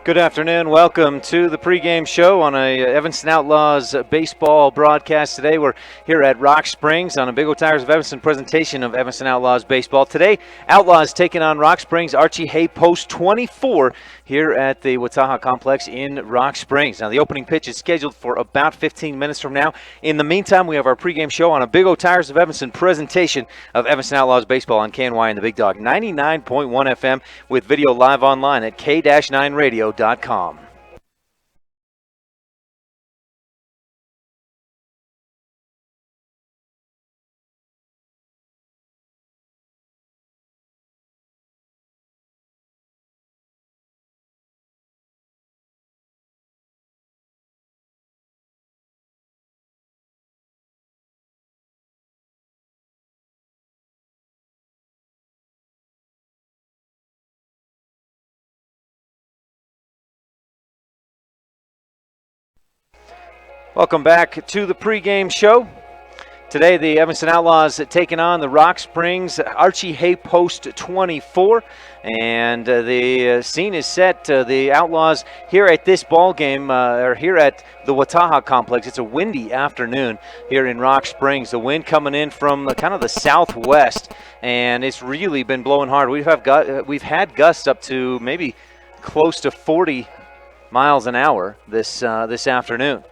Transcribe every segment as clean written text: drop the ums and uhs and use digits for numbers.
Good afternoon. Welcome to the pregame show on a Evanston Outlaws baseball broadcast today. We're here at Rock Springs on a Big O Tigers of Evanston presentation of Evanston Outlaws baseball. Today, Outlaws taking on Rock Springs Archie Hay Post 24 here at the Wataha Complex in Rock Springs. Now, the opening pitch is scheduled for about 15 minutes from now. In the meantime, we have our pregame show on a Big O Tigers of Evanston presentation of Evanston Outlaws baseball on KNY and the Big Dog 99.1 FM with video live online at K-9Radio.com. Welcome back to the pregame show. Today, the Evanston Outlaws taking on the Rock Springs Archie Hay Post 24, and the scene is set. The Outlaws here at this ball game, or here at the Wataha Complex. It's a windy afternoon here in Rock Springs. The wind coming in from kind of the southwest, and it's really been blowing hard. We've had gusts up to maybe close to 40 miles an hour this afternoon.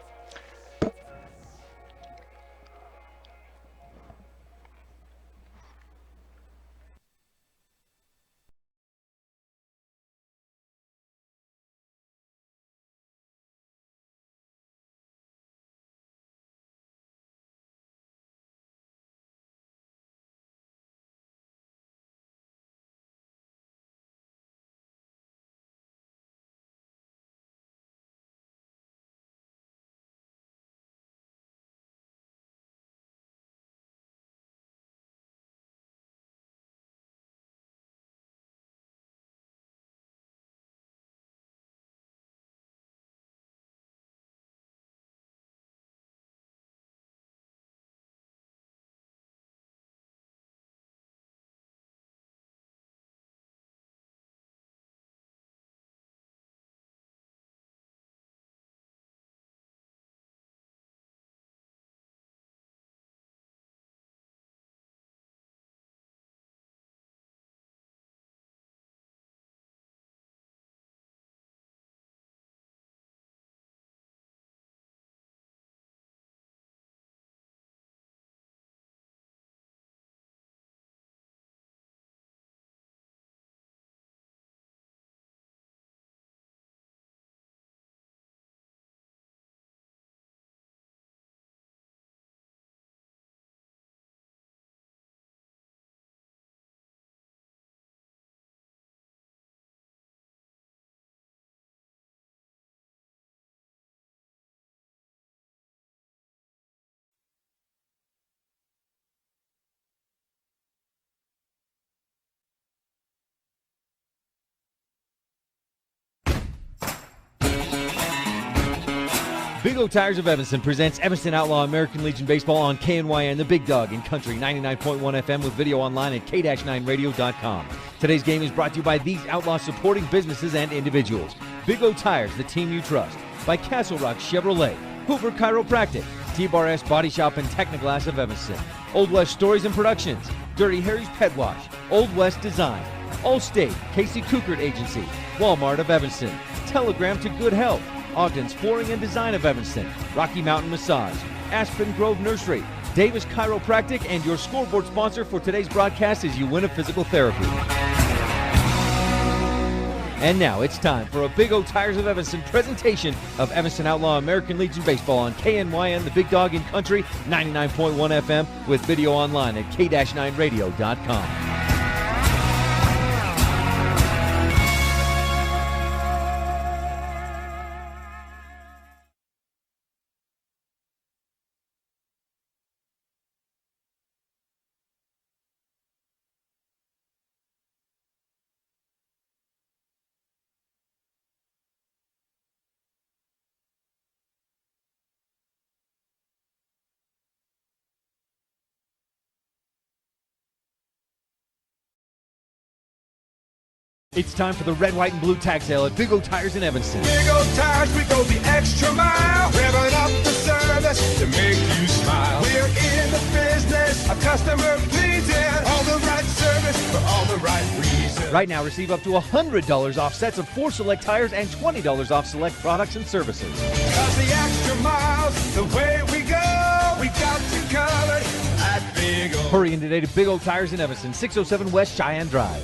Big O Tigers of Evanston presents Evanston Outlaw American Legion Baseball on KNY and the Big Dog in Country 99.1 FM with video online at K-9Radio.com. Today's game is brought to you by these Outlaw supporting businesses and individuals. Big O Tires, the team you trust. By Castle Rock Chevrolet, Hoover Chiropractic, T-Bar S Body Shop and Technoglass of Evanston, Old West Stories and Productions, Dirty Harry's Pet Wash, Old West Design, Allstate, Casey Coukert Agency, Walmart of Evanston, Telegram to Good Health, Ogden's Flooring and Design of Evanston, Rocky Mountain Massage, Aspen Grove Nursery, Davis Chiropractic, and your scoreboard sponsor for today's broadcast is Uinta Physical Therapy. And now it's time for a Big O Tigers of Evanston presentation of Evanston Outlaw American Legion Baseball on KNY and the Big Dog in Country 99.1 FM with video online at K-9Radio.com. It's time for the red, white, and blue tag sale at Big O Tires in Evanston. Big O Tires, we go the extra mile. Revving up the service to make you smile. We're in the business of customer pleasing. All the right service for all the right reasons. Right now, receive up to $100 off sets of 4 select tires and $20 off select products and services. Cause the extra miles, the way we go, we got you covered at Big O. Hurry in today to Big O Tires in Evanston, 607 West Cheyenne Drive.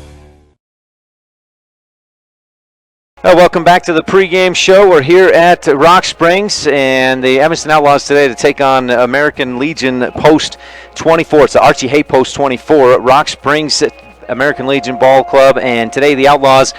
Welcome back to the pregame show. We're here at Rock Springs, and the Evanston Outlaws today to take on American Legion Post 24. It's the Archie Hay Post 24 at Rock Springs American Legion Ball Club, and today the Outlaws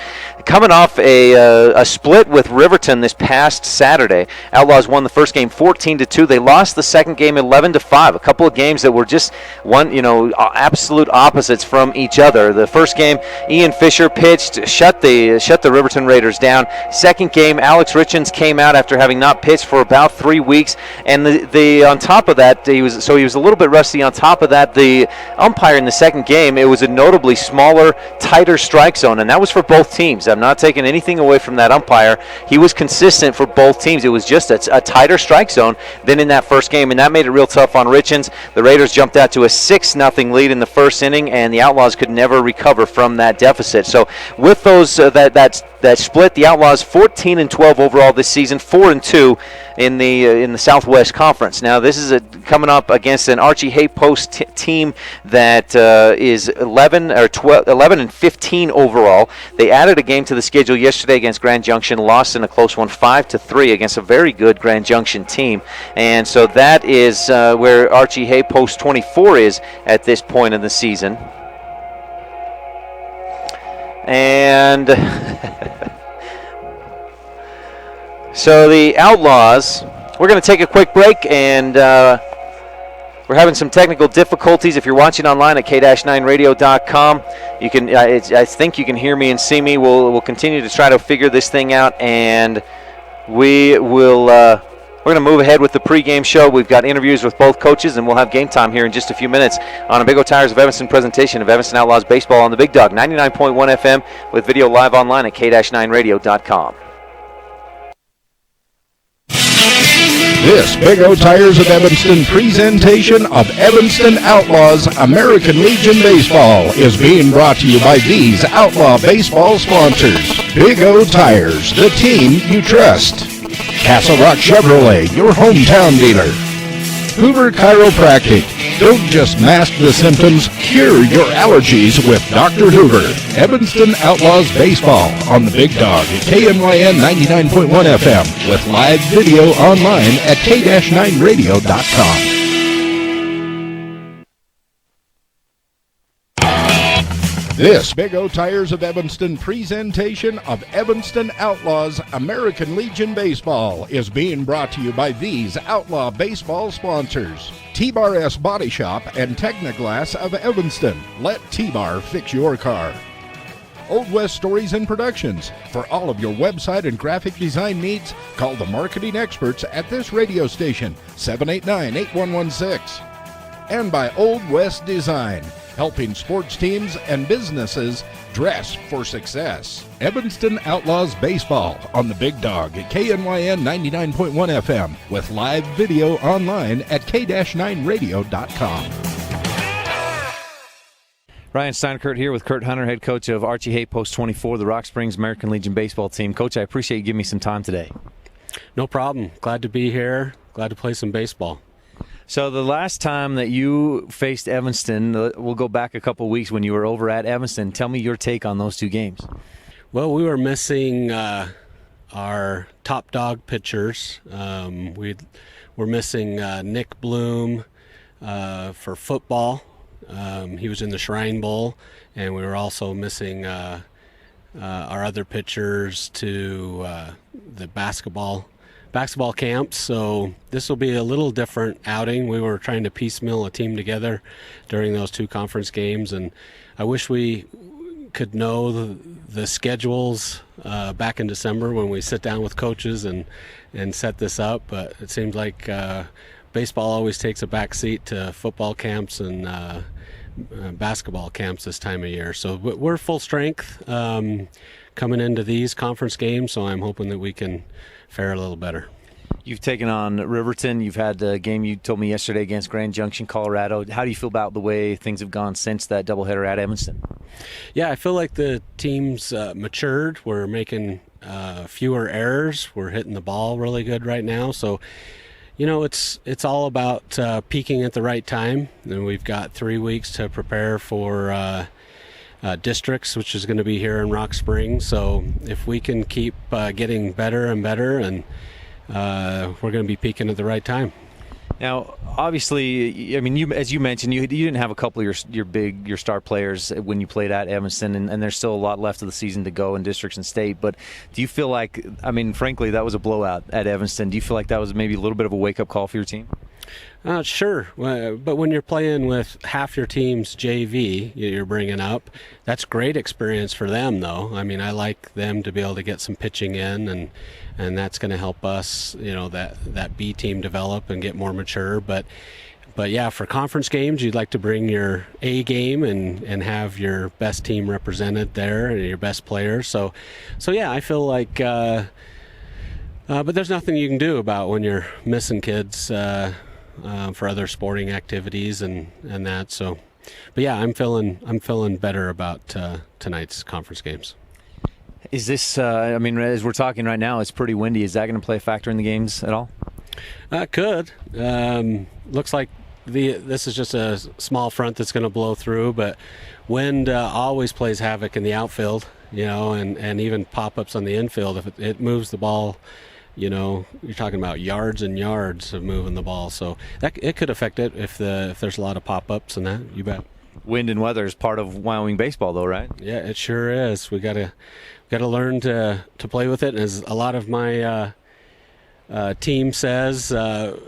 coming off a split with Riverton this past Saturday. Outlaws won the first game 14-2. They lost the second game 11-5. A couple of games that were just absolute opposites from each other. The first game, Ian Fisher pitched, shut the Riverton Raiders down. Second game, Alex Richens came out after having not pitched for about 3 weeks, and on top of that, he was a little bit rusty. On top of that, the umpire in the second game, it was a notably smaller, tighter strike zone, and that was for both teams. I'm not taking anything away from that umpire. He was consistent for both teams. It was just a tighter strike zone than in that first game, and that made it real tough on Richens. The Raiders jumped out to a 6-0 lead in the first inning, and the Outlaws could never recover from that deficit. So with those that split, the Outlaws 14-12 overall this season, 4-2 in the Southwest Conference. Now this is coming up against an Archie Hay Post team that is 11-15 overall. They added a game to the schedule yesterday against Grand Junction, lost in a close one 5-3 against a very good Grand Junction team, and so that is where Archie Hay Post 24 is at this point in the season. And so the Outlaws, we're going to take a quick break, and we're having some technical difficulties. If you're watching online at k-9radio.com, you can. I think you can hear me and see me. We'll continue to try to figure this thing out, and we will. We're going to move ahead with the pregame show. We've got interviews with both coaches, and we'll have game time here in just a few minutes on a Big O Tires of Evanston presentation of Evanston Outlaws baseball on the Big Dog 99.1 FM with video live online at k-9radio.com. This Big O Tires of Evanston presentation of Evanston Outlaws American Legion Baseball is being brought to you by these Outlaw baseball sponsors. Big O Tires, the team you trust. Castle Rock Chevrolet, your hometown dealer. Hoover Chiropractic. Don't just mask the symptoms, cure your allergies with Dr. Hoover. Evanston Outlaws Baseball on the Big Dog at KNYN 99.1 FM with live video online at k-9radio.com. This Big O Tires of Evanston presentation of Evanston Outlaws American Legion Baseball is being brought to you by these Outlaw baseball sponsors. T-Bar S Body Shop and Technoglass of Evanston. Let T-Bar fix your car. Old West Stories and Productions. For all of your website and graphic design needs, call the marketing experts at this radio station, 789-8116. And by Old West Design, helping sports teams and businesses dress for success. Evanston Outlaws Baseball on the Big Dog at KNYN 99.1 FM with live video online at k-9radio.com. Ryan Steinkert here with Kurt Hunter, head coach of Archie Hay Post 24, the Rock Springs American Legion baseball team. Coach, I appreciate you giving me some time today. No problem. Glad to be here. Glad to play some baseball. So the last time that you faced Evanston, we'll go back a couple weeks when you were over at Evanston. Tell me your take on those two games. Well, we were missing our top dog pitchers. We were missing Nick Bloom for football. He was in the Shrine Bowl, and we were also missing our other pitchers to the basketball camps, so this will be a little different outing. We were trying to piecemeal a team together during those two conference games, and I wish we could know the schedules back in December when we sit down with coaches and set this up, but it seems like baseball always takes a back seat to football camps and basketball camps this time of year. So we're full strength coming into these conference games, so I'm hoping that we can fare a little better. You've taken on Riverton. You've had the game you told me yesterday against Grand Junction, Colorado. How do you feel about the way things have gone since that doubleheader at Evanston? Yeah, I feel like the team's matured. We're making fewer errors. We're hitting the ball really good right now. So, it's all about peaking at the right time. And we've got 3 weeks to prepare for districts, which is going to be here in Rock Springs. So if we can keep getting better and better, and we're going to be peaking at the right time. Now, obviously, I mean, as you mentioned, you didn't have a couple of your star players when you played at Evanston, and there's still a lot left of the season to go in districts and state. But do you feel like, I mean, frankly, that was a blowout at Evanston. Do you feel like that was maybe a little bit of a wake-up call for your team? Sure, but when you're playing with half your team's JV you're bringing up, that's great experience for them, though. I mean, I like them to be able to get some pitching in, and that's going to help us, that B team develop and get more mature. But yeah, for conference games, you'd like to bring your A game and have your best team represented there and your best players. So yeah, I feel like, but there's nothing you can do about when you're missing kids for other sporting activities and that. So, but yeah, I'm feeling better about tonight's conference games. Is this, I mean, as we're talking right now, it's pretty windy. Is that going to play a factor in the games at all? Could. Looks like this is just a small front that's going to blow through, but wind always plays havoc in the outfield, and even pop-ups on the infield. If it moves the ball, you're talking about yards and yards of moving the ball. So that it could affect it if there's a lot of pop-ups and that, you bet. Wind and weather is part of Wyoming baseball, though, right? Yeah, it sure is. We gotta learn to play with it. And as a lot of my team says,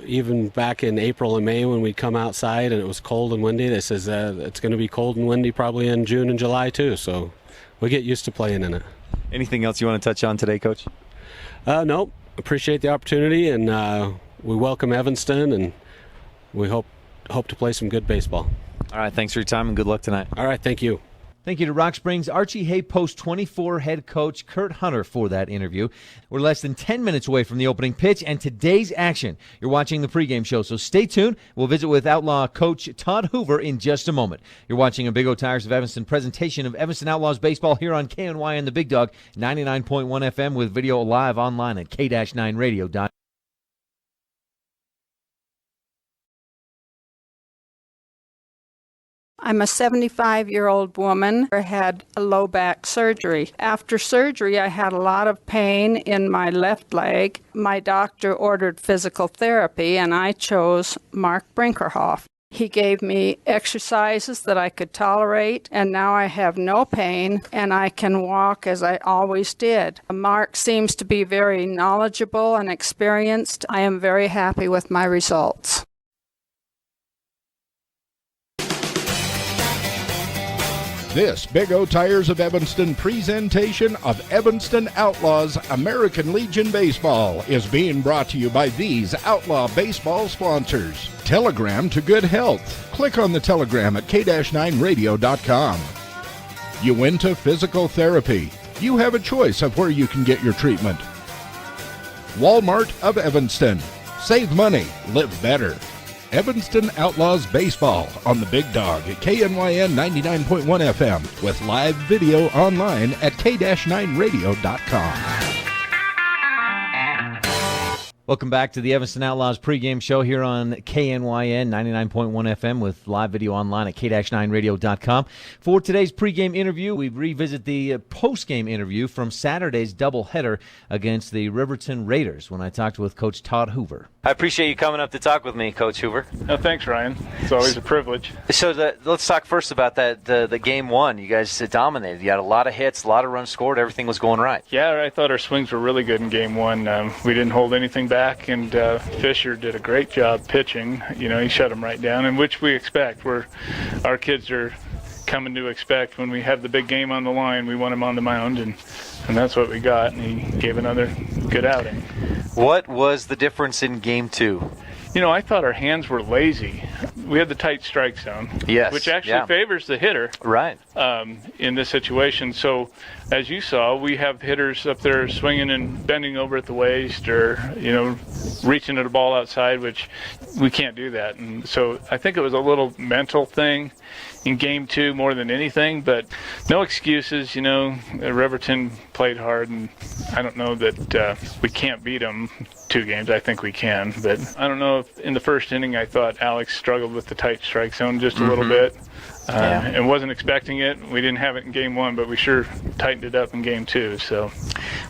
even back in April and May when we'd come outside and it was cold and windy, they says it's going to be cold and windy probably in June and July too. So we get used to playing in it. Anything else you want to touch on today, Coach? Nope. Appreciate the opportunity, and we welcome Evanston, and we hope to play some good baseball. All right, thanks for your time, and good luck tonight. All right, thank you. Thank you to Rock Springs Archie Hay Post 24 head coach Kurt Hunter for that interview. We're less than 10 minutes away from the opening pitch and today's action. You're watching the pregame show, so stay tuned. We'll visit with Outlaw coach Todd Hoover in just a moment. You're watching a Big O Tires of Evanston presentation of Evanston Outlaws baseball here on KNY and the Big Dog, 99.1 FM with video live online at k-9radio.com. I'm a 75-year-old woman who had a low back surgery. After surgery, I had a lot of pain in my left leg. My doctor ordered physical therapy, and I chose Mark Brinkerhoff. He gave me exercises that I could tolerate, and now I have no pain, and I can walk as I always did. Mark seems to be very knowledgeable and experienced. I am very happy with my results. This Big O Tires of Evanston presentation of Evanston Outlaws American Legion Baseball is being brought to you by these Outlaw baseball sponsors. Telegram to good health. Click on the telegram at k-9radio.com. You into physical therapy. You have a choice of where you can get your treatment. Walmart of Evanston. Save money. Live better. Evanston Outlaws Baseball on the Big Dog at KNYN 99.1 FM with live video online at k-9radio.com. Welcome back to the Evanston Outlaws pregame show here on KNYN 99.1 FM with live video online at k-9radio.com. For today's pregame interview, we revisit the postgame interview from Saturday's doubleheader against the Riverton Raiders when I talked with Coach Todd Hoover. I appreciate you coming up to talk with me, Coach Hoover. No, thanks, Ryan. It's always a privilege. So let's talk first about the game one. You guys dominated. You had a lot of hits, a lot of runs scored. Everything was going right. Yeah, I thought our swings were really good in game one. We didn't hold anything back, and Fisher did a great job pitching. He shut them right down, and which we expect. Our kids are coming to expect when we have the big game on the line. We want him on the mound, and that's what we got, and he gave another good outing. What was the difference in game two? I thought our hands were lazy. we had the tight strike zone, Yes, which actually yeah. favors the hitter Right. in this situation. So, as you saw, we have hitters up there swinging and bending over at the waist, or reaching at a ball outside, which we can't do that. And so, I think it was a little mental thing in Game 2 more than anything, but no excuses. Riverton played hard, and I don't know that we can't beat them 2 games. I think we can, but I don't know if in the first inning I thought Alex struggled with the tight strike zone just a little bit. And wasn't expecting it. We didn't have it in Game 1, but we sure tightened it up in Game 2. So,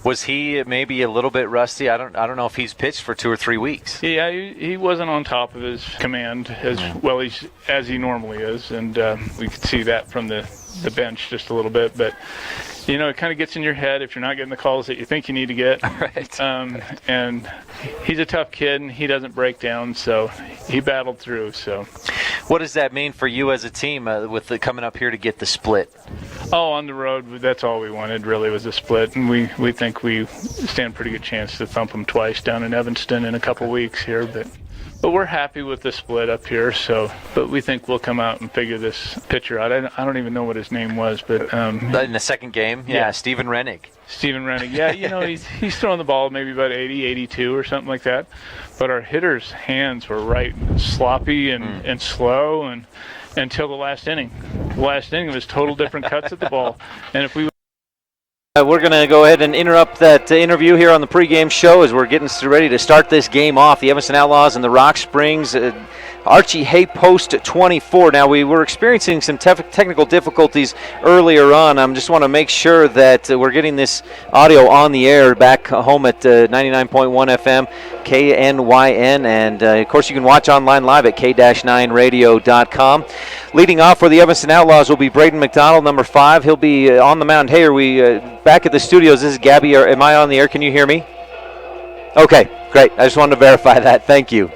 was he maybe a little bit rusty? I don't know if he's pitched for 2 or 3 weeks. yeah, he wasn't on top of his command as well as he normally is, and we could see that from the bench just a little bit. But it kind of gets in your head if you're not getting the calls that you think you need to get. Right. And he's a tough kid, and he doesn't break down, so he battled through. So, what does that mean for you as a team with coming up here to get the split? Oh, on the road, that's all we wanted really was a split, and we think we stand a pretty good chance to thump them twice down in Evanston in a couple weeks here, but we're happy with the split up here. So, but we think we'll come out and figure this pitcher out. I don't even know what his name was, but in the second game, Stephen Rennig. Stephen Rennig, yeah, he's throwing the ball maybe about 80, 82 or something like that, but our hitters' hands were right sloppy and slow and until the last inning. The last inning was total different cuts at the ball, and if we we're going to go ahead and interrupt that interview here on the pregame show as we're getting ready to start this game off. The Evanston Outlaws and the Rock Springs. Archie Hay post 24. Now, we were experiencing some technical difficulties earlier on. I just want to make sure that we're getting this audio on the air back home at 99.1 FM, KNYN. And, of course, you can watch online live at k-9radio.com. Leading off for the Evanston Outlaws will be Braden McDonald, number 5. He'll be on the mound. Hey, are we back at the studios? This is Gabby. Am I on the air? Can you hear me? Okay, great. I just wanted to verify that. Thank you.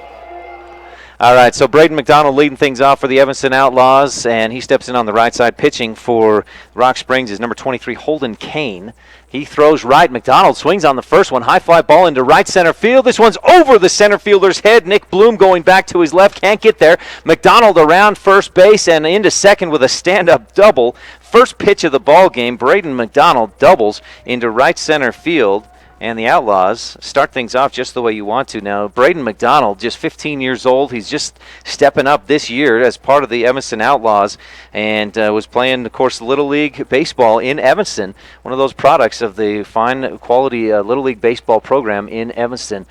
All right, so Braden McDonald leading things off for the Evanston Outlaws, and he steps in on the right side. Pitching for Rock Springs is number 23, Holden Kane. He throws right. McDonald swings on the first one. High fly ball into right center field. This one's over the center fielder's head. Nick Bloom going back to his left. Can't get there. McDonald around first base and into second with a stand-up double. First pitch of the ball game, Braden McDonald doubles into right center field. And the Outlaws start things off just the way you want to now. Braden McDonald, just 15 years old. He's just stepping up this year as part of the Evanston Outlaws and was playing, of course, Little League Baseball in Evanston, one of those products of the fine quality Little League Baseball program in Evanston.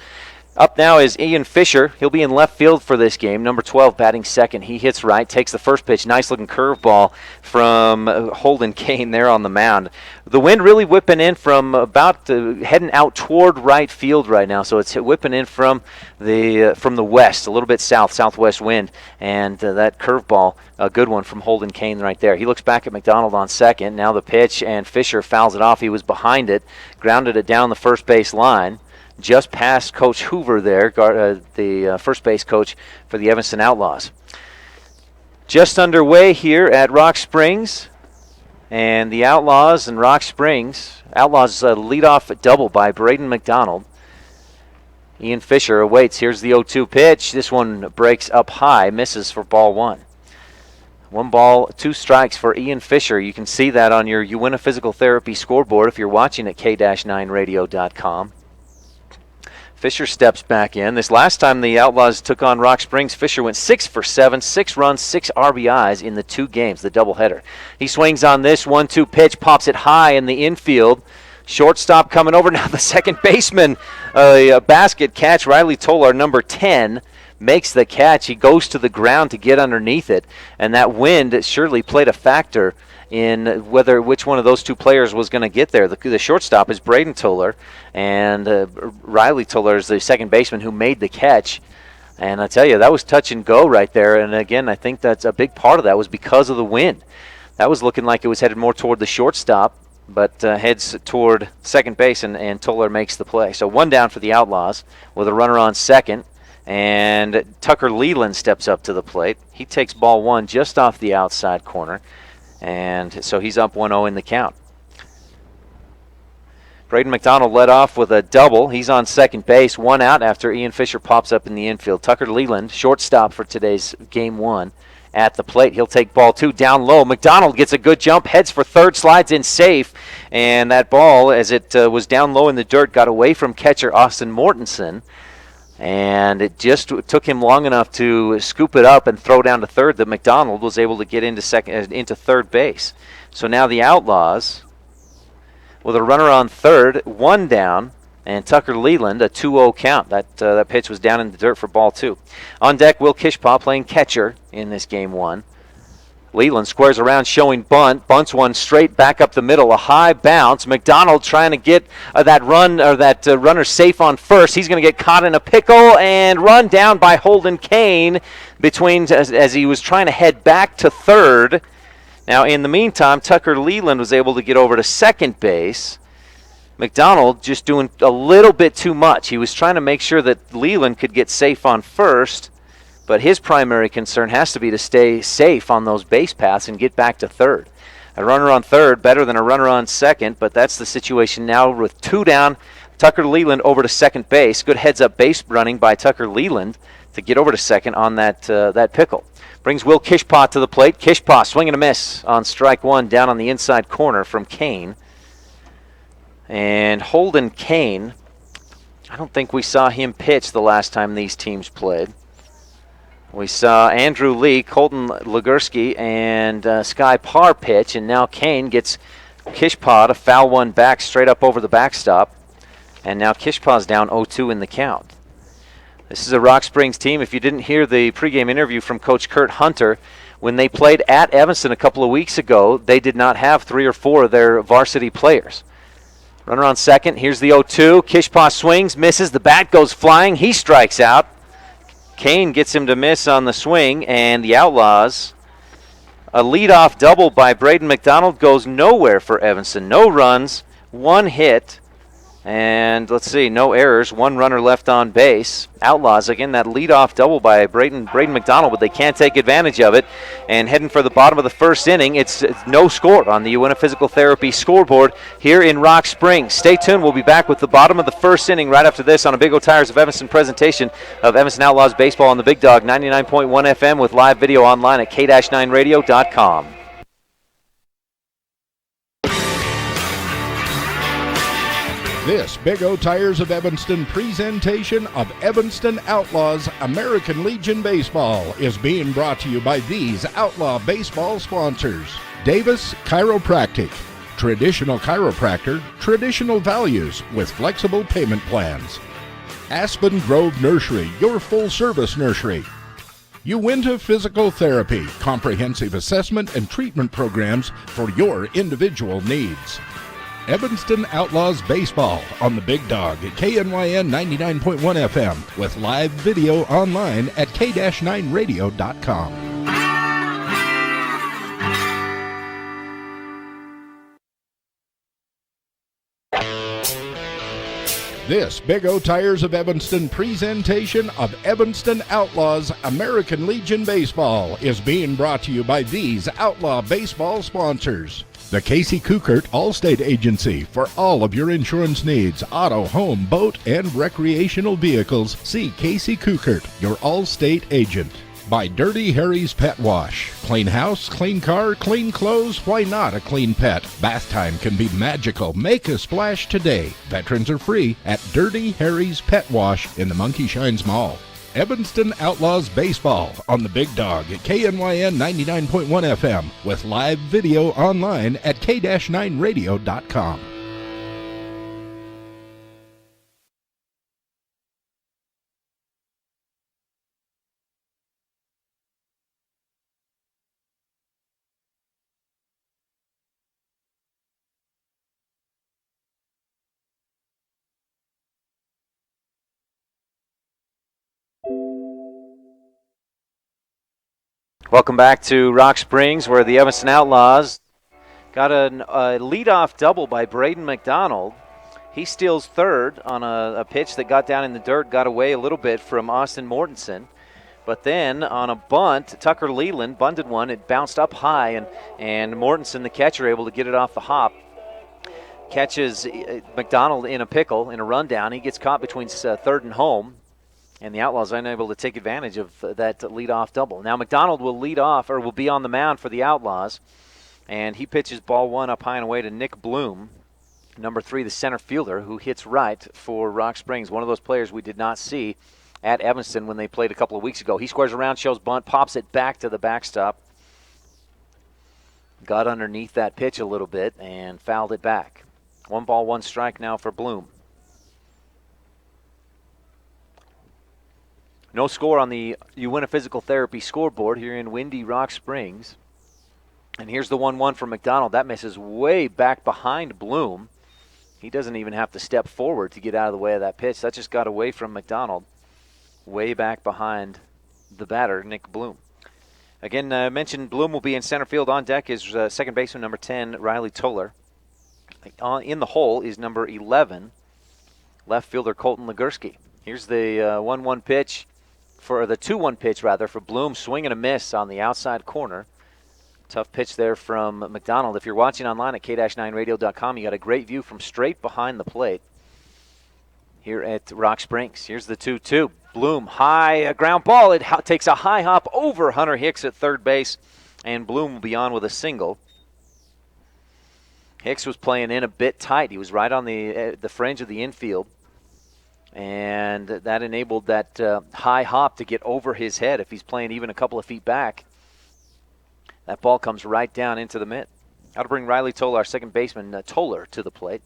Up now is Ian Fisher. He'll be in left field for this game. Number 12 batting second. He hits right, takes the first pitch. Nice looking curveball from Holden Kane there on the mound. The wind really whipping in from about heading out toward right field right now. So it's whipping in from the west, a little bit southwest wind. And that curveball, a good one from Holden Kane right there. He looks back at McDonald on second. Now the pitch, and Fisher fouls it off. He was behind it, grounded it down the first base line. Just past Coach Hoover there, the first base coach for the Evanston Outlaws. Just underway here at Rock Springs, and the Outlaws and Rock Springs. Outlaws lead off double by Braden McDonald. Ian Fisher awaits. Here's the 0-2 pitch. This one breaks up high, misses for ball 1. 1 ball, 2 strikes for Ian Fisher. You can see that on your You Win a Physical Therapy scoreboard if you're watching at k-9radio.com. Fisher steps back in. This last time the Outlaws took on Rock Springs, Fisher went 6 for 7, 6 runs, 6 RBIs in the 2 games, the doubleheader. He swings on this 1-2 pitch, pops it high in the infield. Shortstop coming over. Now the second baseman, a basket catch. Riley Tolar, number 10, makes the catch. He goes to the ground to get underneath it, and that wind surely played a factor in which one of those 2 players was going to get there. The shortstop is Braden Tolar, and Riley Tolar is the second baseman who made the catch. And I tell you, that was touch and go right there. And again, I think that's a big part of that was because of the wind. That was looking like it was headed more toward the shortstop, but heads toward second base, and Tolar makes the play. So 1 down for the Outlaws with a runner on second. And Tucker Leland steps up to the plate. He takes ball 1 just off the outside corner. And so he's up 1-0 in the count. Braden McDonald led off with a double. He's on second base, one out after Ian Fisher pops up in the infield. Tucker Leland, shortstop for today's game one, at the plate. He'll take ball two down low. McDonald gets a good jump, heads for third, slides in safe, and that ball, as it was down low in the dirt, got away from catcher Austin Mortensen, and it just took him long enough to scoop it up and throw down to third that McDonald was able to get into third base. So now the Outlaws, with a runner on third, one down, and Tucker Leland, a 2-0 count. That pitch was down in the dirt for ball two. On deck, Will Kishpaw playing catcher in this game one. Leland squares around, showing bunt. Bunts one straight back up the middle. A high bounce. McDonald trying to get that runner safe on first. He's going to get caught in a pickle and run down by Holden Kane as he was trying to head back to third. Now, in the meantime, Tucker Leland was able to get over to second base. McDonald just doing a little bit too much. He was trying to make sure that Leland could get safe on first, but his primary concern has to be to stay safe on those base paths and get back to third. A runner on third, better than a runner on second, but that's the situation now with two down. Tucker Leland over to second base. Good heads-up base running by Tucker Leland to get over to second on that pickle. Brings Will Kishpaw to the plate. Kishpaw swing and a miss on strike one down on the inside corner from Kane. And Holden Kane, I don't think we saw him pitch the last time these teams played. We saw Andrew Lee, Colton Legursky, and Sky Parr pitch, and now Kane gets Kishpaw to foul one back straight up over the backstop. And now Kishpaw's down 0-2 in the count. This is a Rock Springs team. If you didn't hear the pregame interview from Coach Kurt Hunter, when they played at Evanston a couple of weeks ago, they did not have 3 or 4 of their varsity players. Runner on second. Here's the 0-2. Kishpaw swings, misses. The bat goes flying. He strikes out. Kane gets him to miss on the swing, and the Outlaws, a leadoff double by Braden McDonald, goes nowhere for Evanston. No runs, 1 hit. And let's see, no errors, 1 runner left on base. Outlaws, again, that leadoff double by Braden McDonald, but they can't take advantage of it. And heading for the bottom of the first inning, it's no score on the Uinta Physical Therapy scoreboard here in Rock Springs. Stay tuned. We'll be back with the bottom of the first inning right after this on a Big O Tires of Evanston presentation of Evanston Outlaws baseball on the Big Dog 99.1 FM with live video online at k-9radio.com. This Big O Tires of Evanston presentation of Evanston Outlaws American Legion Baseball is being brought to you by these Outlaw baseball sponsors. Davis Chiropractic, traditional chiropractor, traditional values with flexible payment plans. Aspen Grove Nursery, your full-service nursery. Uinta Physical Therapy, comprehensive assessment and treatment programs for your individual needs. Evanston Outlaws Baseball on the Big Dog at KNYN 99.1 FM with live video online at k-9radio.com. This Big O Tires of Evanston presentation of Evanston Outlaws American Legion Baseball is being brought to you by these Outlaw baseball sponsors. The Casey Kukert Allstate Agency for all of your insurance needs, auto, home, boat, and recreational vehicles. See Casey Kukert, your Allstate agent. By Dirty Harry's Pet Wash. Clean house, clean car, clean clothes, why not a clean pet? Bath time can be magical. Make a splash today. Veterans are free at Dirty Harry's Pet Wash in the Monkey Shines Mall. Evanston Outlaws Baseball on the Big Dog at KNYN 99.1 FM with live video online at k-9radio.com. Welcome back to Rock Springs, where the Evanston Outlaws got a leadoff double by Braden McDonald. He steals third on a pitch that got down in the dirt, got away a little bit from Austin Mortensen. But then on a bunt, Tucker Leland bunted one. It bounced up high, and Mortensen, the catcher, able to get it off the hop. catches McDonald in a pickle, in a rundown. He gets caught between third and home, and the Outlaws unable to take advantage of that leadoff double. Now McDonald will lead off, or will be on the mound for the Outlaws, and he pitches ball one up high and away to Nick Bloom, number 3, the center fielder, who hits right for Rock Springs, one of those players we did not see at Evanston when they played a couple of weeks ago. He squares around, shows bunt, pops it back to the backstop. Got underneath that pitch a little bit and fouled it back. 1 ball, 1 strike now for Bloom. No score on the Uinta Physical Therapy scoreboard here in windy Rock Springs. And here's the 1-1 from McDonald. That misses way back behind Bloom. He doesn't even have to step forward to get out of the way of that pitch. That just got away from McDonald, way back behind the batter, Nick Bloom. Again, I mentioned Bloom will be in center field. On deck is second baseman number 10, Riley Toller. In the hole is number 11, left fielder Colton Legursky. Here's the 1-1 pitch, for the 2-1 pitch rather, for Bloom. Swing and a miss on the outside corner. Tough pitch there from McDonald. If you're watching online at k-9radio.com, you got a great view from straight behind the plate here at Rock Springs. Here's the 2-2. Bloom, high ground ball. It takes a high hop over Hunter Hicks at third base, and Bloom will be on with a single. Hicks was playing in a bit tight. He was right on the fringe of the infield, and that enabled that high hop to get over his head. If he's playing even a couple of feet back, that ball comes right down into the mitt. Got to bring Riley Toller, our second baseman, Toller, to the plate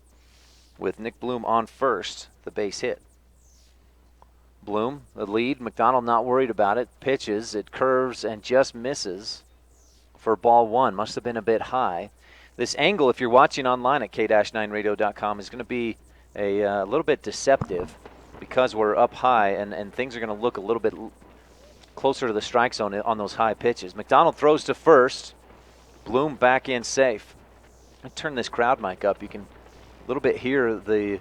with Nick Bloom on first, the base hit. Bloom, the lead. McDonald not worried about it. Pitches, it curves and just misses for ball 1. Must have been a bit high. This angle, if you're watching online at k-9radio.com, is going to be a little bit deceptive because we're up high, and things are going to look a little bit closer to the strike zone on those high pitches. McDonald throws to first. Bloom back in safe. I turn this crowd mic up. You can a little bit hear the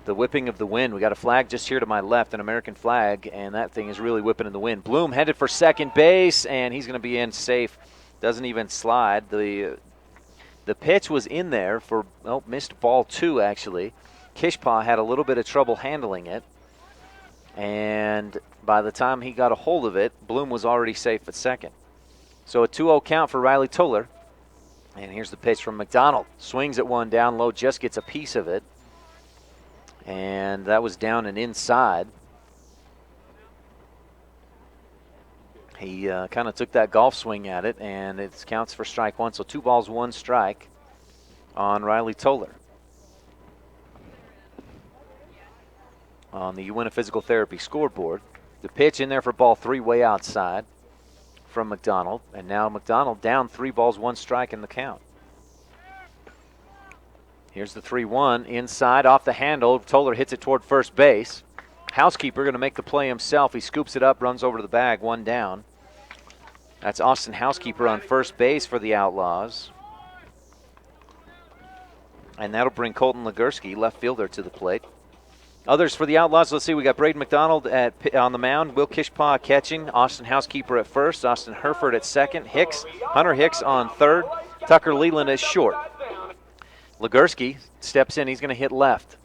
whipping of the wind. We got a flag just here to my left, an American flag, and that thing is really whipping in the wind. Bloom headed for second base, and he's going to be in safe. Doesn't even slide. The pitch was in there for, missed ball 2, actually. Kishpaw had a little bit of trouble handling it, and by the time he got a hold of it, Bloom was already safe at second. So a 2-0 count for Riley Toller. And here's the pitch from McDonald. Swings at one down low, just gets a piece of it. And that was down and inside. He kind of took that golf swing at it, and it counts for strike 1. So 2 balls, 1 strike on Riley Toller. On the Uinta Physical Therapy scoreboard. The pitch in there for ball 3, way outside from McDonald. And now McDonald down 3 balls, 1 strike in the count. Here's the 3-1 inside off the handle. Toller hits it toward first base. Housekeeper going to make the play himself. He scoops it up, runs over to the bag, 1 down. That's Austin Housekeeper on first base for the Outlaws. And that'll bring Colton Legursky, left fielder, to the plate. Others for the Outlaws, let's see, we got Braden McDonald on the mound, Will Kishpaw catching, Austin Housekeeper at first, Austin Herford at second, Hunter Hicks on third, Tucker Leland at short. Legursky steps in, he's going to hit left.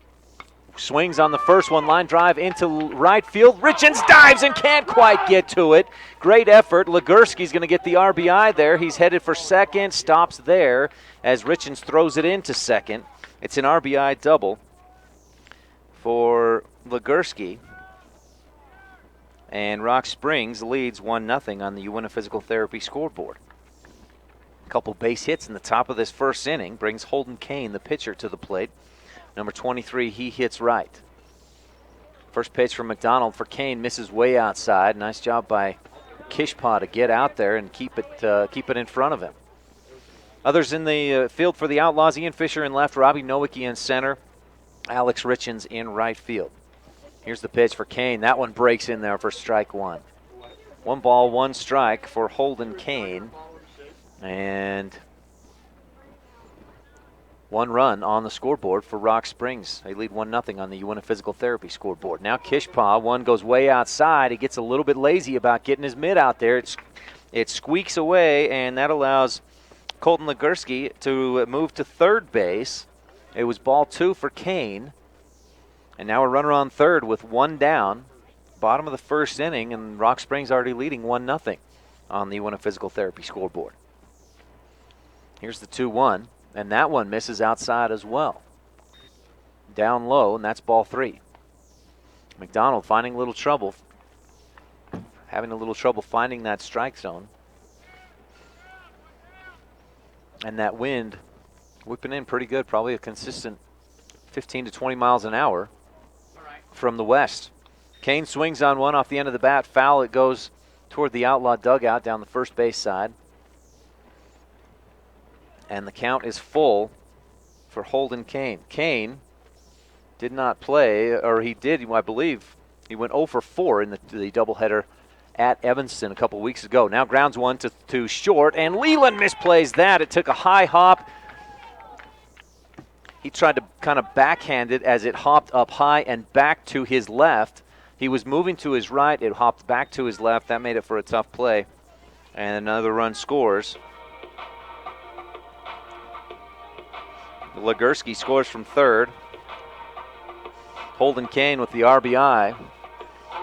Swings on the first one, line drive into right field. Richens dives and can't quite get to it. Great effort. Legursky's going to get the RBI there. He's headed for second, stops there as Richens throws it into second. It's an RBI double for Legursky. And Rock Springs leads 1-0 on the Uinta Physical Therapy scoreboard. A couple base hits in the top of this first inning brings Holden Kane, the pitcher, to the plate. Number 23, he hits right. First pitch from McDonald for Kane, misses way outside. Nice job by Kishpaw to get out there and keep it in front of him. Others in the field for the Outlaws: Ian Fisher in left, Robbie Nowicki in center, Alex Richens in right field. Here's the pitch for Kane. That one breaks in there for strike 1. 1 ball, 1 strike for Holden Kane. And 1 run on the scoreboard for Rock Springs. They lead 1-0 on the Uinta Physical Therapy scoreboard. Now Kishpaw, one goes way outside. He gets a little bit lazy about getting his mitt out there. It squeaks away, and that allows Colton Legursky to move to third base. It was ball 2 for Kane. And now a runner on third with 1 down. Bottom of the first inning, and Rock Springs already leading 1-0 on the UNF Physical Therapy scoreboard. Here's the 2-1, and that one misses outside as well. Down low, and that's ball 3. McDonald finding a little trouble, having a little trouble finding that strike zone. And that wind whipping in pretty good, probably a consistent 15 to 20 miles an hour from the west. Kane swings on one off the end of the bat. Foul. It goes toward the Outlaw dugout down the first base side. And the count is full for Holden Kane. Kane did not play, or he did, I believe. He went 0 for 4 in the doubleheader at Evanston a couple weeks ago. Now grounds one to short, and Leland misplays that. It took a high hop. He tried to kind of backhand it as it hopped up high and back to his left. He was moving to his right. It hopped back to his left. That made it for a tough play. And another run scores. Legursky scores from third. Holden Kane with the RBI.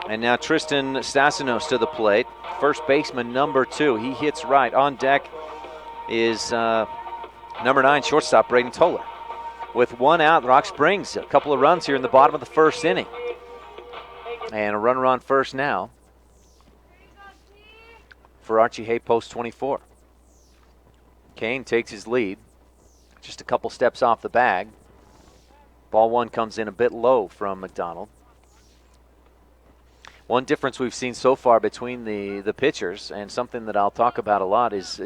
And now Tristan Stasinos to the plate. First baseman number 2. He hits right. On deck is number 9 shortstop Braden Toller. With 1 out, Rock Springs a couple of runs here in the bottom of the first inning. And a runner on first now for Archie Hay, post 24. Kane takes his lead, just a couple steps off the bag. Ball 1 comes in a bit low from McDonald. One difference we've seen so far between the pitchers, and something that I'll talk about a lot, is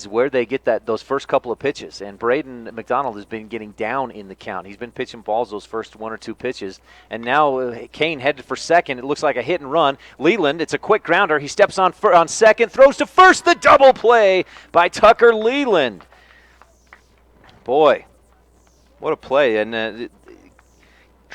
where they get those first couple of pitches. And Braden McDonald has been getting down in the count. He's been pitching balls those first 1 or 2 pitches. And now Kane headed for second. It looks like a hit and run. Leland, it's a quick grounder. He steps on second, throws to first. The double play by Tucker Leland. Boy, what a play. And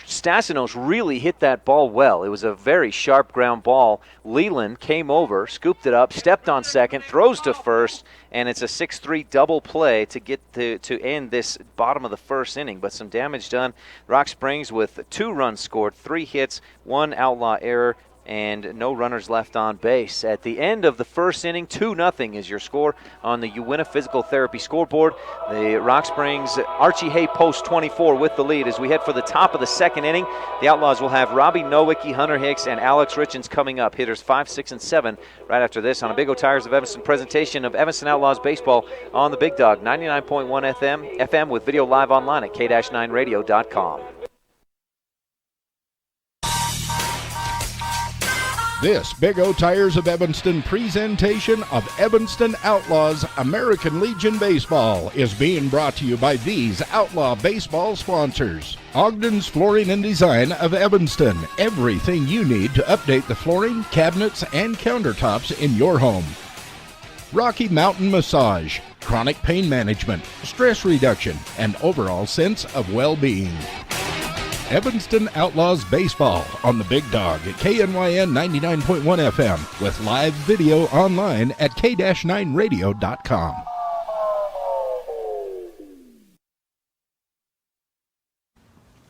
Stasinos really hit that ball well. It was a very sharp ground ball. Leland came over, scooped it up, stepped on second, throws to first, and it's a 6-3 double play to get to end this bottom of the first inning. But some damage done. Rock Springs with 2 runs scored, 3 hits, 1 outlaw error, and no runners left on base. At the end of the first inning, 2-0 is your score on the UNF Physical Therapy scoreboard. The Rock Springs Archie Hay, post 24 with the lead. As we head for the top of the second inning, the Outlaws will have Robbie Nowicki, Hunter Hicks, and Alex Richens coming up. Hitters 5, 6, and 7 right after this on a Big O Tires of Evanston presentation of Evanston Outlaws baseball on the Big Dog 99.1 FM with video live online at k-9radio.com. This Big O Tires of Evanston presentation of Evanston Outlaws American Legion Baseball is being brought to you by these Outlaw baseball sponsors. Ogden's Flooring and Design of Evanston. Everything you need to update the flooring, cabinets, and countertops in your home. Rocky Mountain Massage. Chronic pain management, stress reduction, and overall sense of well-being. Evanston Outlaws Baseball on the Big Dog at KNYN 99.1 FM with live video online at k-9radio.com.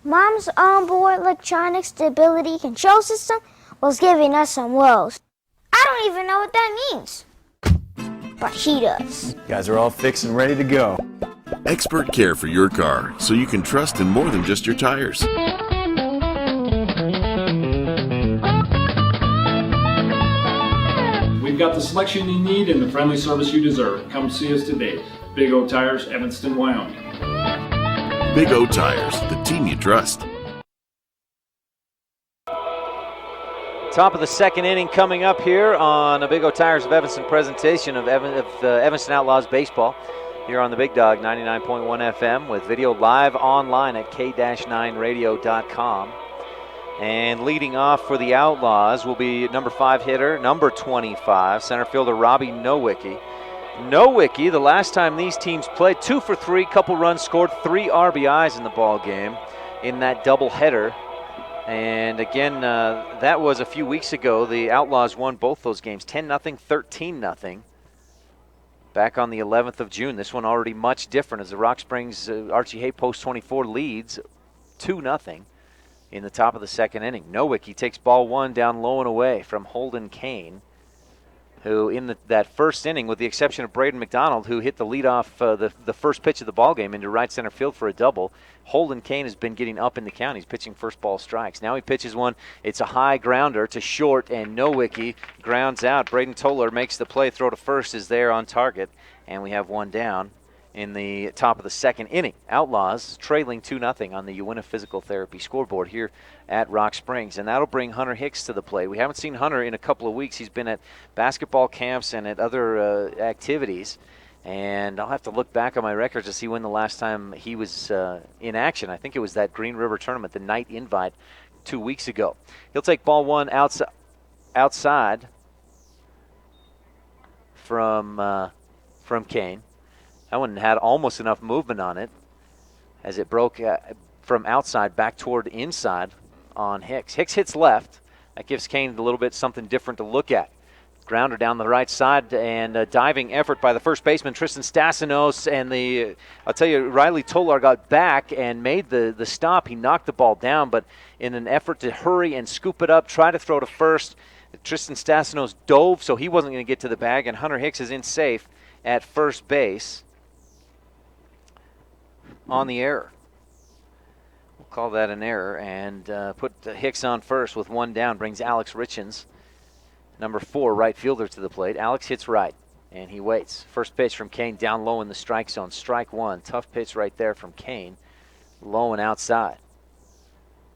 Mom's onboard electronic stability control system was giving us some woes. I don't even know what that means. But she does. Guys are all fixed and ready to go. Expert care for your car, so you can trust in more than just your tires. We've got the selection you need and the friendly service you deserve. Come see us today. Big O Tires, Evanston, Wyoming. Big O Tires, the team you trust. Top of the second inning coming up here on a Big O Tires of Evanston presentation of Evanston Outlaws baseball here on the Big Dog 99.1 FM with video live online at k-9radio.com. And leading off for the Outlaws will be number 5 hitter, number 25, center fielder Robbie Nowicki. Nowicki, the last time these teams played, 2 for 3, couple runs scored, 3 RBIs in the ball game in that doubleheader. And again, that was a few weeks ago. The Outlaws won both those games, 10-0, 13-0. back on the 11th of June. This one already much different as the Rock Springs Archie Hay Post 24 leads 2-0 in the top of the second inning. Nowicki takes ball one down low and away from Holden Kane, who in that first inning, with the exception of Braden McDonald, who hit the leadoff, the first pitch of the ball game into right center field for a double, Holden Kane has been getting up in the count. He's pitching first ball strikes. Now he pitches one. It's a high grounder to short, and Nowicki grounds out. Braden Toller makes the play. Throw to first is there on target, and we have one down in the top of the second inning. Outlaws trailing 2-0 on the Uinta Physical Therapy scoreboard here at Rock Springs, and that'll bring Hunter Hicks to the plate. We haven't seen Hunter in a couple of weeks. He's been at basketball camps and at other activities, and I'll have to look back on my records to see when the last time he was in action. I think it was that Green River tournament, the night invite 2 weeks ago. He'll take ball one outside from Kane. That one had almost enough movement on it as it broke from outside back toward inside on Hicks. Hicks hits left. That gives Kane a little bit something different to look at. Grounder down the right side, and a diving effort by the first baseman, Tristan Stasinos. And I'll tell you, Riley Tolar got back and made the stop. He knocked the ball down, but in an effort to hurry and scoop it up, try to throw to first, Tristan Stasinos dove, so he wasn't going to get to the bag, and Hunter Hicks is in safe at first base on the error. We'll call that an error and put Hicks on first with one down. Brings Alex Richens, number 4 right fielder, to the plate. Alex hits right, and he waits. First pitch from Kane down low in the strike zone. Strike one. Tough pitch right there from Kane. Low and outside.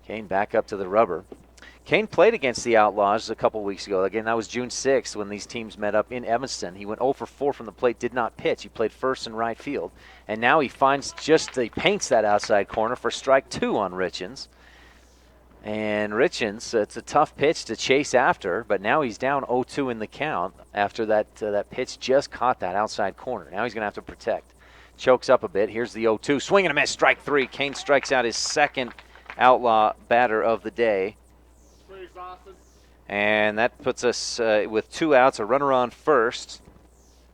Kane back up to the rubber. Kane played against the Outlaws a couple weeks ago. Again, that was June 6th when these teams met up in Evanston. He went 0 for 4 from the plate, did not pitch. He played first and right field. And now he paints that outside corner for strike 2 on Richens. And Richens, it's a tough pitch to chase after, but now he's down 0-2 in the count after that pitch just caught that outside corner. Now he's going to have to protect. Chokes up a bit. Here's the 0-2. Swing and a miss, strike 3. Kane strikes out his second Outlaw batter of the day. And that puts us with 2 outs, a runner on first,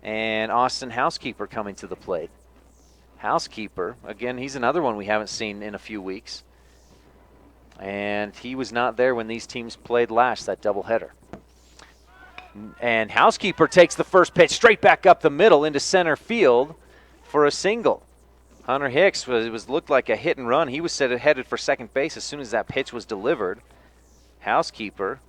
and Austin Housekeeper coming to the plate. Housekeeper, again, he's another one we haven't seen in a few weeks. And he was not there when these teams played last, that doubleheader. And Housekeeper takes the first pitch straight back up the middle into center field for a single. Hunter Hicks looked like a hit and run. He was headed for second base as soon as that pitch was delivered. Housekeeper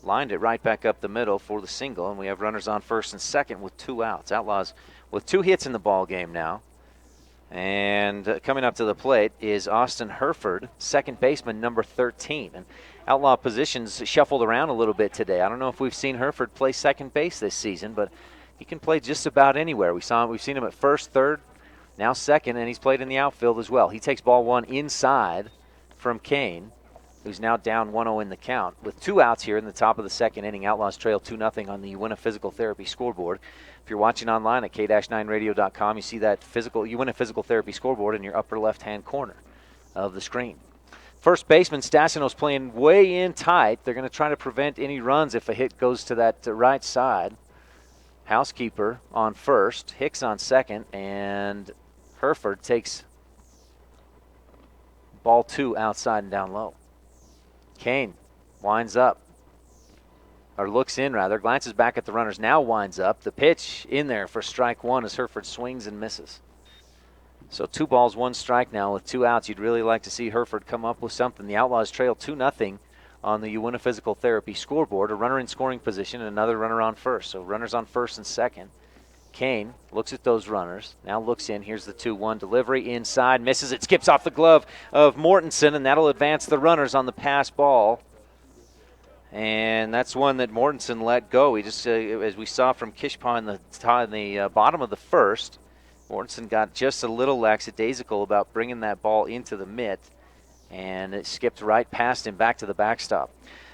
lined it right back up the middle for the single, and we have runners on first and second with 2 outs. Outlaws with 2 hits in the ball game now. And coming up to the plate is Austin Herford, second baseman, number 13. And Outlaw positions shuffled around a little bit today. I don't know if we've seen Herford play second base this season, but he can play just about anywhere. We've seen him at first, third, now second, and he's played in the outfield as well. He takes ball one inside from Kane, who's now down 1-0 in the count. With 2 outs here in the top of the second inning, Outlaws trail 2-0 on the Uinta Physical Therapy scoreboard. If you're watching online at k-9radio.com, you see that Uinta Physical Therapy scoreboard in your upper left-hand corner of the screen. First baseman Stasinos playing way in tight. They're going to try to prevent any runs if a hit goes to that right side. Housekeeper on first, Hicks on second, and Herford takes ball 2 outside and down low. Kane winds up, or looks in rather, glances back at the runners, now winds up. The pitch in there for strike 1 as Herford swings and misses. So 2 balls, 1 strike now with 2 outs. You'd really like to see Herford come up with something. The Outlaws trail 2-0 on the Uinta Physical Therapy scoreboard. A runner in scoring position and another runner on first. So runners on first and second. Kane looks at those runners, now looks in. Here's the 2-1 delivery inside, misses it, skips off the glove of Mortensen, and that'll advance the runners on the pass ball. And that's one that Mortensen let go. He just, as we saw from Kishpaw in the bottom of the first, Mortensen got just a little lackadaisical about bringing that ball into the mitt, and it skipped right past him back to the backstop.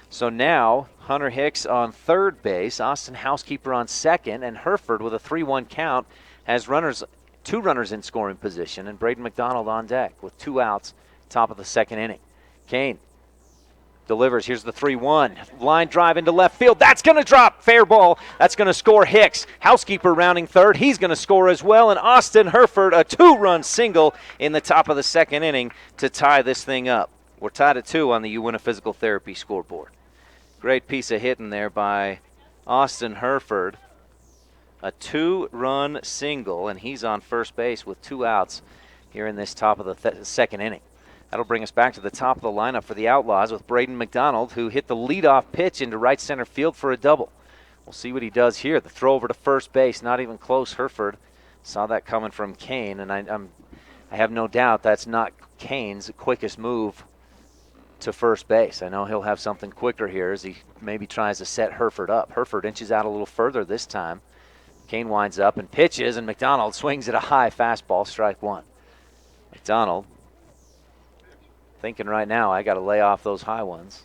So now Hunter Hicks on third base, Austin Housekeeper on second, and Herford with a 3-1 count has 2 runners in scoring position, and Braden McDonald on deck with 2 outs, top of the second inning. Kane delivers. Here's the 3-1. Line drive into left field. That's going to drop. Fair ball. That's going to score Hicks. Housekeeper rounding third. He's going to score as well. And Austin Herford, a 2-run single in the top of the second inning to tie this thing up. We're tied at 2 on the UWINA Physical Therapy scoreboard. Great piece of hitting there by Austin Herford. A 2-run single, and he's on first base with 2 outs here in this top of the second inning. That'll bring us back to the top of the lineup for the Outlaws with Braden McDonald, who hit the leadoff pitch into right center field for a double. We'll see what he does here. The throw over to first base, not even close. Herford saw that coming from Kane, and I have no doubt that's not Kane's quickest move to first base. I know he'll have something quicker here as he maybe tries to set Herford up. Herford inches out a little further this time. Kane winds up and pitches, and McDonald swings at a high fastball, strike 1. McDonald thinking right now, I got to lay off those high ones.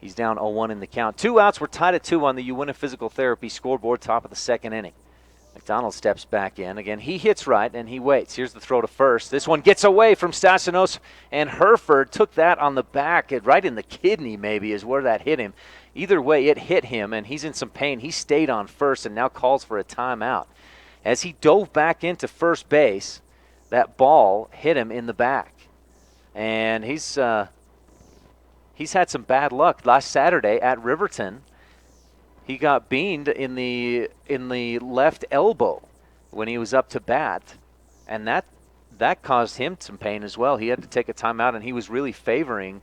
He's down 0-1 in the count. 2 outs. We're tied at 2 on the UWINA Physical Therapy scoreboard, top of the second inning. McDonald steps back in. Again, he hits right, and he waits. Here's the throw to first. This one gets away from Stassinos, and Herford took that on the back, right in the kidney maybe is where that hit him. Either way, it hit him, and he's in some pain. He stayed on first and now calls for a timeout. As he dove back into first base, that ball hit him in the back. And he's had some bad luck. Last Saturday at Riverton, he got beamed in the left elbow when he was up to bat, and that caused him some pain as well. He had to take a timeout, and he was really favoring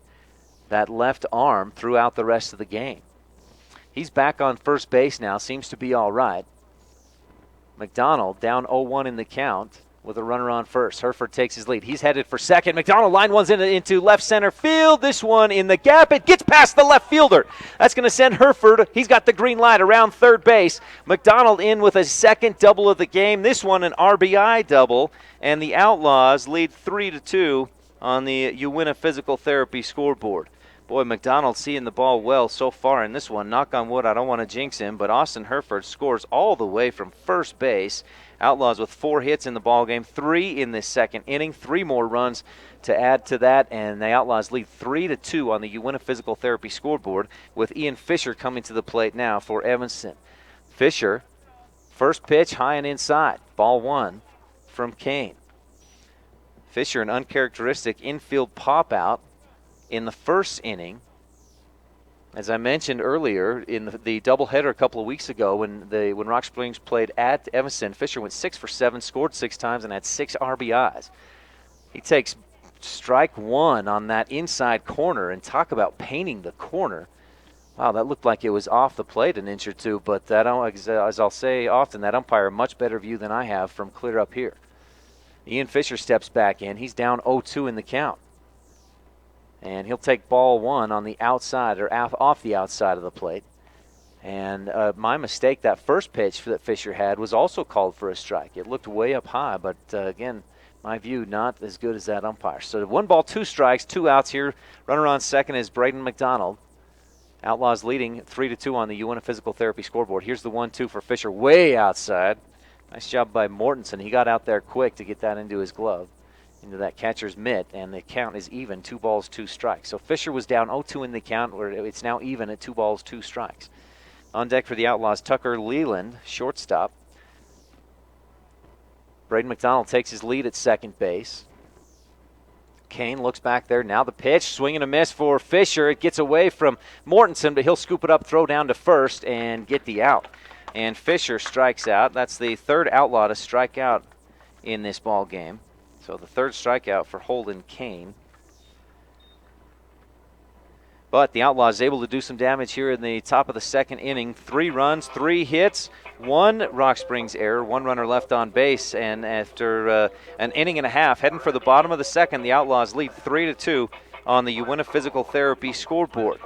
that left arm throughout the rest of the game. He's back on first base now, seems to be all right. McDonald down 0-1 in the count with a runner on first. Herford takes his lead. He's headed for second. McDonald line one's into left center field. This one in the gap. It gets past the left fielder. That's going to send Herford. He's got the green light around third base. McDonald in with a second double of the game. This one an RBI double. And the Outlaws lead 3-2 on the UWINA Physical Therapy scoreboard. Boy, McDonald seeing the ball well so far in this one. Knock on wood, I don't want to jinx him, but Austin Herford scores all the way from first base. Outlaws with 4 hits in the ball game, 3 in this second inning, 3 more runs to add to that, and the Outlaws lead 3-2 on the UWINA Physical Therapy scoreboard with Ian Fisher coming to the plate now for Evanston. Fisher, first pitch high and inside, ball 1 from Kane. Fisher, an uncharacteristic infield pop out in the first inning. As I mentioned earlier, in the doubleheader a couple of weeks ago when Rock Springs played at Evanston, Fisher went 6 for 7, scored 6 times, and had 6 RBIs. He takes strike 1 on that inside corner, and talk about painting the corner. Wow, that looked like it was off the plate an inch or two, but that, as I'll say often, that umpire a much better view than I have from clear up here. Ian Fisher steps back in. He's down 0-2 in the count. And he'll take ball 1 on the outside, or off the outside of the plate. And my mistake, that first pitch that Fisher had was also called for a strike. It looked way up high, but again, my view, not as good as that umpire. So 1 ball, 2 strikes, 2 outs here. Runner on second is Braden McDonald. Outlaws leading 3-2 on the UWINA Physical Therapy scoreboard. Here's the 1-2 for Fisher, way outside. Nice job by Mortensen. He got out there quick to get that into his glove, into that catcher's mitt, and the count is even, 2 balls, 2 strikes. So Fisher was down 0-2 in the count, where it's now even at 2 balls, 2 strikes. On deck for the Outlaws, Tucker Leland, shortstop. Braden McDonald takes his lead at second base. Kane looks back there. Now the pitch, swing and a miss for Fisher. It gets away from Mortensen, but he'll scoop it up, throw down to first, and get the out. And Fisher strikes out. That's the third Outlaw to strike out in this ball game. So the third strikeout for Holden Kane. But the Outlaws able to do some damage here in the top of the second inning. 3 runs, 3 hits, 1 Rock Springs error, 1 runner left on base. And after an inning and a half, heading for the bottom of the second, the Outlaws lead 3-2 on the UWINA Physical Therapy scoreboard.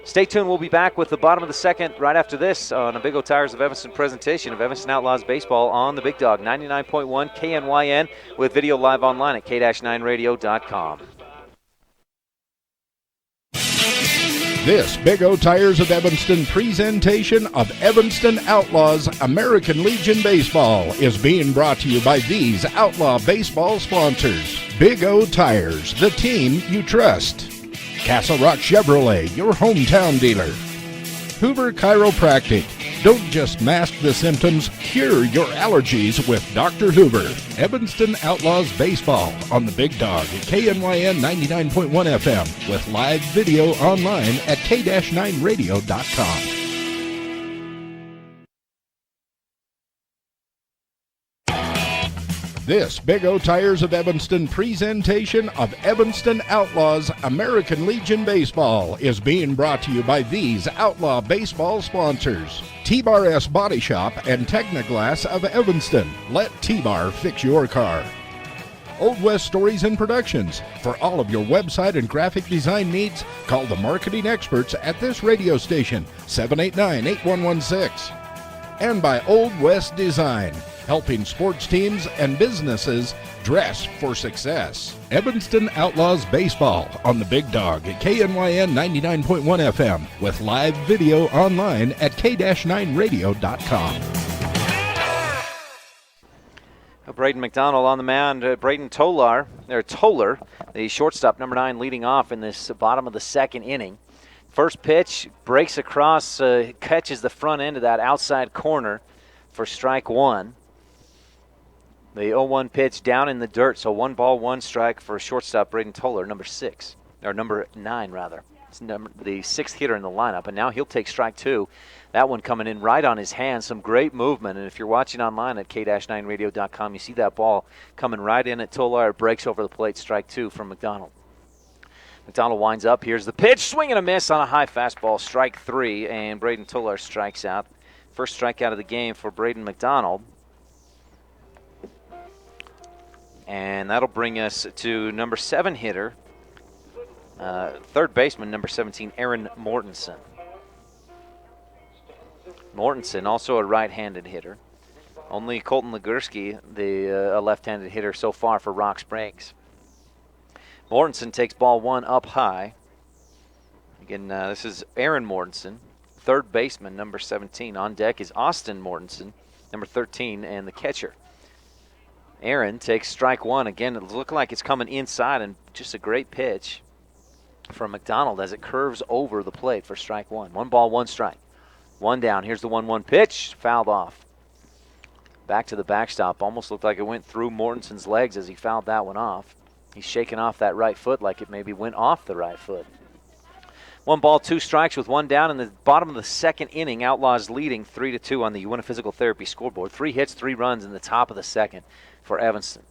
Stay tuned. We'll be back with the bottom of the second right after this on a Big O Tires of Evanston presentation of Evanston Outlaws baseball on the Big Dog 99.1 KNYN with video live online at k-9radio.com. This Big O Tires of Evanston presentation of Evanston Outlaws American Legion Baseball is being brought to you by these Outlaw baseball sponsors. Big O Tires, the team you trust. Castle Rock Chevrolet, your hometown dealer. Hoover Chiropractic. Don't just mask the symptoms, cure your allergies with Dr. Hoover. Evanston Outlaws Baseball on the Big Dog at KNYN 99.1 FM with live video online at k-9radio.com. This Big O Tires of Evanston presentation of Evanston Outlaws American Legion Baseball is being brought to you by these Outlaw Baseball sponsors. T-Bar S Body Shop and Technoglass of Evanston. Let T-Bar fix your car. Old West Stories and Productions. For all of your website and graphic design needs, call the marketing experts at this radio station, 789-8116. And by Old West Design, helping sports teams and businesses dress for success. Evanston Outlaws Baseball on the Big Dog at KNYN 99.1 FM with live video online at k-9radio.com. Braden McDonald on the mound. Braden Toller, the shortstop, number 9, leading off in this bottom of the second inning. First pitch breaks across, catches the front end of that outside corner for strike one. The 0-1 pitch down in the dirt, so 1 ball, 1 strike for shortstop Braden Toller, number 9 rather. It's the 6th hitter in the lineup, and now he'll take strike 2. That one coming in right on his hand, some great movement, and if you're watching online at k-9radio.com, you see that ball coming right in at Toller. It breaks over the plate, strike 2 from McDonald. McDonald winds up. Here's the pitch. Swing and a miss on a high fastball. Strike 3, and Braden Toller strikes out. First strikeout of the game for Braden McDonald. And that'll bring us to number 7 hitter, third baseman, number 17, Aaron Mortensen. Mortensen, also a right-handed hitter. Only Colton Legursky, a left-handed hitter so far for Rock Springs. Mortensen takes ball 1 up high. Again, this is Aaron Mortensen, third baseman, number 17. On deck is Austin Mortensen, number 13, and the catcher. Aaron takes strike 1. Again, it looks like it's coming inside, and just a great pitch from McDonald as it curves over the plate for strike 1. 1 ball, 1 strike. 1 down. Here's the 1-1 pitch. Fouled off. Back to the backstop. Almost looked like it went through Mortensen's legs as he fouled that one off. He's shaking off that right foot like it maybe went off the right foot. 1 ball, 2 strikes with 1 down in the bottom of the second inning. Outlaws leading 3-2 on the Uinta Physical Therapy scoreboard. 3 hits, 3 runs in the top of the second for Evanston.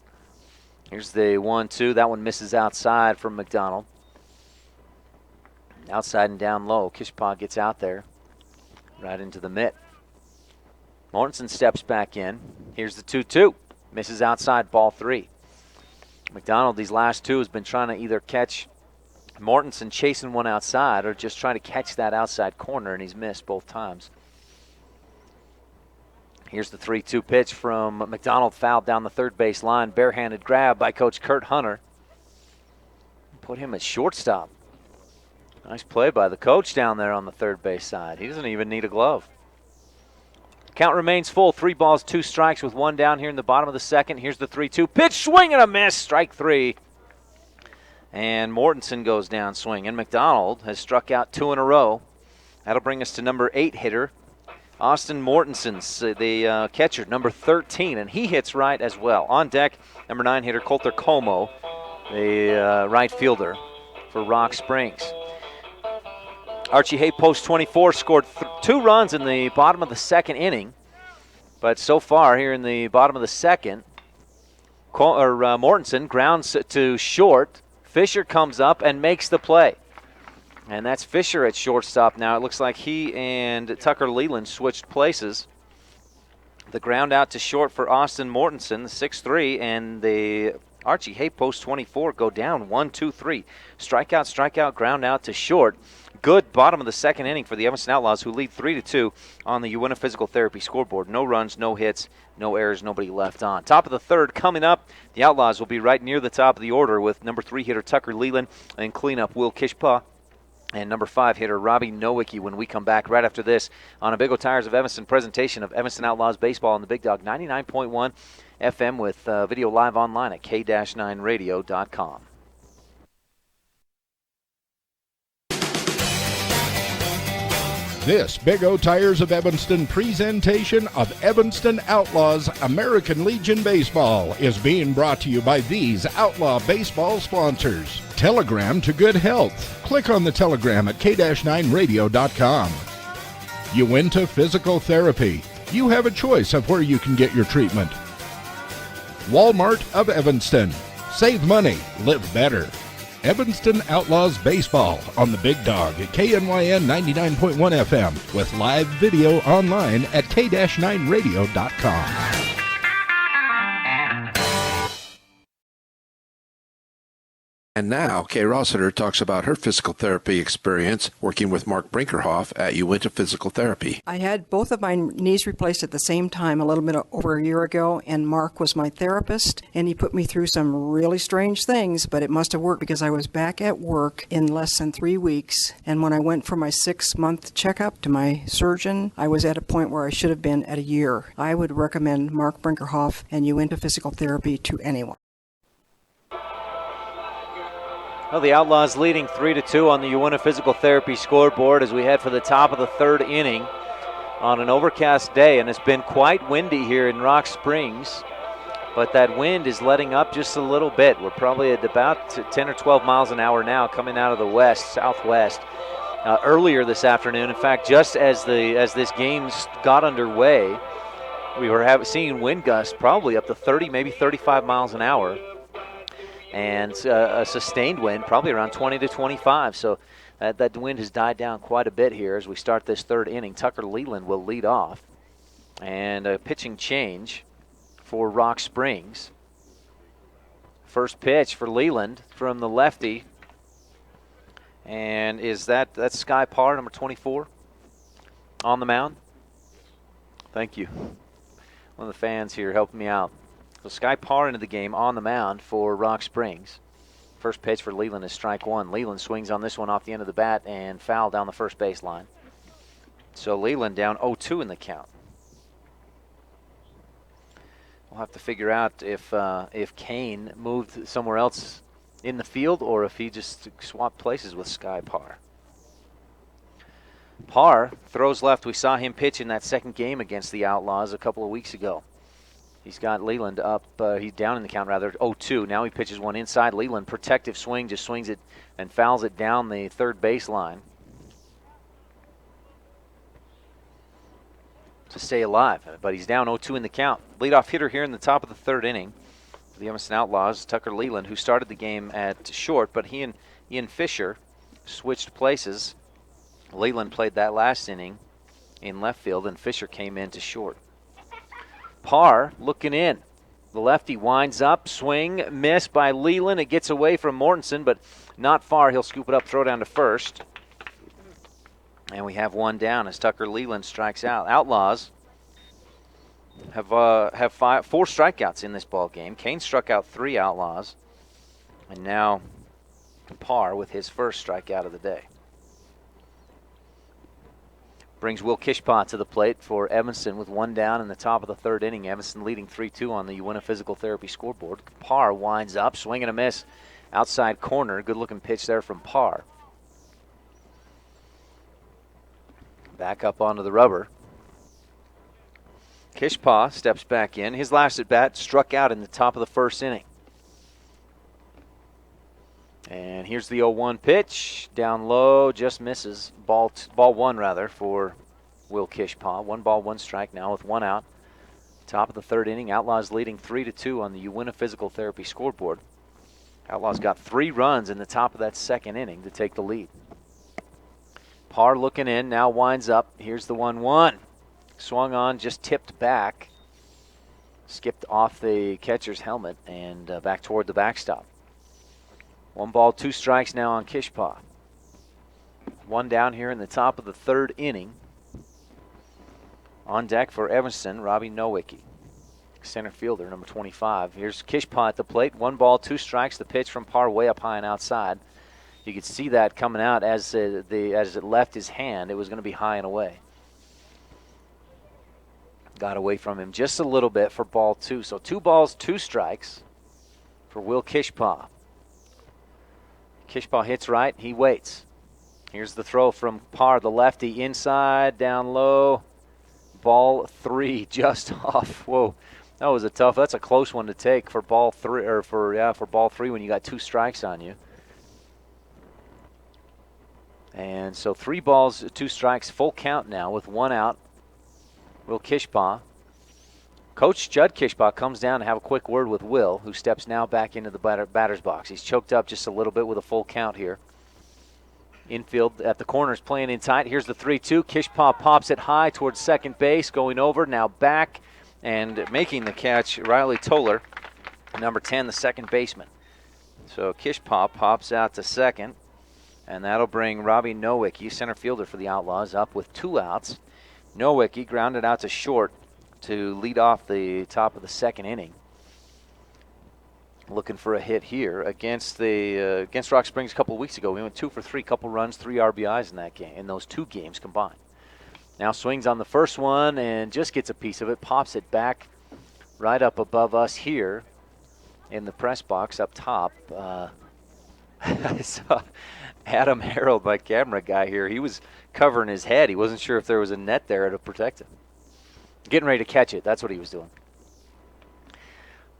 Here's the 1-2. That one misses outside from McDonald. Outside and down low. Kishpaw gets out there. Right into the mitt. Mortensen steps back in. Here's the 2-2. Misses outside, ball 3. McDonald, these last 2, has been trying to either catch Mortensen chasing one outside or just trying to catch that outside corner, and he's missed both times. Here's the 3-2 pitch from McDonald, fouled down the third base line. Barehanded grab by Coach Kurt Hunter. Put him at shortstop. Nice play by the coach down there on the third base side. He doesn't even need a glove. Count remains full. 3 balls, 2 strikes with 1 down here in the bottom of the second. Here's the 3-2 pitch. Swing and a miss. Strike 3. And Mortensen goes down swing. And McDonald has struck out 2 in a row. That'll bring us to number 8 hitter, Austin Mortensen, the catcher, number 13. And he hits right as well. On deck, number 9 hitter, Coulter Como, the right fielder for Rock Springs. Archie Hay, post 24, scored 2 runs in the bottom of the second inning. But so far here in the bottom of the second, Mortensen grounds to short. Fisher comes up and makes the play. And that's Fisher at shortstop now. It looks like he and Tucker Leland switched places. The ground out to short for Austin Mortensen, the 6-3, and the Archie Hay, post 24, go down 1-2-3. Strikeout, ground out to short. Good bottom of the second inning for the Evanston Outlaws, who lead 3-2 on the Uinta Physical Therapy scoreboard. No runs, no hits, no errors, nobody left on. Top of the third coming up. The Outlaws will be right near the top of the order with number 3 hitter Tucker Leland and cleanup Will Kishpaw and number 5 hitter Robbie Nowicki when we come back right after this on a Big O Tires of Evanston presentation of Evanston Outlaws baseball on the Big Dog 99.1 FM with video live online at k-9radio.com. This Big O Tires of Evanston presentation of Evanston Outlaws American Legion Baseball is being brought to you by these Outlaw Baseball sponsors. Telegram to good health. Click on the telegram at k-9radio.com. Uinta Physical Therapy. You have a choice of where you can get your treatment. Walmart of Evanston. Save money, live better. Evanston Outlaws Baseball on the Big Dog at KNYN 99.1 FM with live video online at k-9radio.com. And now, Kay Rossiter talks about her physical therapy experience working with Mark Brinkerhoff at Uinta Physical Therapy. I had both of my knees replaced at the same time a little bit over a year ago, and Mark was my therapist, and he put me through some really strange things, but it must have worked because I was back at work in less than 3 weeks, and when I went for my 6-month checkup to my surgeon, I was at a point where I should have been at a year. I would recommend Mark Brinkerhoff and Uinta Physical Therapy to anyone. Well, the Outlaws leading 3-2 on the Uinta Physical Therapy scoreboard as we head for the top of the third inning on an overcast day, and it's been quite windy here in Rock Springs, but that wind is letting up just a little bit. We're probably at about 10 or 12 miles an hour now coming out of the southwest. Earlier this afternoon, in fact, just as this game got underway, we were seeing wind gusts probably up to 30, maybe 35 miles an hour. And a sustained wind, probably around 20 to 25. So that wind has died down quite a bit here as we start this third inning. Tucker Leland will lead off. And a pitching change for Rock Springs. First pitch for Leland from the lefty. And that's Sky Parr, number 24, on the mound? Thank you. One of the fans here helping me out. So Sky Parr into the game on the mound for Rock Springs. First pitch for Leland is strike one. Leland swings on this one off the end of the bat and foul down the first baseline. So Leland down 0-2 in the count. We'll have to figure out if Kane moved somewhere else in the field or if he just swapped places with Sky Parr. Parr throws left. We saw him pitch in that second game against the Outlaws a couple of weeks ago. He's got Leland up. He's down in the count, rather, 0-2. Now he pitches one inside. Leland, protective swing, just swings it and fouls it down the third baseline to stay alive. But he's down 0-2 in the count. Leadoff hitter here in the top of the third inning for the Evanston Outlaws, Tucker Leland, who started the game at short, but he and Ian Fisher switched places. Leland played that last inning in left field, and Fisher came in to short. Parr looking in. The lefty winds up, swing, miss by Leland. It gets away from Mortensen, but not far. He'll scoop it up, throw down to first. And we have one down as Tucker Leland strikes out. Outlaws have 4 strikeouts in this ball game. Kane struck out 3 Outlaws. And now Parr with his first strikeout of the day. Brings Will Kishpa to the plate for Evanston with one down in the top of the third inning. Evanston leading 3-2 on the Uinta Physical Therapy scoreboard. Parr winds up, swing and a miss. Outside corner, good-looking pitch there from Parr. Back up onto the rubber. Kishpa steps back in. His last at-bat struck out in the top of the first inning. And here's the 0-1 pitch. Down low, just misses. Ball one, rather, for Will Kishpa. 1 ball, 1 strike now with 1 out. Top of the third inning. Outlaws leading 3-2 on the Uinta Physical Therapy scoreboard. Outlaws got 3 runs in the top of that second inning to take the lead. Parr looking in, now winds up. Here's the 1-1. Swung on, just tipped back. Skipped off the catcher's helmet and back toward the backstop. 1 ball, 2 strikes now on Kishpa. 1 down here in the top of the third inning. On deck for Evanston, Robbie Nowicki, center fielder, number 25. Here's Kishpa at the plate. 1 ball, 2 strikes. The pitch from Parr way up high and outside. You could see that coming out as it left his hand. It was going to be high and away. Got away from him just a little bit for ball 2. So 2 balls, 2 strikes for Will Kishpa. Kishpa hits right. He waits. Here's the throw from Parr, the lefty, inside, down low. Ball 3 just off. Whoa, that's a close one to take for ball 3, or for ball 3 when you got 2 strikes on you. And so 3 balls, 2 strikes, full count now with 1 out. Will Kishpaw. Coach Judd Kishpaw comes down to have a quick word with Will, who steps now back into the batter's box. He's choked up just a little bit with a full count here. Infield at the corners playing in tight. Here's the 3-2. Kishpaw pops it high towards second base, going over, now back, and making the catch, Riley Toller, number 10, the second baseman. So Kishpaw pops out to second, and that'll bring Robbie Nowicki, center fielder for the Outlaws, up with 2 outs. Nowicki grounded out to short to lead off the top of the second inning. Looking for a hit here against Rock Springs a couple of weeks ago. We went 2 for 3, couple runs, 3 RBIs in that game, in those 2 games combined. Now swings on the first one and just gets a piece of it, pops it back right up above us here in the press box up top. I saw Adam Harold, my camera guy here. He was covering his head. He wasn't sure if there was a net there to protect him. Getting ready to catch it. That's what he was doing.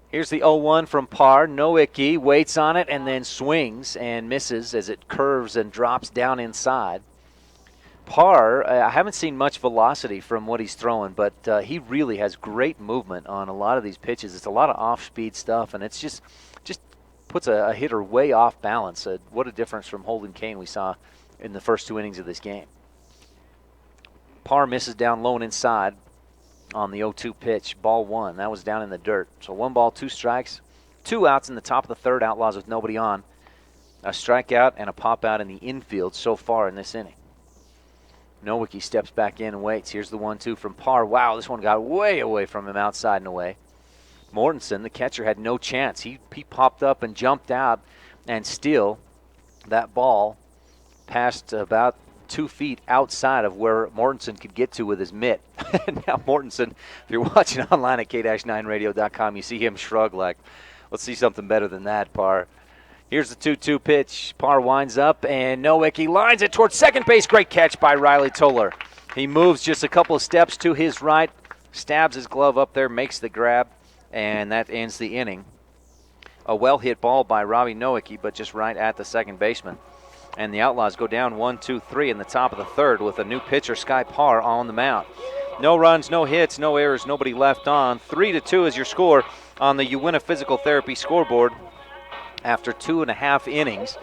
Here's the 0-1 from Parr. Nowicki waits on it and then swings and misses as it curves and drops down inside. Parr, I haven't seen much velocity from what he's throwing, but he really has great movement on a lot of these pitches. It's a lot of off-speed stuff, and it's just puts a hitter way off balance. What a difference from Holden Kane we saw in the first 2 innings of this game. Parr misses down low and inside on the 0-2 pitch, ball 1. That was down in the dirt. So 1 ball, 2 strikes, 2 outs in the top of the third, Outlaws with nobody on. A strikeout and a pop out in the infield so far in this inning. Nowicki steps back in and waits. Here's the 1-2 from Parr. Wow, this one got way away from him, outside and away. Mortensen, the catcher, had no chance. He popped up and jumped out, and still that ball passed about 2 feet outside of where Mortensen could get to with his mitt. Now Mortensen, if you're watching online at k-9radio.com, you see him shrug like, let's see something better than that, Parr. Here's the 2-2 pitch. Parr winds up, and Nowicki lines it towards second base. Great catch by Riley Toller. He moves just a couple of steps to his right, stabs his glove up there, makes the grab, and that ends the inning. A well-hit ball by Robbie Nowicki, but just right at the second baseman. And the Outlaws go down 1-2-3 in the top of the third with a new pitcher, Sky Parr, on the mound. No runs, no hits, no errors, nobody left on. 3-2 is your score on the Uinta Physical Therapy scoreboard after 2.5 innings.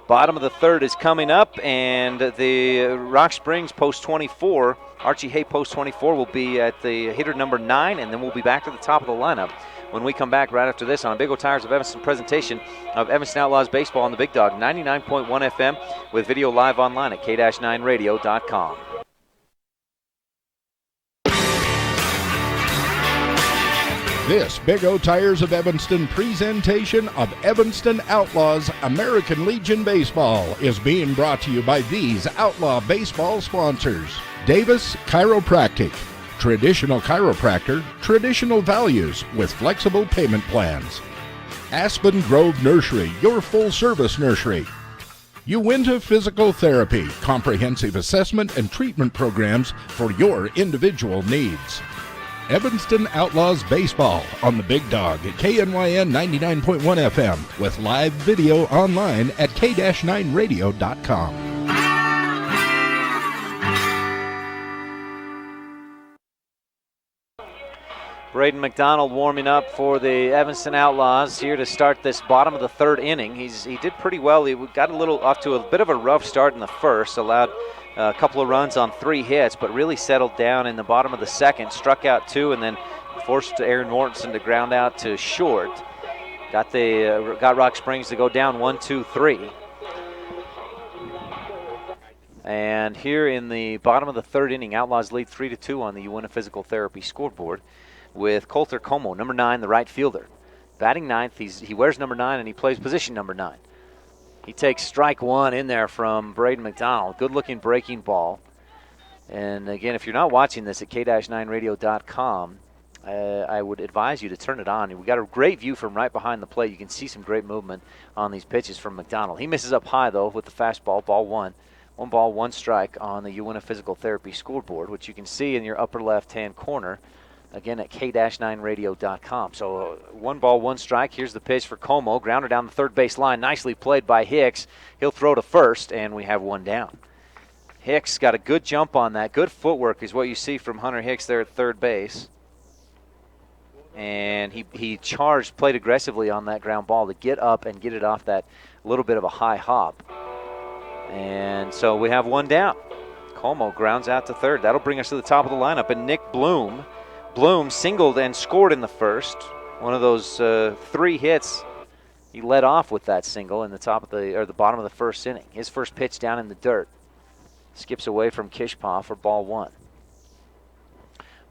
Bottom of the third is coming up, and the Rock Springs post 24, Archie Hay post 24, will be at the hitter number 9, and then we'll be back to the top of the lineup when we come back right after this on a Big O Tires of Evanston presentation of Evanston Outlaws baseball on the Big Dog 99.1 FM with video live online at k-9radio.com. This Big O Tires of Evanston presentation of Evanston Outlaws American Legion Baseball is being brought to you by these Outlaw baseball sponsors. Davis Chiropractic. Traditional chiropractor, traditional values with flexible payment plans. Aspen Grove Nursery, your full-service nursery. Uinta Physical Therapy, comprehensive assessment and treatment programs for your individual needs. Evanston Outlaws Baseball on the Big Dog at KNYN 99.1 FM with live video online at k-9radio.com. Braden McDonald warming up for the Evanston Outlaws here to start this bottom of the third inning. He did pretty well. He got off to a bit of a rough start in the first, allowed a couple of runs on 3 hits, but really settled down in the bottom of the second, struck out 2, and then forced Aaron Mortensen to ground out to short. Got Rock Springs to go down 1-2-3. And here in the bottom of the third inning, Outlaws lead 3-2 on the Uinta Physical Therapy scoreboard with Coulter Como, number 9, the right fielder. Batting ninth, he wears number 9 and he plays position number 9. He takes strike 1 in there from Braden McDonald. Good-looking breaking ball. And again, if you're not watching this at k-9radio.com, I would advise you to turn it on. We got a great view from right behind the plate. You can see some great movement on these pitches from McDonald. He misses up high, though, with the fastball, ball 1. 1 ball, 1 strike on the Uinta Physical Therapy scoreboard, which you can see in your upper left-hand corner, again at k-9radio.com. So 1 ball, 1 strike. Here's the pitch for Como. Grounded down the third base line. Nicely played by Hicks. He'll throw to first, and we have 1 down. Hicks got a good jump on that. Good footwork is what you see from Hunter Hicks there at third base. And he charged, played aggressively on that ground ball to get up and get it off that little bit of a high hop. And so we have 1 down. Como grounds out to third. That'll bring us to the top of the lineup. And Nick Bloom singled and scored in the first. One of those 3 hits. He led off with that single in the the bottom of the first inning. His first pitch down in the dirt. Skips away from Kishpa for ball 1.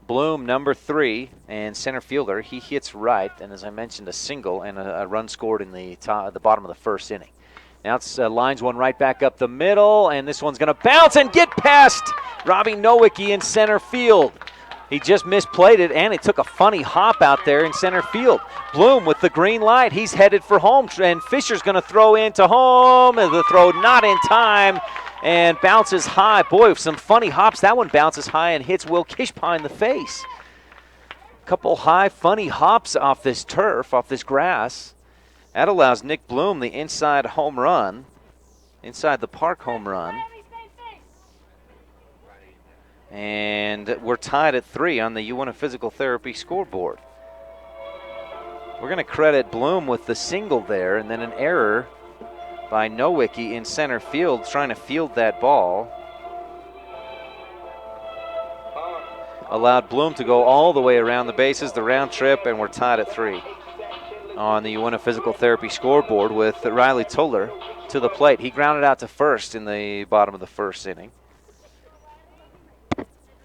Bloom, number 3, and center fielder. He hits right, and as I mentioned, a single and a run scored in the bottom of the first inning. Now it's lines one right back up the middle, and this one's going to bounce and get past Robbie Nowicki in center field. He just misplayed it, and it took a funny hop out there in center field. Bloom with the green light. He's headed for home, and Fisher's going to throw into home. The throw not in time. And bounces high. Boy, some funny hops. That one bounces high and hits Will Kishpa in the face. Couple high, funny hops off this turf, off this grass. That allows Nick Bloom the inside home run, inside the park home run. And we're tied at 3 on the Uinta Physical Therapy scoreboard. We're going to credit Bloom with the single there, and then an error by Nowicki in center field, trying to field that ball. Allowed Bloom to go all the way around the bases, the round trip, and we're tied at 3 on the Uinta Physical Therapy scoreboard with Riley Toller to the plate. He grounded out to first in the bottom of the first inning.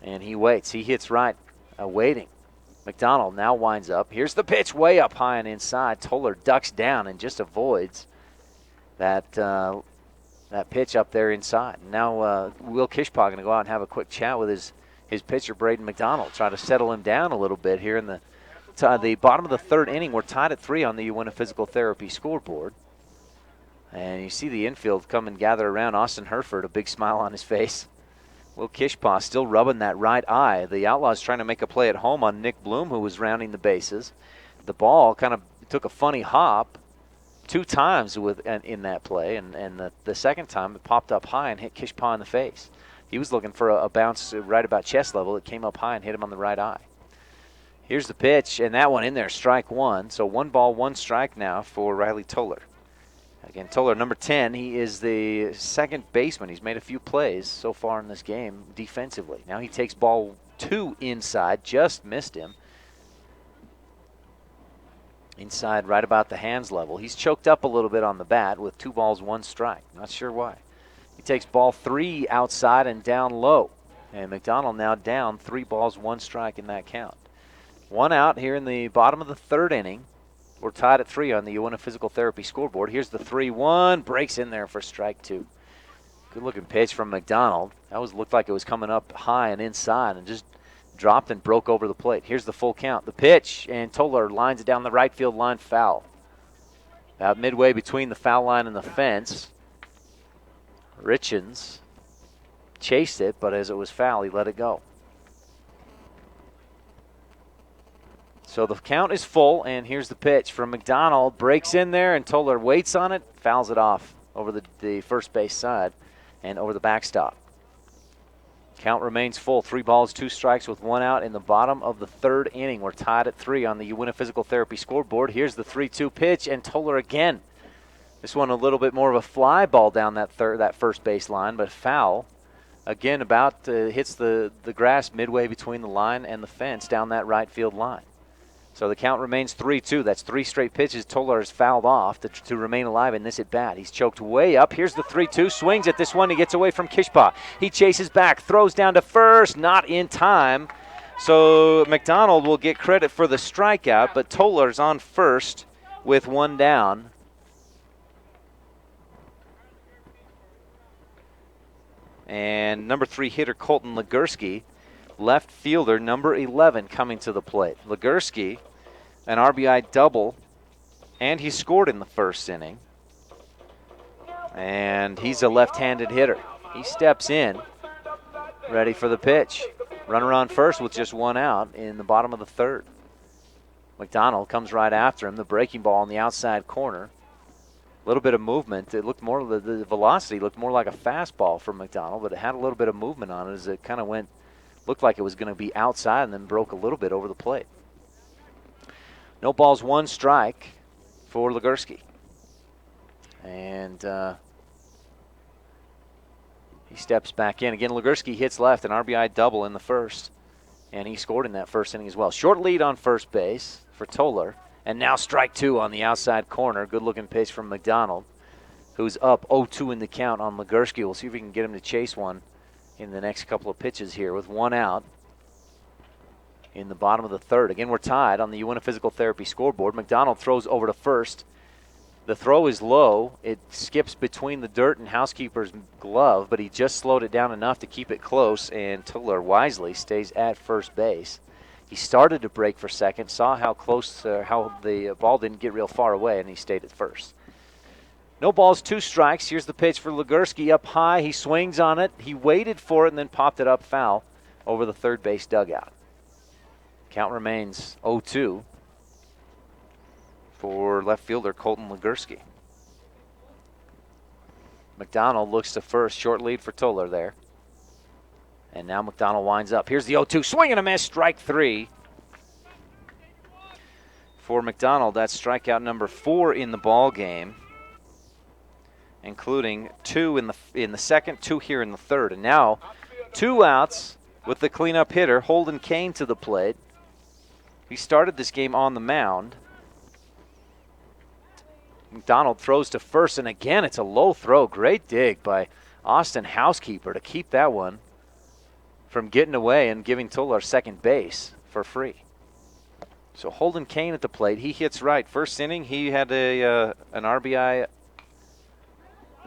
And he waits. He hits right, waiting. McDonald now winds up. Here's the pitch way up high and inside. Toller ducks down and just avoids that pitch up there inside. Now Will Kishpa going to go out and have a quick chat with his pitcher, Braden McDonald, try to settle him down a little bit here in the bottom of the third inning. We're tied at 3 on the Uinta Physical Therapy scoreboard. And you see the infield come and gather around. Austin Herford, a big smile on his face. Will Kishpa still rubbing that right eye. The Outlaws trying to make a play at home on Nick Bloom, who was rounding the bases. The ball kind of took a funny hop 2 times in that play, and the second time it popped up high and hit Kishpa in the face. He was looking for a bounce right about chest level. It came up high and hit him on the right eye. Here's the pitch, and that one in there, strike 1. So 1 ball, 1 strike now for Riley Toller. Again, Toller, number 10, he is the second baseman. He's made a few plays so far in this game defensively. Now he takes ball 2 inside, just missed him. Inside right about the hands level. He's choked up a little bit on the bat with 2 balls, 1 strike. Not sure why. He takes ball 3 outside and down low. And McDonald now down 3 balls, 1 strike in that count. 1 out here in the bottom of the third inning. We're tied at 3 on the Uinta Physical Therapy scoreboard. Here's the 3-1. Breaks in there for strike 2. Good looking pitch from McDonald. That looked like it was coming up high and inside and just dropped and broke over the plate. Here's the full count. The pitch, and Toller lines it down the right field line, foul. About midway between the foul line and the fence. Richens chased it, but as it was foul, he let it go. So the count is full, and here's the pitch from McDonald. Breaks in there, and Toller waits on it, fouls it off over the first base side and over the backstop. Count remains full. 3 balls, 2 strikes with 1 out in the bottom of the third inning. We're tied at 3 on the Uinta Physical Therapy scoreboard. Here's the 3-2 pitch, and Toller again. This one a little bit more of a fly ball down that first base line, but foul. Again, about hits the grass midway between the line and the fence down that right field line. So the count remains 3-2. That's 3 straight pitches Toller has fouled off to remain alive in this at-bat. He's choked way up. Here's the 3-2. Swings at this one. He gets away from Kishpa. He chases back. Throws down to first. Not in time. So McDonald will get credit for the strikeout, but Toller's on first with 1 down. And number 3 hitter Colton Legursky, left fielder number 11, coming to the plate. Legursky, an RBI double, and he scored in the first inning. And he's a left-handed hitter. He steps in, ready for the pitch. Runner on first with just one out in the bottom of the third. McDonald comes right after him. The breaking ball on the outside corner. A little bit of movement. It looked more, the velocity looked more like a fastball for McDonald, but it had a little bit of movement on it as it kind of went, looked like it was going to be outside and then broke a little bit over the plate. No balls, one strike for Legursky. And he steps back in. Again, Legursky hits left, an RBI double in the first, and he scored in that first inning as well. Short lead on first base for Toller, and now strike two on the outside corner. Good-looking pitch from McDonald, who's up 0-2 in the count on Legursky. We'll see if we can get him to chase one in the next couple of pitches here with one out in the bottom of the third. Again, we're tied on the Uinta Physical Therapy scoreboard. McDonald throws over to first. The throw is low. It skips between the dirt and housekeeper's glove, but he just slowed it down enough to keep it close, and Toller wisely stays at first base. He started to break for second, saw how close, how the ball didn't get real far away, and he stayed at first. No balls, two strikes. Here's the pitch for Legursky up high. He swings on it. He waited for it and then popped it up foul over the third base dugout. Count remains 0-2 for left fielder Colton Legursky. McDonald looks to first. Short lead for Toller there. And now McDonald winds up. Here's the 0-2. Swing and a miss. Strike three. For McDonald, that's strikeout number 4 in the ball game, including 2 in the second, 2 here in the third. And now 2 outs with the cleanup hitter, Holden Kane, to the plate. He started this game on the mound. McDonald throws to first, and again, it's a low throw. Great dig by Austin Housekeeper to keep that one from getting away and giving Toller second base for free. So Holden Kane at the plate. He hits right. First inning, he had an RBI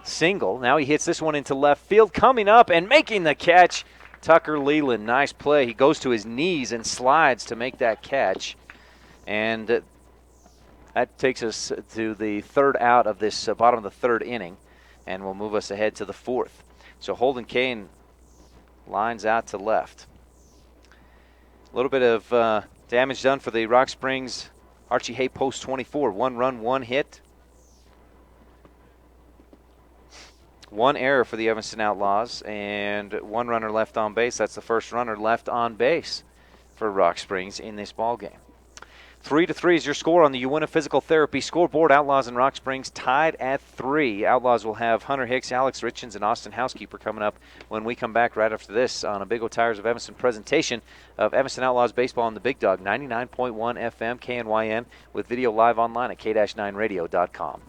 single. Now he hits this one into left field. Coming up and making the catch, Tucker Leland. Nice play. He goes to his knees and slides to make that catch. And that takes us to the third out of this bottom of the third inning, and will move us ahead to the fourth. So Holden Kane lines out to left. A little bit of damage done for the Rock Springs Archie Hay post 24. 1 run, 1 hit. 1 error for the Evanston Outlaws, and 1 runner left on base. That's the first runner left on base for Rock Springs in this ball game. 3-3 is your score on the Uinta Physical Therapy scoreboard. Outlaws and Rock Springs tied at 3. Outlaws will have Hunter Hicks, Alex Richens, and Austin Housekeeper coming up when we come back right after this on a Big O Tires of Evanston presentation of Evanston Outlaws baseball on the Big Dog, 99.1 FM KNYN, with video live online at k-9radio.com.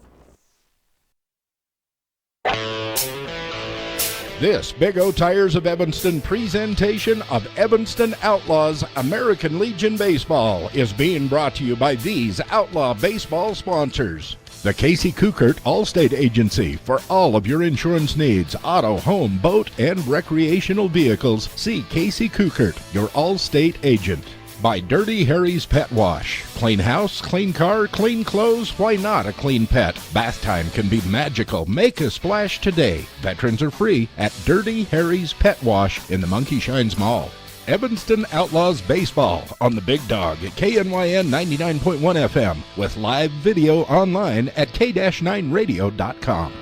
This Big O Tires of Evanston presentation of Evanston Outlaws American Legion Baseball is being brought to you by these Outlaw baseball sponsors. The Casey Kukert Allstate Agency for all of your insurance needs, auto, home, boat, and recreational vehicles. See Casey Kukert, your Allstate agent. By Dirty Harry's Pet Wash. Clean house, clean car, clean clothes, why not a clean pet? Bath time can be magical. Make a splash today. Veterans are free at Dirty Harry's Pet Wash in the Monkey Shines Mall. Evanston Outlaws Baseball on the Big Dog at KNYN 99.1 FM with live video online at k-9radio.com.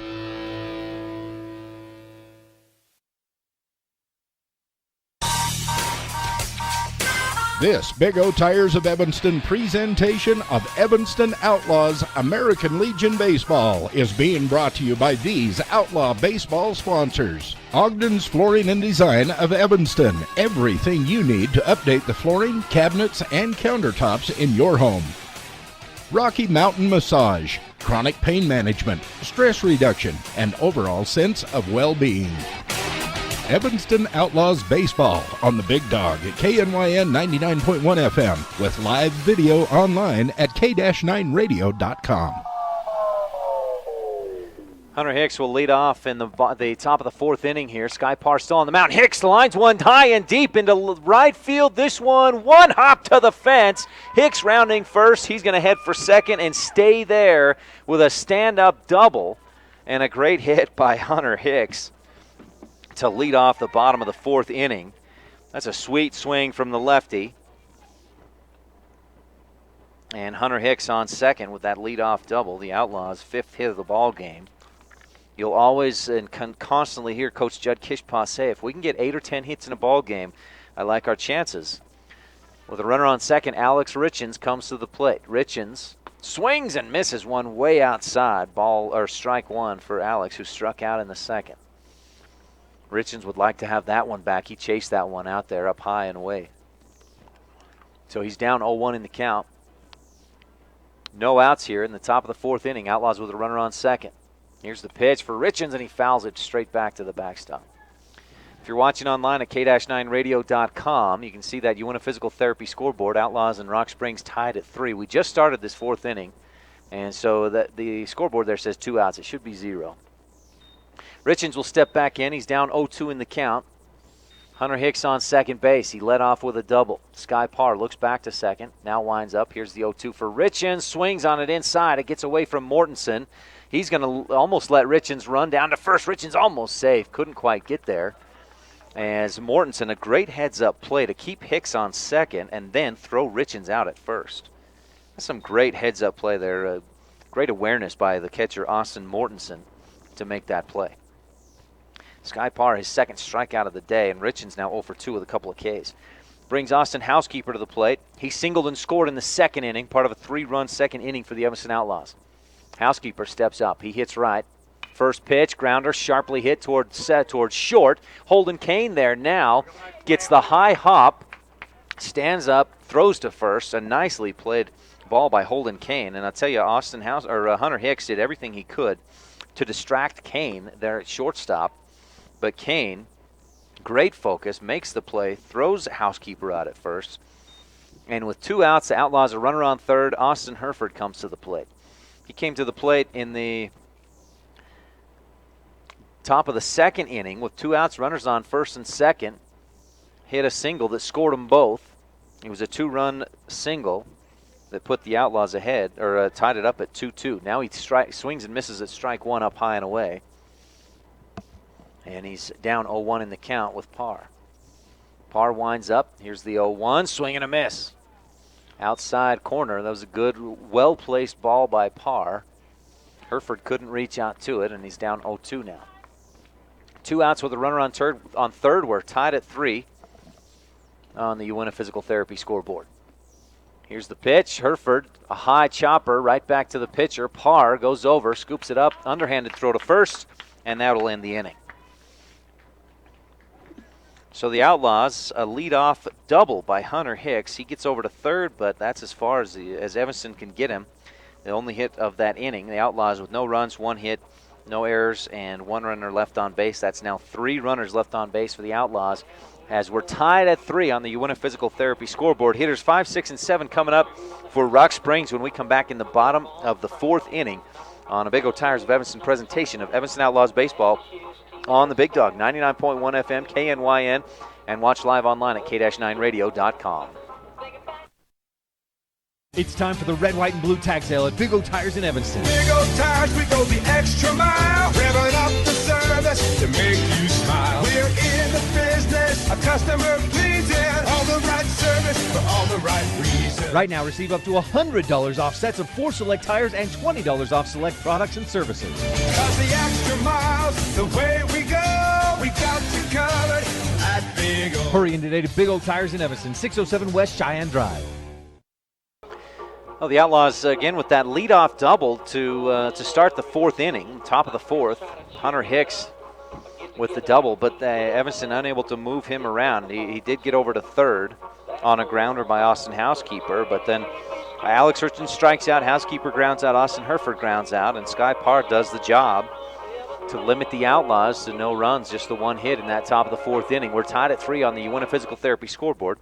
This Big O Tires of Evanston presentation of Evanston Outlaws American Legion Baseball is being brought to you by these Outlaw baseball sponsors. Ogden's Flooring and Design of Evanston. Everything you need to update the flooring, cabinets, and countertops in your home. Rocky Mountain Massage. Chronic pain management, stress reduction, and overall sense of well-being. Evanston Outlaws Baseball on the Big Dog at KNYN 99.1 FM with live video online at k-9radio.com. Hunter Hicks will lead off in the top of the fourth inning here. Sky Parr still on the mound. Hicks lines one high and deep into right field. This one hop to the fence. Hicks rounding first. He's going to head for second and stay there with a stand-up double and a great hit by Hunter Hicks to lead off the bottom of the 4th inning. That's a sweet swing from the lefty. And Hunter Hicks on second with that leadoff double, the Outlaws' 5th hit of the ball game. You'll always and constantly hear Coach Judd Kishpaw say, if we can get 8 or 10 hits in a ball game, I like our chances. With a runner on second, Alex Richens comes to the plate. Richens swings and misses one way outside. Ball or strike one for Alex, who struck out in the second. Richens would like to have that one back. He chased that one out there up high and away. So he's down 0-1 in the count. No outs here in the top of the 4th inning. Outlaws with a runner on second. Here's the pitch for Richens, and he fouls it straight back to the backstop. If you're watching online at k-9radio.com, you can see that Uinta Physical Therapy scoreboard. Outlaws and Rock Springs tied at 3. We just started this 4th inning, and so the scoreboard there says 2 outs. It should be 0. Richens will step back in. He's down 0-2 in the count. Hunter Hicks on second base. He led off with a double. Sky Parr looks back to second. Now winds up. Here's the 0-2 for Richens. Swings on it inside. It gets away from Mortensen. He's going to almost let Richens run down to first. Richens almost safe. Couldn't quite get there. As Mortensen, a great heads-up play to keep Hicks on second and then throw Richens out at first. That's some great heads-up play there. Great awareness by the catcher, Austin Mortensen, to make that play. Sky Parr, his second strikeout of the day, and Richens now 0 for 2 with a couple of Ks. Brings Austin Housekeeper to the plate. He singled and scored in the 2nd inning, part of a 3-run 2nd inning for the Evanston Outlaws. Housekeeper steps up. He hits right. First pitch, grounder, sharply hit towards short. Holden Kane there now gets the high hop, stands up, throws to first. A nicely played ball by Holden Kane. And I'll tell you, Hunter Hicks did everything he could to distract Kane there at shortstop. But Kane, great focus, makes the play, throws Housekeeper out at first. And with 2 outs, the Outlaws a runner on third. Austin Herford comes to the plate. He came to the plate in the top of the 2nd inning with 2 outs, runners on first and second. Hit a single that scored them both. It was a 2-run single that put the Outlaws ahead, or tied it up at 2-2. Now he swings and misses at strike one up high and away. And he's down 0-1 in the count with Parr. Parr winds up. Here's the 0-1. Swing and a miss. Outside corner. That was a good, well-placed ball by Parr. Herford couldn't reach out to it, and he's down 0-2 now. 2 outs with a runner on third. We're tied at 3 on the Uinta Physical Therapy scoreboard. Here's the pitch. Herford, a high chopper right back to the pitcher. Parr goes over, scoops it up, underhanded throw to first, and that'll end the inning. So the Outlaws, a leadoff double by Hunter Hicks. He gets over to third, but that's as far as Evanston can get him. The only hit of that inning. The Outlaws with no runs, 1 hit, no errors, and 1 runner left on base. That's now 3 runners left on base for the Outlaws, as we're tied at 3 on the Uinta Physical Therapy scoreboard. Hitters 5, 6, and 7 coming up for Rock Springs when we come back in the bottom of the 4th inning on a Big O Tires of Evanston presentation of Evanston Outlaws baseball on the Big Dog, 99.1 FM, KNYN, and watch live online at k-9radio.com. It's time for the red, white, and blue tag sale at Big O Tires in Evanston. Big O Tires, we go the extra mile, revving up the service to make you smile. We're in the business of customer pleasing, all the right service for all the right reasons. Right now, receive up to $100 off sets of 4 select tires and $20 off select products and services. 'Cause the extra miles, the way we go, we got you covered at Big O. Hurry in today to Big O Tires in Evanston, 607 West Cheyenne Drive. Well, the Outlaws, again, with that leadoff double to start the 4th inning, top of the 4th. Hunter Hicks with the double, but Evanston unable to move him around. He did get over to third on a grounder by Austin Housekeeper, but then Alex Richens strikes out, Housekeeper grounds out, Austin Herford grounds out, and Sky Parr does the job to limit the Outlaws to no runs, just the 1 hit in that top of the 4th inning. We're tied at 3 on the Uinta Physical Therapy scoreboard.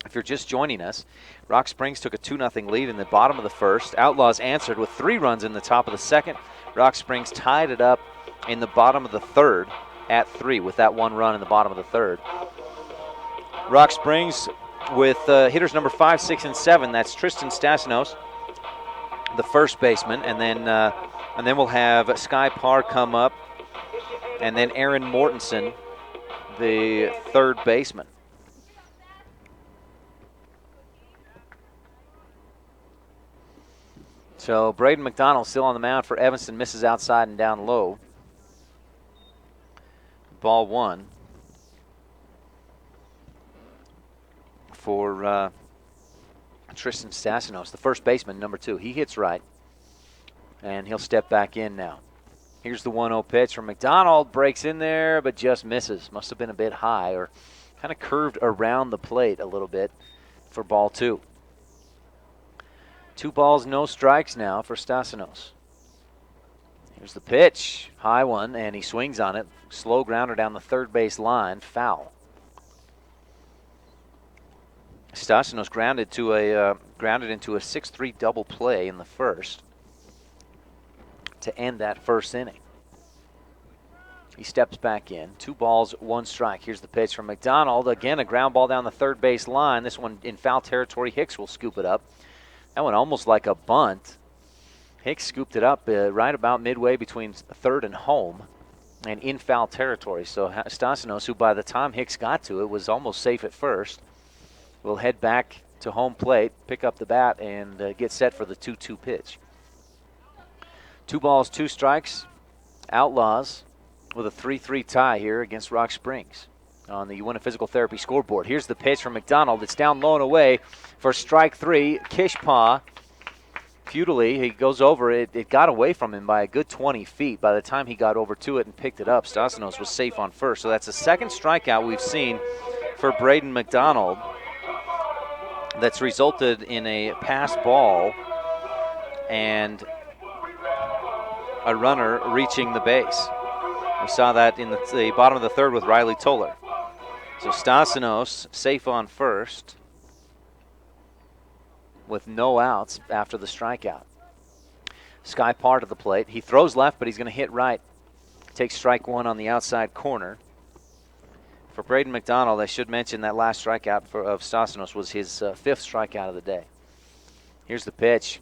If you're just joining us, Rock Springs took a 2-0 lead in the bottom of the 1st. Outlaws answered with 3 runs in the top of the 2nd. Rock Springs tied it up in the bottom of the 3rd at 3 with that 1 run in the bottom of the 3rd. Rock Springs with hitters number 5, 6, and 7. That's Tristan Stasinos, the first baseman, and then we'll have Sky Parr come up, and then Aaron Mortensen the third baseman. So Braden McDonald still on the mound for Evanston, misses outside and down low. Ball 1 for Tristan Stassinos, the first baseman, number 2. He hits right, and he'll step back in now. Here's the 1-0 pitch from McDonald. Breaks in there, but just misses. Must have been a bit high or kind of curved around the plate a little bit for ball 2. 2 balls, no strikes now for Stassinos. Here's the pitch. High one, and he swings on it. Slow grounder down the third base line. Foul. Stassinos grounded into a 6-3 double play in the first to end that first inning. He steps back in. 2 balls, 1 strike. Here's the pitch from McDonald. Again, a ground ball down the third base line. This one in foul territory. Hicks will scoop it up. That one almost like a bunt. Hicks scooped it up right about midway between third and home and in foul territory. So Stassinos, who by the time Hicks got to it was almost safe at first, will head back to home plate, pick up the bat, and get set for the 2-2 pitch. 2 balls, 2 strikes. Outlaws with a 3-3 tie here against Rock Springs on the Uinta Physical Therapy scoreboard. Here's the pitch from McDonald. It's down low and away for strike 3. Kishpaw, futilely, he goes over it. It got away from him by a good 20 feet. By the time he got over to it and picked it up, Stassinos was safe on first. So that's the second strikeout we've seen for Braden McDonald that's resulted in a pass ball and a runner reaching the base. We saw that in the bottom of the third with Riley Toller. So Stassinos safe on first with no outs after the strikeout. Sky Parr to the plate. He throws left, but he's going to hit right. Takes strike 1 on the outside corner. For Braden McDonald, I should mention that last strikeout of Stassinos was his 5th strikeout of the day. Here's the pitch.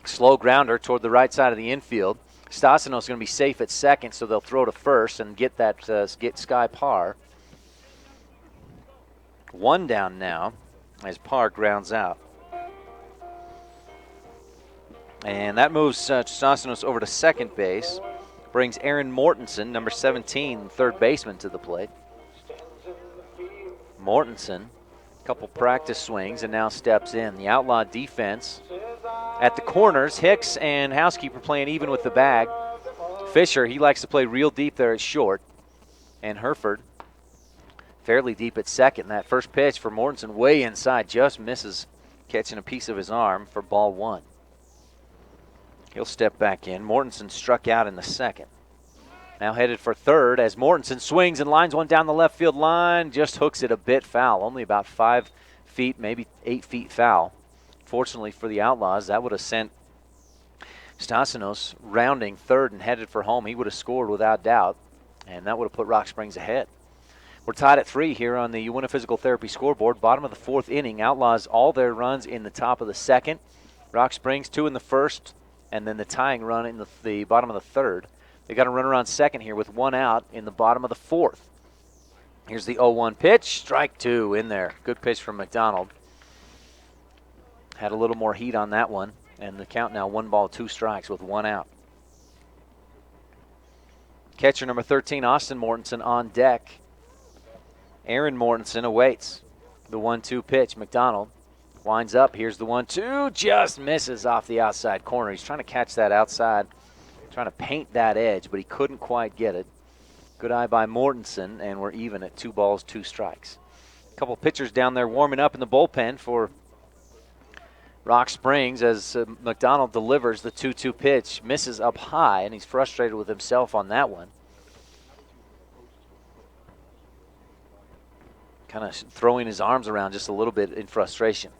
Slow grounder toward the right side of the infield. Stassinos is going to be safe at second, so they'll throw to first and get Sky Parr. 1 down now as Parr grounds out. And that moves Stassinos over to second base. Brings Aaron Mortensen, number 17, third baseman, to the plate. Mortensen, a couple practice swings, and now steps in. The Outlaw defense at the corners. Hicks and Housekeeper playing even with the bag. Fisher, he likes to play real deep there at short. And Hereford fairly deep at second. That first pitch for Mortensen way inside, just misses catching a piece of his arm for ball 1. He'll step back in. Mortensen struck out in the second. Now headed for third as Mortensen swings and lines one down the left field line. Just hooks it a bit foul. Only about 5 feet, maybe 8 feet foul. Fortunately for the Outlaws, that would have sent Stassinos rounding third and headed for home. He would have scored without doubt, and that would have put Rock Springs ahead. We're tied at 3 here on the Uinta Physical Therapy scoreboard. Bottom of the 4th inning. Outlaws all their runs in the top of the 2nd. Rock Springs 2 in the 1st, and then the tying run in the bottom of the 3rd. They got a runner on second here with 1 out in the bottom of the 4th. Here's the 0-1 pitch. Strike 2 in there. Good pitch from McDonald. Had a little more heat on that one, and the count now 1 ball, 2 strikes with 1 out. Catcher number 13, Austin Mortensen, on deck. Aaron Mortensen awaits the 1-2 pitch. McDonald winds up. Here's the 1-2. Just misses off the outside corner. He's trying to catch that outside, trying to paint that edge, but he couldn't quite get it. Good eye by Mortensen, and we're even at 2 balls, 2 strikes. A couple pitchers down there warming up in the bullpen for Rock Springs as McDonald delivers the 2-2 pitch. Misses up high, and he's frustrated with himself on that one. Kind of throwing his arms around just a little bit in frustration.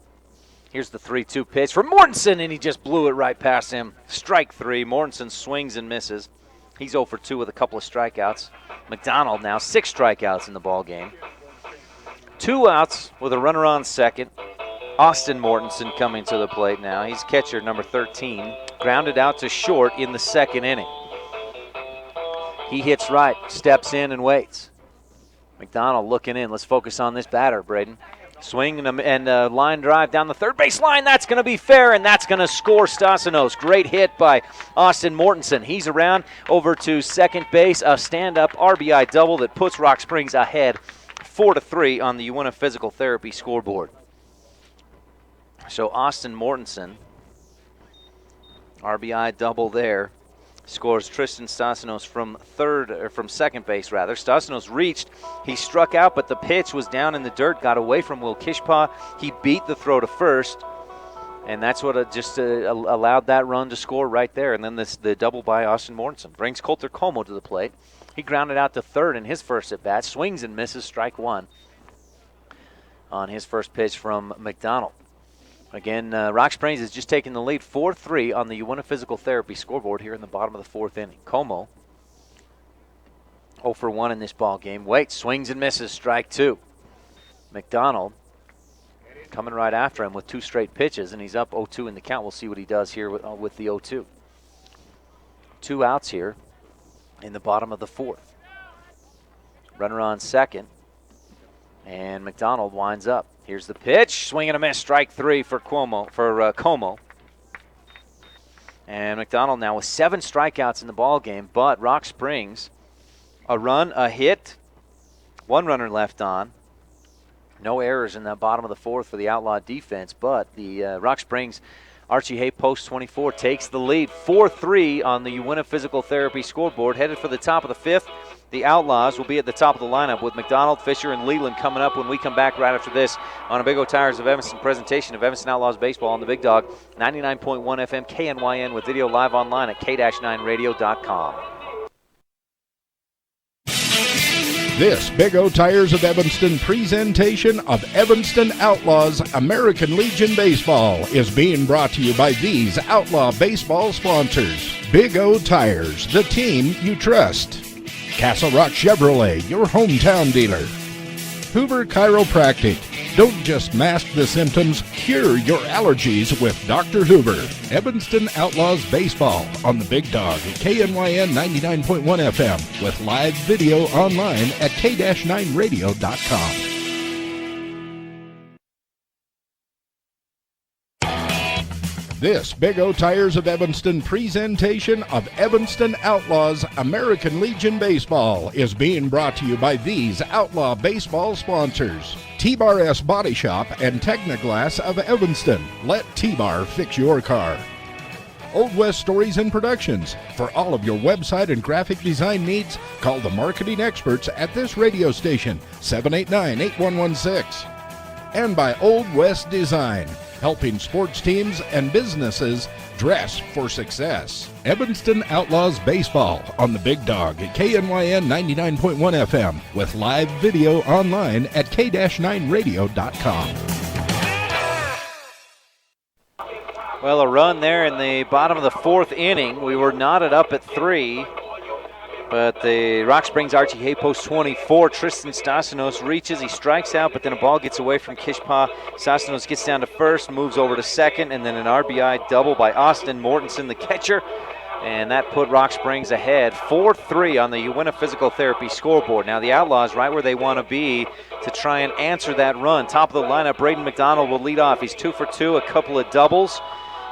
Here's the 3-2 pitch for Mortensen, and he just blew it right past him. Strike 3. Mortensen swings and misses. He's 0 for 2 with a couple of strikeouts. McDonald now 6 strikeouts in the ball game. 2 outs with a runner on second. Austin Mortensen coming to the plate now. He's catcher number 13. Grounded out to short in the 2nd inning. He hits right, steps in and waits. McDonald looking in. Let's focus on this batter, Braden. Swing and a line drive down the third base line. That's going to be fair, and that's going to score Stassinos. Great hit by Austin Mortensen. He's around over to second base. A stand-up RBI double that puts Rock Springs ahead 4-3 on the Uinta Physical Therapy scoreboard. So Austin Mortensen, RBI double there, scores Tristan Stassinos from second base rather. Stassinos reached, he struck out, but the pitch was down in the dirt, got away from Will Kishpa. He beat the throw to first, and that's what allowed that run to score right there. And then the double by Austin Mortensen brings Coulter Como to the plate. He grounded out to third in his first at bat, swings and misses, strike one on his first pitch from McDonald. Again, Rock Springs has just taken the lead 4-3 on the Uinta Physical Therapy scoreboard here in the bottom of the fourth inning. Como 0 for 1 in this ball game. Waits, swings and misses, strike two. McDonald coming right after him with two straight pitches, and he's up 0-2 in the count. We'll see what he does here with the 0-2. 2 outs here in the bottom of the fourth. Runner on second, and McDonald winds up. Here's the pitch, swing and a miss, strike three for Como. And McDonald now with 7 strikeouts in the ball game, but Rock Springs, a run, a hit, 1 runner left on. No errors in the bottom of the fourth for the Outlaw defense, but the Rock Springs Archie Hay, post 24, takes the lead 4-3 on the Uinta Physical Therapy scoreboard. Headed for the top of the fifth. The Outlaws will be at the top of the lineup with McDonald, Fisher, and Leland coming up when we come back right after this on a Big O Tires of Evanston presentation of Evanston Outlaws baseball on the Big Dog, 99.1 FM KNYN, with video live online at k-9radio.com. This Big O Tires of Evanston presentation of Evanston Outlaws American Legion Baseball is being brought to you by these Outlaw baseball sponsors. Big O Tires, the team you trust. Castle Rock Chevrolet, your hometown dealer. Hoover Chiropractic. Don't just mask the symptoms, cure your allergies with Dr. Hoover. Evanston Outlaws Baseball on the Big Dog at KNYN 99.1 FM with live video online at k-9radio.com. This Big O Tires of Evanston presentation of Evanston Outlaws American Legion Baseball is being brought to you by these Outlaw baseball sponsors. T-Bar S Body Shop and Technoglass of Evanston. Let T-Bar fix your car. Old West Stories and Productions. For all of your website and graphic design needs, call the marketing experts at this radio station, 789-8116. And by Old West Design, helping sports teams and businesses dress for success. Evanston Outlaws Baseball on the Big Dog at KNYN 99.1 FM with live video online at k-9radio.com. Well, a run there in the bottom of the fourth inning. We were knotted up at 3. But the Rock Springs Archie Hay, post 24, Tristan Stassinos reaches, he strikes out, but then a ball gets away from Kishpa. Stassinos gets down to first, moves over to second, and then an RBI double by Austin Mortensen, the catcher. And that put Rock Springs ahead 4-3 on the Uinta Physical Therapy scoreboard. Now the Outlaws right where they want to be to try and answer that run. Top of the lineup, Braden McDonald will lead off. He's 2 for 2, a couple of doubles,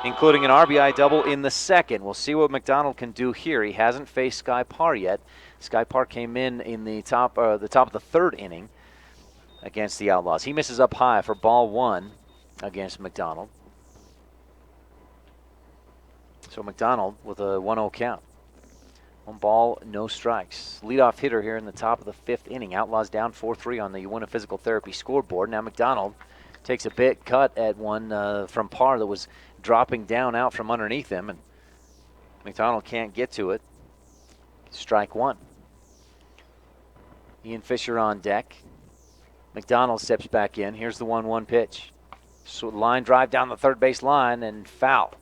including an RBI double in the second. We'll see what McDonald can do here. He hasn't faced Sky Parr yet. Sky Parr came in the top of the third inning against the Outlaws. He misses up high for ball 1 against McDonald. So McDonald with a 1-0 count. 1 ball, no strikes. Leadoff hitter here in the top of the fifth inning. Outlaws down 4-3 on the Uinta Physical Therapy scoreboard. Now McDonald takes a bit cut at one from Parr that was dropping down out from underneath him, and McDonald can't get to it. Strike 1. Ian Fisher on deck. McDonald steps back in. Here's the 1-1 pitch. So line drive down the third base line and foul.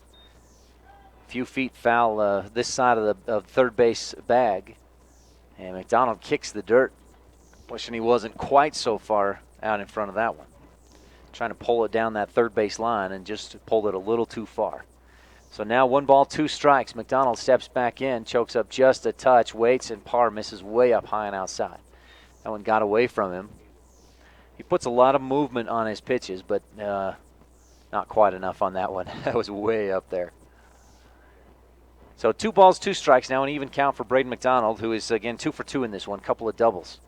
A few feet foul this side of the third base bag. And McDonald kicks the dirt. Wishing he wasn't quite so far out in front of that one. Trying to pull it down that third base line and just pulled it a little too far. So now 1 ball, 2 strikes. McDonald steps back in, chokes up just a touch, waits, and Parr misses way up high and outside. That one got away from him. He puts a lot of movement on his pitches, but not quite enough on that one. That was way up there. So 2 balls, 2 strikes now, an even count for Braden McDonald, who is, again, 2 for 2 in this one, couple of doubles.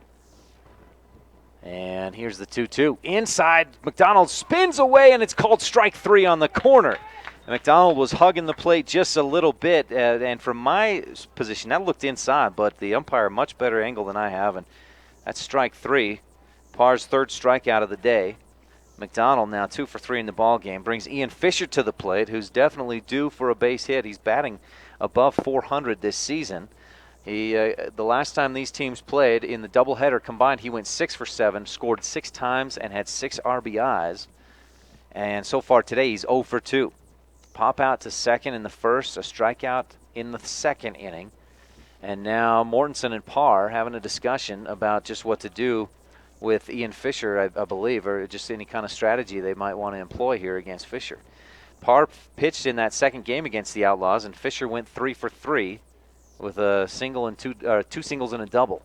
And here's the 2-2. Inside, McDonald spins away, and it's called strike 3 on the corner. And McDonald was hugging the plate just a little bit, and from my position, that looked inside, but the umpire, much better angle than I have, and that's strike 3. Parr's 3rd strikeout of the day. McDonald now 2 for 3 in the ball game. Brings Ian Fisher to the plate, who's definitely due for a base hit. He's batting above 400 this season. The last time these teams played in the doubleheader combined, he went 6 for 7, scored 6 times, and had 6 RBIs. And so far today, he's 0 for 2. Pop out to second in the first, a strikeout in the second inning. And now Mortensen and Parr having a discussion about just what to do with Ian Fisher, I believe, or just any kind of strategy they might want to employ here against Fisher. Parr pitched in that second game against the Outlaws, and Fisher went 3 for 3 with a single and 2 singles and a double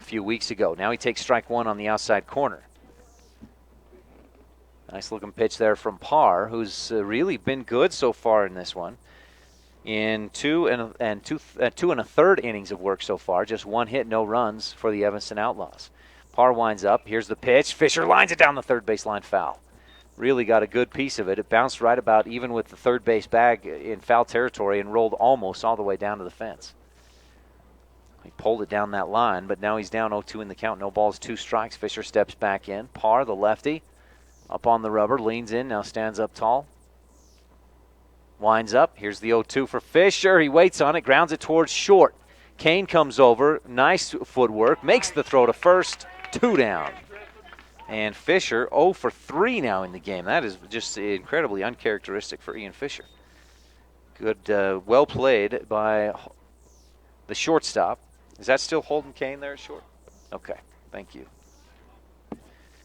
a few weeks ago. Now he takes strike 1 on the outside corner. Nice looking pitch there from Parr, who's really been good so far in this one. In 2 and 2.3 innings of work so far, just 1 hit, no runs for the Evanston Outlaws. Parr winds up. Here's the pitch. Fisher lines it down the third baseline foul. Really got a good piece of it. It bounced right about even with the third base bag in foul territory and rolled almost all the way down to the fence. He pulled it down that line, but now he's down 0-2 in the count. No balls, 2 strikes. Fisher steps back in. Parr, the lefty, up on the rubber, leans in, now stands up tall. Winds up. Here's the 0-2 for Fisher. He waits on it, grounds it towards short. Kane comes over. Nice footwork. Makes the throw to first. 2 down. And Fisher 0 for 3 now in the game. That is just incredibly uncharacteristic for Ian Fisher. Good, well played by the shortstop. Is that still Holden Kane there at short? Okay, thank you.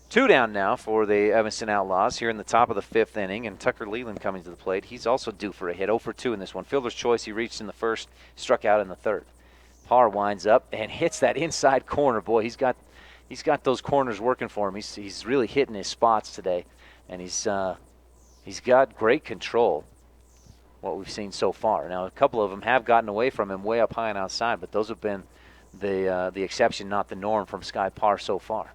2 down now for the Evanston Outlaws here in the top of the 5th inning, and Tucker Leland coming to the plate. He's also due for a hit, 0 for 2 in this one. Fielder's choice, he reached in the first, struck out in the third. Parr winds up and hits that inside corner. Boy, he's got those corners working for him. He's really hitting his spots today, and he's got great control, what we've seen so far. Now, a couple of them have gotten away from him way up high and outside, but those have been the exception, not the norm from Sky Parr so far.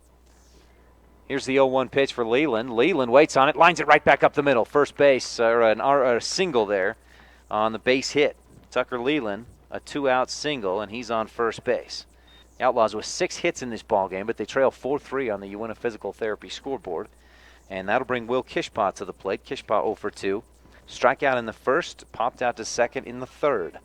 Here's the 0-1 pitch for Leland. Leland waits on it, lines it right back up the middle. First base, or a single there on the base hit. Tucker Leland, a 2-out single, and he's on first base. The Outlaws with 6 hits in this ballgame, but they trail 4-3 on the Uinta Physical Therapy scoreboard. And that'll bring Will Kishpa to the plate. Kishpa 0 for 2. Strikeout in the first, popped out to second in the third.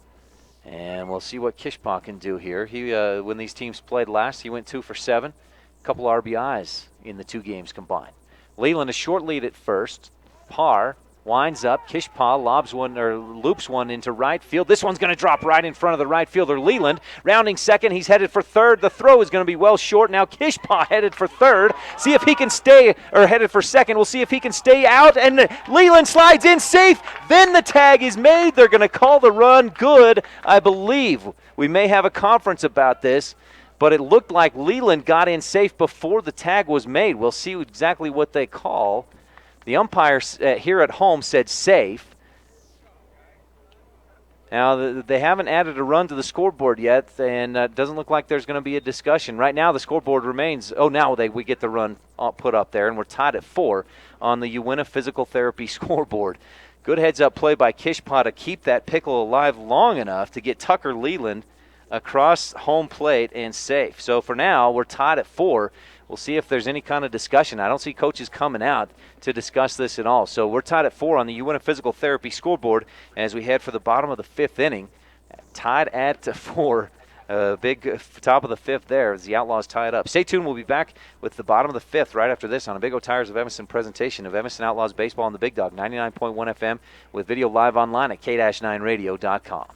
And we'll see what Kishpa can do here. He, when these teams played last, he went 2 for 7. A couple RBIs in the 2 games combined. Leland a short lead at first. Parr winds up. Kishpa lobs one or loops one into right field. This one's going to drop right in front of the right fielder. Leland rounding second. He's headed for third. The throw is going to be well short. Now Kishpa headed for third. See if he can stay, or headed for second. We'll see if he can stay out. And Leland slides in safe. Then the tag is made. They're going to call the run good, I believe. We may have a conference about this, but it looked like Leland got in safe before the tag was made. We'll see exactly what they call. The umpire here at home said safe. Now, they haven't added a run to the scoreboard yet, and it doesn't look like there's going to be a discussion. Right now, the scoreboard remains, now we get the run put up there, and we're tied at 4 on the Uinta Physical Therapy scoreboard. Good heads-up play by Kishpa to keep that pickle alive long enough to get Tucker Leland across home plate and safe. So for now, we're tied at 4. We'll see if there's any kind of discussion. I don't see coaches coming out to discuss this at all. So we're tied at 4 on the Uinta Physical Therapy scoreboard as we head for the bottom of the 5th inning. Tied at 4. Big top of the 5th there as the Outlaws tie it up. Stay tuned. We'll be back with the bottom of the 5th right after this on a Big O Tires of Evanston presentation of Evanston Outlaws Baseball on the Big Dog, 99.1 FM, with video live online at k-9radio.com.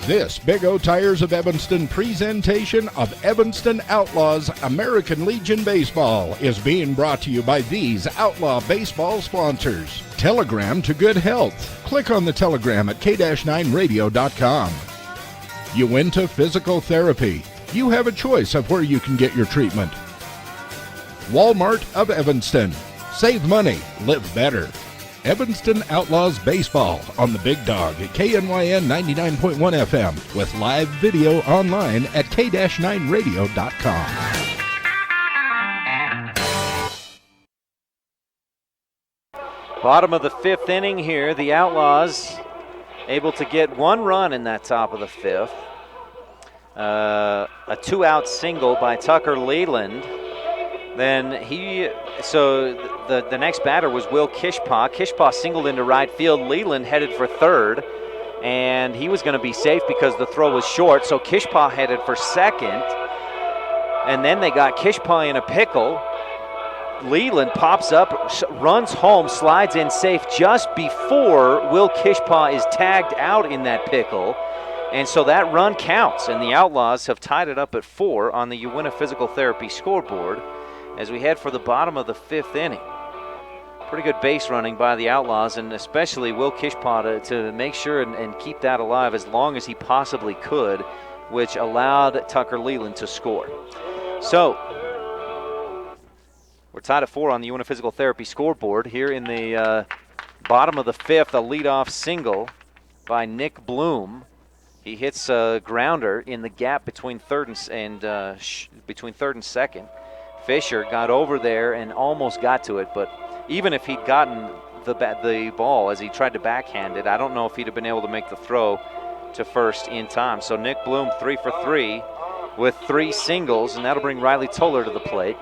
This Big O Tires of Evanston presentation of Evanston Outlaws American Legion Baseball is being brought to you by these Outlaw Baseball sponsors. Telegram to good health. Click on the telegram at k-9radio.com. Uinta Physical Therapy. You have a choice of where you can get your treatment. Walmart of Evanston. Save money, live better. Evanston Outlaws Baseball on the Big Dog at KNYN 99.1 FM with live video online at k-9radio.com. Bottom of the fifth inning here. The Outlaws able to get one run in that top of the fifth. A two-out single by Tucker Leland. Then the next batter was Will Kishpaw. Kishpaw singled into right field. Leland headed for third, and he was going to be safe because the throw was short, so Kishpaw headed for second. And then they got Kishpaw in a pickle. Leland pops up, runs home, slides in safe just before Will Kishpaw is tagged out in that pickle. And so that run counts, and the Outlaws have tied it up at 4 on the Uinta Physical Therapy scoreboard as we head for the bottom of the fifth inning. Pretty good base running by the Outlaws, and especially Will Kishpaw to make sure and keep that alive as long as he possibly could, which allowed Tucker Leland to score. So we're tied at 4 on the Uinta Physical Therapy scoreboard. Here in the bottom of the fifth, a leadoff single by Nick Bloom. He hits a grounder in the gap between third and second. Fisher got over there and almost got to it, but even if he'd gotten the ball as he tried to backhand it, I don't know if he'd have been able to make the throw to first in time. So Nick Bloom 3 for 3 with 3 singles, and that'll bring Riley Toller to the plate.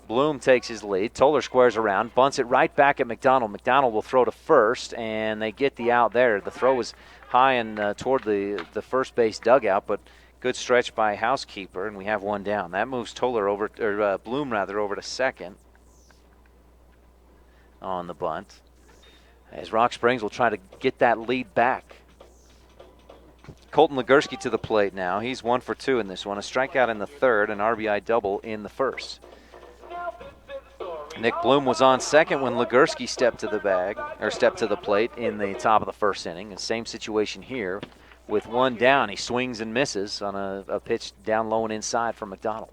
Bloom takes his lead. Toller squares around, bunts it right back at McDonald. McDonald will throw to first, and they get the out there. The throw was high and toward the first base dugout, but good stretch by Housekeeper, and we have one down. That moves Bloom over to second on the bunt, as Rock Springs will try to get that lead back. Colton Legursky to the plate now. He's 1 for 2 in this one. A strikeout in the third, an RBI double in the first. Nick Bloom was on second when Legursky stepped to the plate in the top of the first inning. And same situation here. With one down, he swings and misses on a pitch down low and inside from McDonald.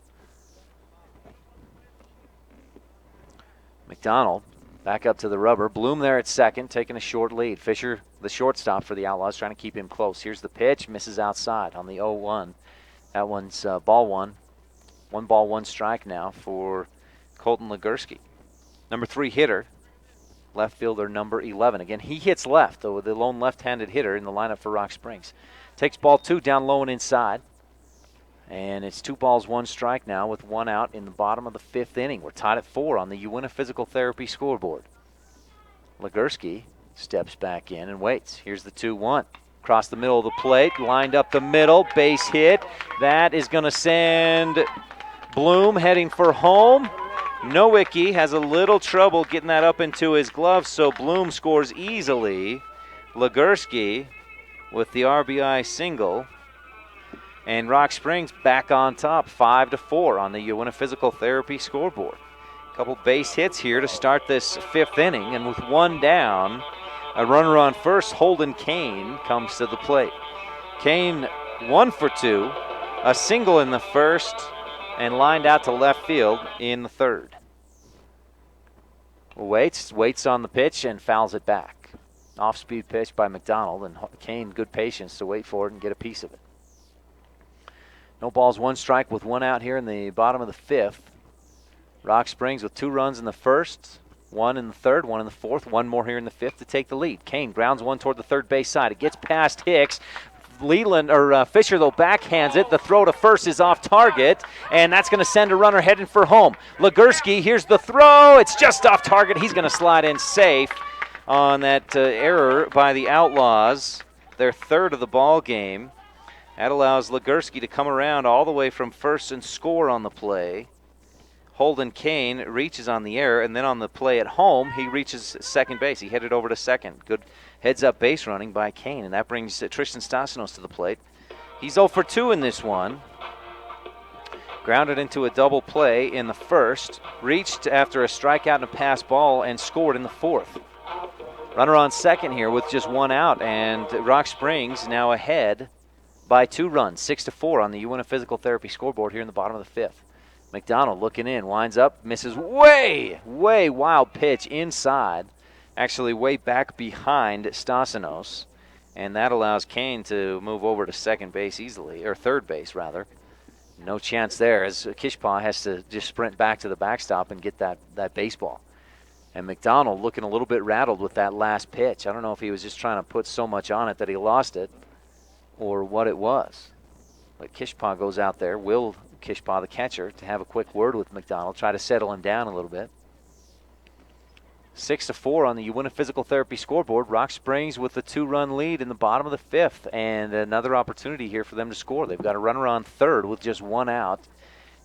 McDonald back up to the rubber. Bloom there at second, taking a short lead. Fisher, the shortstop for the Outlaws, trying to keep him close. Here's the pitch, misses outside on the 0-1. That one's ball one. 1 ball, 1 strike now for Colton Legursky. Number 3 hitter, left fielder number 11. Again, he hits left, though, the lone left-handed hitter in the lineup for Rock Springs. Takes ball 2 down low and inside. And it's 2 balls, 1 strike now with 1 out in the bottom of the fifth inning. We're tied at 4 on the Uinta Physical Therapy scoreboard. Legursky steps back in and waits. Here's the 2-1. Across the middle of the plate, lined up the middle, base hit. That is going to send Bloom heading for home. Nowicki has a little trouble getting that up into his glove, so Bloom scores easily. Legursky with the RBI single. And Rock Springs back on top, 5-4 on the Uinta Physical Therapy scoreboard. A couple base hits here to start this fifth inning, and with 1 down, a runner on first, Holden Kane, comes to the plate. Kane 1 for 2, a single in the first, and lined out to left field in the third. Waits on the pitch and fouls it back. Off-speed pitch by McDonald, and Kane, good patience to wait for it and get a piece of it. No balls, 1 strike with 1 out here in the bottom of the fifth. Rock Springs with 2 runs in the first, 1 in the third, 1 in the fourth, 1 more here in the fifth to take the lead. Kane grounds 1 toward the third base side. It gets past Hicks. Fisher, though, backhands it. The throw to first is off target, and that's going to send a runner heading for home. Legursky, here's the throw. It's just off target. He's going to slide in safe on that error by the Outlaws, their third of the ball game. That allows Legursky to come around all the way from first and score on the play. Holden Kane reaches on the error, and then on the play at home, he reaches second base. He headed over to second. Good heads-up base running by Kane, and that brings Tristan Stassinos to the plate. He's 0 for 2 in this one. Grounded into a double play in the first. Reached after a strikeout and a pass ball and scored in the fourth. Runner on second here with just one out, and Rock Springs now ahead by 2 runs, 6-4 on the Uinta Physical Therapy scoreboard here in the bottom of the fifth. McDonald looking in, winds up, misses way wild pitch inside, actually way back behind Stasinos, and that allows Kane to move over to second base easily, or third base rather. No chance there as Kishpaw has to just sprint back to the backstop and get that baseball. And McDonald looking a little bit rattled with that last pitch. I don't know if he was just trying to put so much on it that he lost it or what it was. But Kishpaw goes out there, Will Kishpaw, the catcher, to have a quick word with McDonald, try to settle him down a little bit. 6-4 on the Uinta Physical Therapy scoreboard. Rock Springs with the 2-run lead in the bottom of the fifth, and another opportunity here for them to score. They've got a runner on third with just 1 out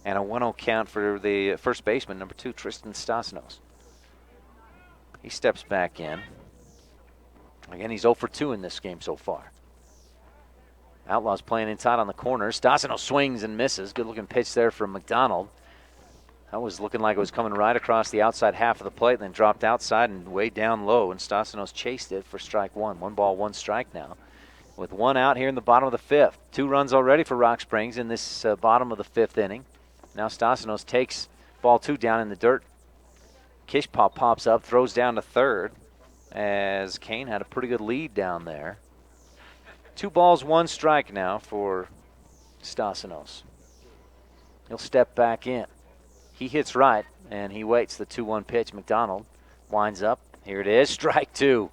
and a 1-0 count for the first baseman, number 2, Tristan Stasinos. He steps back in. Again, he's 0 for 2 in this game so far. Outlaws playing inside on the corner. Stasinos swings and misses. Good-looking pitch there from McDonald. That was looking like it was coming right across the outside half of the plate, then dropped outside and way down low, and Stasinos chased it for strike 1. 1 ball, 1 strike now. With 1 out here in the bottom of the fifth. 2 runs already for Rock Springs in this bottom of the fifth inning. Now Stasinos takes ball 2 down in the dirt. Kishpaw pops up, throws down to third, as Kane had a pretty good lead down there. 2 balls, 1 strike now for Stasinos. He'll step back in. He hits right, and he waits the 2-1 pitch. McDonald winds up. Here it is, strike 2.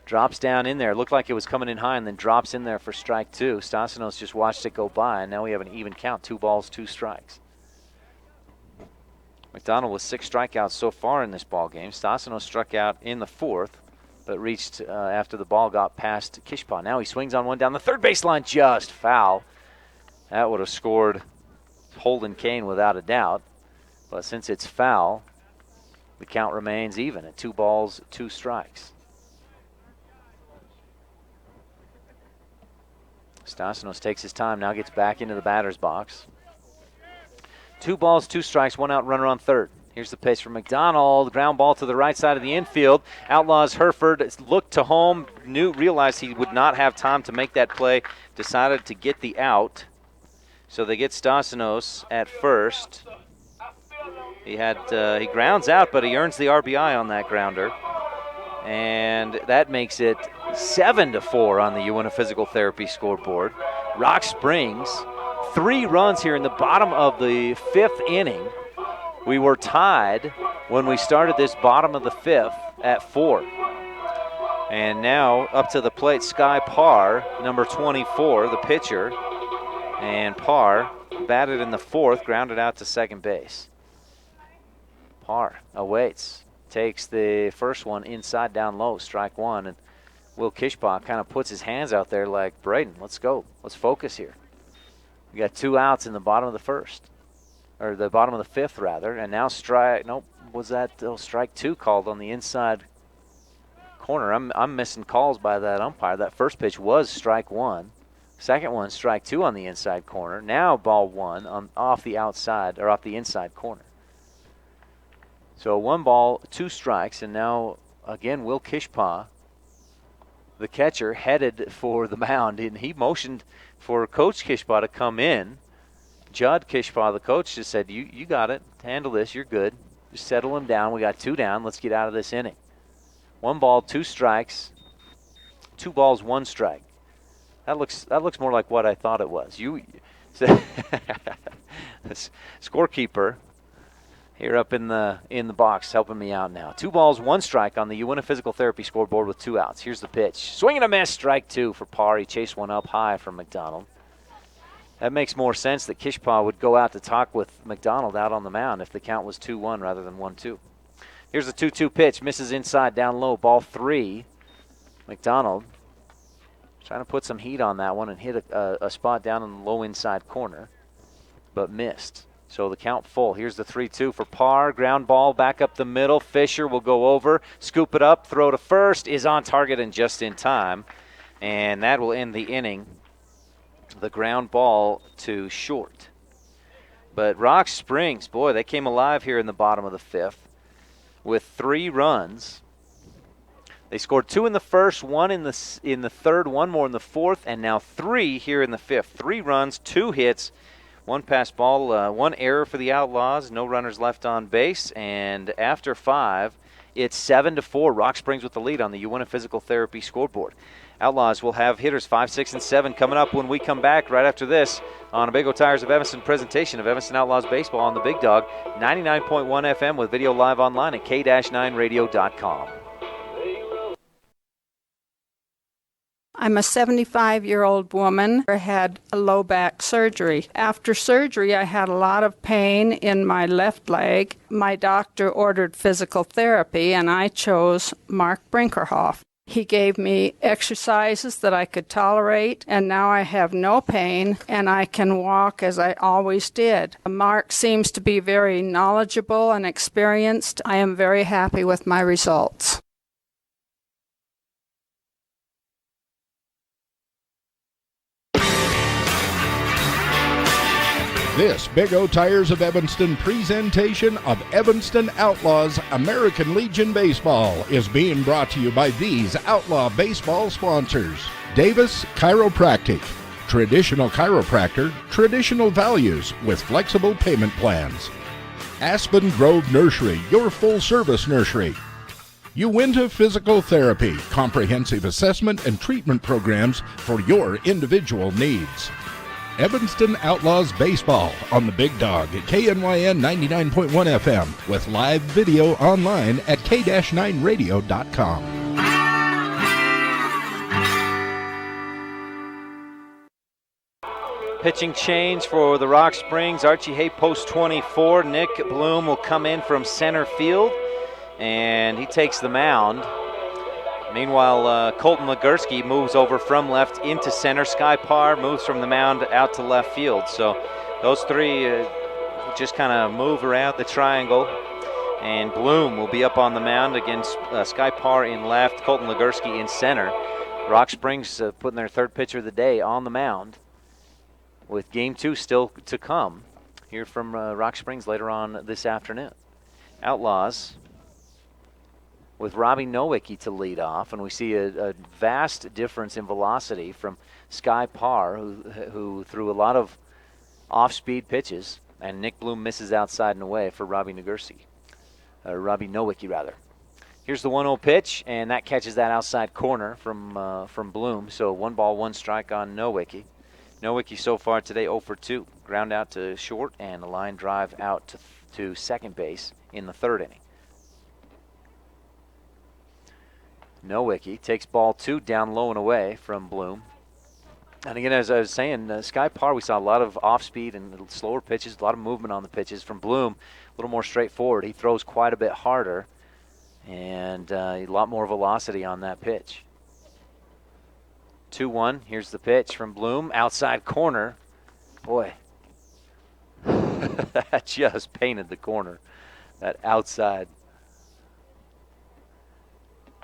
Drops down in there. Looked like it was coming in high and then drops in there for strike 2. Stasinos just watched it go by, and now we have an even count, 2 balls, 2 strikes. McDonald with 6 strikeouts so far in this ball game. Stasinos struck out in the fourth, but reached after the ball got past Kishpaw. Now he swings on one down the third baseline, just foul. That would have scored Holden Kane without a doubt. But since it's foul, the count remains even at 2 balls, 2 strikes. Stasinos takes his time, now gets back into the batter's box. 2 balls, 2 strikes, 1 out, runner on third. Here's the pitch from McDonald. Ground ball to the right side of the infield. Outlaws Hereford looked to home, realized he would not have time to make that play, decided to get the out. So they get Stasinos at first. He grounds out, but he earns the RBI on that grounder. And that makes it 7-4 on the Uinta Physical Therapy scoreboard. Rock Springs, 3 runs here in the bottom of the fifth inning. We were tied when we started this bottom of the fifth at 4. And now up to the plate, Sky Parr, number 24, the pitcher. And Parr batted in the fourth, grounded out to second base. Parr awaits, takes the first one inside down low, strike 1. And Will Kishpaw kind of puts his hands out there like, Braden, let's go. Let's focus here. We got 2 outs in the bottom of the first, or the bottom of the fifth rather, and now strike 2 called on the inside corner. I'm missing calls by that umpire. That first pitch was strike 1. Second one, strike 2 on the inside corner. Now ball 1 off the outside, or off the inside corner. So 1 ball, 2 strikes, and now again Will Kishpaw, the catcher, headed for the mound, and he motioned for Coach Kishpaw to come in. Judd Kishpaw, the coach, just said, you got it. Handle this. You're good. Just settle him down. We got 2 down. Let's get out of this inning. 1 ball, 2 strikes. 2 balls, 1 strike. That looks more like what I thought it was. Scorekeeper here up in the box helping me out now. 2 balls, 1 strike on the Uinta Physical Therapy scoreboard with 2 outs. Here's the pitch. Swing and a miss. Strike 2 for Parr. He chased one up high from McDonald. That makes more sense that Kishpaw would go out to talk with McDonald out on the mound if the count was 2-1 rather than 1-2. Here's a 2-2 pitch. Misses inside, down low. Ball 3. McDonald trying to put some heat on that one and hit a spot down in the low inside corner, but missed. So the count full. Here's the 3-2 for Parr. Ground ball back up the middle. Fisher will go over, scoop it up, throw to first, is on target and just in time. And that will end the inning the ground ball to short. But Rock Springs, boy, they came alive here in the bottom of the 5th with 3 runs. They scored 2 in the first, 1 in the third, 1 more in the 4th, and now 3 here in the 5th. 3 runs, 2 hits, 1 pass ball, 1 error for the Outlaws, no runners left on base, and after 5, it's 7-4. Rock Springs with the lead on the Uinta Physical Therapy scoreboard. Outlaws will have hitters 5, 6, and 7 coming up when we come back right after this on a Big O Tires of Evanston presentation of Evanston Outlaws baseball on the Big Dog, 99.1 FM with video live online at k-9radio.com. I'm a 75-year-old woman who had a low back surgery. After surgery, I had a lot of pain in my left leg. My doctor ordered physical therapy, and I chose Mark Brinkerhoff. He gave me exercises that I could tolerate, and now I have no pain, and I can walk as I always did. Mark seems to be very knowledgeable and experienced. I am very happy with my results. This Big O Tires of Evanston presentation of Evanston Outlaws American Legion Baseball is being brought to you by these Outlaw baseball sponsors. Davis Chiropractic, traditional chiropractor, traditional values with flexible payment plans. Aspen Grove Nursery, your full-service nursery. Uinta Physical Therapy, comprehensive assessment and treatment programs for your individual needs. Evanston Outlaws Baseball on the Big Dog at KNYN 99.1 FM with live video online at k-9radio.com. Pitching change for the Rock Springs. Archie Hay, post 24. Nick Bloom will come in from center field, and he takes the mound. Meanwhile, Colton Legursky moves over from left into center. Sky Parr moves from the mound out to left field. So those three just kind of move around the triangle. And Bloom will be up on the mound against Sky Parr in left, Colton Legursky in center. Rock Springs putting their third pitcher of the day on the mound with Game 2 still to come here from Rock Springs later on this afternoon. Outlaws with Robbie Nowicki to lead off, and we see a vast difference in velocity from Sky Parr, who threw a lot of off-speed pitches, and Nick Bloom misses outside and away for Robbie Nowicki. Here's the 1-0 pitch, and that catches that outside corner from Bloom. So 1 ball, 1 strike on Nowicki. Nowicki so far today 0 for 2. Ground out to short and a line drive out to second base in the 3rd inning. Nowicki takes ball 2 down low and away from Bloom. And again, as I was saying, Sky Parr, we saw a lot of off-speed and slower pitches, a lot of movement on the pitches. From Bloom, a little more straightforward. He throws quite a bit harder and a lot more velocity on that pitch. 2-1, here's the pitch from Bloom, outside corner. Boy, that just painted the corner, that outside.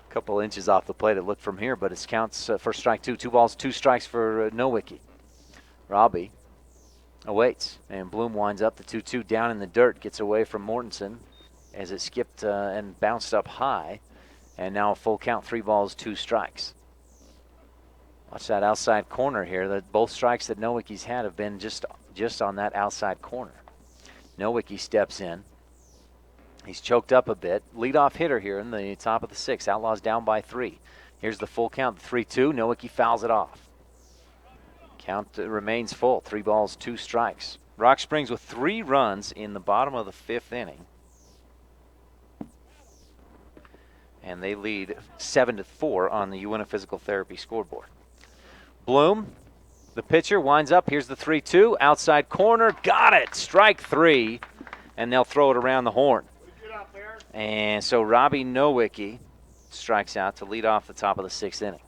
Couple inches off the plate it looked from here, but it counts for strike 2. 2 balls, 2 strikes for Nowicki. Robbie awaits, and Bloom winds up the 2-2 down in the dirt, gets away from Mortensen as it skipped and bounced up high, and now a full count, 3 balls, 2 strikes. Watch that outside corner here. Both strikes that Nowicki's had have been just on that outside corner. Nowicki steps in. He's choked up a bit. Leadoff hitter here in the top of the 6th. Outlaws down by 3. Here's the full count, 3-2. Nowicki fouls it off. Count remains full. 3 balls, 2 strikes. Rock Springs with 3 runs in the bottom of the 5th inning. And they lead 7-4 on the Uinta Physical Therapy scoreboard. Bloom, the pitcher, winds up. Here's the 3-2. Outside corner. Got it. Strike 3. And they'll throw it around the horn. And so Robbie Nowicki strikes out to lead off the top of the 6th inning.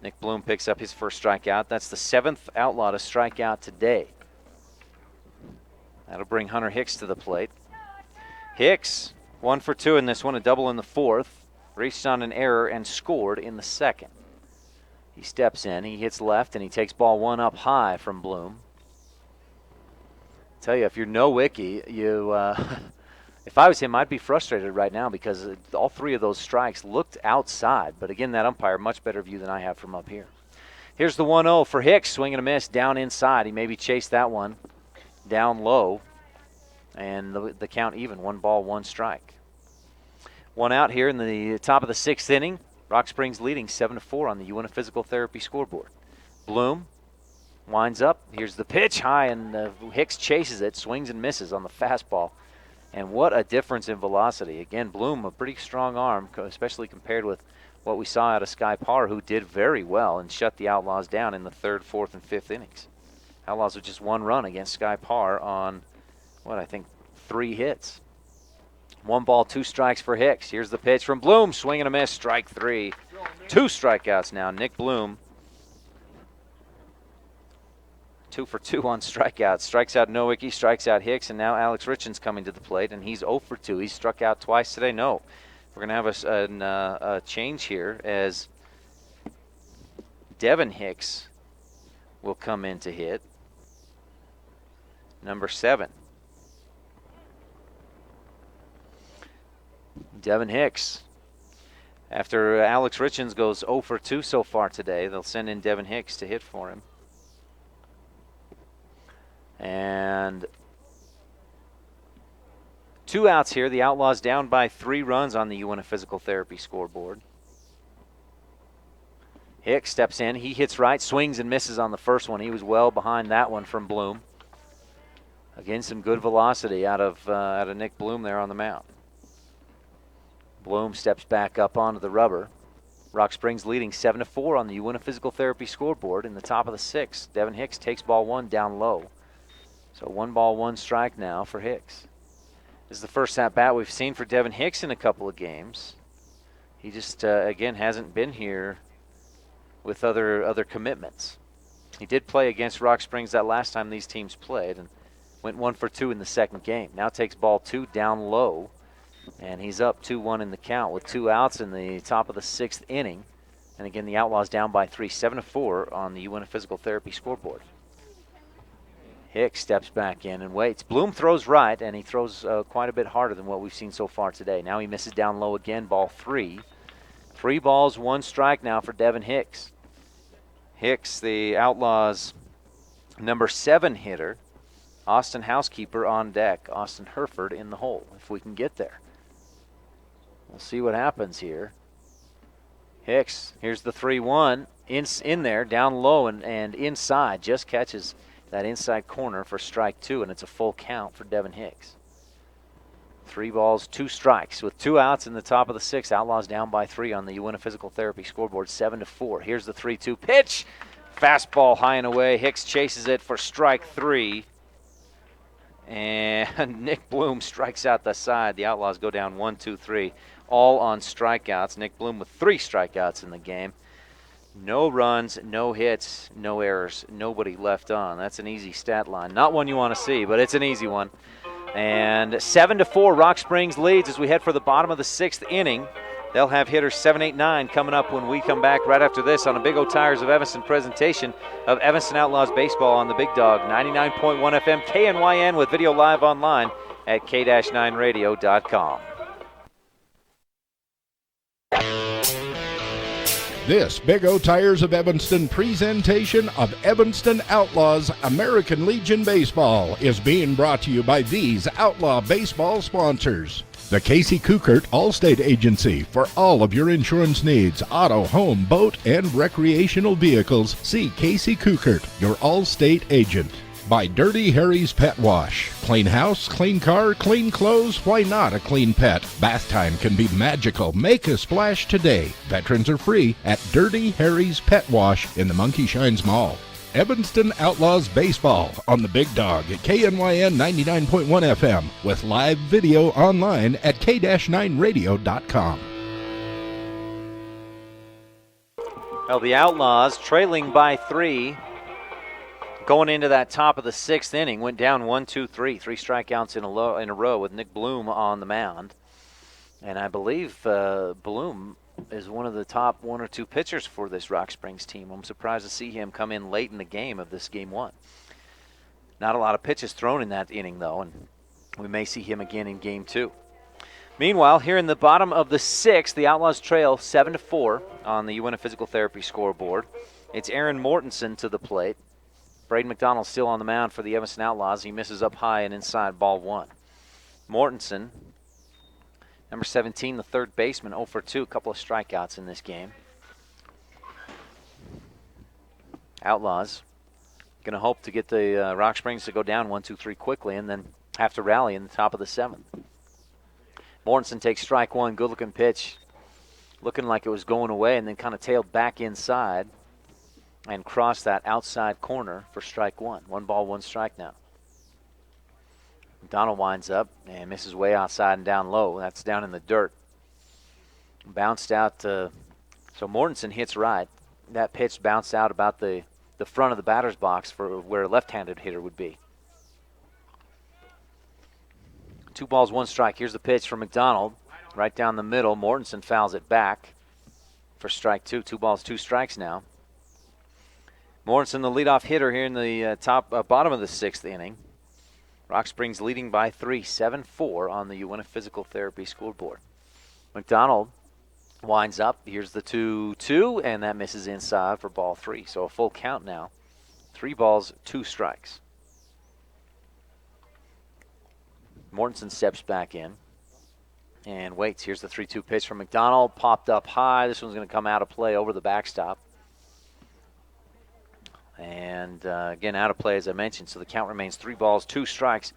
Nick Bloom picks up his first strikeout. That's the 7th Outlaw to strike out today. That'll bring Hunter Hicks to the plate. Hicks, 1 for 2 in this one, a double in the 4th. reached on an error and scored in the second. He steps in, he hits left, and he takes ball one up high from Bloom. I tell you, if you're Nowicki, if I was him, I'd be frustrated right now because all three of those strikes looked outside. But again, that umpire, much better view than I have from up here. Here's the 1-0 for Hicks, swing and a miss down inside. He maybe chased that one down low, and the count even, 1 ball, 1 strike. 1 out here in the top of the 6th inning. Rock Springs leading 7-4 on the UNF Physical Therapy scoreboard. Bloom winds up. Here's the pitch high, and Hicks chases it, swings and misses on the fastball. And what a difference in velocity. Again, Bloom, a pretty strong arm, especially compared with what we saw out of Sky Parr, who did very well and shut the Outlaws down in the 3rd, 4th, and 5th innings. Outlaws with just 1 run against Sky Parr on, 3 hits. 1 ball, 2 strikes for Hicks. Here's the pitch from Bloom. Swing and a miss. Strike 3. 2 strikeouts now. Nick Bloom, 2 for 2 on strikeouts. Strikes out Nowicki, strikes out Hicks, and now Alex Richens coming to the plate, and he's 0 for 2. He's struck out twice today. No. We're going to have a change here as Devin Hicks will come in to hit. Number 7. Devin Hicks. After Alex Richens goes 0 for 2 so far today, they'll send in Devin Hicks to hit for him. And 2 outs here. The Outlaws down by 3 runs on the UNF Physical Therapy scoreboard. Hicks steps in. He hits right, swings and misses on the first one. He was well behind that one from Bloom. Again, some good velocity out of Nick Bloom there on the mound. Bloom steps back up onto the rubber. Rock Springs leading 7-4 on the UNF Physical Therapy scoreboard in the top of the 6th. Devin Hicks takes ball 1 down low. So 1 ball, 1 strike now for Hicks. This is the first at-bat we've seen for Devin Hicks in a couple of games. He just, again, hasn't been here with other commitments. He did play against Rock Springs that last time these teams played and went 1 for 2 in the second game. Now takes ball 2 down low. And he's up 2-1 in the count with 2 outs in the top of the 6th inning. And again, the Outlaws down by 3, 7-4 on the UNF Physical Therapy scoreboard. Hicks steps back in and waits. Bloom throws right, and he throws quite a bit harder than what we've seen so far today. Now he misses down low again, ball 3. 3 balls, 1 strike now for Devin Hicks. Hicks, the Outlaws' number 7 hitter. Austin Housekeeper on deck. Austin Herford in the hole, if we can get there. We'll see what happens here. Hicks, here's the 3-1. In there, down low and inside. Just catches that inside corner for strike 2, and it's a full count for Devin Hicks. 3 balls, 2 strikes. With 2 outs in the top of the 6th, Outlaws down by 3 on the UNF Physical Therapy scoreboard, 7-4. Here's the 3-2 pitch. Fastball high and away. Hicks chases it for strike 3. And Nick Bloom strikes out the side. The Outlaws go down 1, 2, 3, all on strikeouts. Nick Bloom with 3 strikeouts in the game. No runs, no hits, no errors, nobody left on. That's an easy stat line. Not one you want to see, but it's an easy one. And 7-4, Rock Springs leads as we head for the bottom of the 6th inning. They'll have hitters 7, 8, 9 coming up when we come back right after this on a Big O Tires of Evanston presentation of Evanston Outlaws baseball on the Big Dog 99.1 FM KNYN with video live online at k-9radio.com. This Big O Tires of Evanston presentation of Evanston Outlaws American Legion Baseball is being brought to you by these Outlaw baseball sponsors. The Casey Kukert Allstate Agency for all of your insurance needs, auto, home, boat, and recreational vehicles. See Casey Kukert, your Allstate agent. By Dirty Harry's Pet Wash. Clean house, clean car, clean clothes, why not a clean pet? Bath time can be magical. Make a splash today. Veterans are free at Dirty Harry's Pet Wash in the Monkey Shines Mall. Evanston Outlaws Baseball on the Big Dog at KNYN 99.1 FM with live video online at k-9radio.com. Well, the Outlaws trailing by 3 going into that top of the 6th inning. Went down 1, 2, 3. 3 strikeouts in a row with Nick Bloom on the mound. And I believe Bloom is one of the top 1 or 2 pitchers for this Rock Springs team. I'm surprised to see him come in late in the game of this game 1. Not a lot of pitches thrown in that inning, though, and we may see him again in game 2. Meanwhile, here in the bottom of the 6th, the Outlaws trail 7-4 on the UNF Physical Therapy scoreboard. It's Aaron Mortensen to the plate. Braden McDonald still on the mound for the Evanston Outlaws. He misses up high and inside, ball 1. Mortensen, number 17, the third baseman, 0 for 2, a couple of strikeouts in this game. Outlaws going to hope to get the Rock Springs to go down 1-2-3 quickly and then have to rally in the top of the 7th. Mortensen takes strike 1, good-looking pitch, looking like it was going away, and then kind of tailed back inside and crossed that outside corner for strike 1. 1 ball, 1 strike now. McDonald winds up and misses way outside and down low. That's down in the dirt. Bounced out. So Mortensen hits right. That pitch bounced out about the front of the batter's box for where a left-handed hitter would be. 2 balls, 1 strike. Here's the pitch from McDonald. Right down the middle. Mortensen fouls it back for strike 2. 2 balls, 2 strikes now. Mortensen, the leadoff hitter here in the bottom of the 6th inning. Rock Springs leading by 3, 7-4 on the UNF Physical Therapy scoreboard. McDonald winds up. Here's the 2-2, and that misses inside for ball 3. So a full count now. 3 balls, 2 strikes. Mortensen steps back in and waits. Here's the 3-2 pitch from McDonald. Popped up high. This one's going to come out of play over the backstop. And again, out of play, as I mentioned. So the count remains 3 balls, 2 strikes.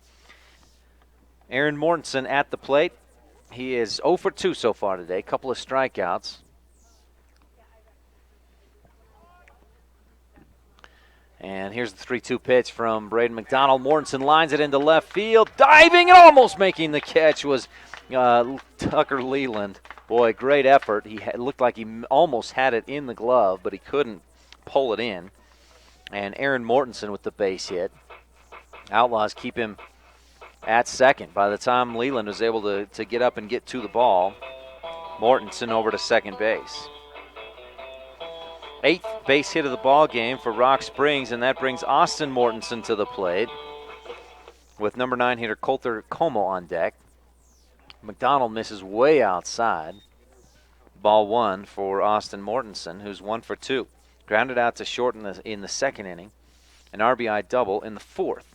Aaron Mortensen at the plate. He is 0 for 2 so far today. A couple of strikeouts. And here's the 3-2 pitch from Braden McDonald. Mortensen lines it into left field. Diving and almost making the catch was Tucker Leland. Boy, great effort. Looked like he almost had it in the glove, but he couldn't pull it in. And Aaron Mortensen with the base hit. Outlaws keep him at second. By the time Leland was able to get up and get to the ball, Mortensen over to second base. 8th base hit of the ball game for Rock Springs, and that brings Austin Mortensen to the plate with number 9 hitter Colter Como on deck. McDonald misses way outside. Ball 1 for Austin Mortensen, who's 1 for 2. Grounded out to short in the 2nd inning. An RBI double in the 4th.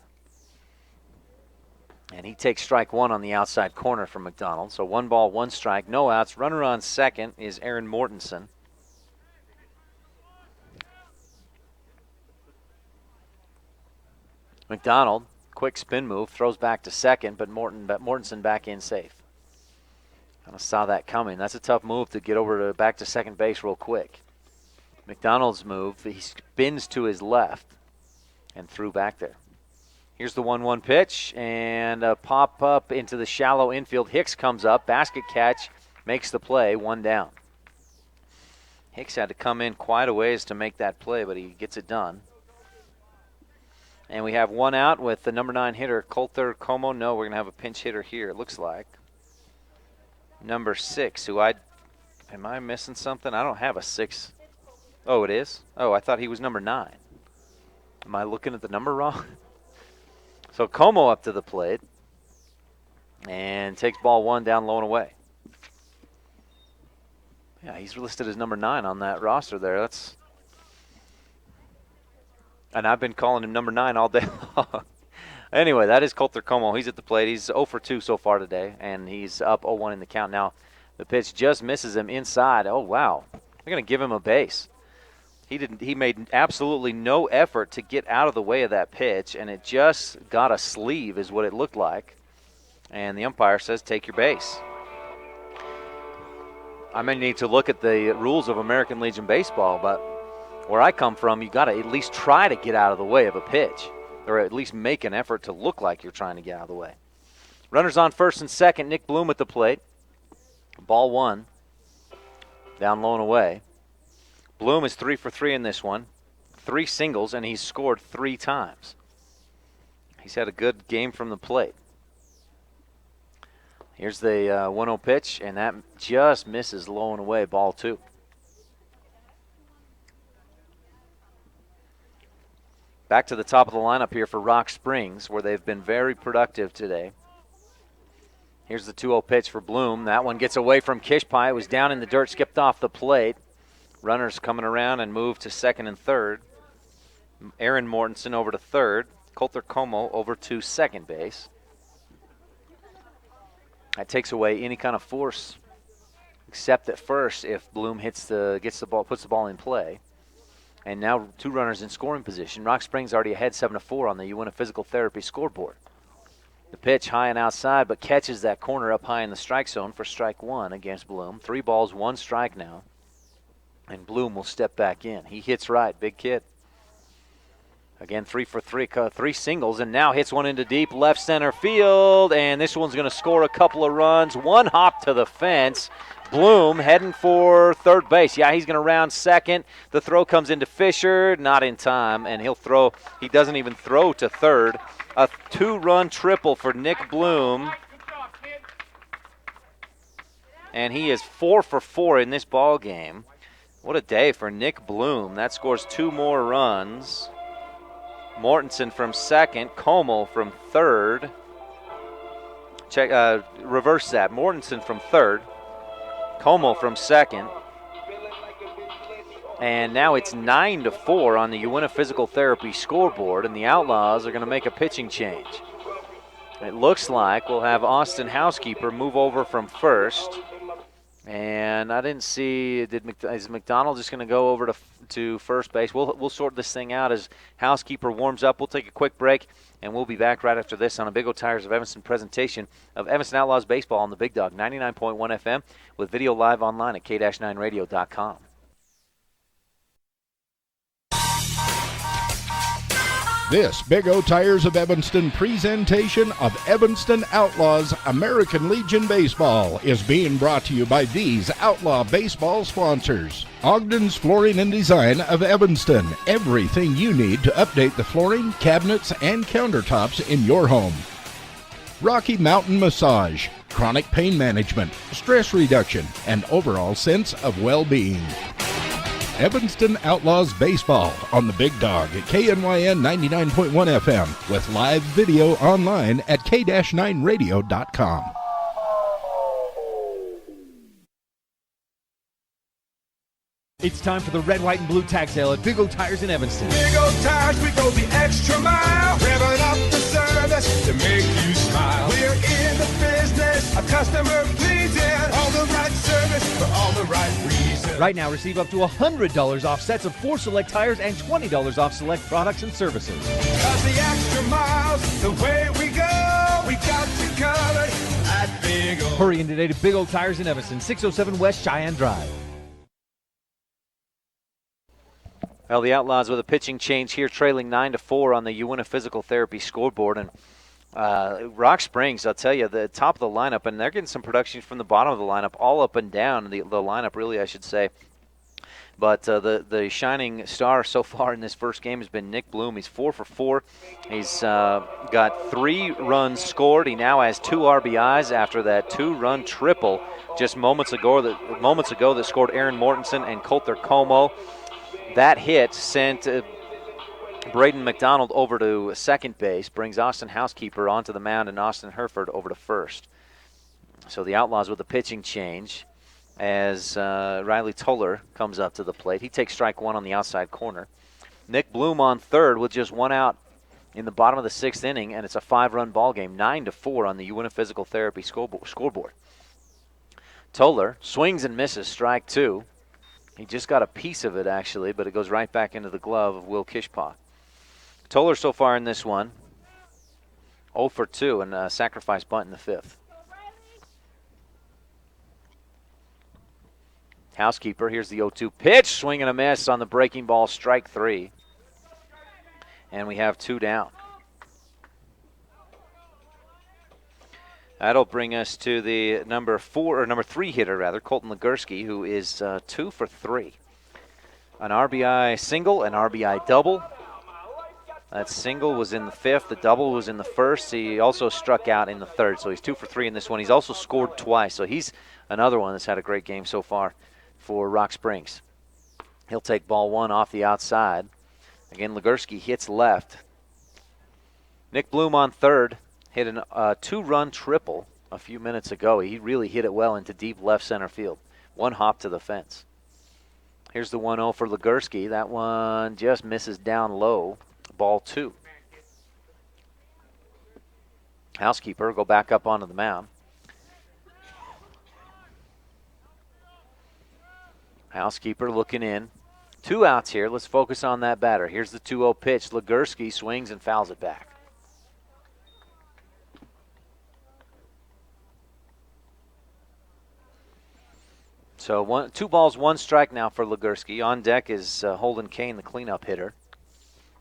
And he takes strike 1 on the outside corner from McDonald. So 1 ball, 1 strike, no outs. Runner on second is Aaron Mortensen. McDonald, quick spin move, throws back to second, but Mortensen back in safe. Kind of saw that coming. That's a tough move to get over back to second base real quick. McDonald's move, he spins to his left and threw back there. Here's the 1-1 pitch, and a pop-up into the shallow infield. Hicks comes up, basket catch, makes the play, 1 down. Hicks had to come in quite a ways to make that play, but he gets it done. And we have 1 out with the number 9 hitter, Colter Como. No, we're going to have a pinch hitter here, it looks like. Number 6, am I missing something? I don't have a 6. Oh, it is? Oh, I thought he was number 9. Am I looking at the number wrong? So Como up to the plate and takes ball 1 down low and away. Yeah, he's listed as number 9 on that roster there. And I've been calling him number 9 all day long. Anyway, that is Colter Como. He's at the plate. He's 0 for 2 so far today, and he's up 0-1 in the count. Now, the pitch just misses him inside. Oh, wow. They're going to give him a base. He made absolutely no effort to get out of the way of that pitch, and it just got a sleeve is what it looked like. And the umpire says, take your base. I may need to look at the rules of American Legion Baseball, but where I come from, you got to at least try to get out of the way of a pitch, or at least make an effort to look like you're trying to get out of the way. Runners on first and second. Nick Bloom at the plate. Ball 1. Down low and away. Bloom is 3 for 3 in this one. 3 singles, and he's scored 3 times. He's had a good game from the plate. Here's the 1-0 pitch, and that just misses low and away, ball 2. Back to the top of the lineup here for Rock Springs, where they've been very productive today. Here's the 2-0 pitch for Bloom. That one gets away from Kishpai. It was down in the dirt, skipped off the plate. Runners coming around and move to second and third. Aaron Mortensen over to third. Coulter Como over to second base. That takes away any kind of force, except at first if Bloom puts the ball in play. And now 2 runners in scoring position. Rock Springs already ahead 7-4 on the Uinta Physical Therapy scoreboard. The pitch high and outside, but catches that corner up high in the strike zone for strike 1 against Bloom. 3 balls, 1 strike now. And Bloom will step back in. He hits right, big kid. Again, 3 for 3, 3 singles, and now hits one into deep left center field, and this one's going to score a couple of runs. 1 hop to the fence. Bloom heading for third base. Yeah, he's going to round second. The throw comes into Fisher, not in time, and he doesn't even throw to third. A 2-run triple for Nick Bloom. And he is 4 for 4 in this ball game. What a day for Nick Bloom. That scores 2 more runs. Mortensen from second, Como from third. Reverse that. Mortensen from third, Como from second. And now it's 9-4 on the Uinta Physical Therapy scoreboard, and the Outlaws are going to make a pitching change. It looks like we'll have Austin Housekeeper move over from first. And I didn't see, is McDonald just going to go over to first base? We'll sort this thing out as Housekeeper warms up. We'll take a quick break, and we'll be back right after this on a Big O Tires of Evanston presentation of Evanston Outlaws baseball on the Big Dog 99.1 FM with video live online at k-9radio.com. This Big O Tires of Evanston presentation of Evanston Outlaws American Legion Baseball is being brought to you by these Outlaw baseball sponsors. Ogden's Flooring and Design of Evanston. Everything you need to update the flooring, cabinets, and countertops in your home. Rocky Mountain Massage. Chronic pain management, stress reduction, and overall sense of well-being. Evanston Outlaws Baseball on the Big Dog at KNYN 99.1 FM with live video online at k-9radio.com. It's time for the red, white, and blue tag sale at Big O Tires in Evanston. Big O Tires, we go the extra mile, revving up the service to make you smile. We're in the business of customer pleasing, all the right service for all the right reasons. Right now, receive up to $100 off sets of 4 select tires and $20 off select products and services. 'Cause the extra miles, the way we go, we got you covered at Big O. Hurry in today to Big O Tires in Evanston, 607 West Cheyenne Drive. Well, the Outlaws with a pitching change here, trailing 9-4 on the Uinta Physical Therapy scoreboard. And Rock Springs, I'll tell you, the top of the lineup, and they're getting some production from the bottom of the lineup, all up and down the lineup, really, I should say. But the shining star so far in this first game has been Nick Bloom. He's 4 for 4. He's got 3 runs scored. He now has 2 RBIs after that 2-run triple just moments ago that scored Aaron Mortensen and Coulter Como. That hit sent Braden McDonald over to second base, brings Austin Housekeeper onto the mound, and Austin Herford over to first. So the Outlaws with a pitching change as Riley Toller comes up to the plate. He takes strike 1 on the outside corner. Nick Bloom on third with just 1 out in the bottom of the 6th inning, and it's a 5-run ball game, 9-4 on the Uinta Physical Therapy scoreboard. Toller swings and misses, strike 2. He just got a piece of it, actually, but it goes right back into the glove of Will Kishpa. Toller so far in this one, 0 for 2, and a sacrifice bunt in the 5th. Housekeeper, here's the 0-2 pitch, swing and a miss on the breaking ball, strike 3. And we have 2 down. That'll bring us to the number 3 hitter, Colton Legursky, who is 2 for 3. An RBI single, an RBI double. That single was in the 5th. The double was in the 1st. He also struck out in the 3rd, so he's 2 for 3 in this one. He's also scored twice, so he's another one that's had a great game so far for Rock Springs. He'll take ball 1 off the outside. Again, Legursky hits left. Nick Bloom on 3rd hit a 2-run triple a few minutes ago. He really hit it well into deep left center field. 1 hop to the fence. Here's the 1-0 for Legursky. That one just misses down low. Ball 2. Housekeeper go back up onto the mound. Housekeeper looking in. 2 outs here. Let's focus on that batter. Here's the 2-0 pitch. Legursky swings and fouls it back. So 2 balls, 1 strike now for Legursky. On deck is Holden Kane, the cleanup hitter.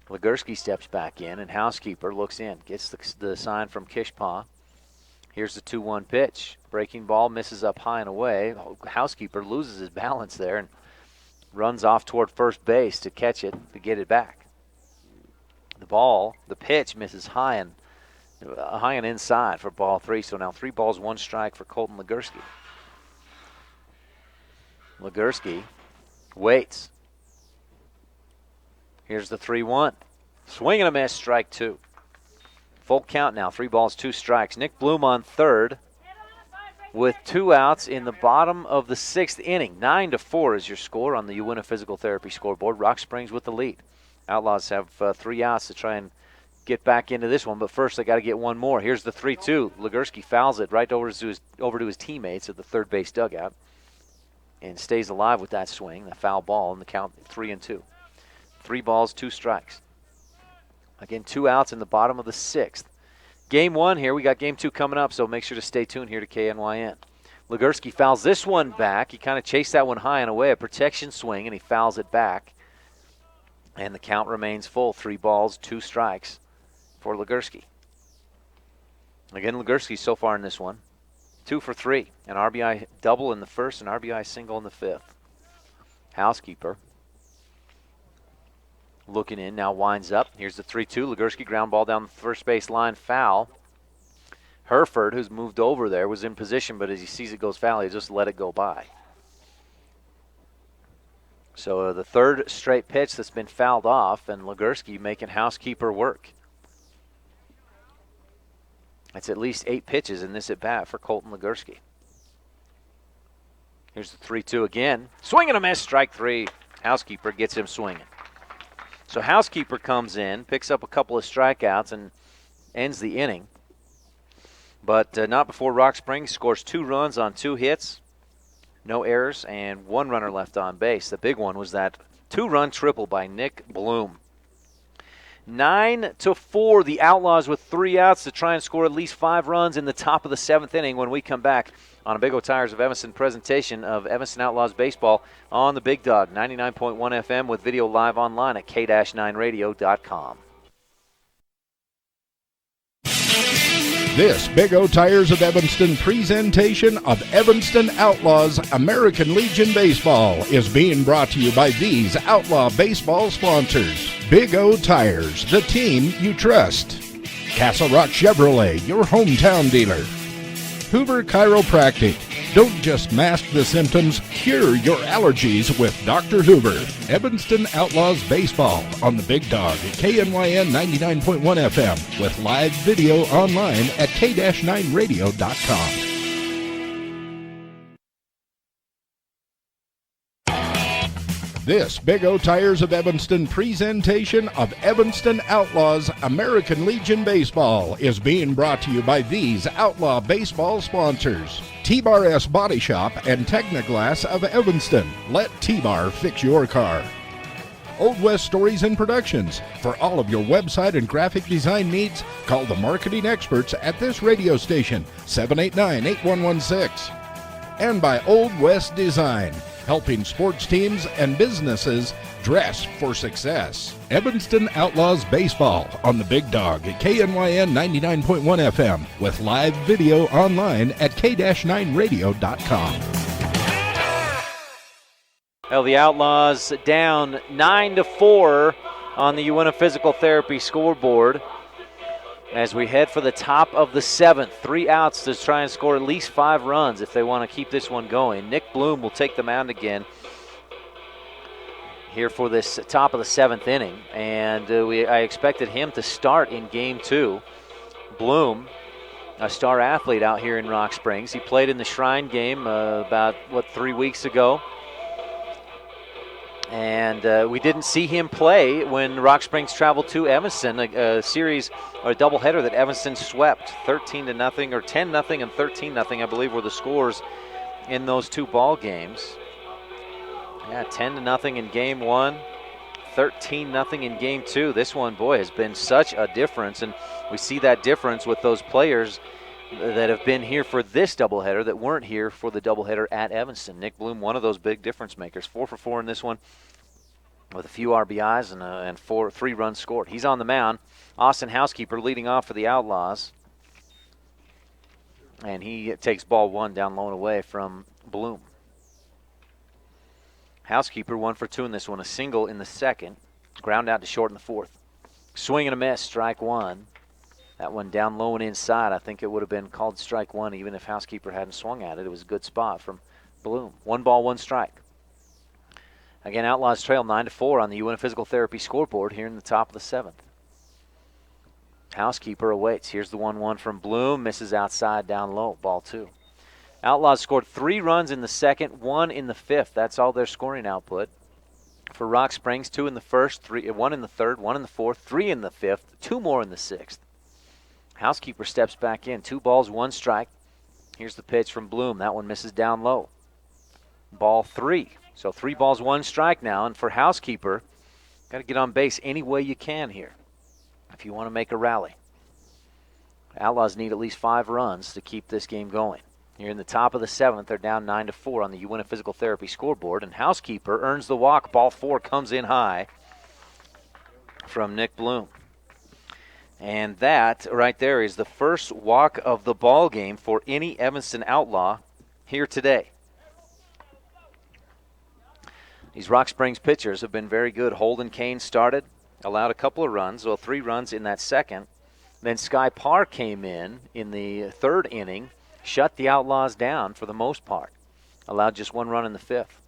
Legursky steps back in, and Housekeeper looks in. Gets the sign from Kishpaw. Here's the 2-1 pitch. Breaking ball misses up high and away. Housekeeper loses his balance there and runs off toward first base to catch it, to get it back. The pitch misses high and inside for ball 3. So now 3 balls, 1 strike for Colton Legursky. Legursky waits. Here's the 3-1. Swing and a miss, strike 2. Full count now, 3 balls, 2 strikes. Nick Bloom on 3rd with 2 outs in the bottom of the 6th inning. 9-4 is your score on the Uinta Physical Therapy scoreboard. Rock Springs with the lead. Outlaws have 3 outs to try and get back into this one, but first they got to get 1 more. Here's the 3-2. Legursky fouls it right over to his teammates at the third base dugout and stays alive with that swing, the foul ball, and the count 3-2. 3 balls, 2 strikes. Again, 2 outs in the bottom of the 6th. Game 1 here. We got game 2 coming up, so make sure to stay tuned here to KNYN. Legursky fouls this one back. He kind of chased that one high and away, a protection swing, and he fouls it back. And the count remains full. 3 balls, 2 strikes for Legursky. Again, Legursky so far in this one, 2 for 3. An RBI double in the 1st, an RBI single in the 5th. Housekeeper looking in, now winds up. Here's the 3-2. Legursky ground ball down the first base line, foul. Hereford, who's moved over there, was in position, but as he sees it goes foul, he just let it go by. So the 3rd straight pitch that's been fouled off, and Legursky making Housekeeper work. That's at least 8 pitches in this at-bat for Colton Legursky. Here's the 3-2 again. Swing and a miss, strike 3. Housekeeper gets him swinging. So Housekeeper comes in, picks up a couple of strikeouts, and ends the inning. But not before Rock Springs scores 2 runs on 2 hits, no errors, and 1 runner left on base. The big one was that 2-run triple by Nick Bloom. 9-4, the Outlaws with 3 outs to try and score at least 5 runs in the top of the 7th inning when we come back on a Big O Tires of Evanston presentation of Evanston Outlaws baseball on the Big Dog, 99.1 FM with video live online at k-9radio.com. This Big O Tires of Evanston presentation of Evanston Outlaws American Legion Baseball is being brought to you by these Outlaw baseball sponsors. Big O Tires, the team you trust. Castle Rock Chevrolet, your hometown dealer. Hoover Chiropractic. Don't just mask the symptoms, cure your allergies with Dr. Hoover. Evanston Outlaws Baseball on the Big Dog at KNYN 99.1 FM with live video online at k-9radio.com. This Big O Tires of Evanston presentation of Evanston Outlaws American Legion Baseball is being brought to you by these Outlaw baseball sponsors. T-Bar S Body Shop and Technoglass of Evanston. Let T-Bar fix your car. Old West Stories and Productions. For all of your website and graphic design needs, call the marketing experts at this radio station, 789-8116. And by Old West Design, helping sports teams and businesses dress for success. Evanston Outlaws Baseball on the Big Dog at KNYN 99.1 FM with live video online at k-9radio.com. Well, the Outlaws down 9-4 on the Uinta Physical Therapy scoreboard as we head for the top of the 7th. 3 outs to try and score at least 5 runs if they want to keep this one going. Nick Bloom will take the mound again here for this top of the 7th inning, and I expected him to start in game 2. Bloom, a star athlete out here in Rock Springs. He played in the Shrine game about, 3 weeks ago. And we didn't see him play when Rock Springs traveled to Evanston, a series or a doubleheader that Evanston swept 13-0 or 10-0 and 13-0, I believe, were the scores in those 2 ball games. Yeah, 10-0 in game 1, 13-0 in game 2. This one, boy, has been such a difference, and we see that difference with those players that have been here for this doubleheader that weren't here for the doubleheader at Evanston. Nick Bloom, one of those big difference makers, 4 for 4 in this one with a few RBIs and 3 runs scored. He's on the mound. Austin Housekeeper leading off for the Outlaws, and he takes ball 1 down low and away from Bloom. Housekeeper 1 for 2 in this one, a single in the 2nd, ground out to short in the 4th. Swing and a miss, strike 1. That one down low and inside. I think it would have been called strike 1 even if Housekeeper hadn't swung at it. It was a good spot from Bloom. 1 ball, 1 strike. Again, Outlaws trail 9-4 on the Uinta Physical Therapy scoreboard here in the top of the 7th. Housekeeper awaits. Here's the 1-1 from Bloom. Misses outside, down low. Ball 2. Outlaws scored 3 runs in the 2nd, 1 in the 5th. That's all their scoring output. For Rock Springs, 2 in the 1st, 1 in the 3rd, 1 in the 4th, 3 in the 5th, 2 more in the 6th. Housekeeper steps back in. 2 balls, 1 strike. Here's the pitch from Bloom. That one misses down low. Ball 3. So 3 balls, 1 strike now. And for Housekeeper, got to get on base any way you can here if you want to make a rally. Outlaws need at least 5 runs to keep this game going. Here in the top of the 7th, they're down 9-4 on the Uinta Physical Therapy scoreboard. And Housekeeper earns the walk. Ball 4 comes in high from Nick Bloom. And that right there is the first walk of the ball game for any Evanston Outlaw here today. These Rock Springs pitchers have been very good. Holden Kane started, allowed a couple of runs, 3 runs in that 2nd. Then Sky Parr came in the 3rd inning, shut the Outlaws down for the most part, allowed just 1 run in the 5th.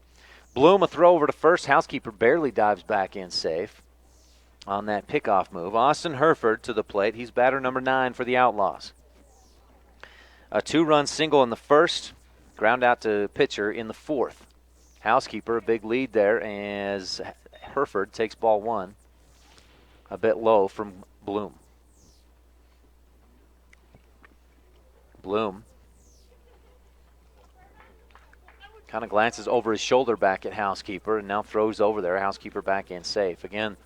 Bloom, a throw over to first. Housekeeper barely dives back in safe on that pickoff move. Austin Herford to the plate. He's batter number 9 for the Outlaws. A 2-run single in the 1st, ground out to pitcher in the 4th. Housekeeper, a big lead there as Herford takes ball 1 a bit low from Bloom. Bloom kind of glances over his shoulder back at Housekeeper and now throws over there. Housekeeper back in safe. Again,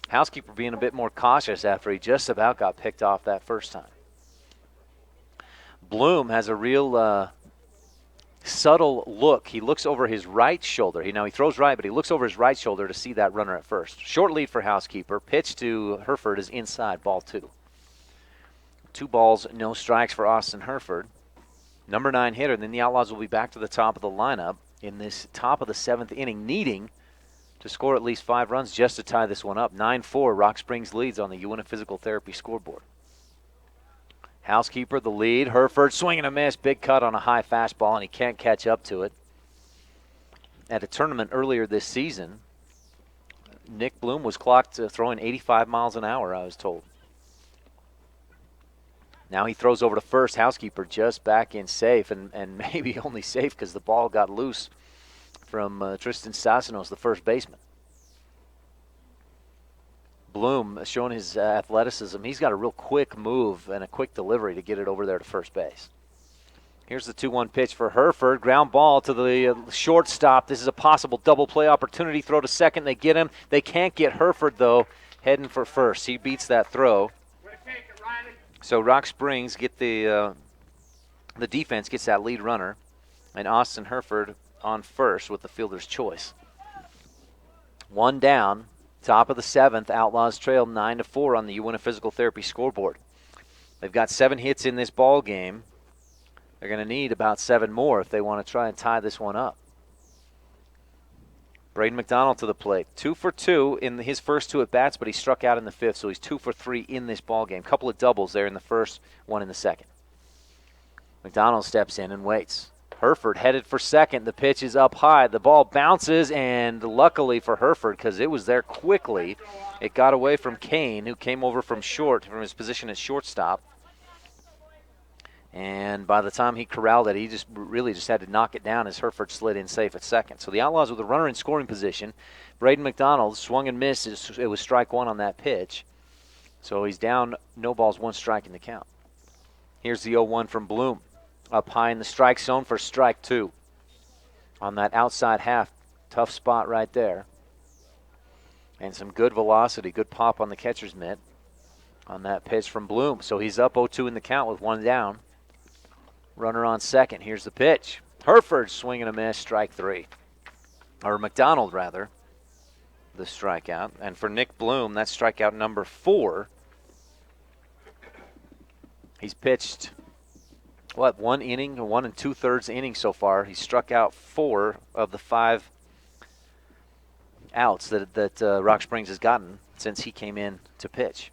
Housekeeper being a bit more cautious after he just about got picked off that first time. Bloom has a real subtle look. He looks over his right shoulder. He throws right, but he looks over his right shoulder to see that runner at first. Short lead for Housekeeper. Pitch to Herford is inside, ball 2. 2 balls, no strikes for Austin Herford. Number 9 hitter. And then the Outlaws will be back to the top of the lineup in this top of the 7th inning, needing to score at least 5 runs just to tie this one up. 9-4, Rock Springs leads on the Uinta Physical Therapy scoreboard. Housekeeper, the lead. Herford, swing and a miss. Big cut on a high fastball, and he can't catch up to it. At a tournament earlier this season, Nick Bloom was clocked throwing 85 miles an hour, I was told. Now he throws over to first. Housekeeper just back in safe, and maybe only safe because the ball got loose from Tristan Stassinos, the first baseman. Bloom showing his athleticism. He's got a real quick move and a quick delivery to get it over there to first base. Here's the 2-1 pitch for Herford. Ground ball to the shortstop. This is a possible double play opportunity. Throw to second. They get him. They can't get Herford, though, heading for first. He beats that throw. So Rock Springs get the defense gets that lead runner, and Austin Herford on first with the fielder's choice. 1 down. Top of the 7th, Outlaws trail 9-4 on the Uinta Physical Therapy scoreboard. They've got 7 hits in this ball game. They're going to need about 7 more if they want to try and tie this one up. Braden McDonald to the plate. 2 for 2 in his first 2 at-bats, but he struck out in the 5th, so he's 2 for 3 in this ball game. Couple of doubles there in the first, one in the second. McDonald steps in and waits. Herford headed for second. The pitch is up high. The ball bounces, and luckily for Herford, because it was there quickly, it got away from Kane, who came over from his position at shortstop. And by the time he corralled it, he just had to knock it down as Herford slid in safe at second. So the Outlaws with a runner in scoring position. Braden McDonald swung and missed. It was strike 1 on that pitch. So he's down, no balls, 1 strike in the count. Here's the 0-1 from Bloom. Up high in the strike zone for strike 2. On that outside half, tough spot right there. And some good velocity, good pop on the catcher's mitt on that pitch from Bloom. So he's up 0-2 in the count with 1 down. Runner on second. Here's the pitch. Herford swinging a miss, strike 3. Or McDonald, rather, the strikeout. And for Nick Bloom, that's strikeout number 4. He's pitched, 1 inning, 1 2/3 inning so far. He struck out 4 of the 5 outs that Rock Springs has gotten since he came in to pitch.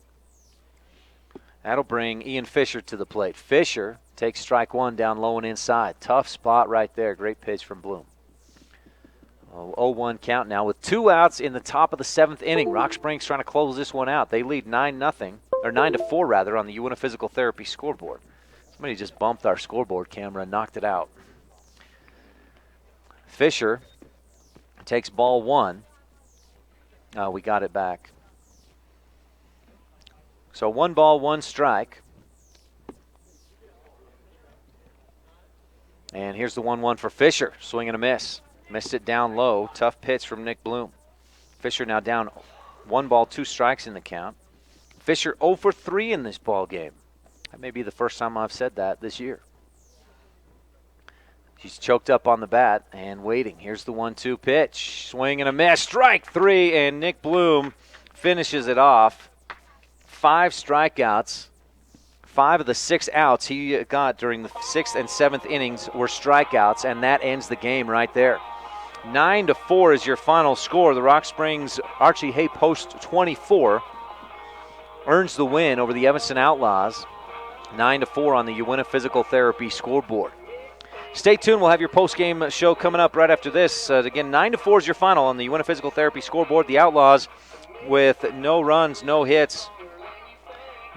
That'll bring Ian Fisher to the plate. Fisher takes strike 1 down low and inside. Tough spot right there. Great pitch from Bloom. 0-1 count now with 2 outs in the top of the 7th inning. Rock Springs trying to close this one out. They lead 9-4 rather on the UNA Physical Therapy scoreboard. Somebody just bumped our scoreboard camera and knocked it out. Fisher takes ball 1. We got it back. So 1 ball, 1 strike. And here's the 1-1 for Fisher. Swing and a miss. Missed it down low. Tough pitch from Nick Bloom. Fisher now down 1 ball, 2 strikes in the count. Fisher 0 for 3 in this ball game. That may be the first time I've said that this year. He's choked up on the bat and waiting. Here's the 1-2 pitch. Swing and a miss. Strike 3, and Nick Bloom finishes it off. 5 strikeouts. 5 of the 6 outs he got during the 6th and 7th innings were strikeouts, and that ends the game right there. 9-4 is your final score. The Rock Springs Archie Hay Post 24 earns the win over the Evanston Outlaws. 9-4 on the UNA Physical Therapy scoreboard. Stay tuned. We'll have your post-game show coming up right after this. Again, 9-4 is your final on the UNA Physical Therapy scoreboard. The Outlaws with no runs, no hits,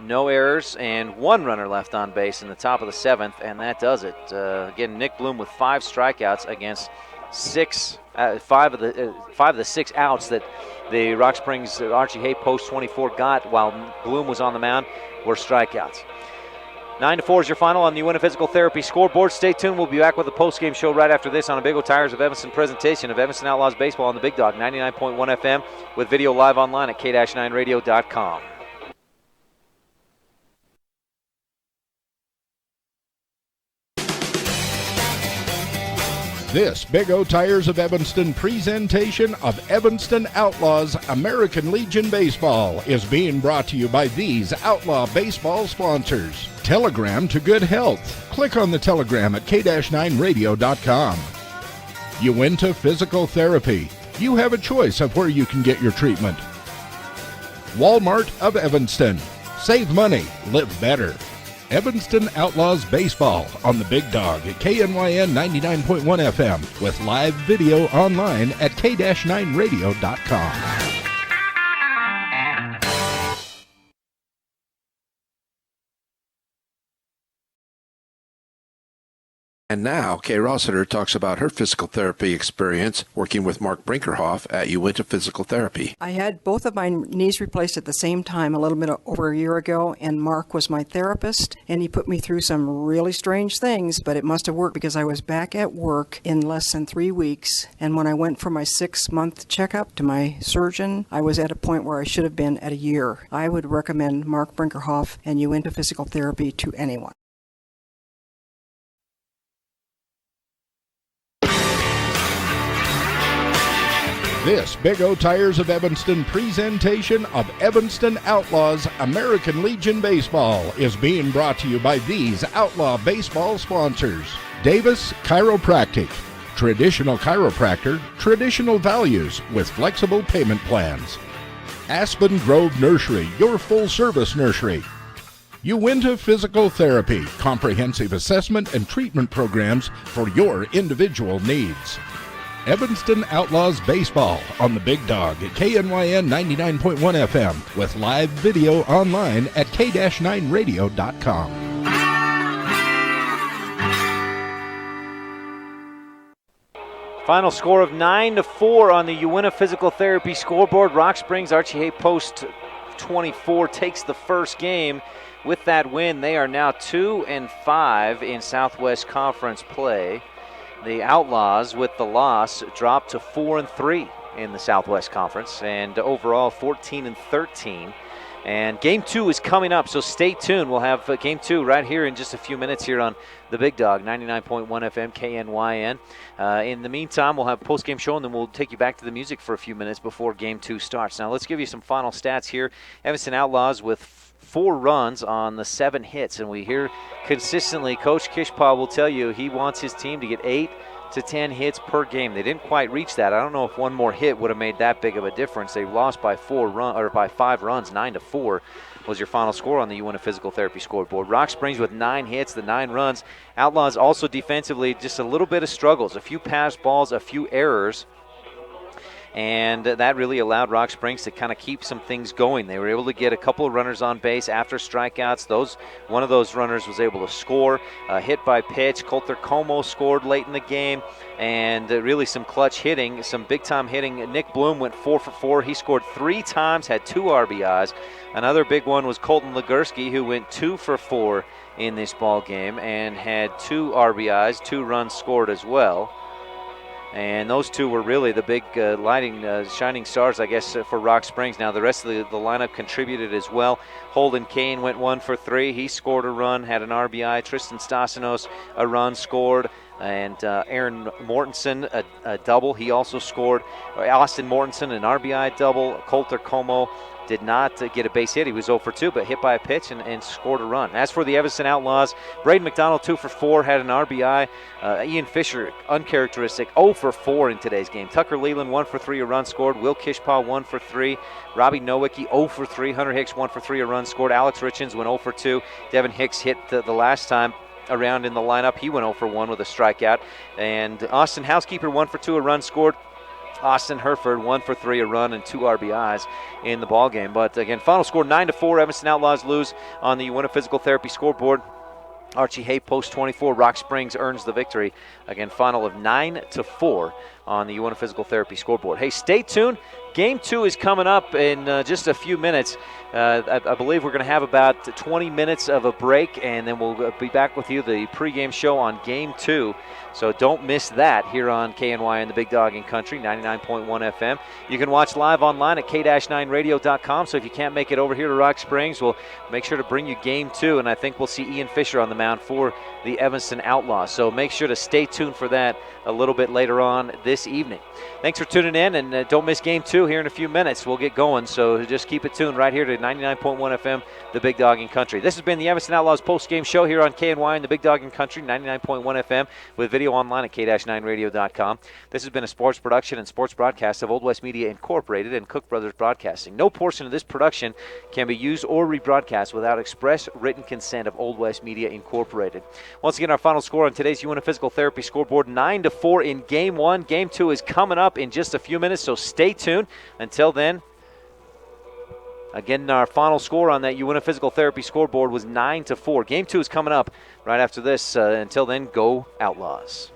no errors, and 1 runner left on base in the top of the 7th, and that does it. Again, Nick Bloom with 5 strikeouts against 5 of the 6 outs that the Rock Springs Archie Hay Post 24 got while Bloom was on the mound were strikeouts. 9-4 is your final on the UNA Physical Therapy scoreboard. Stay tuned. We'll be back with a post-game show right after this on a Big O Tires of Evanston presentation of Evanston Outlaws Baseball on the Big Dog 99.1 FM with video live online at k-9radio.com. This Big O Tires of Evanston presentation of Evanston Outlaws American Legion Baseball is being brought to you by these Outlaw Baseball sponsors. Telegram to Good Health. Click on the telegram at k-9radio.com. Uinta Physical Therapy. You have a choice of where you can get your treatment. Walmart of Evanston. Save money, live better. Evanston Outlaws Baseball on the Big Dog at KNYN 99.1 FM with live video online at k-9radio.com. And now, Kay Rossiter talks about her physical therapy experience working with Mark Brinkerhoff at Uinta Physical Therapy. I had both of my knees replaced at the same time a little bit over a year ago, and Mark was my therapist, and he put me through some really strange things, but it must have worked because I was back at work in less than 3 weeks, and when I went for my 6-month checkup to my surgeon, I was at a point where I should have been at a year. I would recommend Mark Brinkerhoff and Uinta Physical Therapy to anyone. This Big O Tires of Evanston presentation of Evanston Outlaws American Legion Baseball is being brought to you by these Outlaw Baseball sponsors. Davis Chiropractic. Traditional chiropractor, traditional values with flexible payment plans. Aspen Grove Nursery, your full-service nursery. Uinta Physical Therapy, comprehensive assessment and treatment programs for your individual needs. Evanston Outlaws Baseball on the Big Dog at KNYN 99.1 FM with live video online at k-9radio.com. Final score of 9-4 on the Uinta Physical Therapy scoreboard. Rock Springs Archie Hay Post 24 takes the first game. With that win, they are now 2-5 in Southwest Conference play. The Outlaws, with the loss, dropped to 4-3 in the Southwest Conference, and overall 14-13. And Game 2 is coming up, so stay tuned. We'll have Game 2 right here in just a few minutes here on the Big Dog, 99.1 FM, KNYN. In the meantime, we'll have a post-game show, and then we'll take you back to the music for a few minutes before Game 2 starts. Now, let's give you some final stats here. Evanston Outlaws with 4 runs on the 7 hits, and we hear consistently Coach Kishpaw will tell you he wants his team to get 8 to 10 hits per game. They didn't quite reach that. I don't know if one more hit would have made that big of a difference. They lost by 5 runs, 9-4 was your final score on the Uinta Physical Therapy scoreboard. Rock Springs with 9 hits, the 9 runs. Outlaws also defensively just a little bit of struggles, a few pass balls, a few errors. And that really allowed Rock Springs to kind of keep some things going. They were able to get a couple of runners on base after strikeouts. One of those runners was able to score. Hit by pitch. Coulter Como scored late in the game. And really some clutch hitting, some big-time hitting. Nick Bloom went 4 for 4. He scored 3 times, had 2 RBIs. Another big one was Colton Legursky, who went 2 for 4 in this ball game and had 2 RBIs, 2 runs scored as well. And those 2 were really the big shining stars, I guess, for Rock Springs. Now, the rest of the lineup contributed as well. Holden Kane went 1 for 3. He scored a run, had an RBI. Tristan Stasinos, a run, scored. And Aaron Mortensen, a double. He also scored. Austin Mortensen, an RBI double. Coulter Como did not get a base hit. He was 0 for 2, but hit by a pitch and scored a run. As for the Evanston Outlaws, Braden McDonald 2 for 4, had an RBI. Ian Fisher, uncharacteristic, 0 for 4 in today's game. Tucker Leland 1 for 3, a run scored. Will Kishpaw 1 for 3. Robbie Nowicki 0 for 3. Hunter Hicks 1 for 3, a run scored. Alex Richens went 0 for 2. Devin Hicks hit the last time around in the lineup. He went 0 for 1 with a strikeout. And Austin Housekeeper 1 for 2, a run scored. Austin Herford 1 for 3, a run and 2 RBIs in the ball game. But again, final score 9-4. Evanston Outlaws lose on the Uinta Physical Therapy scoreboard. Archie Hay Post 24. Rock Springs earns the victory. Again, final of 9-4 on the Uinta Physical Therapy scoreboard. Hey, stay tuned. Game 2 is coming up in just a few minutes. I believe we're going to have about 20 minutes of a break, and then we'll be back with you, the pregame show on Game 2. So don't miss that here on KNY and the Big Dog in Country, 99.1 FM. You can watch live online at k-9radio.com. So if you can't make it over here to Rock Springs, we'll make sure to bring you Game 2, and I think we'll see Ian Fisher on the mound for the Evanston Outlaws. So make sure to stay tuned for that a little bit later on this evening. Thanks for tuning in, and don't miss Game 2 here in a few minutes. We'll get going, so just keep it tuned right here to 99.1 FM, the Big Dog in Country. This has been the Evanston Outlaws post-game show here on KNY and the Big Dog in Country, 99.1 FM, with video online at k-9radio.com. This has been a sports production and sports broadcast of Old West Media Incorporated and Cook Brothers Broadcasting. No portion of this production can be used or rebroadcast without express written consent of Old West Media Incorporated. Once again, our final score on today's Uinta Physical Therapy scoreboard, 9-4 in Game 1. Game 2 is coming up in just a few minutes, so stay tuned. Until then, again, our final score on that Uinta Physical Therapy scoreboard was 9-4. Game 2 is coming up right after this. Until then, go Outlaws.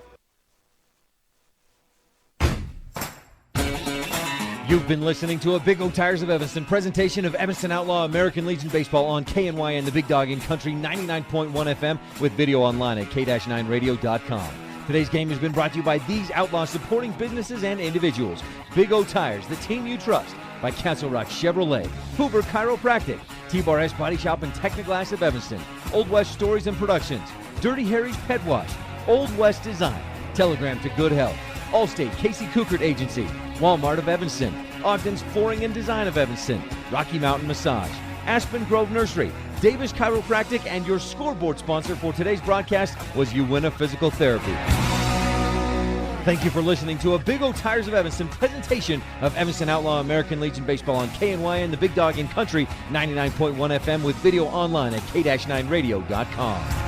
You've been listening to a Big O Tires of Evanston presentation of Evanston Outlaw American Legion Baseball on KNY and the Big Dog in Country, 99.1 FM, with video online at k-9radio.com. Today's game has been brought to you by these Outlaws supporting businesses and individuals. Big O Tires, the team you trust, by Castle Rock Chevrolet, Hoover Chiropractic, T-Bar S Body Shop and Technoglass of Evanston, Old West Stories and Productions, Dirty Harry's Pet Wash, Old West Design, Telegram to Good Health, Allstate Casey Cookert Agency, Walmart of Evanston, Ogden's Flooring and Design of Evanston, Rocky Mountain Massage, Aspen Grove Nursery, Davis Chiropractic, and your scoreboard sponsor for today's broadcast was Uinta Physical Therapy. Thank you for listening to a Big O Tires of Evanston presentation of Evanston Outlaw American Legion Baseball on KNYN, the Big Dog in Country, 99.1 FM with video online at k-9radio.com.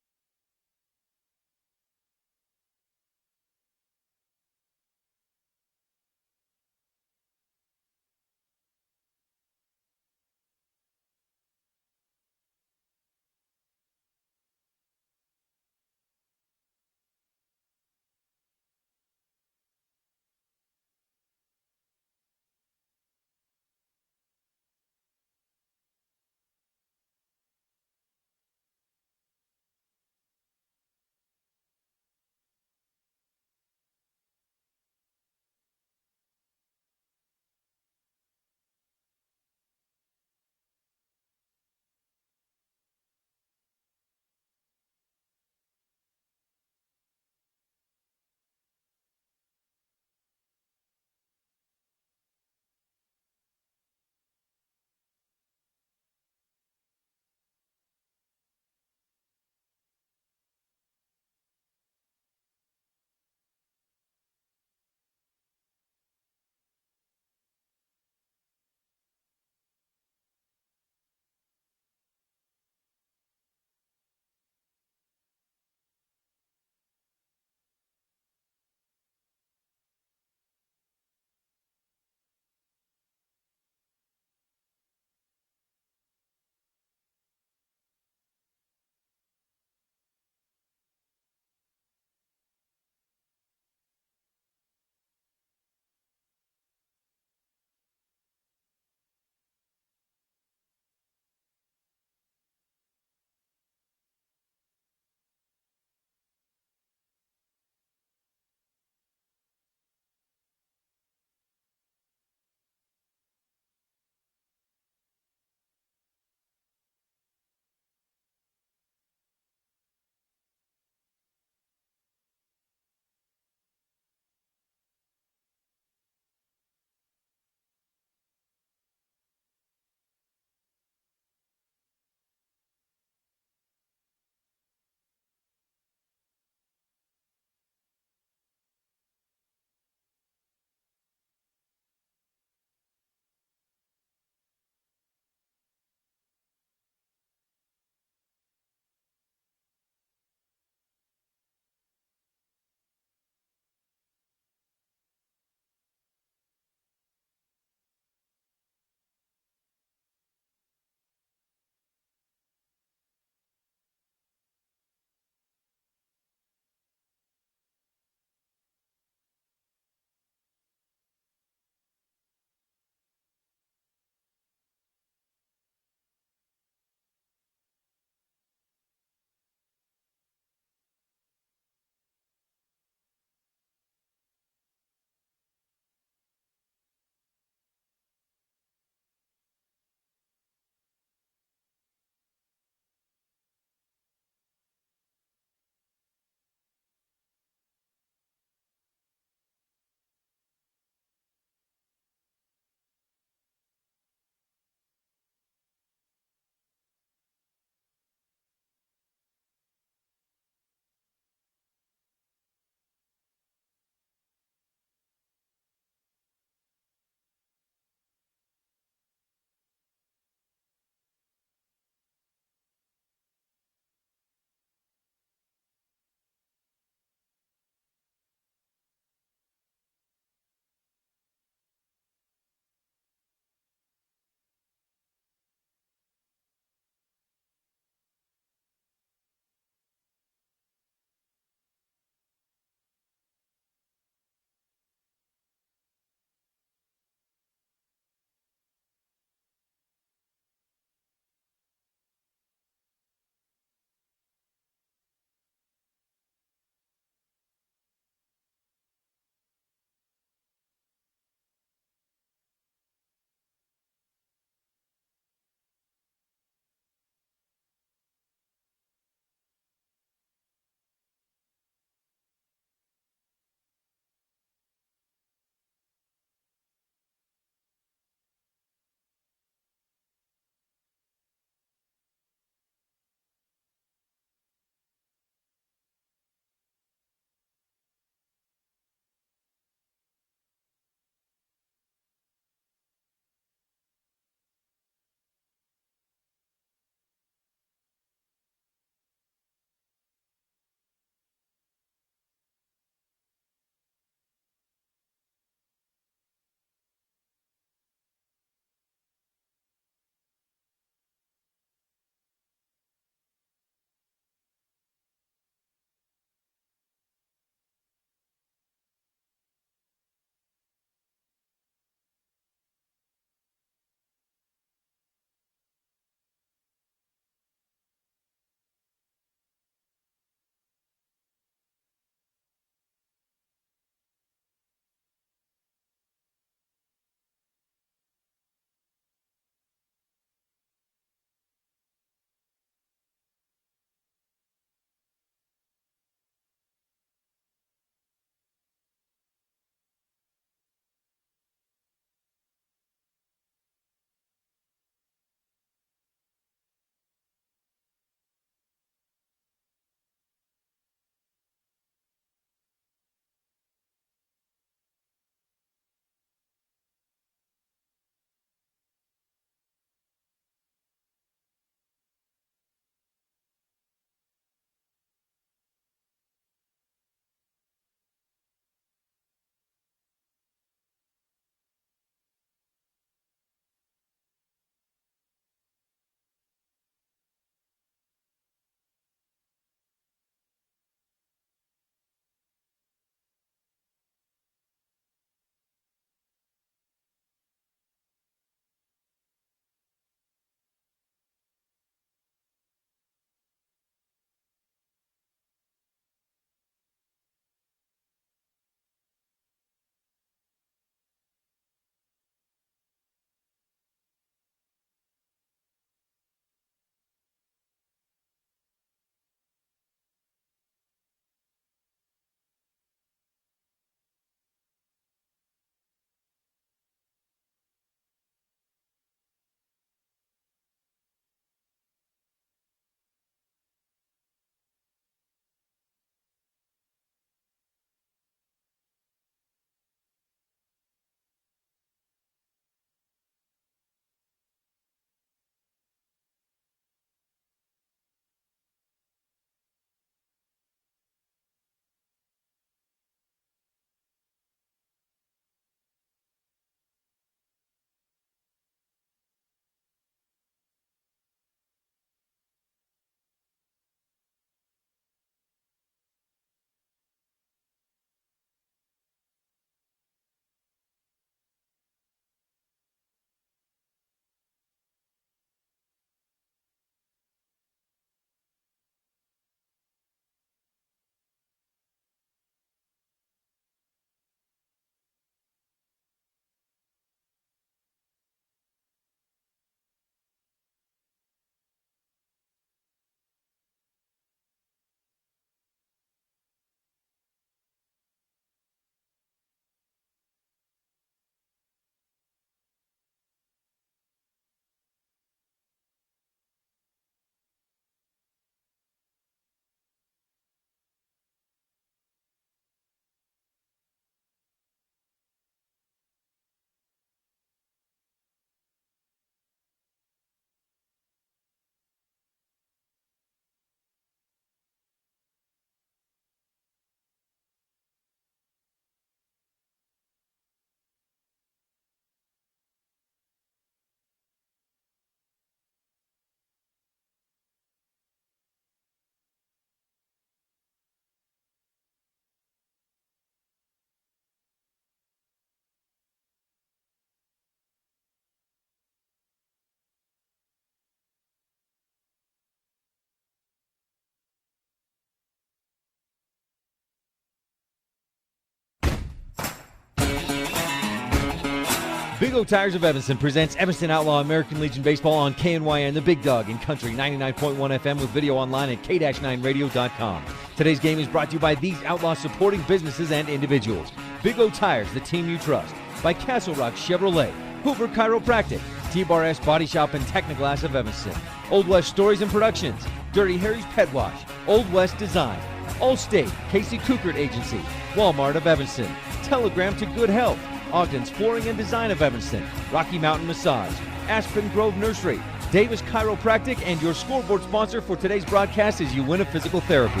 Big O Tires of Evanston presents Evanston Outlaw American Legion Baseball on KNYN, the Big Dog in Country 99.1 FM with video online at k-9radio.com. Today's game is brought to you by these Outlaws supporting businesses and individuals. Big O Tires, the team you trust. By Castle Rock Chevrolet, Hoover Chiropractic, T-Bar S Body Shop and Technoglass of Evanston, Old West Stories and Productions, Dirty Harry's Pet Wash, Old West Design, Allstate, Casey Coukert Agency, Walmart of Evanston, Telegram to Good Health, Ogden's Flooring and Design of Evanston, Rocky Mountain Massage, Aspen Grove Nursery, Davis Chiropractic, and your scoreboard sponsor for today's broadcast is Uinta Physical Therapy.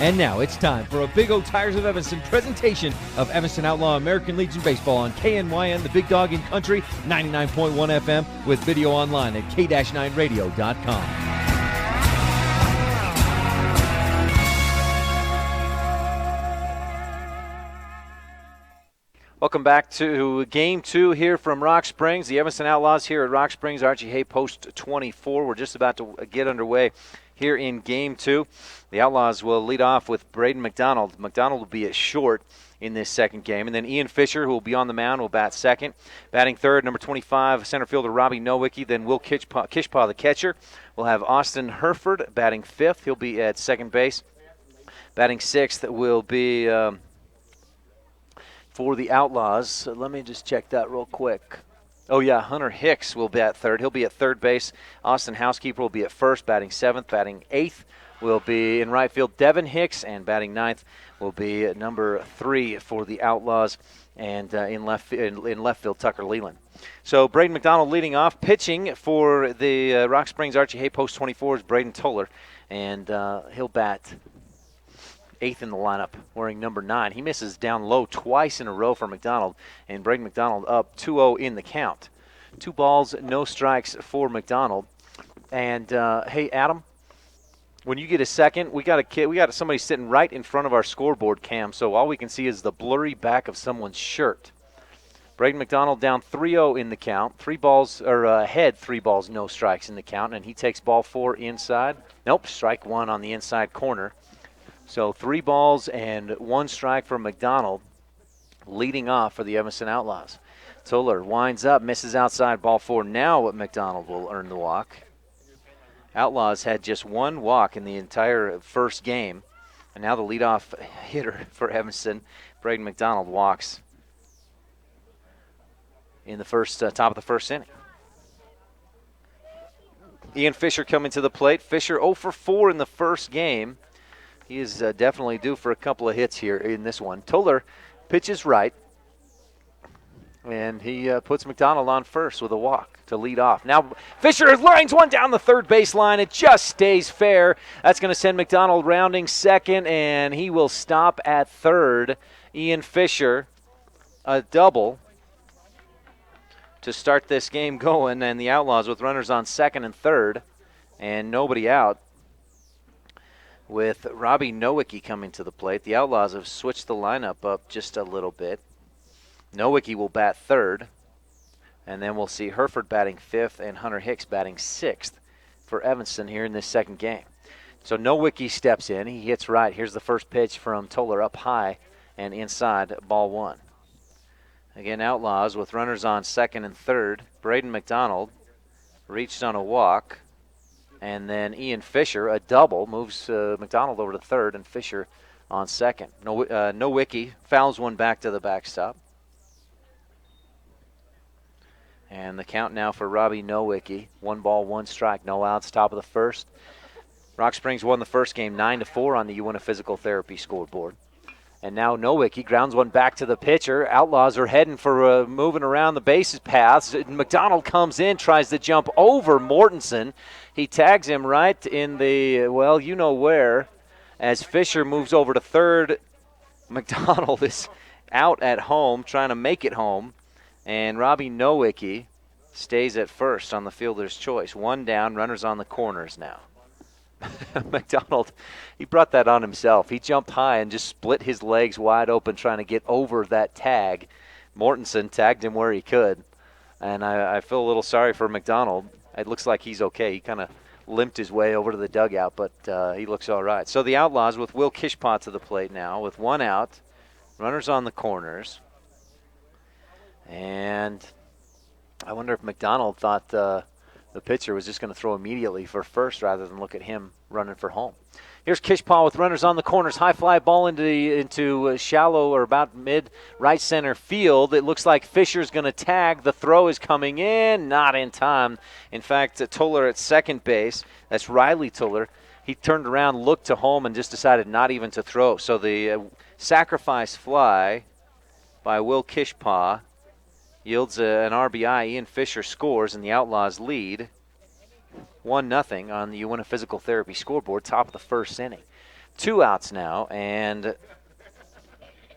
And now it's time for a Big O Tires of Evanston presentation of Evanston Outlaw American Legion Baseball on KNYN, the Big Dog in Country, 99.1 FM with video online at k-9radio.com. Welcome back to Game 2 here from Rock Springs. The Evanston Outlaws here at Rock Springs. Archie Hay, post 24. We're just about to get underway here in Game 2. The Outlaws will lead off with Braden McDonald. McDonald will be at short in this second game. And then Ian Fisher, who will be on the mound, will bat second. Batting third, number 25, center fielder Robbie Nowicki. Then Will Kishpaw, the catcher. We'll have Austin Herford batting fifth. He'll be at second base. Batting sixth will be... for the Outlaws, so let me just check that real quick. Oh, yeah, Hunter Hicks will be at third. He'll be at third base. Austin Housekeeper will be at first, batting seventh. Batting eighth will be in right field Devin Hicks, and batting ninth will be number 3 for the Outlaws, and in left field Tucker Leland. So Braden McDonald leading off. Pitching for the Rock Springs Archie Hay, post 24 is Braden Toller, and he'll bat eighth in the lineup, wearing number 9. He misses down low twice in a row for McDonald, and Braden McDonald up 2-0 in the count. 2 balls, no strikes for McDonald. And hey, Adam, when you get a second, we got somebody sitting right in front of our scoreboard cam, so all we can see is the blurry back of someone's shirt. Braden McDonald down 3-0 in the count. 3 balls, or ahead, 3 balls, no strikes in the count, and he takes ball 4 inside. Nope, strike 1 on the inside corner. So 3 balls and 1 strike for McDonald, leading off for the Evanston Outlaws. Toller winds up, misses outside, ball 4. Now McDonald will earn the walk. Outlaws had just 1 walk in the entire first game, and now the leadoff hitter for Evanston, Braden McDonald, walks in the first top of the first inning. Ian Fisher coming to the plate. Fisher 0 for 4 in the first game. He is definitely due for a couple of hits here in this one. Toller pitches right, and he puts McDonald on first with a walk to lead off. Now Fisher lines one down the third base line. It just stays fair. That's going to send McDonald rounding second, and he will stop at third. Ian Fisher, a double to start this game going, and the Outlaws with runners on second and third and nobody out. With Robbie Nowicki coming to the plate, the Outlaws have switched the lineup up just a little bit. Nowicki will bat third, and then we'll see Herford batting fifth and Hunter Hicks batting sixth for Evanston here in this second game. So Nowicki steps in. He hits right. Here's the first pitch from Toller, up high and inside, ball 1. Again, Outlaws with runners on second and third. Braden McDonald reached on a walk. And then Ian Fisher, a double, moves McDonald over to third and Fisher on second. Nowicki fouls one back to the backstop. And the count now for Robbie Nowicki. 1 ball, 1 strike, no outs, top of the first. Rock Springs won the first game 9-4 on the Uinta Physical Therapy scoreboard. And now Nowicki grounds one back to the pitcher. Outlaws are heading for moving around the bases paths. McDonald comes in, tries to jump over Mortensen. He tags him right in the, well, you know where. As Fisher moves over to third, McDonald is out at home, trying to make it home. And Robbie Nowicki stays at first on the fielder's choice. 1 down, runners on the corners now. McDonald, he brought that on himself. He jumped high and just split his legs wide open trying to get over that tag. Mortensen tagged him where he could. And I feel a little sorry for McDonald. It looks like he's okay. He kind of limped his way over to the dugout, but he looks all right. So the Outlaws with Will Kishpaw to the plate now with 1 out. Runners on the corners. And I wonder if McDonald thought the pitcher was just going to throw immediately for first rather than look at him running for home. Here's Kishpaw with runners on the corners. High fly ball into shallow or about mid right center field. It looks like Fisher's going to tag. The throw is coming in, not in time. In fact, Toller at second base. That's Riley Toller. He turned around, looked to home, and just decided not even to throw. So the sacrifice fly by Will Kishpaw yields an RBI. Ian Fisher scores, and the Outlaws lead 1-0 on the Uinta Physical Therapy scoreboard, top of the first inning. 2 outs now, and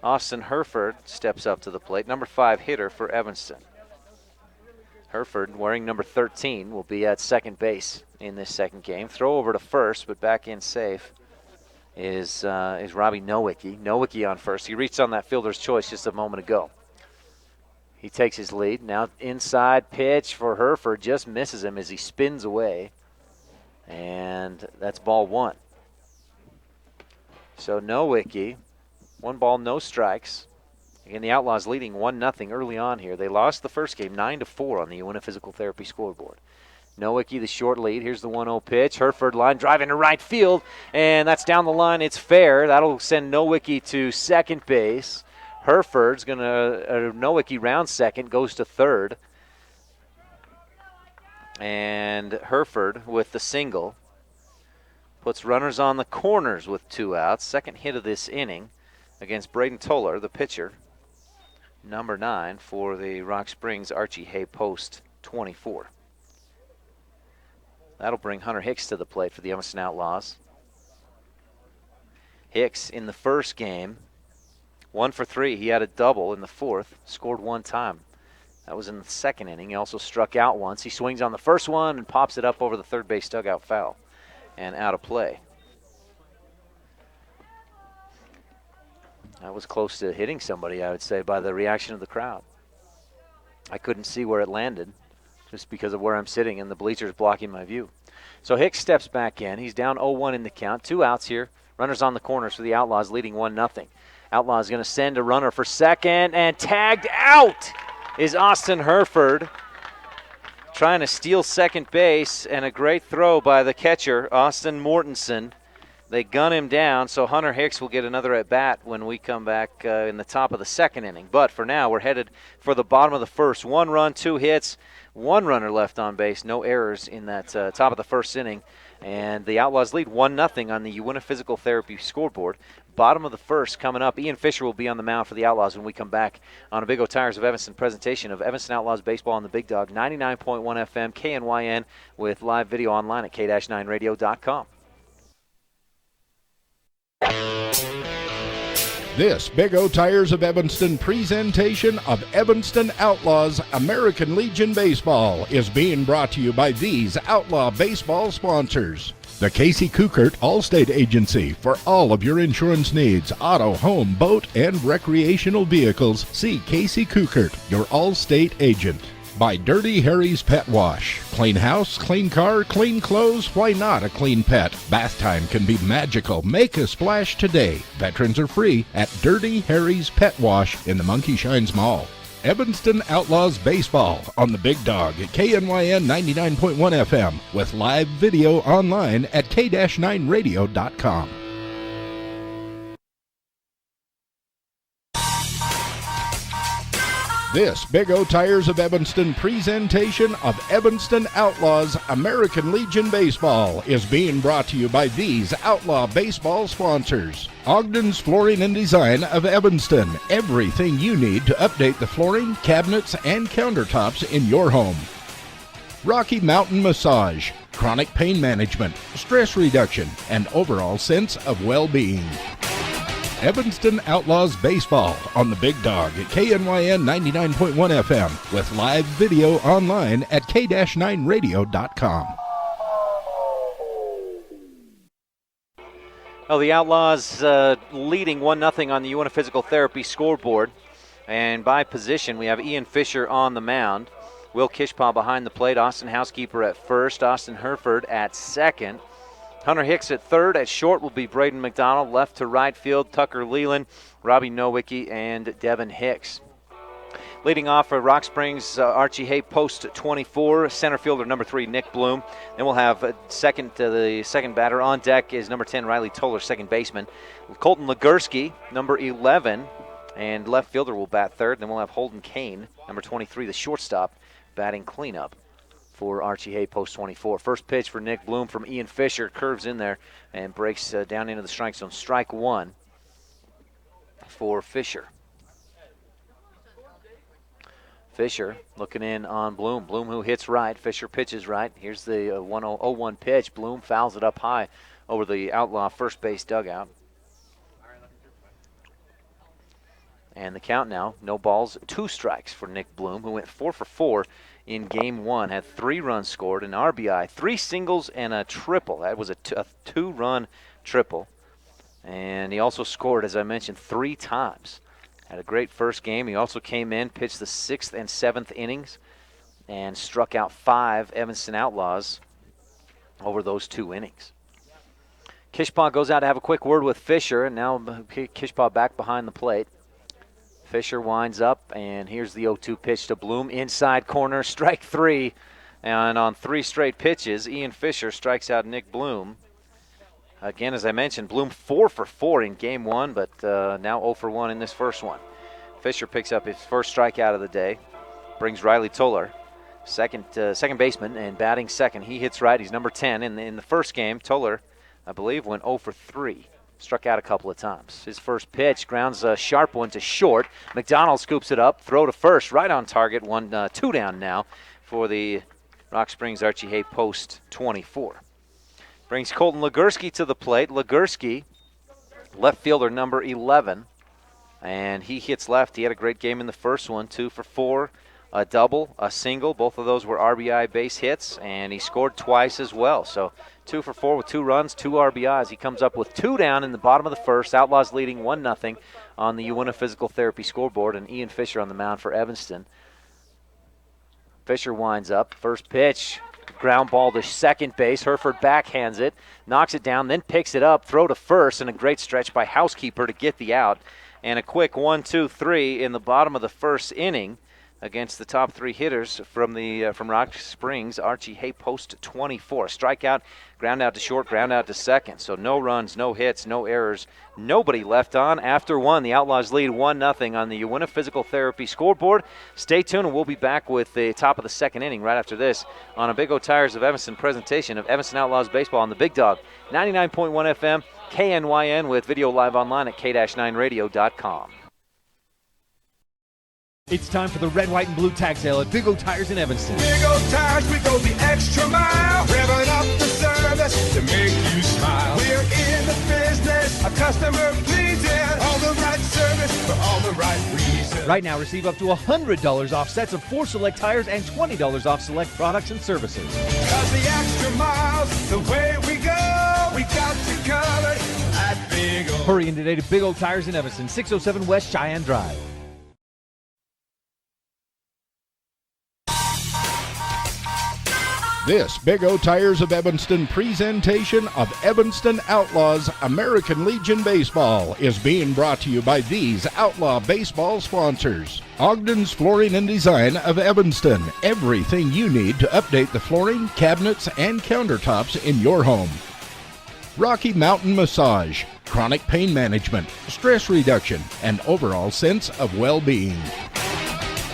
Austin Herford steps up to the plate, number 5 hitter for Evanston. Herford, wearing number 13, will be at second base in this second game. Throw over to first, but back in safe is Robbie Nowicki. Nowicki on first. He reached on that fielder's choice just a moment ago. He takes his lead. Now inside pitch for Herford, just misses him as he spins away. And that's ball 1. So Nowicki, 1 ball, no strikes. Again, the Outlaws leading 1-0 early on here. They lost the first game 9-4 on the Uinta Physical Therapy scoreboard. Nowicki, the short lead. Here's the 1-0 pitch. Herford line drive into right field, and that's down the line. It's fair. That'll send Nowicki to second base. Herford's going to, Nowicki rounds second, goes to third. And Herford with the single puts runners on the corners with 2 outs. Second hit of this inning against Braden Toller, the pitcher, number 9 for the Rock Springs Archie Hay Post 24. That'll bring Hunter Hicks to the plate for the Evanston Outlaws. Hicks in the first game, 1 for 3. He had a double in the fourth, scored 1 time. That was in the second inning. He also struck out once. He swings on the first one and pops it up over the third base dugout foul and out of play. That was close to hitting somebody, I would say, by the reaction of the crowd. I couldn't see where it landed just because of where I'm sitting and the bleachers blocking my view. So Hicks steps back in. He's down 0-1 in the count. 2 outs here. Runners on the corners for the Outlaws, leading 1-0. Outlaws going to send a runner for second, and tagged out is Austin Herford, trying to steal second base, and a great throw by the catcher, Austin Mortensen. They gun him down, so Hunter Hicks will get another at-bat when we come back in the top of the second inning. But for now, we're headed for the bottom of the first. 1 run, 2 hits, 1 runner left on base, no errors in that top of the first inning. And the Outlaws lead 1-0 on the Uinta Physical Therapy scoreboard. Bottom of the first coming up. Ian Fisher will be on the mound for the Outlaws when we come back on a Big O Tires of Evanston presentation of Evanston Outlaws baseball on the Big Dog, 99.1 FM, KNYN, with live video online at k-9radio.com. This Big O Tires of Evanston presentation of Evanston Outlaws American Legion Baseball is being brought to you by these Outlaw baseball sponsors. The Casey Kukert Allstate Agency for all of your insurance needs, auto, home, boat, and recreational vehicles. See Casey Kukert, your Allstate agent. By Dirty Harry's Pet Wash. Clean house, clean car, clean clothes, why not a clean pet? Bath time can be magical. Make a splash today. Veterans are free at Dirty Harry's Pet Wash in the Monkey Shines Mall. Evanston Outlaws Baseball on the Big Dog at KNYN 99.1 FM with live video online at k-9radio.com. This Big O Tires of Evanston presentation of Evanston Outlaws American Legion Baseball is being brought to you by these Outlaw baseball sponsors. Ogden's Flooring and Design of Evanston. Everything you need to update the flooring, cabinets, and countertops in your home. Rocky Mountain Massage. Chronic pain management, stress reduction, and overall sense of well-being. Evanston Outlaws Baseball on the Big Dog at KNYN 99.1 FM with live video online at k-9radio.com. Well, the Outlaws leading 1-0 on the Uinta Physical Therapy scoreboard. And by position, we have Ian Fisher on the mound. Will Kishpaw behind the plate. Austin Housekeeper at first. Austin Herford at second. Hunter Hicks at third. At short will be Braden McDonald. Left to right field, Tucker Leland, Robbie Nowicki, and Devin Hicks. Leading off for Rock Springs, Archie Hay, post 24, center fielder number 3, Nick Bloom. Then we'll have the second batter on deck is number 10, Riley Toller, second baseman. Colton Legursky, number 11, and left fielder will bat third. Then we'll have Holden Kane, number 23, the shortstop, batting cleanup for Archie Hay, post 24. First pitch for Nick Bloom from Ian Fisher, curves in there and breaks down into the strike zone. Strike one for Fisher. Fisher looking in on Bloom. Bloom who hits right. Fisher pitches right. Here's the 1-0-1 pitch. Bloom fouls it up high over the Outlaw first base dugout. And the count now, no balls, 2 strikes for Nick Bloom, who went 4 for 4 in game 1. Had 3 runs scored, an RBI, 3 singles, and a triple. That was a 2-run triple. And he also scored, as I mentioned, 3 times. Had a great first game. He also came in, pitched the 6th and 7th innings, and struck out 5 Evanston Outlaws over those 2 innings. Kishpaw goes out to have a quick word with Fisher, and now Kishpaw back behind the plate. Fisher winds up, and here's the 0-2 pitch to Bloom. Inside corner, strike 3. And on 3 straight pitches, Ian Fisher strikes out Nick Bloom. Again, as I mentioned, Bloom 4 for 4 in game 1, but now 0 for 1 in this first one. Fisher picks up his first strikeout of the day, brings Riley Toller, second baseman, and batting second. He hits right. He's number 10. In the first game, Toller, I believe, went 0 for 3. Struck out a couple of times. His first pitch grounds a sharp one to short. McDonald scoops it up, throw to first, right on target. 2 down now for the Rock Springs Archie Hay, post 24. Brings Colton Legursky to the plate. Legursky, left fielder number 11, and he hits left. He had a great game in the first one, 2 for 4, a double, a single. Both of those were RBI base hits, and he scored twice as well. So 2 for 4 with 2 runs, 2 RBIs. He comes up with 2 down in the bottom of the first. Outlaws leading 1-0 on the Uinta Physical Therapy scoreboard, and Ian Fisher on the mound for Evanston. Fisher winds up. First pitch. Ground ball to second base. Hereford backhands it, knocks it down, then picks it up, throw to first, and a great stretch by Housekeeper to get the out. And a quick 1-2-3 in the bottom of the first inning against the top 3 hitters from Rock Springs. Archie Hay, post 24. Strikeout, ground out to short, ground out to second. So no runs, no hits, no errors, nobody left on. After 1, the Outlaws lead 1-0 on the Uinta Physical Therapy scoreboard. Stay tuned, and we'll be back with the top of the second inning right after this on a Big O Tires of Evanston presentation of Evanston Outlaws baseball on the Big Dog 99.1 FM KNYN, with video live online at k-9radio.com. It's time for the red, white, and blue tag sale at Big O Tires in Evanston. Big O Tires, we go the extra mile, revving up the service to make you smile. We're in the business of customer pleasing, all the right service for all the right reasons. Right now, receive up to $100 off sets of 4 select tires and $20 off select products and services. 'Cause the extra miles, the way we go, we got you covered at Big O. Hurry in today to Big O Tires in Evanston, 607 West Cheyenne Drive. This Big O Tires of Evanston presentation of Evanston Outlaws American Legion Baseball is being brought to you by these Outlaw baseball sponsors. Ogden's Flooring and Design of Evanston. Everything you need to update the flooring, cabinets, and countertops in your home. Rocky Mountain Massage. Chronic pain management, stress reduction, and overall sense of well-being.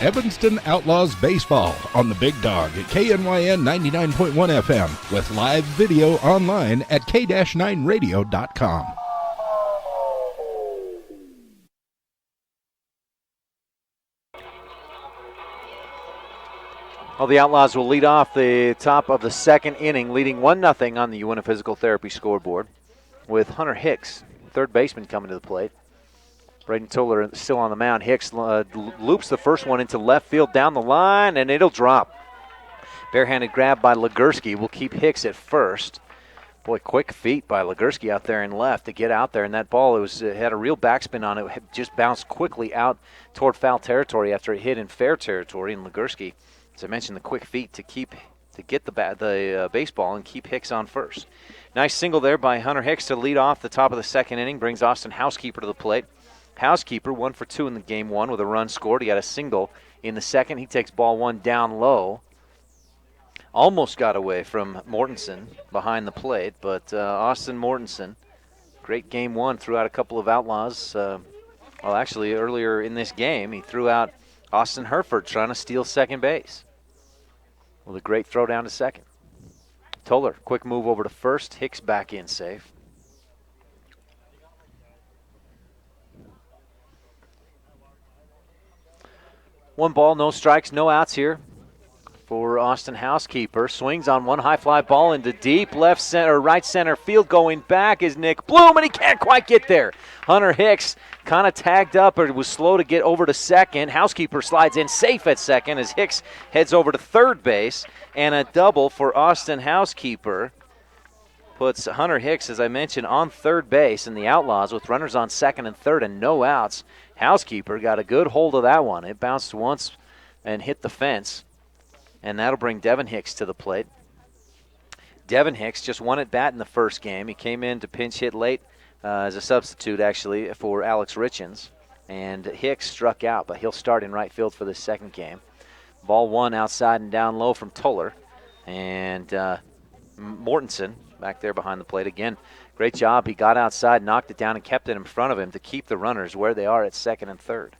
Evanston Outlaws Baseball on the Big Dog at KNYN 99.1 FM with live video online at k-9radio.com. Well, the Outlaws will lead off the top of the second inning, leading 1-0 on the Uinta Physical Therapy scoreboard, with Hunter Hicks, third baseman, coming to the plate. Braden Toller still on the mound. Hicks loops the first one into left field down the line, and it'll drop. Barehanded grab by Legursky will keep Hicks at first. Boy, quick feet by Legursky out there in left to get out there, and that ball it had a real backspin on it. It just bounced quickly out toward foul territory after it hit in fair territory. And Legursky, as I mentioned, the quick feet to get the baseball and keep Hicks on first. Nice single there by Hunter Hicks to lead off the top of the second inning. Brings Austin Housekeeper to the plate. Housekeeper, 1 for 2 in the game one with a run scored. He got a single in the second. He takes ball one down low. Almost got away from Mortensen behind the plate, but Austin Mortensen, great game one, threw out a couple of outlaws. Well, actually, earlier in this game, he threw out Austin Herford trying to steal second base with a great throw down to second. Toller, quick move over to first. Hicks back in safe. One ball, no strikes, no outs here for Austin Housekeeper. Swings on one high fly ball into deep left center, right center field. Going back is Nick Bloom, and he can't quite get there. Hunter Hicks kind of tagged up or was slow to get over to second. Housekeeper slides in safe at second as Hicks heads over to third base. And a double for Austin Housekeeper puts Hunter Hicks, as I mentioned, on third base in the Outlaws with runners on second and third and no outs. Housekeeper got a good hold of that one. It bounced once and hit the fence, and that'll bring Devin Hicks to the plate. Devin Hicks just one at bat in the first game. He came in to pinch hit late as a substitute, actually, for Alex Richens, and Hicks struck out, but he'll start in right field for the second game. Ball one outside and down low from Toller, and Mortensen back there behind the plate again. Great job. He got outside, knocked it down, and kept it in front of him to keep the runners where they are at second and third.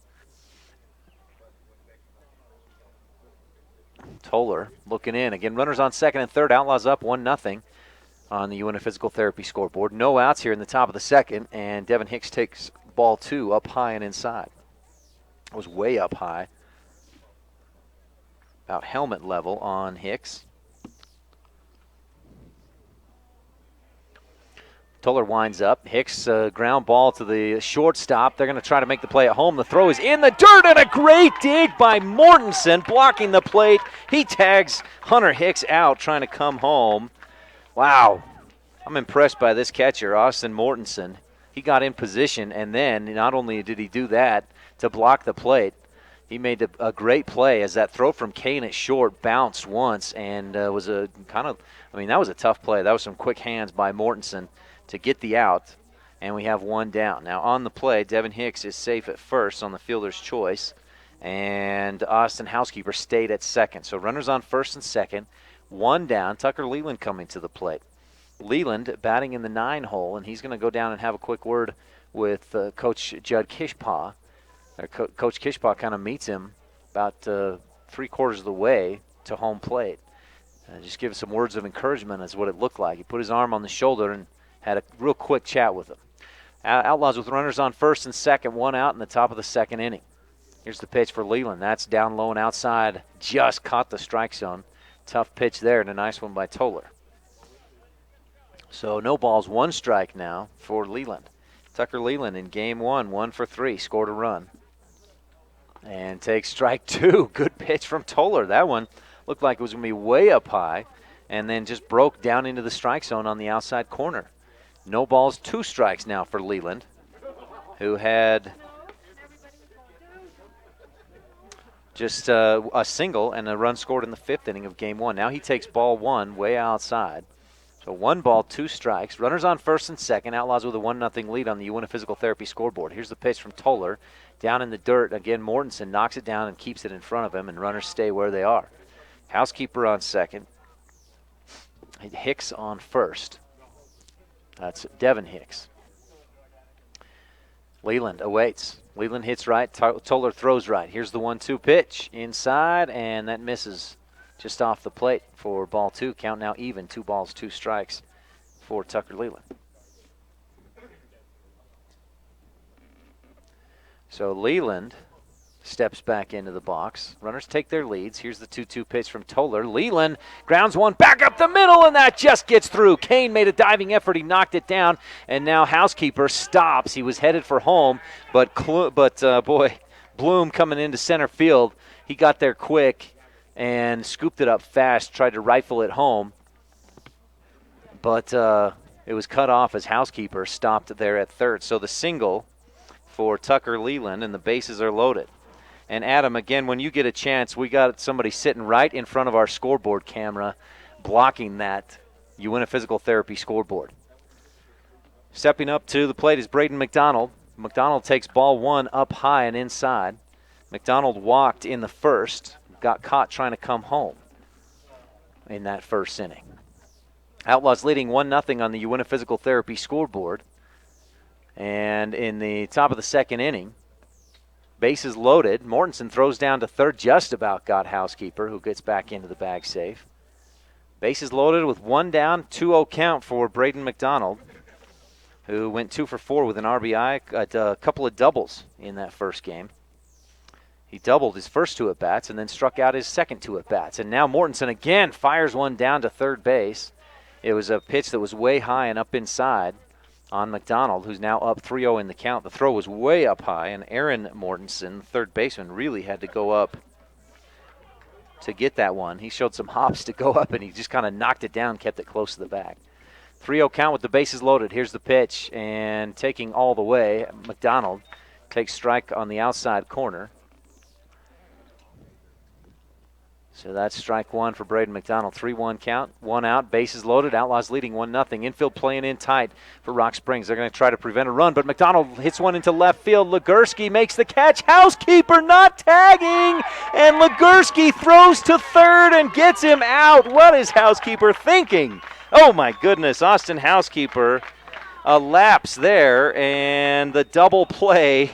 Toller looking in. Again, runners on second and third. Outlaws up 1-0 on the UNF Physical Therapy scoreboard. No outs here in the top of the second, and Devin Hicks takes ball two up high and inside. It was way up high, about helmet level on Hicks. Toller winds up. Hicks ground ball to the shortstop. They're going to try to make the play at home. The throw is in the dirt, and a great dig by Mortensen blocking the plate. He tags Hunter Hicks out trying to come home. Wow. I'm impressed by this catcher, Austin Mortensen. He got in position, and then not only did he do that to block the plate, he made a great play as that throw from Kane at short bounced once and was a kind of, that was a tough play. That was some quick hands by Mortensen to get the out, and we have one down. Now on the play, Devin Hicks is safe at first on the fielder's choice, and Austin Housekeeper stayed at second. So runners on first and second, one down. Tucker Leland coming to the plate. Leland batting in the 9 hole, and he's going to go down and have a quick word with Coach Judd Kishpaw. Coach Kishpaw kind of meets him about 3/4 of the way to home plate. Just give some words of encouragement is what it looked like. He put his arm on the shoulder and had a real quick chat with him. Outlaws with runners on first and second, one out in the top of the second inning. Here's the pitch for Leland. That's down low and outside. Just caught the strike zone. Tough pitch there and a nice one by Toller. So no balls, one strike now for Leland. Tucker Leland in game one, 1 for 3, scored a run. And takes strike two. Good pitch from Toller. That one looked like it was going to be way up high and then just broke down into the strike zone on the outside corner. No balls, 2 strikes now for Leland, who had just a single and a run scored in the 5th inning of game one. Now he takes ball one way outside. So 1 ball, 2 strikes. Runners on first and second. Outlaws with a 1-0 lead on the UNF Physical Therapy scoreboard. Here's the pitch from Toller. Down in the dirt. Again, Mortensen knocks it down and keeps it in front of him, and runners stay where they are. Housekeeper on second. Hicks on first. That's Devin Hicks. Leland awaits. Leland hits right. Toller throws right. Here's the 1-2 pitch. Inside, and that misses just off the plate for ball 2. Count now even. 2 balls, 2 strikes for Tucker Leland. So Leland steps back into the box. Runners take their leads. Here's the 2-2 pitch from Toller. Leland grounds one back up the middle, and that just gets through. Kane made a diving effort. He knocked it down, and now Housekeeper stops. He was headed for home, but Bloom coming into center field. He got there quick and scooped it up fast, tried to rifle it home, but it was cut off as Housekeeper stopped there at third. So the single for Tucker Leland, and the bases are loaded. And Adam, again, when you get a chance, we got somebody sitting right in front of our scoreboard camera blocking that UNF Physical Therapy scoreboard. Stepping up to the plate is Braden McDonald. McDonald takes ball one up high and inside. McDonald walked in the first, got caught trying to come home in that first inning. Outlaws leading 1-0 on the Uinta Physical Therapy scoreboard. And in the top of the second inning, bases loaded. Mortensen throws down to third, just about got Housekeeper, who gets back into the bag safe. Bases loaded with one down, 2-0 count for Braden McDonald, who went 2 for 4 with an RBI, a couple of doubles in that first game. He doubled his first 2 at-bats and then struck out his second 2 at-bats. And now Mortensen again fires one down to third base. It was a pitch that was way high and up inside on McDonald, who's now up 3-0 in the count. The throw was way up high, and Aaron Mortensen, third baseman, really had to go up to get that one. He showed some hops to go up, and he just kind of knocked it down, kept it close to the bag. 3-0 count with the bases loaded. Here's the pitch, and taking all the way, McDonald takes strike on the outside corner. So that's strike one for Braden McDonald. 3-1 count, 1 out, bases loaded. Outlaws leading 1-0. Infield playing in tight for Rock Springs. They're going to try to prevent a run, but McDonald hits one into left field. Legursky makes the catch. Housekeeper not tagging, and Legursky throws to third and gets him out. What is Housekeeper thinking? Oh, my goodness. Austin Housekeeper, a lapse there, and the double play,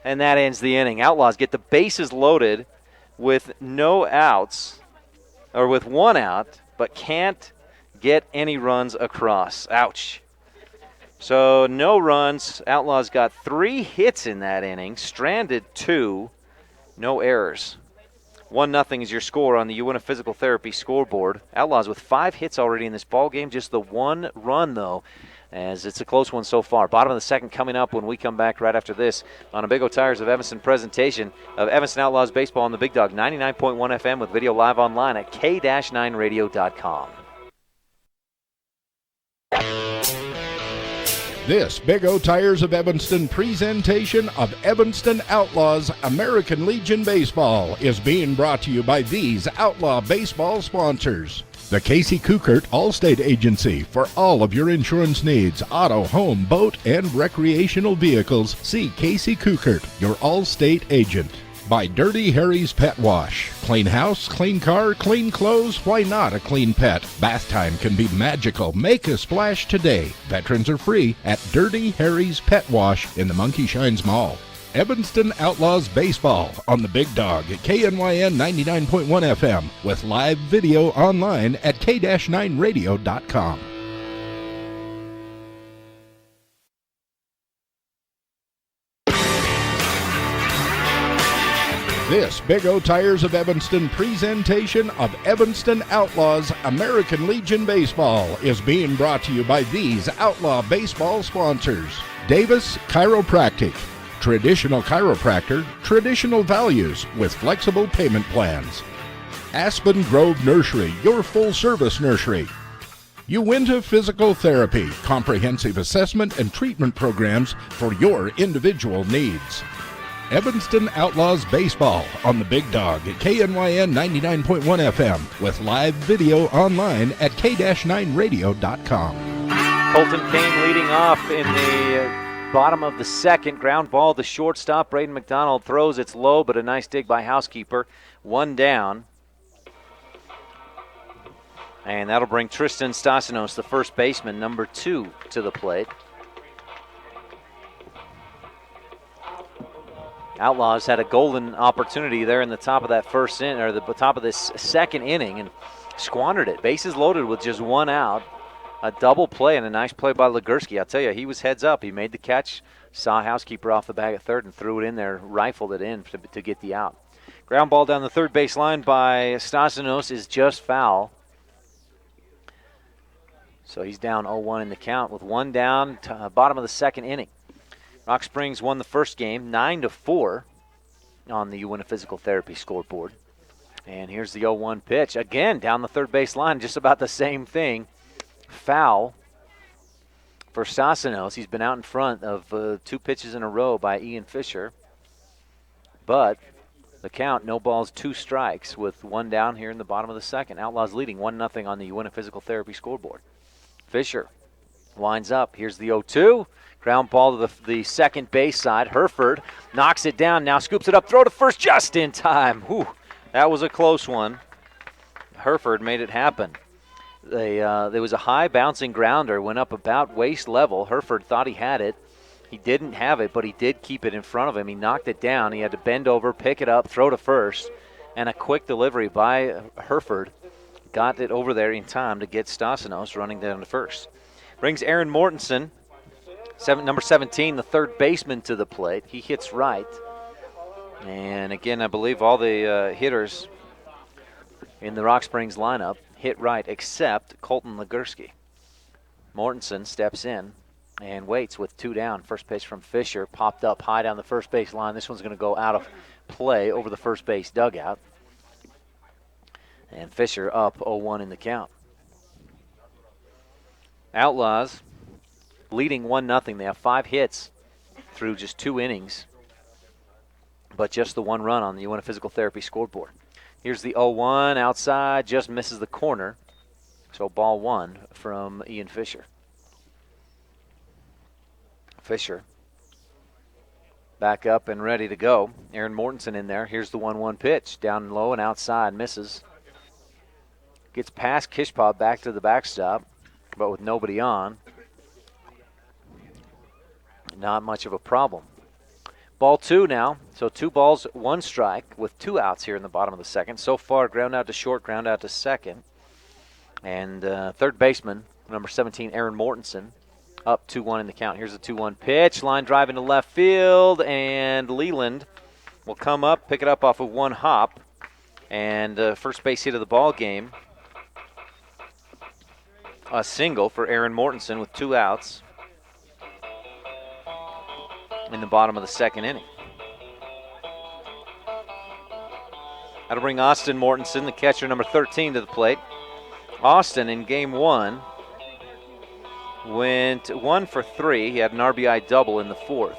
and that ends the inning. Outlaws get the bases loaded with no outs, or with 1 out, but can't get any runs across. Ouch. So no runs. Outlaws got 3 hits in that inning, stranded 2, no errors. 1-0 is your score on the Uinta Physical Therapy scoreboard. Outlaws with 5 hits already in this ball game, just the 1 run, though, as it's a close one so far. Bottom of the second coming up when we come back right after this on a Big O Tires of Evanston presentation of Evanston Outlaws baseball on the Big Dog 99.1 FM with video live online at k-9radio.com. This Big O Tires of Evanston presentation of Evanston Outlaws American Legion Baseball is being brought to you by these Outlaw baseball sponsors. The Casey Kukert Allstate Agency for all of your insurance needs, auto, home, boat, and recreational vehicles. See Casey Kukert, your Allstate agent. By Dirty Harry's Pet Wash. Clean house, clean car, clean clothes, why not a clean pet? Bath time can be magical. Make a splash today. Veterans are free at Dirty Harry's Pet Wash in the Monkey Shines Mall. Evanston Outlaws Baseball on the Big Dog at KNYN 99.1 FM with live video online at k-9radio.com. This Big O Tires of Evanston presentation of Evanston Outlaws American Legion Baseball is being brought to you by these Outlaw baseball sponsors. Davis Chiropractic. Traditional chiropractor, traditional values with flexible payment plans. Aspen Grove Nursery, your full-service nursery. Uinta Physical Therapy, comprehensive assessment and treatment programs for your individual needs. Evanston Outlaws Baseball on the Big Dog at KNYN 99.1 FM with live video online at k-9radio.com. Colton Kane leading off in the bottom of the second. Ground ball to shortstop. Braden McDonald throws. It's low, but a nice dig by Housekeeper. 1 down. And that'll bring Tristan Stasinos, the first baseman, number 2, to the plate. Outlaws had a golden opportunity there in the top of that first inning, or the top of this second inning, and squandered it. Bases loaded with just 1 out. A double play and a nice play by Legursky. I'll tell you, he was heads up. He made the catch, saw Housekeeper off the bag at third, and threw it in there, rifled it in to get the out. Ground ball down the third base line by Stasinos is just foul. So he's down 0-1 in the count with 1 down, bottom of the second inning. Rock Springs won the first game 9-4 on the Uinta Physical Therapy scoreboard. And here's the 0-1 pitch. Again, down the third base line, just about the same thing. Foul for Stasinos. He's been out in front of 2 pitches in a row by Ian Fisher. But the count, no balls, 2 strikes with 1 down here in the bottom of the second. Outlaws leading 1-0 on the Uinta Physical Therapy scoreboard. Fisher Winds up. Here's the 0-2. Ground ball to the second base side. Hereford knocks it down. Now scoops it up. Throw to first just in time. Whew, that was a close one. Hereford made it happen. There was a high bouncing grounder. Went up about waist level. Hereford thought he had it. He didn't have it, but he did keep it in front of him. He knocked it down. He had to bend over, pick it up, throw to first. And a quick delivery by Hereford got it over there in time to get Stasenos running down to first. Brings Aaron Mortensen, number 17, the third baseman, to the plate. He hits right. And again, I believe all the hitters in the Rock Springs lineup hit right except Colton Legursky. Mortensen steps in and waits with 2 down. First pitch from Fisher, popped up high down the first base line. This one's going to go out of play over the first base dugout. And Fisher up 0-1 in the count. Outlaws leading 1-0. They have 5 hits through just 2 innings, but just the 1 run on the UNF Physical Therapy scoreboard. Here's the 0-1 outside, just misses the corner. So ball 1 from Ian Fisher. Fisher back up and ready to go. Aaron Mortensen in there. Here's the 1-1 pitch. Down low and outside, misses. Gets past Kishpaw back to the backstop, but with nobody on, not much of a problem. Ball 2 now. So 2 balls, 1 strike with 2 outs here in the bottom of the second. So far, ground out to short, ground out to second. And third baseman, number 17, Aaron Mortensen, up 2-1 in the count. Here's the 2-1 pitch. Line drive into left field, and Leland will come up, pick it up off of 1 hop. And first base hit of the ball game. A single for Aaron Mortensen with 2 outs in the bottom of the second inning. That'll bring Austin Mortensen, the catcher, number 13, to the plate. Austin in game 1 went 1 for 3. He had an RBI double in the 4th.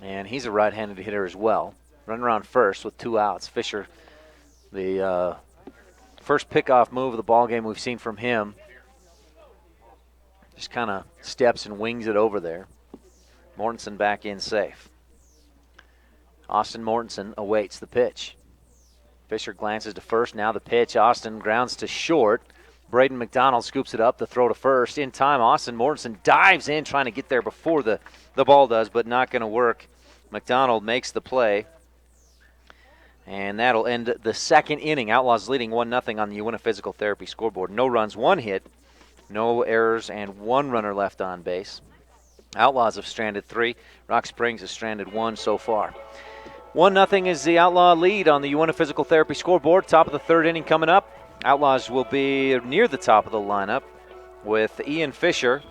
And he's a right-handed hitter as well. Running around first with 2 outs. Fisher, the first pickoff move of the ball game we've seen from him, just kind of steps and wings it over there. Mortensen back in safe. Austin Mortensen awaits the pitch. Fisher glances to first. Now the pitch. Austin grounds to short. Braden McDonald scoops it up to throw to first. In time, Austin Mortensen dives in trying to get there before the ball does, but not going to work. McDonald makes the play. And that'll end the second inning. Outlaws leading 1-0 on the UNF Physical Therapy scoreboard. No runs, 1 hit, no errors, and 1 runner left on base. Outlaws have stranded 3. Rock Springs has stranded 1 so far. 1-0 is the Outlaw lead on the UNF Physical Therapy scoreboard. Top of the 3rd inning coming up. Outlaws will be near the top of the lineup with Ian Fisher,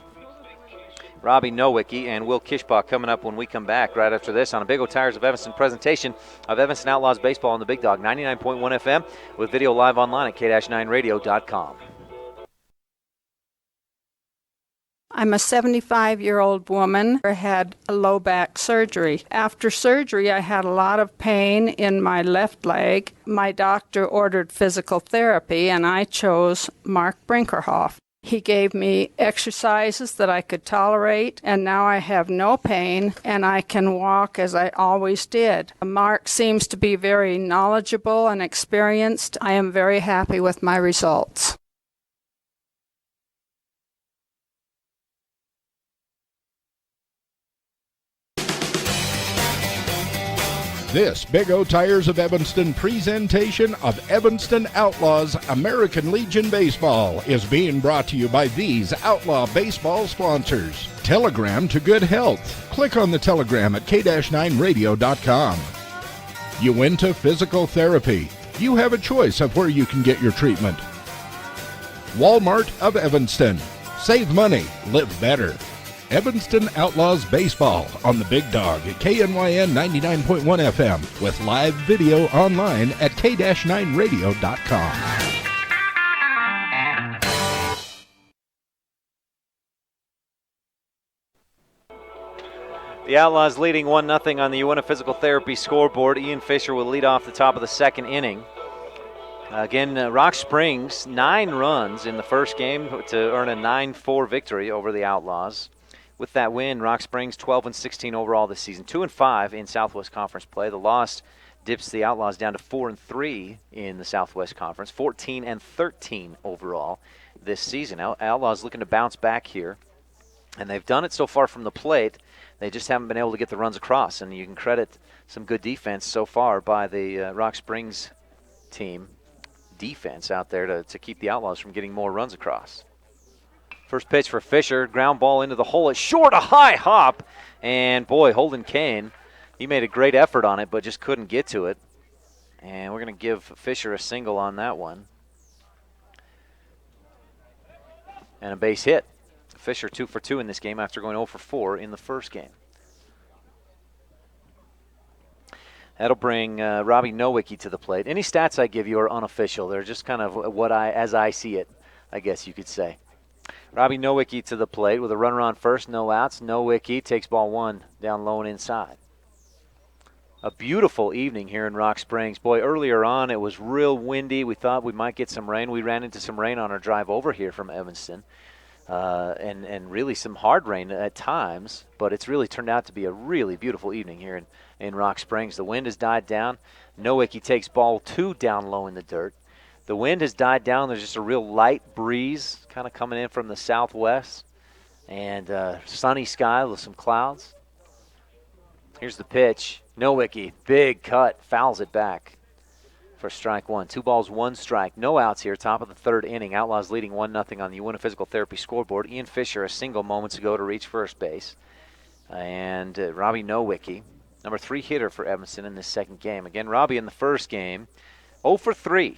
Robbie Nowicki, and Will Kishpaw coming up when we come back right after this on a Big O Tires of Evanston presentation of Evanston Outlaws baseball on the Big Dog 99.1 FM with video live online at k-9radio.com. I'm a 75-year-old woman who had a low back surgery. After surgery, I had a lot of pain in my left leg. My doctor ordered physical therapy, and I chose Mark Brinkerhoff. He gave me exercises that I could tolerate, and now I have no pain, and I can walk as I always did. Mark seems to be very knowledgeable and experienced. I am very happy with my results. This Big O Tires of Evanston presentation of Evanston Outlaws American Legion Baseball is being brought to you by these Outlaw Baseball sponsors. Telegram to good health. Click on the telegram at k-9radio.com. Uinta Physical Therapy. You have a choice of where you can get your treatment. Walmart of Evanston. Save money, live better. Evanston Outlaws Baseball on the Big Dog at KNYN 99.1 FM with live video online at k-9radio.com. The Outlaws leading 1-0 on the UNF Physical Therapy scoreboard. Ian Fisher will lead off the top of the second inning. Again, Rock Springs, 9 runs in the first game to earn a 9-4 victory over the Outlaws. With that win, Rock Springs 12-16 overall this season, 2-5 in Southwest Conference play. The loss dips the Outlaws down to 4-3 in the Southwest Conference, 14-13 overall this season. Outlaws looking to bounce back here, and they've done it so far from the plate. They just haven't been able to get the runs across, and you can credit some good defense so far by the Rock Springs team defense out there to keep the Outlaws from getting more runs across. First pitch for Fisher, ground ball into the hole. It's short, a high hop, and boy, Holden Kane, he made a great effort on it, but just couldn't get to it. And we're going to give Fisher a single on that one. And a base hit. Fisher 2 for 2 in this game after going 0 for 4 in the first game. That'll bring Robbie Nowicki to the plate. Any stats I give you are unofficial. They're just kind of as I see it, I guess you could say. Robbie Nowicki to the plate with a runner on first, no outs. Nowicki takes ball 1 down low and inside. A beautiful evening here in Rock Springs. Boy, earlier on it was real windy. We thought we might get some rain. We ran into some rain on our drive over here from Evanston. And really some hard rain at times, but it's really turned out to be a really beautiful evening here in Rock Springs. The wind has died down. Nowicki takes ball 2 down low in the dirt. The wind has died down. There's just a real light breeze kind of coming in from the southwest, and sunny sky with some clouds. Here's the pitch. Nowicki, big cut, fouls it back for strike 1. 2 balls, 1 strike. No outs here, top of the third inning. Outlaws leading 1-0 on the Uinta Physical Therapy scoreboard. Ian Fisher a single moments ago to reach first base. And Robbie Nowicki, number 3 hitter for Evanston in this second game. Again, Robbie in the first game, 0 for 3.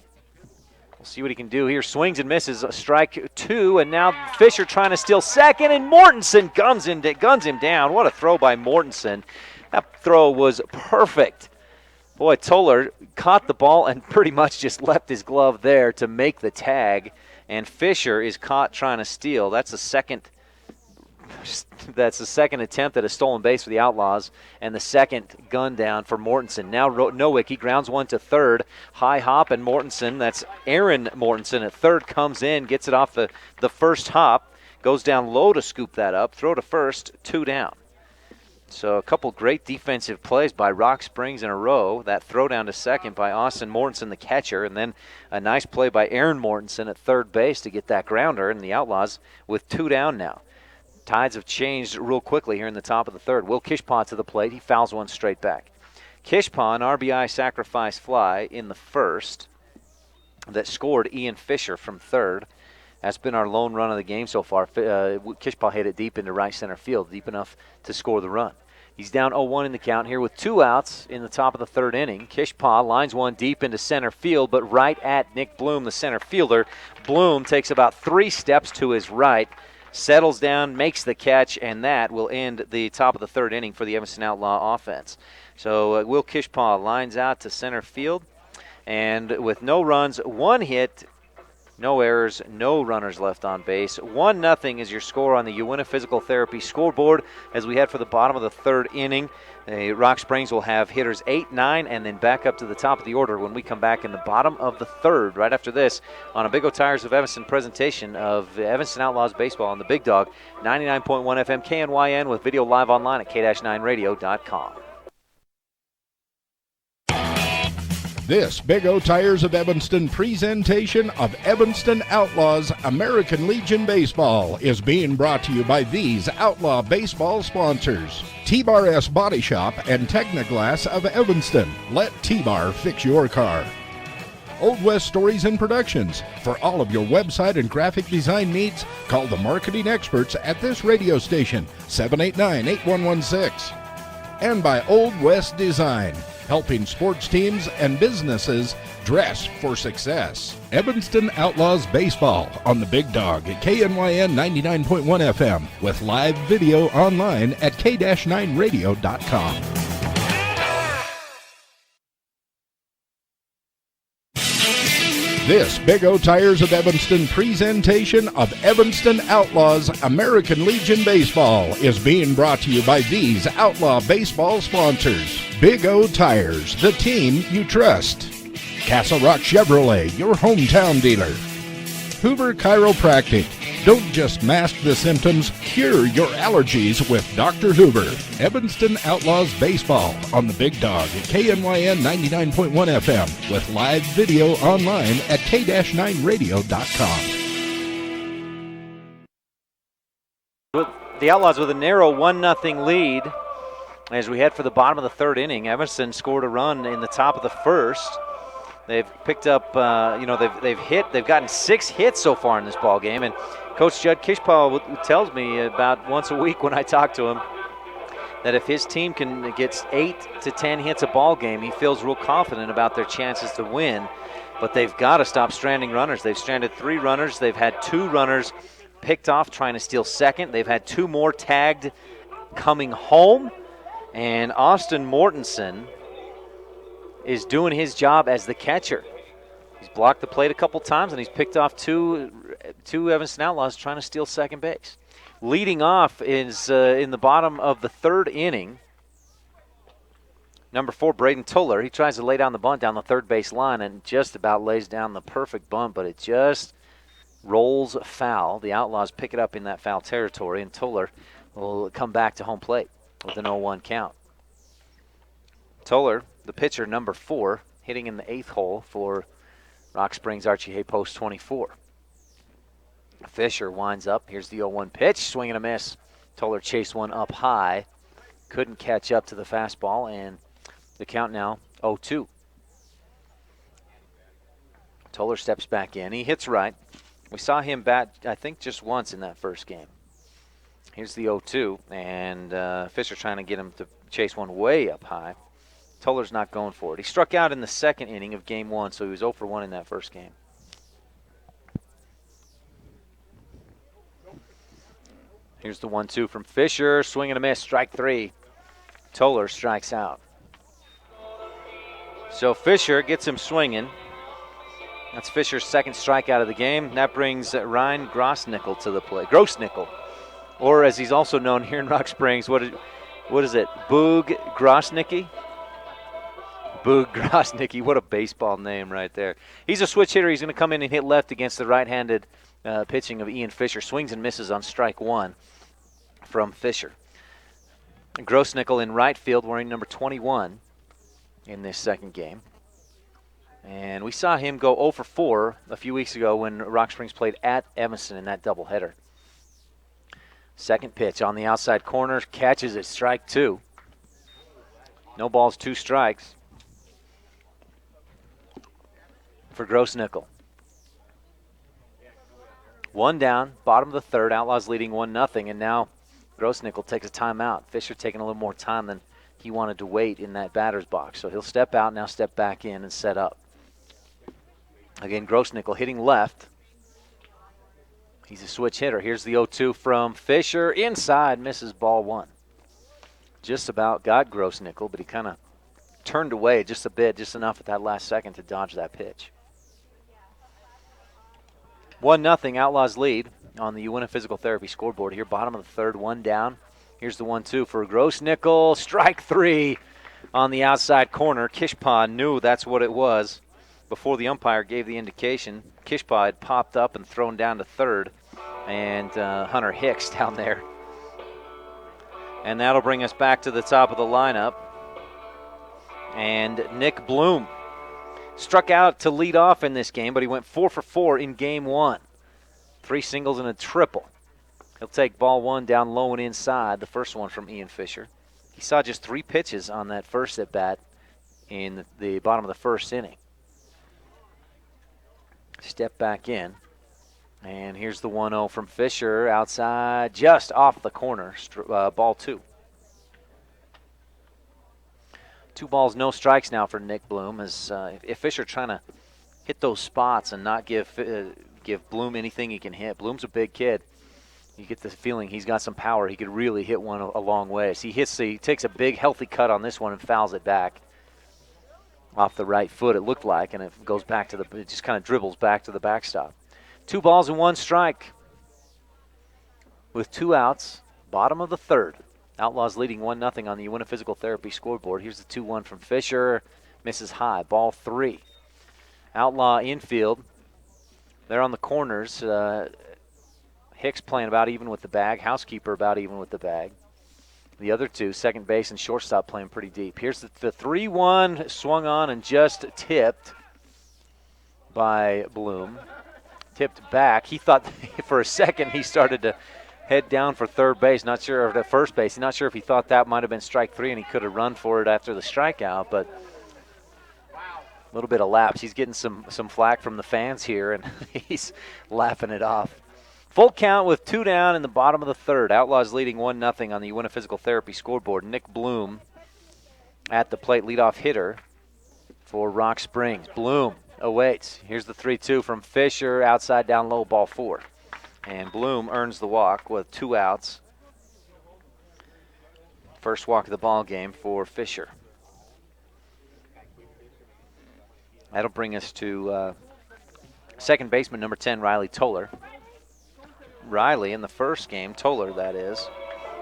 We'll see what he can do here. Swings and misses, strike 2, and now Fisher trying to steal second, and Mortensen guns him down. What a throw by Mortensen. That throw was perfect. Boy, Toller caught the ball and pretty much just left his glove there to make the tag, and Fisher is caught trying to steal. That's the second attempt at a stolen base for the Outlaws, and the second gun down for Mortensen. Now Nowicki grounds 1 to third. High hop, and Mortensen, that's Aaron Mortensen at third, comes in, gets it off the first hop, goes down low to scoop that up, throw to first, 2 down. So a couple great defensive plays by Rock Springs in a row. That throw down to second by Austin Mortensen, the catcher, and then a nice play by Aaron Mortensen at third base to get that grounder, and the Outlaws with 2 down now. Tides have changed real quickly here in the top of the third. Will Kishpaw to the plate. He fouls 1 straight back. Kishpaw, an RBI sacrifice fly in the first that scored Ian Fisher from third. That's been our lone run of the game so far. Kishpaw hit it deep into right center field, deep enough to score the run. He's down 0-1 in the count here with 2 outs in the top of the third inning. Kishpaw lines 1 deep into center field, but right at Nick Bloom, the center fielder. Bloom takes about 3 steps to his right, settles down, makes the catch, and that will end the top of the third inning for the Evanston Outlaw offense. So Will Kishpaw lines out to center field, and with no runs, 1 hit, no errors, no runners left on base. 1-0 is your score on the Uinta Physical Therapy scoreboard as we head for the bottom of the third inning. Rock Springs will have hitters 8, 9, and then back up to the top of the order when we come back in the bottom of the third right after this on a Big O Tires of Evanston presentation of the Evanston Outlaws baseball on the Big Dog, 99.1 FM KNYN with video live online at k-9radio.com. This Big O Tires of Evanston presentation of Evanston Outlaws American Legion Baseball is being brought to you by these Outlaw baseball sponsors. T-Bar S Body Shop and Technoglass of Evanston. Let T-Bar fix your car. Old West Stories and Productions. For all of your website and graphic design needs, call the marketing experts at this radio station, 789-8116. And by Old West Design, helping sports teams and businesses dress for success. Evanston Outlaws Baseball on the Big Dog at KNYN 99.1 FM with live video online at k-9radio.com. This Big O Tires of Evanston presentation of Evanston Outlaws American Legion Baseball is being brought to you by these Outlaw baseball sponsors. Big O Tires, the team you trust. Castle Rock Chevrolet, your hometown dealer. Hoover Chiropractic. Don't just mask the symptoms, cure your allergies with Dr. Hoover. Evanston Outlaws Baseball on the Big Dog at KNYN 99.1 FM with live video online at k-9radio.com. The Outlaws with a narrow 1-0 lead as we head for the bottom of the third inning. Evanston scored a run in the top of the first. They've picked up, they've gotten 6 hits so far in this ball game, and Coach Judd Kishpaw tells me about once a week when I talk to him that if his team can get 8 to 10 hits a ball game, he feels real confident about their chances to win. But they've got to stop stranding runners. They've stranded 3 runners. They've had 2 runners picked off trying to steal second. They've had 2 more tagged coming home, and Austin Mortensen is doing his job as the catcher. He's blocked the plate a couple times, and he's picked off two Evanston Outlaws trying to steal second base. Leading off is in the bottom of the third inning, number 4, Braden Tuller. He tries to lay down the bunt down the third base line and just about lays down the perfect bunt, but it just rolls foul. The Outlaws pick it up in that foul territory, and Tuller will come back to home plate with an 0-1 count. Tuller, the pitcher, number 4, hitting in the 8th hole for Rock Springs Archie Hay Post 24. Fisher winds up. Here's the 0-1 pitch. Swing and a miss. Tuller chased one up high. Couldn't catch up to the fastball, and the count now 0-2. Tuller steps back in. He hits right. We saw him bat, I think, just once in that first game. Here's the 0-2, and Fisher trying to get him to chase one way up high. Tuller's not going for it. He struck out in the second inning of Game 1, so he was 0 for 1 in that first game. Here's the 1-2 from Fisher. Swing and a miss. Strike 3. Tuller strikes out. So Fisher gets him swinging. That's Fisher's second strikeout of the game. That brings Ryan Grossnickel to the plate. Grossnickel, or as he's also known here in Rock Springs, what is it? Boog Grossnicki? Boog Grossnicki. What a baseball name right there. He's a switch hitter. He's going to come in and hit left against the right-handed pitching of Ian Fisher. Swings and misses on strike 1 from Fisher. Grossnickel in right field wearing number 21 in this second game. And we saw him go 0 for 4 a few weeks ago when Rock Springs played at Evanston in that doubleheader. Second pitch on the outside corner, catches it, strike 2. No balls, 2 strikes for Grossnickel. 1 down, bottom of the third, Outlaws leading 1-0, and now Grossnickel takes a timeout. Fisher taking a little more time than he wanted to wait in that batter's box. So he'll step out, now step back in and set up. Again, Grossnickel hitting left. He's a switch hitter. Here's the 0-2 from Fisher. Inside, misses ball 1. Just about got Grossnickel, but he kind of turned away just a bit, just enough at that last second to dodge that pitch. 1-0, Outlaws lead on the Uinta Physical Therapy scoreboard here. Bottom of the third, 1 down. Here's the 1-2 for Grossnickel. Strike 3 on the outside corner. Kishpaw knew that's what it was before the umpire gave the indication. Kishpaw had popped up and thrown down to third, and Hunter Hicks down there. And that'll bring us back to the top of the lineup. And Nick Bloom struck out to lead off in this game, but he went 4 for 4 in Game 1. 3 singles and a triple. He'll take ball 1 down low and inside, the first one from Ian Fisher. He saw just 3 pitches on that first at-bat in the bottom of the first inning. Step back in. And here's the 1-0 from Fisher outside, just off the corner, ball 2. 2 balls, no strikes now for Nick Bloom. As if Fisher trying to hit those spots and not give Bloom anything he can hit. Bloom's a big kid. You get the feeling he's got some power. He could really hit one a long way. So he takes a big, healthy cut on this one and fouls it back off the right foot, it looked like, and it goes back to it just kind of dribbles back to the backstop. 2 balls and 1 strike with 2 outs, bottom of the third. Outlaws leading 1-0 on the Uinta Physical Therapy scoreboard. Here's the 2-1 from Fisher. Misses high, ball 3. Outlaw infield. They're on the corners. Hicks playing about even with the bag. Housekeeper about even with the bag. The other two, second base and shortstop, playing pretty deep. Here's the 3-1 swung on and just tipped by Bloom. Tipped back. He thought for a second he started to head down for third base. Not sure, or the first base. Not sure if he thought that might have been strike 3 and he could have run for it after the strikeout, but a little bit of lapse. He's getting some flack from the fans here, and he's laughing it off. Full count with 2 down in the bottom of the third. Outlaws leading 1-0 on the Uinta Physical Therapy scoreboard. Nick Bloom at the plate, leadoff hitter for Rock Springs. Bloom awaits. Here's the 3-2 from Fisher, outside down low, ball 4. And Bloom earns the walk with 2 outs. First walk of the ball game for Fisher. That'll bring us to second baseman number 10, Riley Toller. Riley in the first game, Toller that is,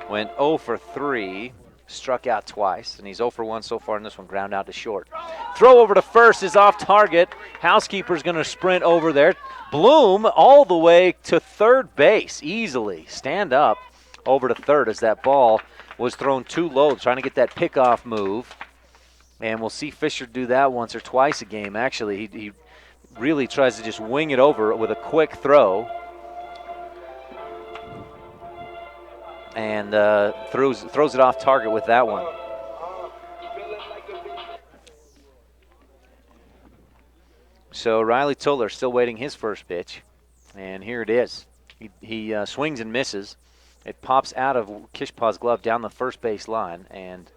went 0 for 3, struck out twice, and he's 0 for 1 so far in this one, ground out to short. Throw over to first is off target. Housekeeper's going to sprint over there. Bloom all the way to third base easily. Stand up over to third as that ball was thrown too low, trying to get that pickoff move. And we'll see Fisher do that once or twice a game, actually. He really tries to just wing it over with a quick throw. And throws it off target with that one. So Riley Toller still waiting his first pitch. And here it is. He swings and misses. It pops out of Kishpaw's glove down the first base line and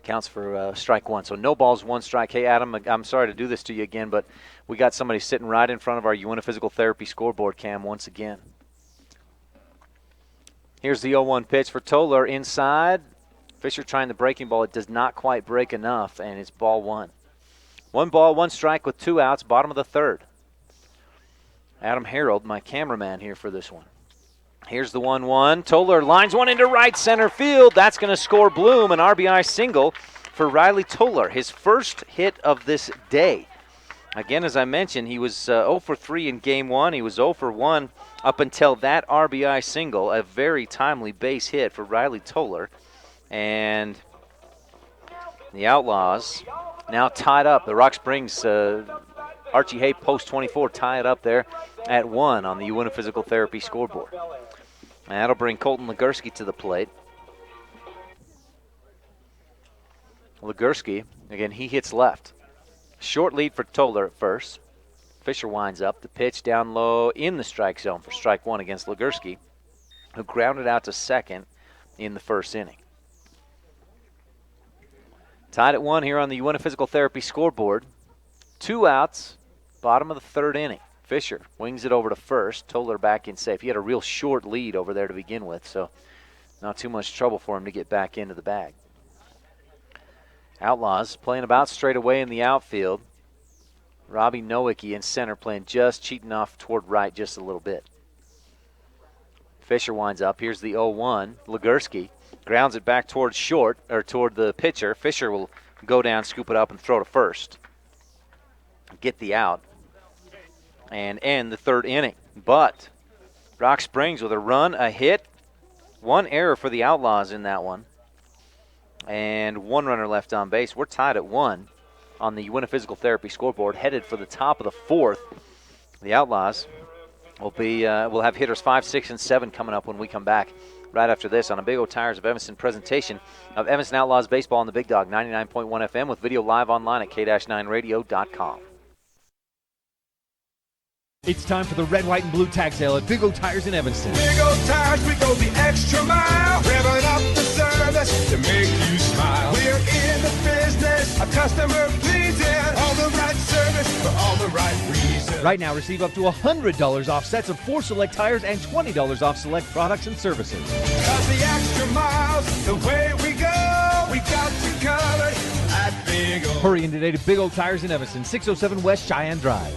counts for strike 1. So no balls, 1 strike. Hey, Adam, I'm sorry to do this to you again, but we got somebody sitting right in front of our Uinta Physical Therapy scoreboard cam once again. Here's the 0-1 pitch for Toller inside. Fisher trying the breaking ball. It does not quite break enough, and it's ball 1. 1 ball, 1 strike with 2 outs, bottom of the third. Adam Harold, my cameraman here for this one. Here's the 1-1. Toller lines one into right center field. That's going to score Bloom, an RBI single for Riley Toller, his first hit of this day. Again, as I mentioned, he was 0 for 3 in game 1. He was 0 for 1 up until that RBI single, a very timely base hit for Riley Toller. And the Outlaws now tied up. The Rock Springs, Archie Hay, post 24, tie it up there at 1 on the Uinta Physical Therapy scoreboard. And that'll bring Colton Legursky to the plate. Legursky, again, he hits left. Short lead for Toller at first. Fisher winds up. The pitch down low in the strike zone for strike 1 against Legursky, who grounded out to second in the first inning. Tied at 1 here on the Uinta Physical Therapy scoreboard. 2 outs, bottom of the third inning. Fisher wings it over to first. Toller back in safe. He had a real short lead over there to begin with, so not too much trouble for him to get back into the bag. Outlaws playing about straight away in the outfield. Robbie Nowicki in center playing just cheating off toward right just a little bit. Fisher winds up. Here's the 0-1. Legursky grounds it back toward short, or toward the pitcher. Fisher will go down, scoop it up, and throw to first. Get the out and end the third inning. But Rock Springs with a run, a hit, 1 error for the Outlaws in that one, and 1 runner left on base. We're tied at 1 on the Uinta Physical Therapy scoreboard, headed for the top of the 4th. The Outlaws will have hitters 5, 6, and 7 coming up when we come back right after this on a Big O Tires of Evanston presentation of Evanston Outlaws baseball on the Big Dog 99.1 FM with video live online at k-9radio.com. It's time for the red, white, and blue tag sale at Big O Tires in Evanston. Big O Tires, we go the extra mile, revving up the service to make you smile. We're in the business of customer pleasing, all the right service for all the right reasons. Right now, receive up to $100 off sets of 4 select tires and $20 off select products and services. 'Cause the extra miles, the way we go, we got you covered at Big O. Hurry in today to Big O Tires in Evanston, 607 West Cheyenne Drive.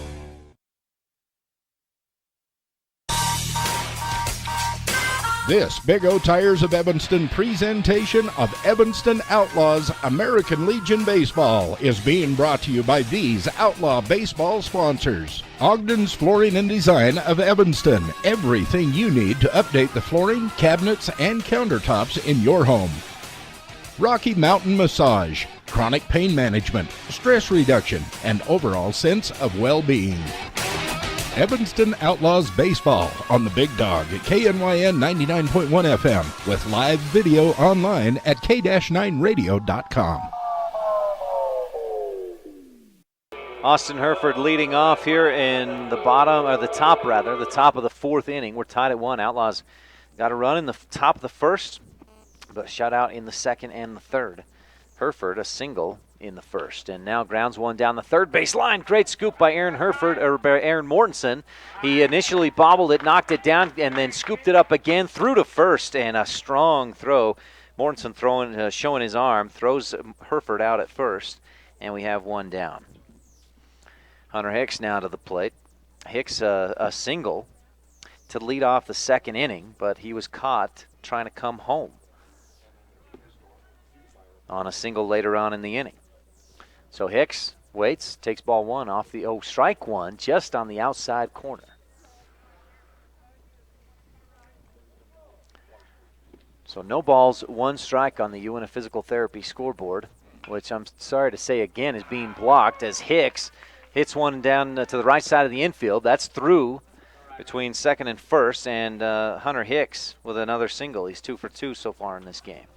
This Big O Tires of Evanston presentation of Evanston Outlaws American Legion Baseball is being brought to you by these Outlaw Baseball sponsors. Ogden's Flooring and Design of Evanston. Everything you need to update the flooring, cabinets, and countertops in your home. Rocky Mountain Massage. Chronic pain management, stress reduction, and overall sense of well-being. Evanston Outlaws Baseball on the Big Dog at KNYN 99.1 FM with live video online at k-9radio.com. Austin Hereford leading off here in the top of the fourth inning. We're tied at 1. Outlaws got a run in the top of the first, but shut out in the second and the third. Hereford a single in the first, and now grounds one down the third base line. Great scoop by Aaron Mortensen. He initially bobbled it, knocked it down, and then scooped it up again, through to first, and a strong throw. Mortensen showing his arm, throws Hereford out at first, and we have one down. Hunter Hicks now to the plate. Hicks a single to lead off the second inning, but he was caught trying to come home on a single later on in the inning. So Hicks waits, takes ball one off the strike one, just on the outside corner. So no balls, one strike on the Uinta Physical Therapy scoreboard, which I'm sorry to say again is being blocked as Hicks hits one down to the right side of the infield. That's through between second and first, and Hunter Hicks with another single. He's 2 for 2 so far in this game.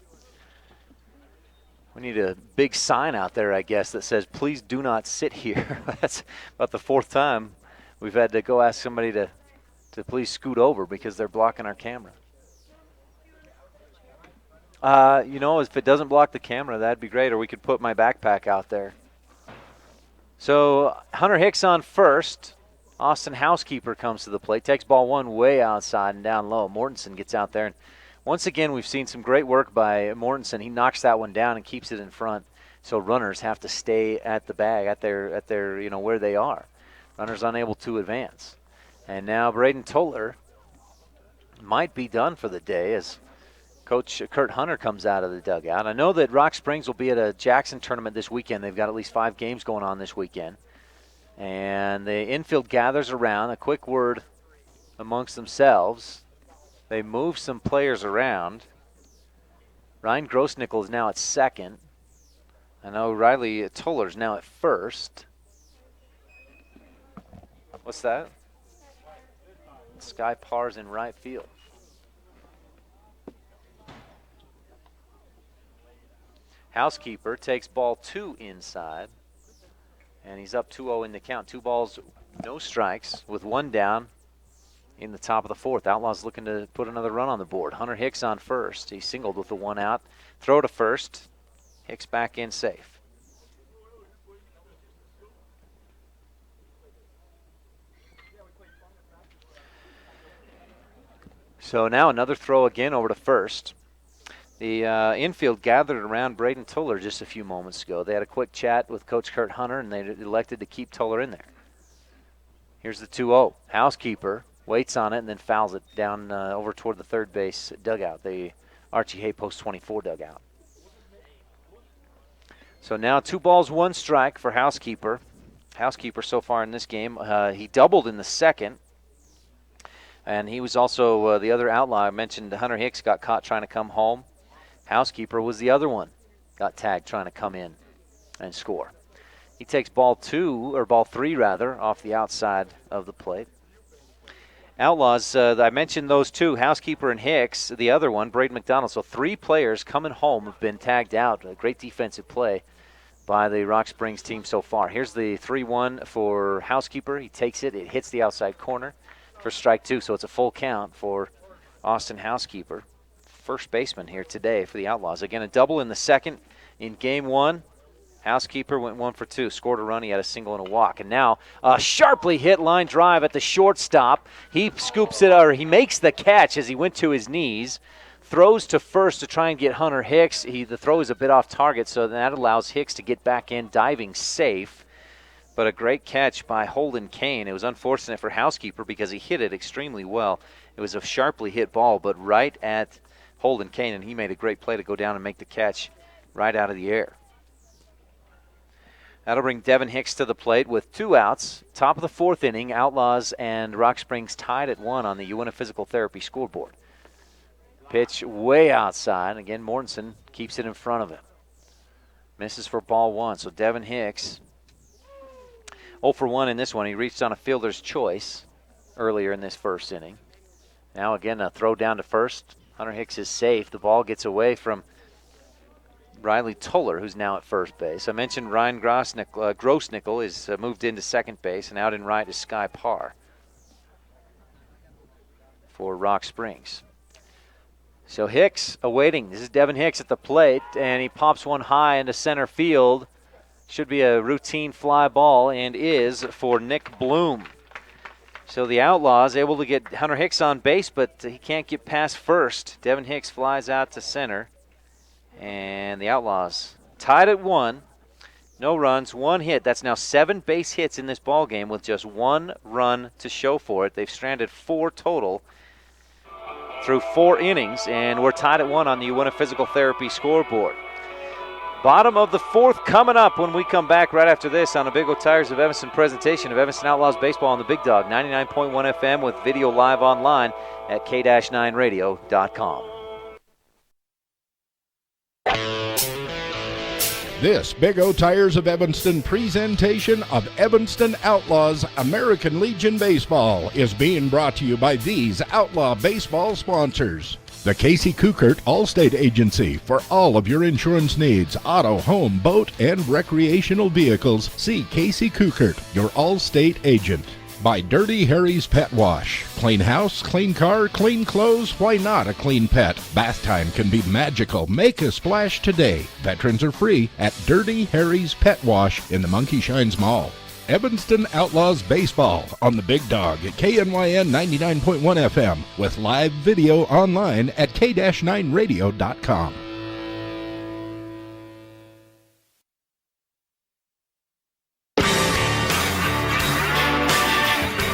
We need a big sign out there, I guess, that says, please do not sit here. That's about the fourth time we've had to go ask somebody to please scoot over because they're blocking our camera. If it doesn't block the camera, that'd be great, or we could put my backpack out there. So Hunter Hicks on first. Austin Housekeeper comes to the plate, takes ball one way outside and down low. Mortensen gets out there, and once again, we've seen some great work by Mortensen. He knocks that one down and keeps it in front, so runners have to stay at the bag, at their where they are. Runners unable to advance. And now Braden Toller might be done for the day as Coach Kurt Hunter comes out of the dugout. I know that Rock Springs will be at a Jackson tournament this weekend. They've got at least 5 games going on this weekend. And the infield gathers around. A quick word amongst themselves. They move some players around. Ryan Grossnickel is now at second. I know Riley Toller is now at first. What's that? Sky Parr's in right field. Housekeeper takes ball 2 inside. And he's up 2-0 in the count. 2 balls, no strikes with 1 down. In the top of the fourth, Outlaws looking to put another run on the board. Hunter Hicks on first. He singled with the 1 out. Throw to first. Hicks back in safe. So now another throw again over to first. The infield gathered around Braden Toller just a few moments ago. They had a quick chat with Coach Kurt Hunter, and they elected to keep Toller in there. Here's the 2-0. Housekeeper waits on it and then fouls it down over toward the third base dugout, the Archie Hay Post 24 dugout. So now 2 balls, 1 strike for Housekeeper. Housekeeper so far in this game. He doubled in the second. And he was also the other outlaw. I mentioned Hunter Hicks got caught trying to come home. Housekeeper was the other one. Got tagged trying to come in and score. He takes ball 3 off the outside of the plate. Outlaws, I mentioned those 2, Housekeeper and Hicks, the other one, Braden McDonald. So 3 players coming home have been tagged out. A great defensive play by the Rock Springs team so far. Here's the 3-1 for Housekeeper. He takes it. It hits the outside corner for strike 2, so it's a full count for Austin Housekeeper. First baseman here today for the Outlaws. Again, a double in the second in game 1. Housekeeper went 1 for 2, scored a run. He had a single and a walk. And now a sharply hit line drive at the shortstop. He scoops it, or he makes the catch as he went to his knees. Throws to first to try and get Hunter Hicks. The throw is a bit off target, so that allows Hicks to get back in, diving safe. but a great catch by Holden Kane. It was unfortunate for Housekeeper because he hit it extremely well. It was a sharply hit ball, but right at Holden Kane, and he made a great play to go down and make the catch right out of the air. That'll bring Devin Hicks to the plate with 2 outs. Top of the 4th inning, Outlaws and Rock Springs tied at 1 on the Uinta Physical Therapy scoreboard. Pitch way outside. Again, Mortensen keeps it in front of him. Misses for ball 1. So Devin Hicks 0 for 1 in this one. He reached on a fielder's choice earlier in this first inning. Now again, a throw down to first. Hunter Hicks is safe. The ball gets away from Riley Toller, who's now at first base. I mentioned Ryan Grossnickel is moved into second base, and out in right is Sky Parr for Rock Springs. So Hicks awaiting. This is Devin Hicks at the plate, and he pops one high into center field. Should be a routine fly ball, and is for Nick Bloom. So the Outlaws able to get Hunter Hicks on base, but he can't get past first. Devin Hicks flies out to center. And the Outlaws tied at 1. No runs, 1 hit. That's now 7 base hits in this ball game with just 1 run to show for it. They've stranded 4 total through 4 innings, and we're tied at 1 on the Uinta Physical Therapy scoreboard. Bottom of the 4th coming up when we come back right after this on a Big O Tires of Evanston presentation of Evanston Outlaws baseball on the Big Dog, 99.1 FM with video live online at k-9radio.com. This Big O Tires of Evanston presentation of Evanston Outlaws American Legion Baseball is being brought to you by these Outlaw baseball sponsors. The Casey Kukert Allstate Agency for all of your insurance needs, auto, home, boat, and recreational vehicles. See Casey Kukert, your Allstate agent. By Dirty Harry's Pet Wash. Clean house, clean car, clean clothes, why not a clean pet? Bath time can be magical. Make a splash today. Veterans are free at Dirty Harry's Pet Wash in the Monkey Shines Mall. Evanston Outlaws Baseball on the Big Dog at KNYN 99.1 FM with live video online at k-9radio.com.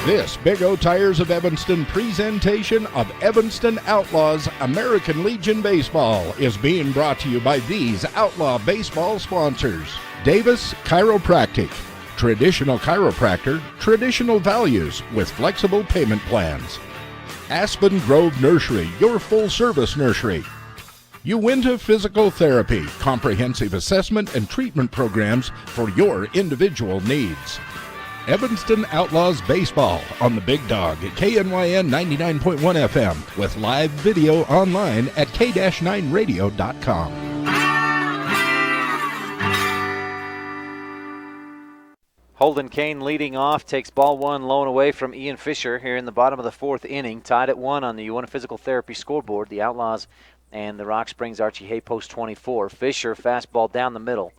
This Big O Tires of Evanston presentation of Evanston Outlaws American Legion Baseball is being brought to you by these Outlaw baseball sponsors. Davis Chiropractic. Traditional chiropractor, traditional values with flexible payment plans. Aspen Grove Nursery, your full-service nursery. Uinta Physical Therapy, comprehensive assessment and treatment programs for your individual needs. Evanston Outlaws Baseball on the Big Dog at KNYN 99.1 FM with live video online at k-9radio.com. Holden Kane leading off, takes ball 1 low and away from Ian Fisher here in the bottom of the 4th inning. Tied at 1 on the Uinta Physical Therapy scoreboard. The Outlaws and the Rock Springs Archie Hay post 24. Fisher, fastball down the middle.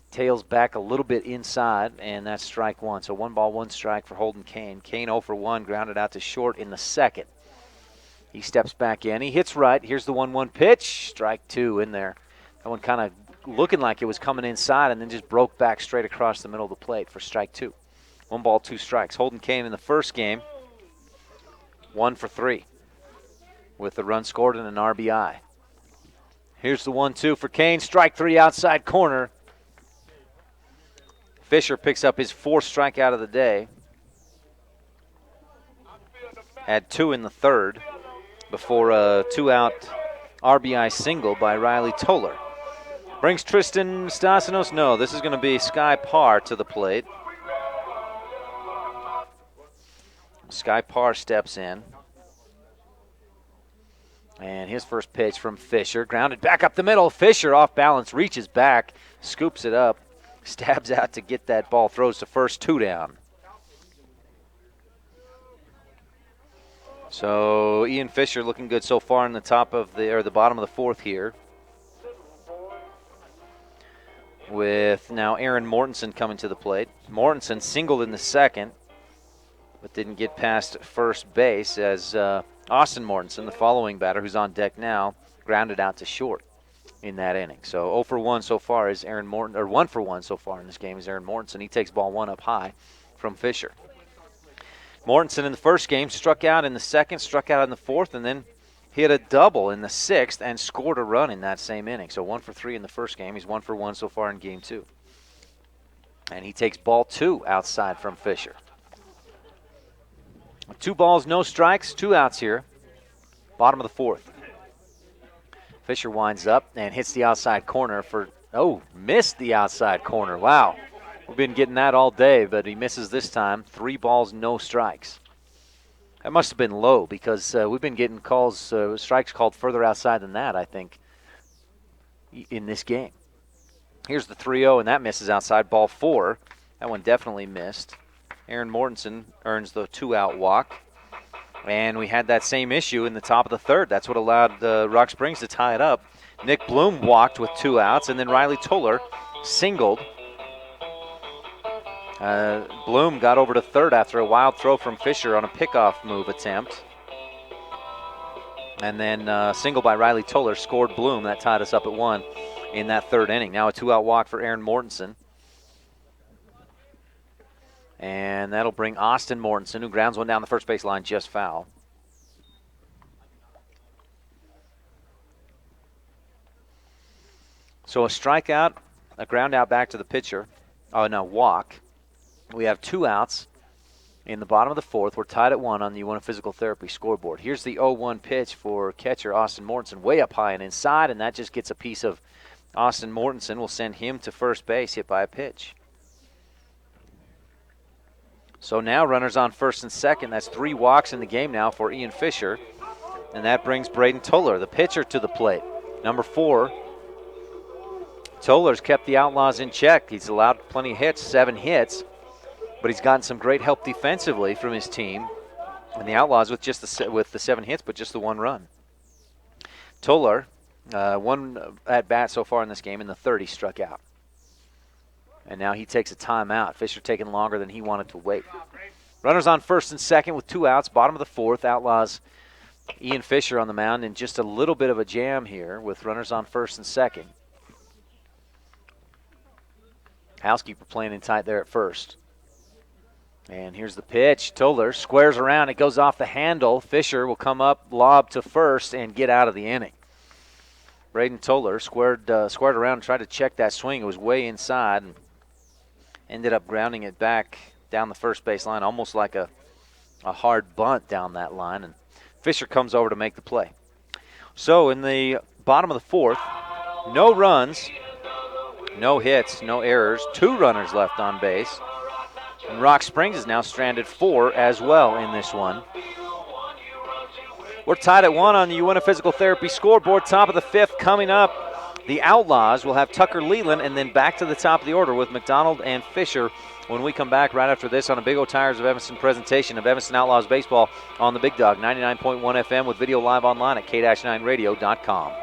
Tails back a little bit inside, and that's strike 1. So 1 ball, 1 strike for Holden Kane. Kane 0 for 1, grounded out to short in the 2nd. He steps back in. He hits right. Here's the 1-1 pitch. Strike 2 in there. That one kind of looking like it was coming inside and then just broke back straight across the middle of the plate for strike 2. 1 ball, 2 strikes. Holden Kane in the first game, 1 for 3 with a run scored and an RBI. Here's the 1-2 for Kane. Strike 3 outside corner. Fisher picks up his 4th strikeout of the day. Had 2 in the 3rd before a 2-out RBI single by Riley Toller. Brings Tristan Stasinos. No, this is going to be Sky Parr to the plate. Sky Parr steps in. And his first pitch from Fisher. Grounded back up the middle. Fisher off balance, reaches back, scoops it up. Stabs out to get that ball, throws to first, 2 down. So Ian Fisher looking good so far in the bottom of the 4th here. With now Aaron Mortensen coming to the plate. Mortensen singled in the 2nd, but didn't get past first base as Austin Mortensen, the following batter who's on deck now, grounded out to short. in that inning. So 0 for 1 so far is Aaron Morton, or 1 for 1 so far in this game is Aaron Mortensen. He takes ball 1 up high from Fisher. Mortensen in the first game struck out in the second, struck out in the fourth, and then hit a double in the sixth and scored a run in that same inning. So 1 for 3 in the first game. He's 1 for 1 so far in game 2. And he takes ball 2 outside from Fisher. 2 balls, no strikes, 2 outs here. Bottom of the fourth. Fisher winds up and hits the outside corner missed the outside corner. Wow. We've been getting that all day, but he misses this time. 3 balls, no strikes. That must have been low because we've been getting strikes called further outside than that, I think, in this game. Here's the 3-0, and that misses outside. Ball 4. That one definitely missed. Aaron Mortensen earns the 2-out walk. And we had that same issue in the top of the third. That's what allowed Rock Springs to tie it up. Nick Bloom walked with 2 outs, and then Riley Toller singled. Bloom got over to third after a wild throw from Fisher on a pickoff move attempt. And then single by Riley Toller scored Bloom. That tied us up at 1 in that third inning. Now a 2-out walk for Aaron Mortensen. And that'll bring Austin Mortensen, who grounds one down the first base line, just foul. So a strikeout, a ground out back to the pitcher. Oh, no, walk. We have 2 outs in the bottom of the fourth. We're tied at 1 on the UNO Physical Therapy scoreboard. Here's the 0-1 pitch for catcher Austin Mortensen, way up high and inside, and that just gets a piece of Austin Mortensen. Will send him to first base, hit by a pitch. So now runners on first and second. That's 3 walks in the game now for Ian Fisher, and that brings Braden Toller, the pitcher, to the plate. Number 4. Toller's kept the Outlaws in check. He's allowed plenty of hits, 7 hits. But he's gotten some great help defensively from his team. And the Outlaws with the 7 hits, but just the 1 run. Toller, 1 at-bat so far in this game. In the third, he struck out. And now he takes a timeout. Fisher taking longer than he wanted to wait. Runners on first and second with 2 outs. Bottom of the fourth. Outlaws Ian Fisher on the mound in just a little bit of a jam here with runners on first and second. Housekeeper playing in tight there at first. And here's the pitch. Toller squares around. It goes off the handle. Fisher will come up, lob to first, and get out of the inning. Braden Toller squared around and tried to check that swing. It was way inside and ended up grounding it back down the first base line, almost like a hard bunt down that line. And Fisher comes over to make the play. So in the bottom of the fourth, no runs, no hits, no errors, 2 runners left on base. And Rock Springs is now stranded 4 as well in this one. We're tied at 1 on the UNO Physical Therapy scoreboard. Top of the 5th coming up. The Outlaws will have Tucker Leland, and then back to the top of the order with McDonald and Fisher when we come back right after this on a Big O Tires of Evanston presentation of Evanston Outlaws baseball on the Big Dog 99.1 FM with video live online at k-9radio.com.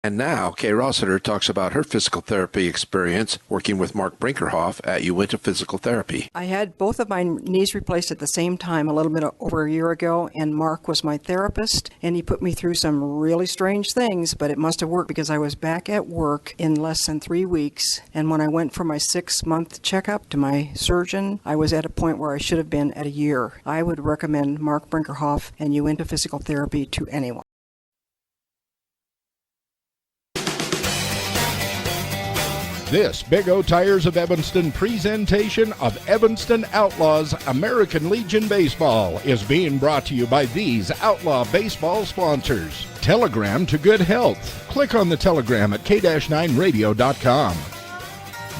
And now, Kay Rossiter talks about her physical therapy experience working with Mark Brinkerhoff at Uinta Physical Therapy. I had both of my knees replaced at the same time a little bit over a year ago, and Mark was my therapist, and he put me through some really strange things, but it must have worked because I was back at work in less than 3 weeks, and when I went for my 6-month checkup to my surgeon, I was at a point where I should have been at a year. I would recommend Mark Brinkerhoff and Uinta Physical Therapy to anyone. This Big O Tires of Evanston presentation of Evanston Outlaws American Legion Baseball is being brought to you by these Outlaw baseball sponsors. Telegram to good health. Click on the telegram at k-9radio.com.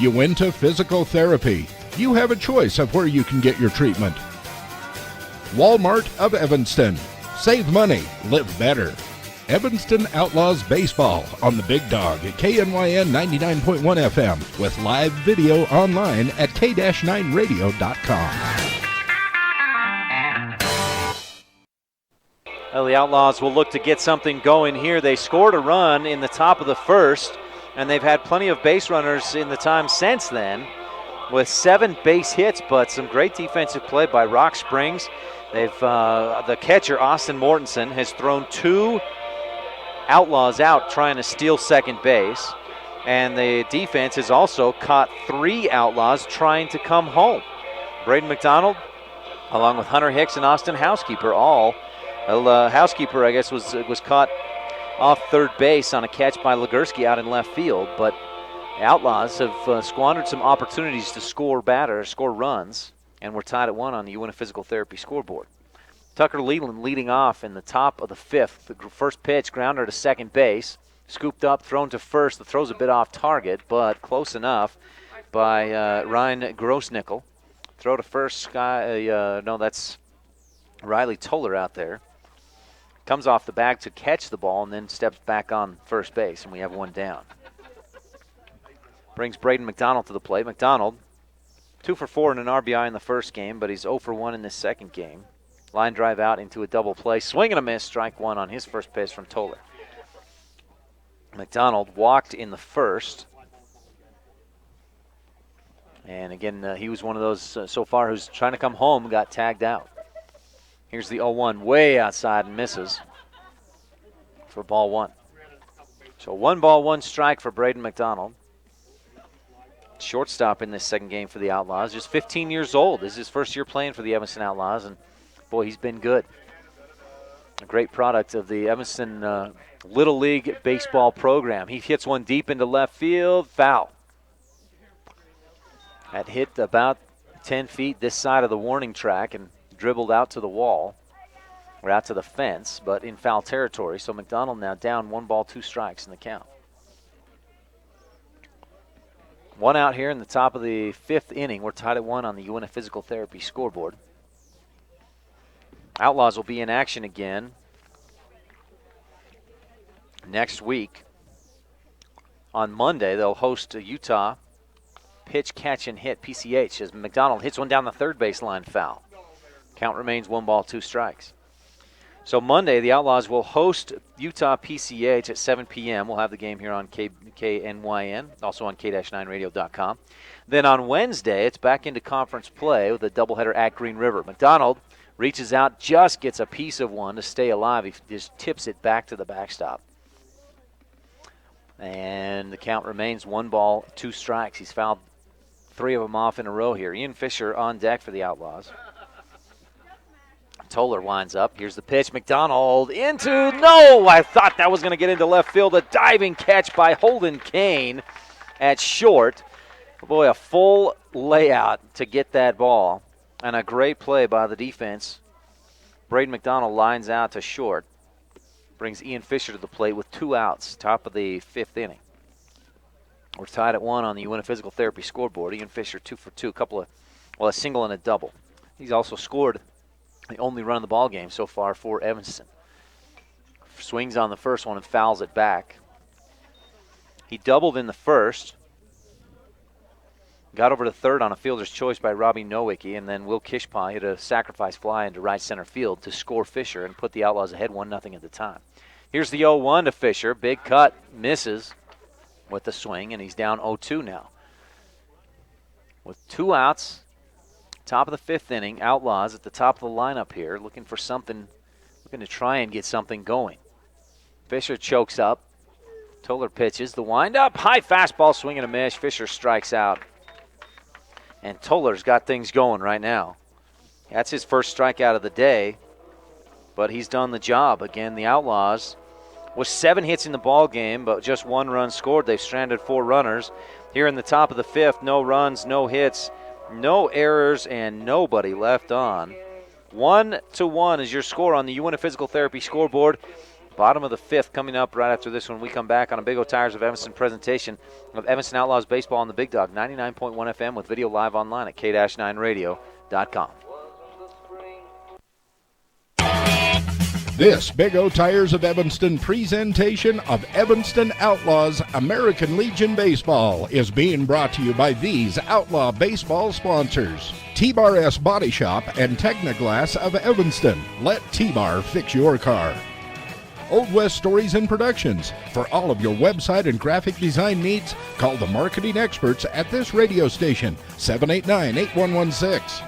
Uinta Physical Therapy. You have a choice of where you can get your treatment. Walmart of Evanston. Save money, live better. Evanston Outlaws Baseball on the Big Dog at KNYN 99.1 FM with live video online at k-9radio.com. Well, the Outlaws will look to get something going here. They scored a run in the top of the first, and they've had plenty of base runners in the time since then with 7 base hits, but some great defensive play by Rock Springs. The catcher, Austin Mortensen, has thrown 2 Outlaws out trying to steal second base. And the defense has also caught 3 Outlaws trying to come home. Braden McDonald, along with Hunter Hicks and Austin Housekeeper, Housekeeper, I guess, was caught off third base on a catch by Legursky out in left field. But Outlaws have squandered some opportunities to score runs, and we're tied at 1 on the UNF Physical Therapy scoreboard. Tucker Leland leading off in the top of the 5th. The first pitch, grounder to second base. Scooped up, thrown to first. The throw's a bit off target, but close enough by Ryan Grossnickel. Throw to first, that's Riley Toller out there. Comes off the bag to catch the ball and then steps back on first base, and we have 1 down. Brings Braden McDonald to the plate. McDonald, 2 for 4 in an RBI in the first game, but he's 0 for 1 in this second game. Line drive out into a double play. Swing and a miss, strike 1 on his first pitch from Toller. McDonald walked in the first. And again, he was one of those so far who's trying to come home, got tagged out. Here's the 0-1, way outside and misses for ball 1. So 1 ball, 1 strike for Braden McDonald. Shortstop in this second game for the Outlaws. Just 15 years old. This is his first year playing for the Evanston Outlaws, and boy, he's been good. A great product of the Evanston Little League baseball program. He hits one deep into left field, foul. That hit about 10 feet this side of the warning track and dribbled out to the wall, or out to the fence, but in foul territory. So McDonald now down 1 ball, 2 strikes in the count. 1 out here in the top of the 5th inning. We're tied at 1 on the UNF Physical Therapy scoreboard. Outlaws will be in action again next week. On Monday, they'll host Utah. Pitch, catch, and hit, PCH, as McDonald hits one down the third baseline, foul. Count remains 1 ball, 2 strikes. So Monday, the Outlaws will host Utah PCH at 7 p.m. We'll have the game here on KNYN, also on K-9radio.com. Then on Wednesday, it's back into conference play with a doubleheader at Green River. McDonald reaches out, just gets a piece of one to stay alive. He just tips it back to the backstop. And the count remains 1 ball, 2 strikes. He's fouled 3 of them off in a row here. Ian Fisher on deck for the Outlaws. Toller winds up. Here's the pitch. McDonald no! I thought that was going to get into left field. A diving catch by Holden Kane at short. Boy, a full layout to get that ball. And a great play by the defense. Braden McDonald lines out to short. Brings Ian Fisher to the plate with 2 outs, top of the 5th inning. We're tied at 1 on the UNF Physical Therapy scoreboard. Ian Fisher 2 for 2, a single and a double. He's also scored the only run of the ball game so far for Evanston. Swings on the first one and fouls it back. He doubled in the first. Got over to third on a fielder's choice by Robbie Nowicki, and then Will Kishpaw hit a sacrifice fly into right center field to score Fisher and put the Outlaws ahead 1-0 at the time. Here's the 0-1 to Fisher. Big cut, misses with the swing, and he's down 0-2 now. With 2 outs, top of the 5th inning, Outlaws at the top of the lineup here, looking to try and get something going. Fisher chokes up. Toller pitches. The windup, high fastball, swing and a miss. Fisher strikes out. And Toller's got things going right now. That's his first strikeout of the day, but he's done the job. Again, the Outlaws with 7 hits in the ball game, but just 1 run scored. They've stranded 4 runners. Here in the top of the 5th, no runs, no hits, no errors, and nobody left on. 1-1 is your score on the UNF Physical Therapy scoreboard. Bottom of the 5th coming up right after this when we come back on a Big O Tires of Evanston presentation of Evanston Outlaws baseball on the Big Dog, 99.1 FM with video live online at K-9radio.com. This Big O Tires of Evanston presentation of Evanston Outlaws American Legion Baseball is being brought to you by these Outlaw baseball sponsors. T-Bar S Body Shop and Technoglass of Evanston. Let T-Bar fix your car. Old West Stories and Productions. For all of your website and graphic design needs, call the marketing experts at this radio station, 789-8116.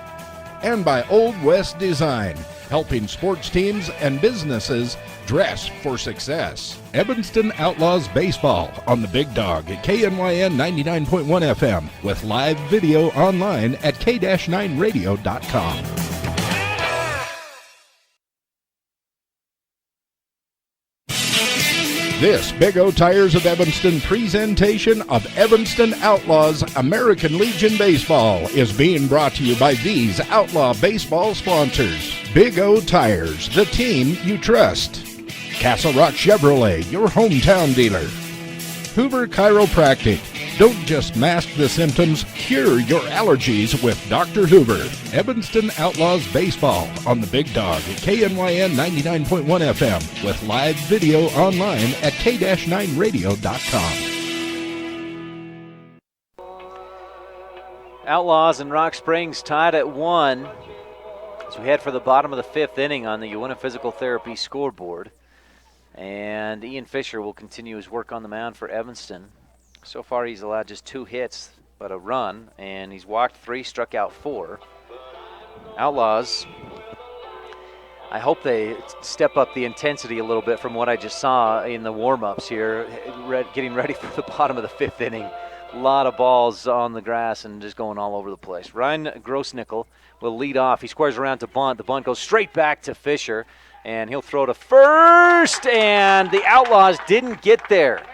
And by Old West Design, helping sports teams and businesses Dress for success. Evanston Outlaws Baseball on the Big Dog at KNYN 99.1 FM with live video online at k-9radio.com. This Big O Tires of Evanston presentation of Evanston Outlaws American Legion Baseball is being brought to you by these Outlaw Baseball sponsors. Big O Tires, the team you trust. Castle Rock Chevrolet, your hometown dealer. Hoover Chiropractic. Don't just mask the symptoms, cure your allergies with Dr. Hoover. Evanston Outlaws Baseball on the Big Dog at KNYN 99.1 FM with live video online at k-9radio.com. Outlaws and Rock Springs tied at 1 as we head for the bottom of the 5th inning on the Uinta Physical Therapy scoreboard. And Ian Fisher will continue his work on the mound for Evanston. So far he's allowed just 2 hits but a run, and he's walked 3, struck out 4. Outlaws, I hope they step up the intensity a little bit from what I just saw in the warm-ups here, getting ready for the bottom of the 5th inning. A lot of balls on the grass and just going all over the place. Ryan Grossnickel will lead off. He squares around to bunt. The bunt goes straight back to Fisher, and he'll throw to first, and the Outlaws didn't get there.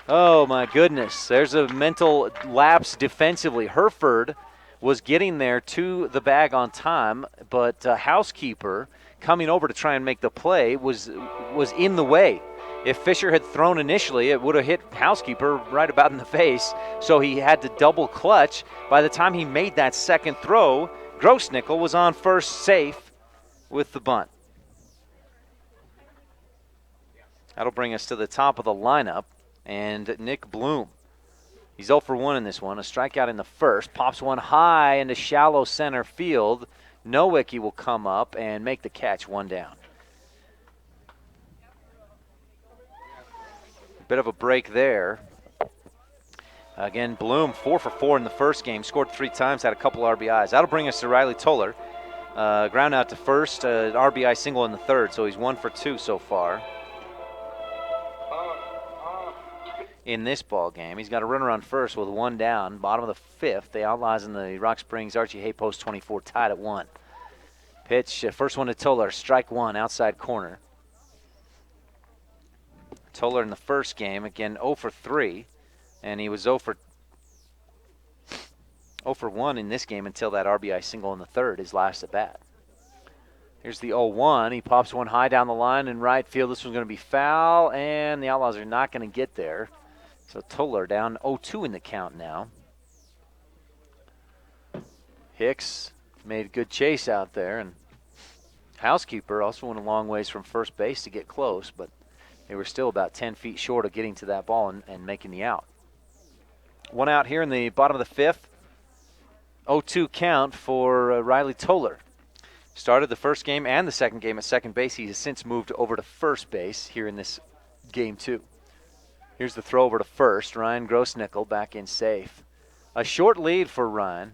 Oh, my goodness. There's a mental lapse defensively. Hereford was getting there to the bag on time, but Housekeeper coming over to try and make the play was in the way. If Fisher had thrown initially, it would have hit Housekeeper right about in the face, so he had to double clutch. By the time he made that second throw, Grossnickel was on first safe with the bunt. That'll bring us to the top of the lineup. And Nick Bloom, he's 0 for 1 in this one. A strikeout in the first. Pops one high into shallow center field. Nowicki will come up and make the catch, 1 down. Bit of a break there. Again, Bloom 4 for 4 in the first game. Scored 3 times, had a couple RBIs. That'll bring us to Riley Toller. Ground out to first, RBI single in the third, so he's 1 for 2 so far. In this ball game, he's got a runner on first with 1 down. Bottom of the 5th, the Outlaws and the Rock Springs Archie Hay Post 24 tied at 1. Pitch, first one to Toller, strike 1, outside corner. Toller in the first game, again 0 for 3, and he was 0 for 1 in this game until that RBI single in the third, his last at bat. Here's the 0-1. He pops one high down the line in right field. This one's going to be foul, and the Outlaws are not going to get there. So Toller down 0-2 in the count now. Hicks made a good chase out there, and Housekeeper also went a long ways from first base to get close, but they were still about 10 feet short of getting to that ball and making the out. 1 out here in the bottom of the 5th. 0-2 count for Riley Toller. Started the first game and the second game at second base. He has since moved over to first base here in this game 2. Here's the throw over to first. Ryan Grossnickel back in safe. A short lead for Ryan.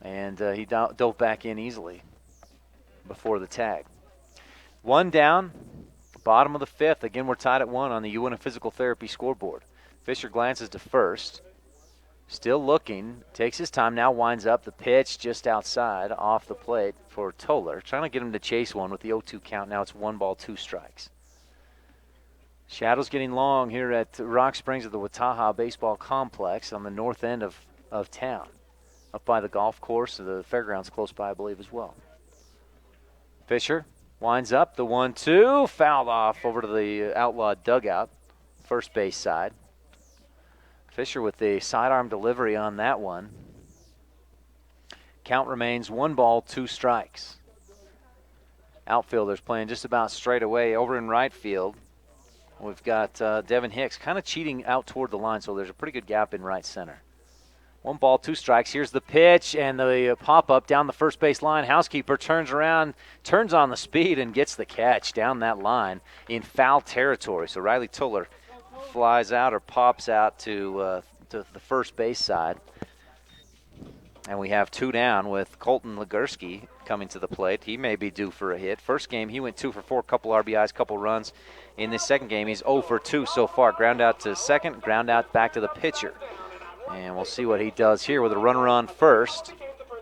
And he dove back in easily before the tag. 1 down, bottom of the 5th. Again, we're tied at 1 on the Uinta Physical Therapy scoreboard. Fisher glances to first. Still looking. Takes his time. Now winds up. The pitch just outside off the plate for Toller. Trying to get him to chase one with the 0-2 count. Now it's 1 ball, 2 strikes. Shadows getting long here at Rock Springs at the Wataha Baseball Complex on the north end of town. Up by the golf course, the fairgrounds close by, I believe, as well. Fisher winds up the 1-2, fouled off over to the Outlaw dugout, first base side. Fisher with the sidearm delivery on that one. Count remains 1 ball, 2 strikes. Outfielders playing just about straight away over in right field. We've got Devin Hicks kind of cheating out toward the line, so there's a pretty good gap in right center. 1 ball, 2 strikes. Here's the pitch and the pop-up down the first base line. Housekeeper turns around, turns on the speed, and gets the catch down that line in foul territory. So Riley Toller flies out or pops out to the first base side. And we have 2 down with Colton Legursky coming to the plate. He may be due for a hit. First game, he went 2 for 4, couple RBIs, couple runs. In this second game, he's 0 for 2 so far. Ground out to second, ground out back to the pitcher. And we'll see what he does here with a runner on first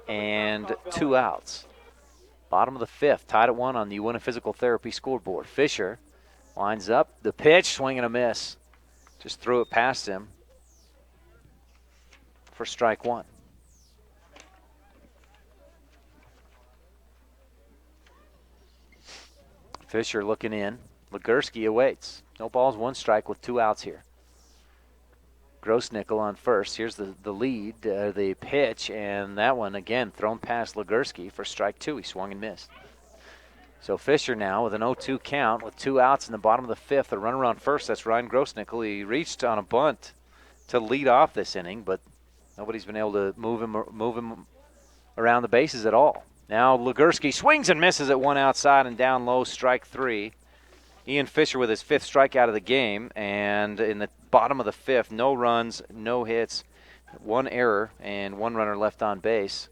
and 2 outs. Bottom of the 5th, tied at 1 on the Uinta Physical Therapy scoreboard. Fisher lines up, the pitch, swing and a miss. Just threw it past him for strike 1. Fisher looking in. Legursky awaits. No balls, 1 strike with 2 outs here. Grossnickel on first. Here's the lead, the pitch, and that one again thrown past Legursky for strike 2. He swung and missed. So Fisher now with an 0-2 count with 2 outs in the bottom of the 5th. The runner on first, that's Ryan Grossnickel. He reached on a bunt to lead off this inning, but nobody's been able to move him around the bases at all. Now Legursky swings and misses at 1 outside and down low, strike 3. Ian Fisher with his 5th strikeout of the game, and in the bottom of the 5th, no runs, no hits, 1 error, and 1 runner left on base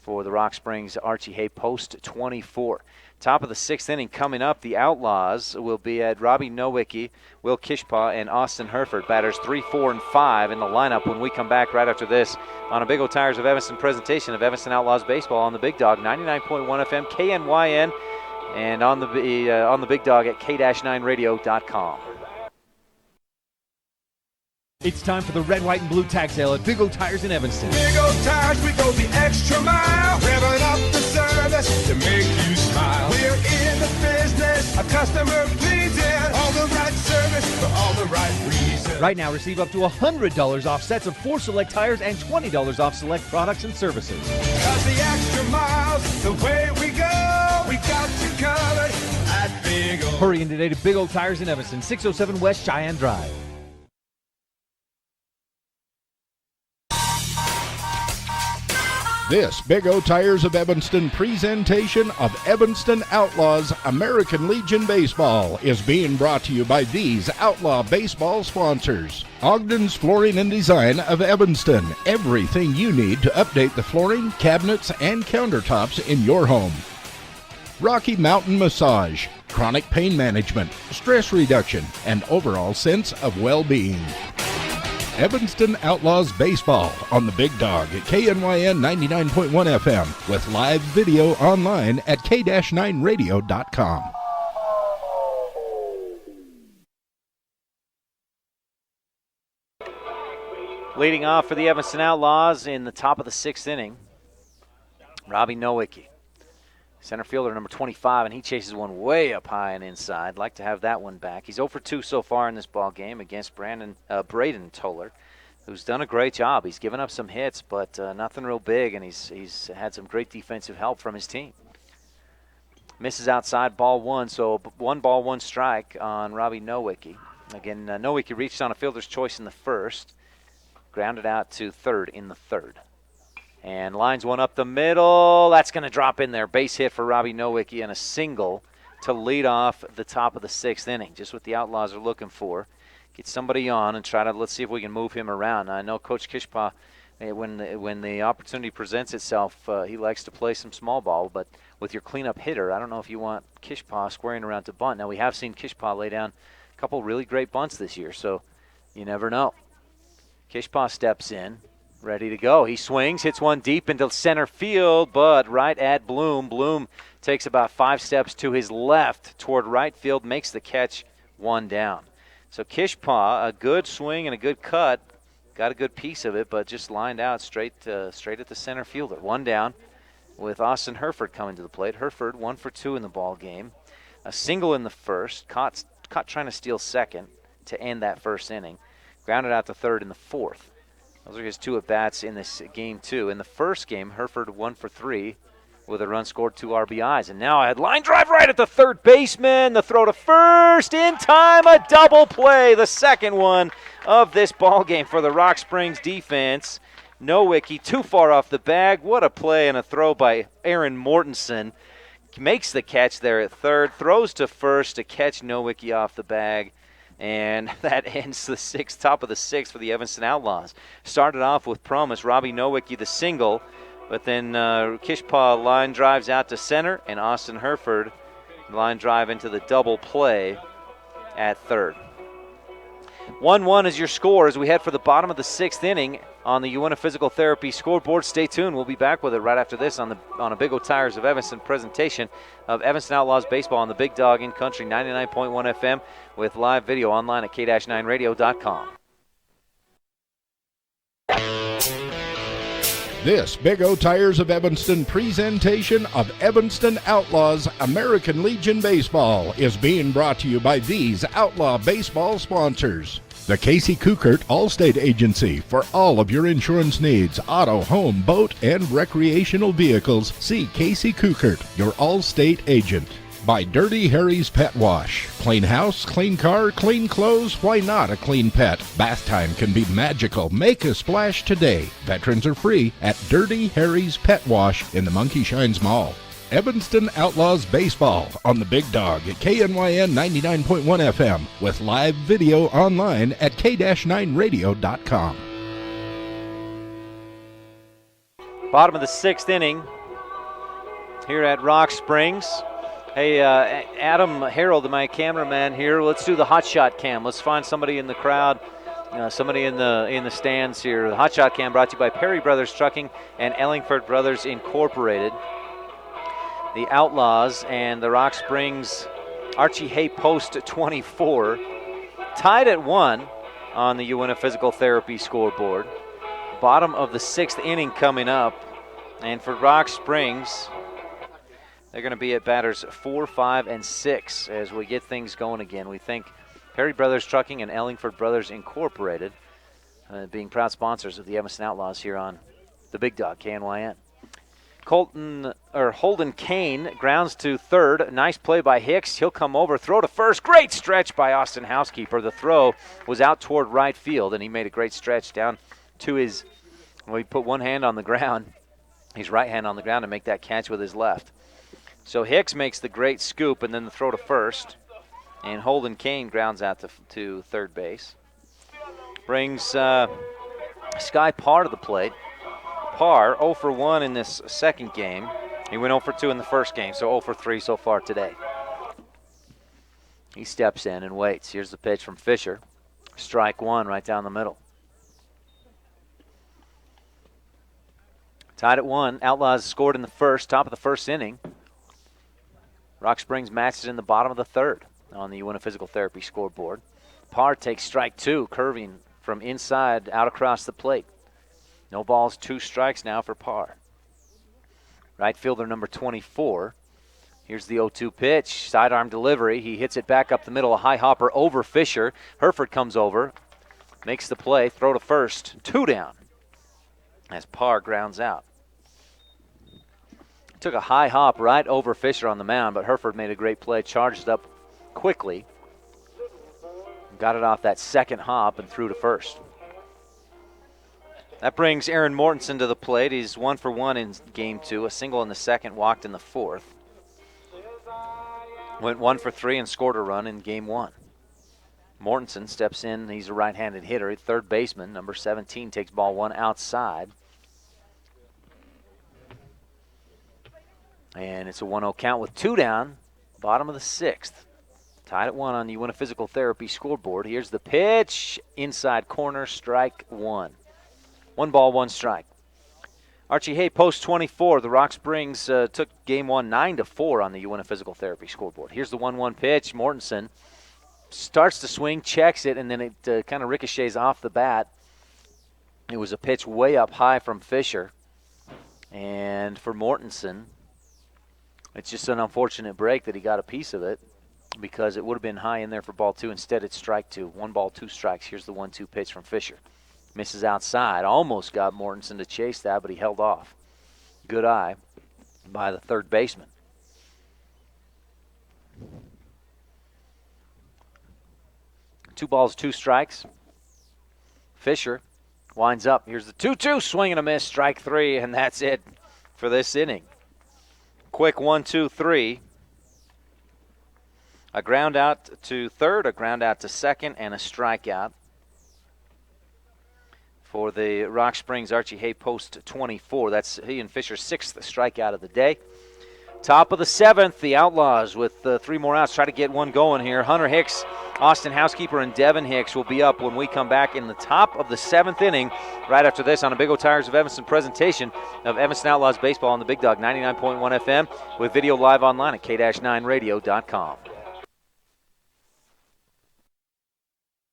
for the Rock Springs Archie Hay post 24. Top of the 6th inning coming up, the Outlaws will be at Robbie Nowicki, Will Kishpaw, and Austin Herford. Batters 3, 4, and 5 in the lineup when we come back right after this on a Big O Tires of Evanston presentation of Evanston Outlaws baseball on the Big Dog, 99.1 FM, KNYN, and on the Big Dog at k-9radio.com. It's time for the red, white, and blue tag sale at Big O Tires in Evanston. Big O Tires, we go the extra mile, revving up the service to make you smile. We're in the business, a customer pleasing, all the right service for all the right reasons. Right now, receive up to $100 off sets of 4 select tires and $20 off select products and services. 'Cause the extra miles, the way we go, we got you covered at Big O. Hurry in today to Big O Tires in Evanston, 607 West Cheyenne Drive. This Big O Tires of Evanston presentation of Evanston Outlaws American Legion Baseball is being brought to you by these Outlaw baseball sponsors. Ogden's Flooring and Design of Evanston. Everything you need to update the flooring, cabinets, and countertops in your home. Rocky Mountain Massage. Chronic pain management, stress reduction, and overall sense of well-being. Evanston Outlaws Baseball on the Big Dog at KNYN 99.1 FM with live video online at k-9radio.com. Leading off for the Evanston Outlaws in the top of the 6th inning, Robbie Nowicki. Center fielder number 25, and he chases one way up high and inside. Like to have that one back. He's 0 for 2 so far in this ball game against Braden Toller, who's done a great job. He's given up some hits, but nothing real big, and he's had some great defensive help from his team. Misses outside, ball 1, so 1 ball, 1 strike on Robbie Nowicki. Again, Nowicki reached on a fielder's choice in the 1st, grounded out to 3rd in the 3rd. And lines one up the middle. That's going to drop in there. Base hit for Robbie Nowicki and a single to lead off the top of the 6th inning. Just what the Outlaws are looking for. Get somebody on and try to, let's see if we can move him around. I know Coach Kishpaw, when the opportunity presents itself, he likes to play some small ball. But with your cleanup hitter, I don't know if you want Kishpaw squaring around to bunt. Now, we have seen Kishpaw lay down a couple really great bunts this year, so you never know. Kishpaw steps in. Ready to go. He swings, hits one deep into center field, but right at Bloom. Bloom takes about 5 steps to his left toward right field, makes the catch, 1 down. So Kishpaw, a good swing and a good cut, got a good piece of it, but just lined out straight at the center fielder. 1 down with Austin Herford coming to the plate. Herford 1 for 2 in the ball game. A single in the 1st, caught trying to steal 2nd to end that 1st inning. Grounded out to 3rd in the 4th. Those are his 2 at-bats in this game, too. In the 1st game, Herford 1 for 3 with a run scored, 2 RBIs. And now a line drive right at the 3rd baseman. The throw to 1st in time, a double play. The 2nd one of this ball game for the Rock Springs defense. Nowicki too far off the bag. What a play and a throw by Aaron Mortensen. Makes the catch there at 3rd, throws to 1st to catch Nowicki off the bag. And that ends the top of the 6th for the Evanston Outlaws. Started off with promise. Robbie Nowicki, the single, But then Kishpaw line drives out to center, and Austin Hereford line drive into the double play at third. 1-1 is your score as we head for the bottom of the 6th inning on the Uinta Physical Therapy scoreboard. Stay tuned. We'll be back with it right after this on a Big O Tires of Evanston presentation of Evanston Outlaws baseball on the Big Dog in Country 99.1 FM with live video online at k-9radio.com. This Big O Tires of Evanston presentation of Evanston Outlaws American Legion Baseball is being brought to you by these Outlaw baseball sponsors. The Casey Kukert Allstate Agency for all of your insurance needs, auto, home, boat, and recreational vehicles. See Casey Kukert, your Allstate agent. By Dirty Harry's Pet Wash. Clean house, clean car, clean clothes, why not a clean pet? Bath time can be magical. Make a splash today. Veterans are free at Dirty Harry's Pet Wash in the Monkey Shines Mall. Evanston Outlaws Baseball on the Big Dog at KNYN 99.1 FM with live video online at k-9radio.com. Bottom of the 6th inning here at Rock Springs. Hey, Adam Harold, my cameraman here. Let's do the hot shot cam. Let's find somebody in the crowd, somebody in the stands here. The hot shot cam brought to you by Perry Brothers Trucking and Ellingford Brothers Incorporated. The Outlaws and the Rock Springs Archie Hay Post 24 tied at 1 on the Uinta Physical Therapy scoreboard. Bottom of the 6th inning coming up, and for Rock Springs, they're going to be at batters 4, 5, and 6 as we get things going again. We thank Perry Brothers Trucking and Ellingford Brothers Incorporated being proud sponsors of the Evanston Outlaws here on the Big Dog, KNYN. Holden Kane grounds to third. Nice play by Hicks. He'll come over, throw to first. Great stretch by Austin Housekeeper. The throw was out toward right field, and he made a great stretch down to he put one hand on the ground, his right hand on the ground to make that catch with his left. So Hicks makes the great scoop and then the throw to first. And Holden Kane grounds out to third base. Brings Sky Parr to the plate. Parr 0 for 1 in this second game. He went 0 for 2 in the first game, so 0 for 3 so far today. He steps in and waits. Here's the pitch from Fisher. Strike 1 right down the middle. Tied at 1. Outlaws scored in the top of the first inning. Rock Springs matched it in the bottom of the 3rd on the Uinta Physical Therapy scoreboard. Parr takes strike 2, curving from inside out across the plate. No balls, 2 strikes now for Parr. Right fielder number 24. Here's the 0-2 pitch, sidearm delivery. He hits it back up the middle, a high hopper over Fisher. Hereford comes over, makes the play, throw to first, 2 down as Parr grounds out. Took a high hop right over Fisher on the mound, but Hereford made a great play, charged up quickly, got it off that second hop and threw to first. That brings Aaron Mortensen to the plate. He's 1 for 1 in game 2, a single in the second, walked in the 4th. Went 1 for 3 and scored a run in game 1. Mortensen steps in. He's a right-handed hitter. Third baseman, number 17, takes ball 1 outside. And it's a 1-0 count with 2 down, bottom of the 6th. Tied at 1 on the Uinta Physical Therapy scoreboard. Here's the pitch, inside corner, strike 1. 1 ball, 1 strike. Archie Hay, post 24. The Rock Springs took game 1 9-4 on the Uinta Physical Therapy scoreboard. Here's the 1-1 pitch. Mortensen starts to swing, checks it, and then it kind of ricochets off the bat. It was a pitch way up high from Fisher. And for Mortensen, it's just an unfortunate break that he got a piece of it because it would have been high in there for ball 2. Instead, it's strike 2. 1 ball, 2 strikes. Here's the 1-2 pitch from Fisher. Misses outside. Almost got Mortensen to chase that, but he held off. Good eye by the third baseman. Two balls, 2 strikes. Fisher winds up. Here's the 2-2. Swing and a miss. Strike 3, and that's it for this inning. Quick 1-2-3. A ground out to third, a ground out to second, and a strikeout for the Rock Springs Archie Hay post 24. That's he and Fisher's 6th strikeout of the day. Top of the 7th, the Outlaws with 3 more outs. Try to get one going here. Hunter Hicks, Austin Housekeeper, and Devin Hicks will be up when we come back in the top of the 7th inning. Right after this on a Big O Tigers of Evanston presentation of Evanston Outlaws baseball on the Big Dog 99.1 FM with video live online at k-9radio.com.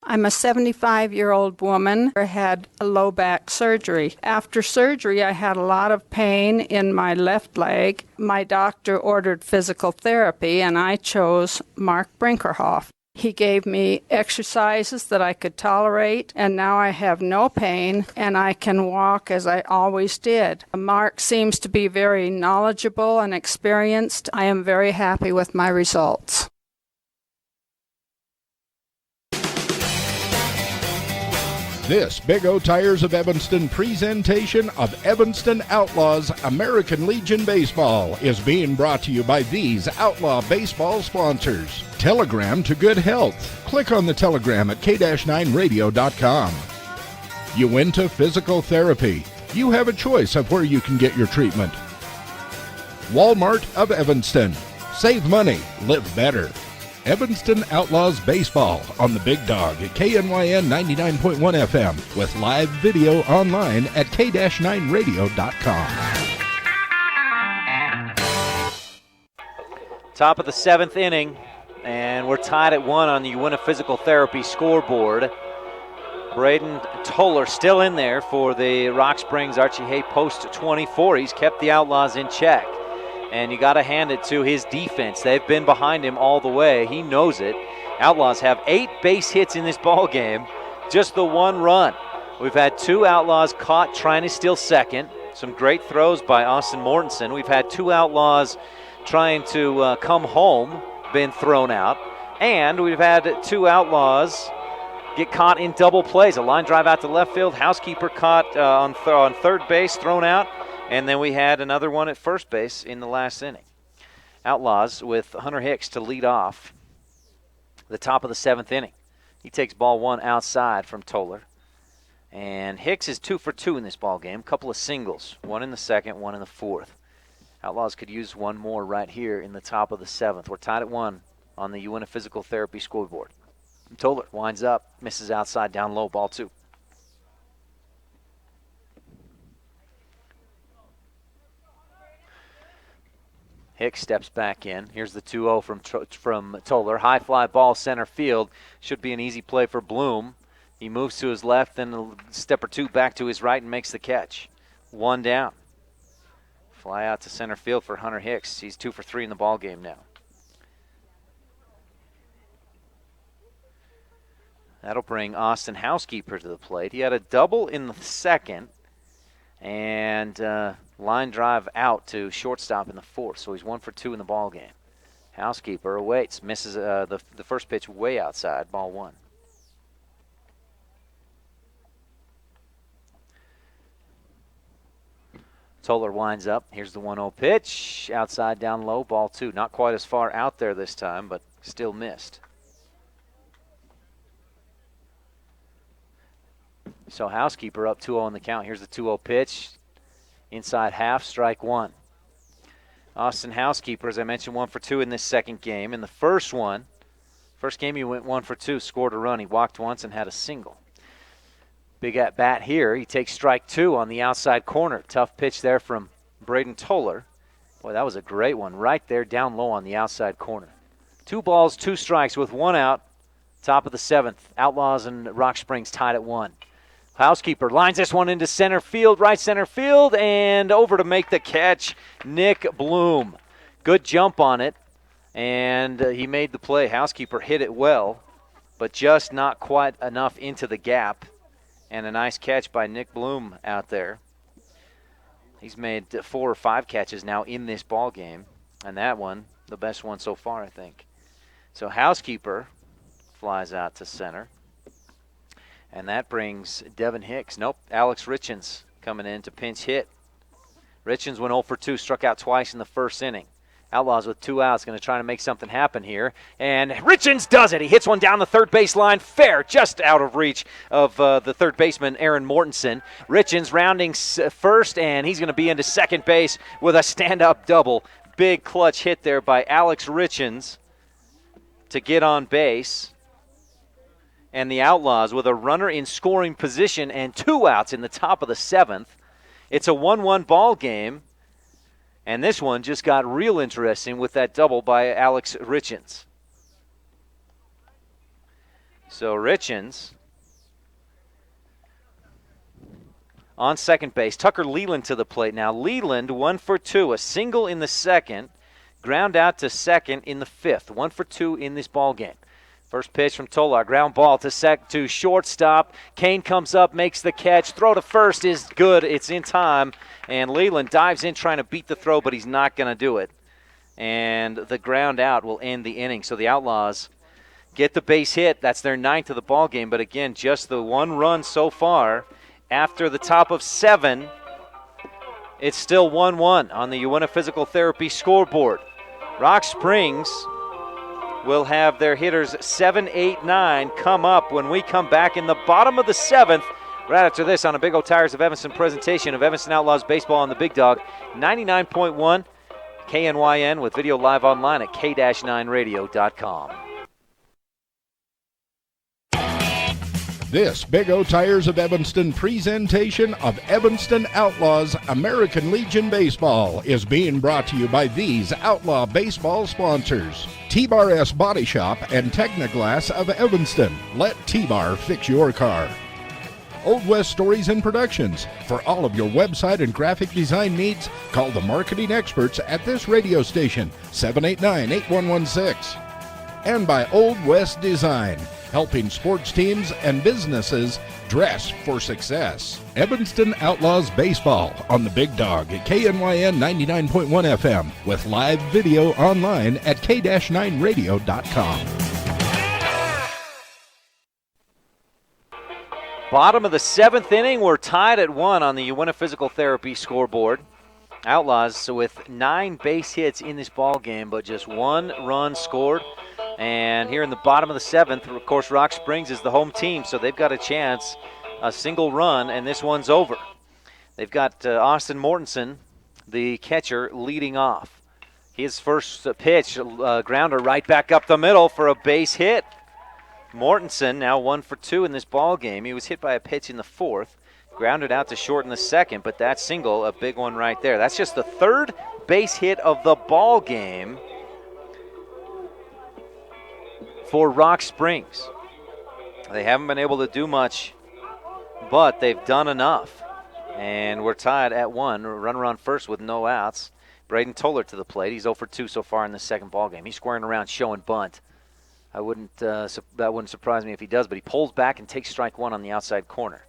I'm a 75-year-old woman who had a low back surgery. After surgery, I had a lot of pain in my left leg. My doctor ordered physical therapy, and I chose Mark Brinkerhoff. He gave me exercises that I could tolerate, and now I have no pain, and I can walk as I always did. Mark seems to be very knowledgeable and experienced. I am very happy with my results. This Big O Tires of Evanston presentation of Evanston Outlaws American Legion Baseball is being brought to you by these Outlaw Baseball sponsors. Telegram to good health. Click on the telegram at k-9radio.com. Uinta Physical Therapy. You have a choice of where you can get your treatment. Walmart of Evanston. Save money, live better. Evanston Outlaws Baseball on the Big Dog at KNYN 99.1 FM with live video online at k-9radio.com. Top of the 7th inning, and we're tied at 1 on the Uinta Physical Therapy scoreboard. Braden Toller still in there for the Rock Springs Archie Hay post 24. He's kept the Outlaws in check. And you got to hand it to his defense. They've been behind him all the way. He knows it. Outlaws have 8 base hits in this ball game, just the 1 run. We've had 2 Outlaws caught trying to steal second. Some great throws by Austin Mortensen. We've had 2 Outlaws trying to come home, been thrown out. And we've had 2 Outlaws get caught in double plays. A line drive out to left field. Housekeeper caught on third base, thrown out. And then we had another one at first base in the last inning. Outlaws with Hunter Hicks to lead off the top of the 7th inning. He takes ball 1 outside from Toller. And Hicks is 2 for 2 in this ball game. Couple of singles, 1 in the 2nd, 1 in the 4th. Outlaws could use 1 more right here in the top of the 7th. We're tied at 1 on the Uinta Physical Therapy scoreboard. Toller winds up, misses outside, down low, ball 2. Hicks steps back in. Here's the 2-0 from Toller. High fly ball center field. Should be an easy play for Bloom. He moves to his left, then a step or 2 back to his right and makes the catch. 1 down. Fly out to center field for Hunter Hicks. He's 2 for 3 in the ball game now. That'll bring Austin Housekeeper to the plate. He had a double in the 2nd. And line drive out to shortstop in the 4th, so he's 1 for 2 in the ball game. Housekeeper awaits, misses the first pitch way outside, ball 1. Toller winds up. Here's the 1-0 pitch, outside, down low, ball 2. Not quite as far out there this time, but still missed. So Housekeeper up 2-0 on the count. Here's the 2-0 pitch. Inside half, strike 1. Austin Housekeeper, as I mentioned, 1 for 2 in this 2nd game. In the first game he went 1 for 2, scored a run. He walked once and had a single. Big at bat here. He takes strike 2 on the outside corner. Tough pitch there from Braden Toller. Boy, that was a great one right there down low on the outside corner. 2 balls, 2 strikes with 1 out. Top of the 7th. Outlaws and Rock Springs tied at 1. Housekeeper lines this one into center field, right center field, and over to make the catch, Nick Bloom. Good jump on it, and he made the play. Housekeeper hit it well, but just not quite enough into the gap, and a nice catch by Nick Bloom out there. He's made 4 or 5 catches now in this ball game, and that one, the best one so far, I think. So Housekeeper flies out to center. And that brings Devin Hicks. Nope, Alex Richens coming in to pinch hit. Richens went 0 for 2, struck out twice in the first inning. Outlaws with 2 outs, going to try to make something happen here. And Richens does it. He hits one down the third base line, fair, just out of reach of the third baseman, Aaron Mortensen. Richens rounding first, and he's going to be into second base with a stand-up double. Big clutch hit there by Alex Richens to get on base. And the Outlaws with a runner in scoring position and 2 outs in the top of the 7th. It's a 1-1 ball game. And this one just got real interesting with that double by Alex Richens. So Richens on second base. Tucker Leland to the plate now. Leland 1 for 2, a single in the second, ground out to second in the 5th. 1 for 2 in this ball game. First pitch from Tolar, ground ball to shortstop. Kane comes up, makes the catch. Throw to first is good. It's in time. And Leland dives in trying to beat the throw, but he's not going to do it. And the ground out will end the inning. So the Outlaws get the base hit. That's their 9th of the ball game. But again, just the 1 run so far. After the top of 7, it's still 1-1 on the Uinta Physical Therapy scoreboard. Rock Springs will have their hitters 7, 8, 9 come up when we come back in the bottom of the 7th. Right after this on a Big O Tires of Evanston presentation of Evanston Outlaws baseball on the Big Dog, 99.1 KNYN with video live online at k-9radio.com. This Big O Tires of Evanston presentation of Evanston Outlaws American Legion Baseball is being brought to you by these Outlaw baseball sponsors. T-Bar S Body Shop and Technoglass of Evanston. Let T-Bar fix your car. Old West Stories and Productions. For all of your website and graphic design needs, call the marketing experts at this radio station, 789-8116. And by Old West Design, helping sports teams and businesses dress for success. Evanston Outlaws Baseball on the Big Dog at KNYN 99.1 FM with live video online at k-9radio.com. Bottom of the 7th inning, we're tied at 1 on the Uinta Physical Therapy scoreboard. Outlaws with 9 base hits in this ball game, but just 1 run scored. And here in the bottom of the 7th, of course, Rock Springs is the home team, so they've got a chance, a single run, and this one's over. They've got Austin Mortensen, the catcher, leading off. His first pitch, grounder right back up the middle for a base hit. Mortensen now 1 for 2 in this ball game. He was hit by a pitch in the 4th, grounded out to short in the 2nd, but that single, a big one right there. That's just the 3rd base hit of the ball game for Rock Springs. They haven't been able to do much, but they've done enough. And we're tied at 1. Runner on first with no outs. Braden Toller to the plate. He's 0 for 2 so far in the second ball game. He's squaring around, showing bunt. That wouldn't surprise me if he does, but he pulls back and takes strike 1 on the outside corner.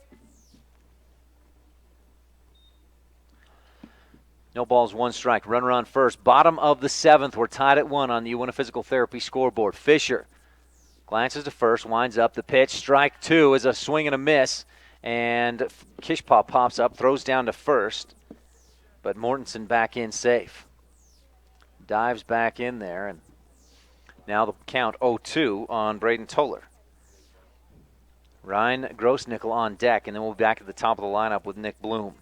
No balls, 1 strike. Runner on first. Bottom of the 7th. We're tied at 1 on the Uinta Physical Therapy scoreboard. Fisher glances to first, winds up the pitch. Strike 2 is a swing and a miss. And Kishpaw pops up, throws down to first. But Mortensen back in safe. Dives back in there. And now the count 0-2 on Braden Toller. Ryan Grossnickel on deck. And then we'll be back at the top of the lineup with Nick Bloom.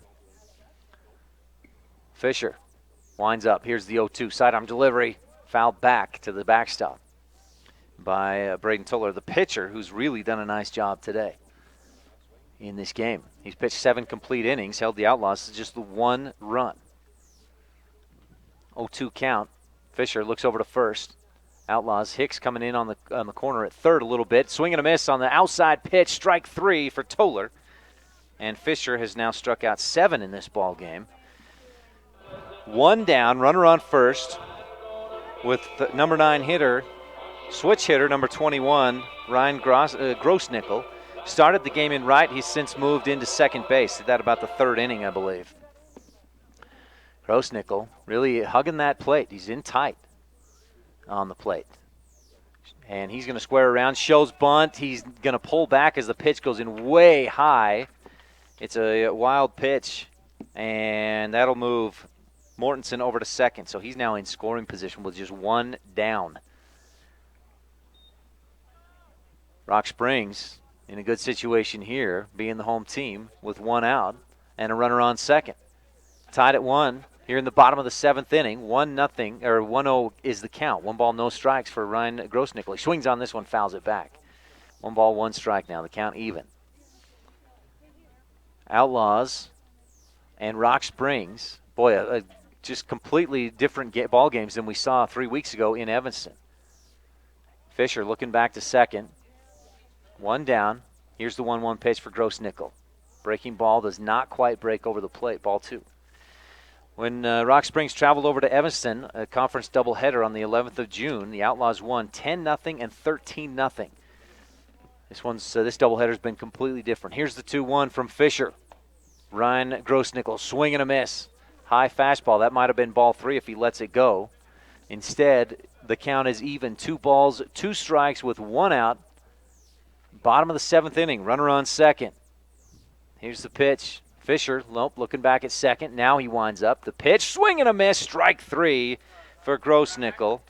Fisher winds up. Here's the 0-2 sidearm delivery. Foul back to the backstop by Braden Toller, the pitcher, who's really done a nice job today in this game. He's pitched 7 complete innings, held the Outlaws to just the 1 run. 0-2 count. Fisher looks over to first. Outlaws, Hicks coming in on the corner at third a little bit. Swing and a miss on the outside pitch. Strike 3 for Toller. And Fisher has now struck out 7 in this ball game. 1 down, runner on first with the number 9 hitter, switch hitter, number 21, Ryan Grossnickel. Started the game in right. He's since moved into second base. Did that about the 3rd inning, I believe. Grossnickel really hugging that plate. He's in tight on the plate. And he's going to square around, shows bunt. He's going to pull back as the pitch goes in way high. It's a wild pitch, and that'll move Mortensen over to second, so he's now in scoring position with just one down. Rock Springs in a good situation here, being the home team with one out and a runner on second. Tied at 1 here in the bottom of the 7th inning. 1-0 is the count. 1 ball, no strikes for Ryan Grossnickel. He swings on this one, fouls it back. 1 ball, 1 strike now. The count even. Outlaws and Rock Springs. Boy, just completely different ball games than we saw 3 weeks ago in Evanston. Fisher looking back to second. 1 down. Here's the 1-1 pitch for Grossnickel. Breaking ball does not quite break over the plate. Ball 2. When Rock Springs traveled over to Evanston, a conference doubleheader on the 11th of June, the Outlaws won 10-0 and 13-0. This doubleheader's been completely different. Here's the 2-1 from Fisher. Ryan Grossnickel, swing and a miss. High fastball. That might have been ball 3 if he lets it go. Instead, the count is even. 2 balls, 2 strikes with 1 out. Bottom of the 7th inning. Runner on second. Here's the pitch. Fisher, looking back at second. Now he winds up. The pitch, swing and a miss. Strike 3 for Grossnickel.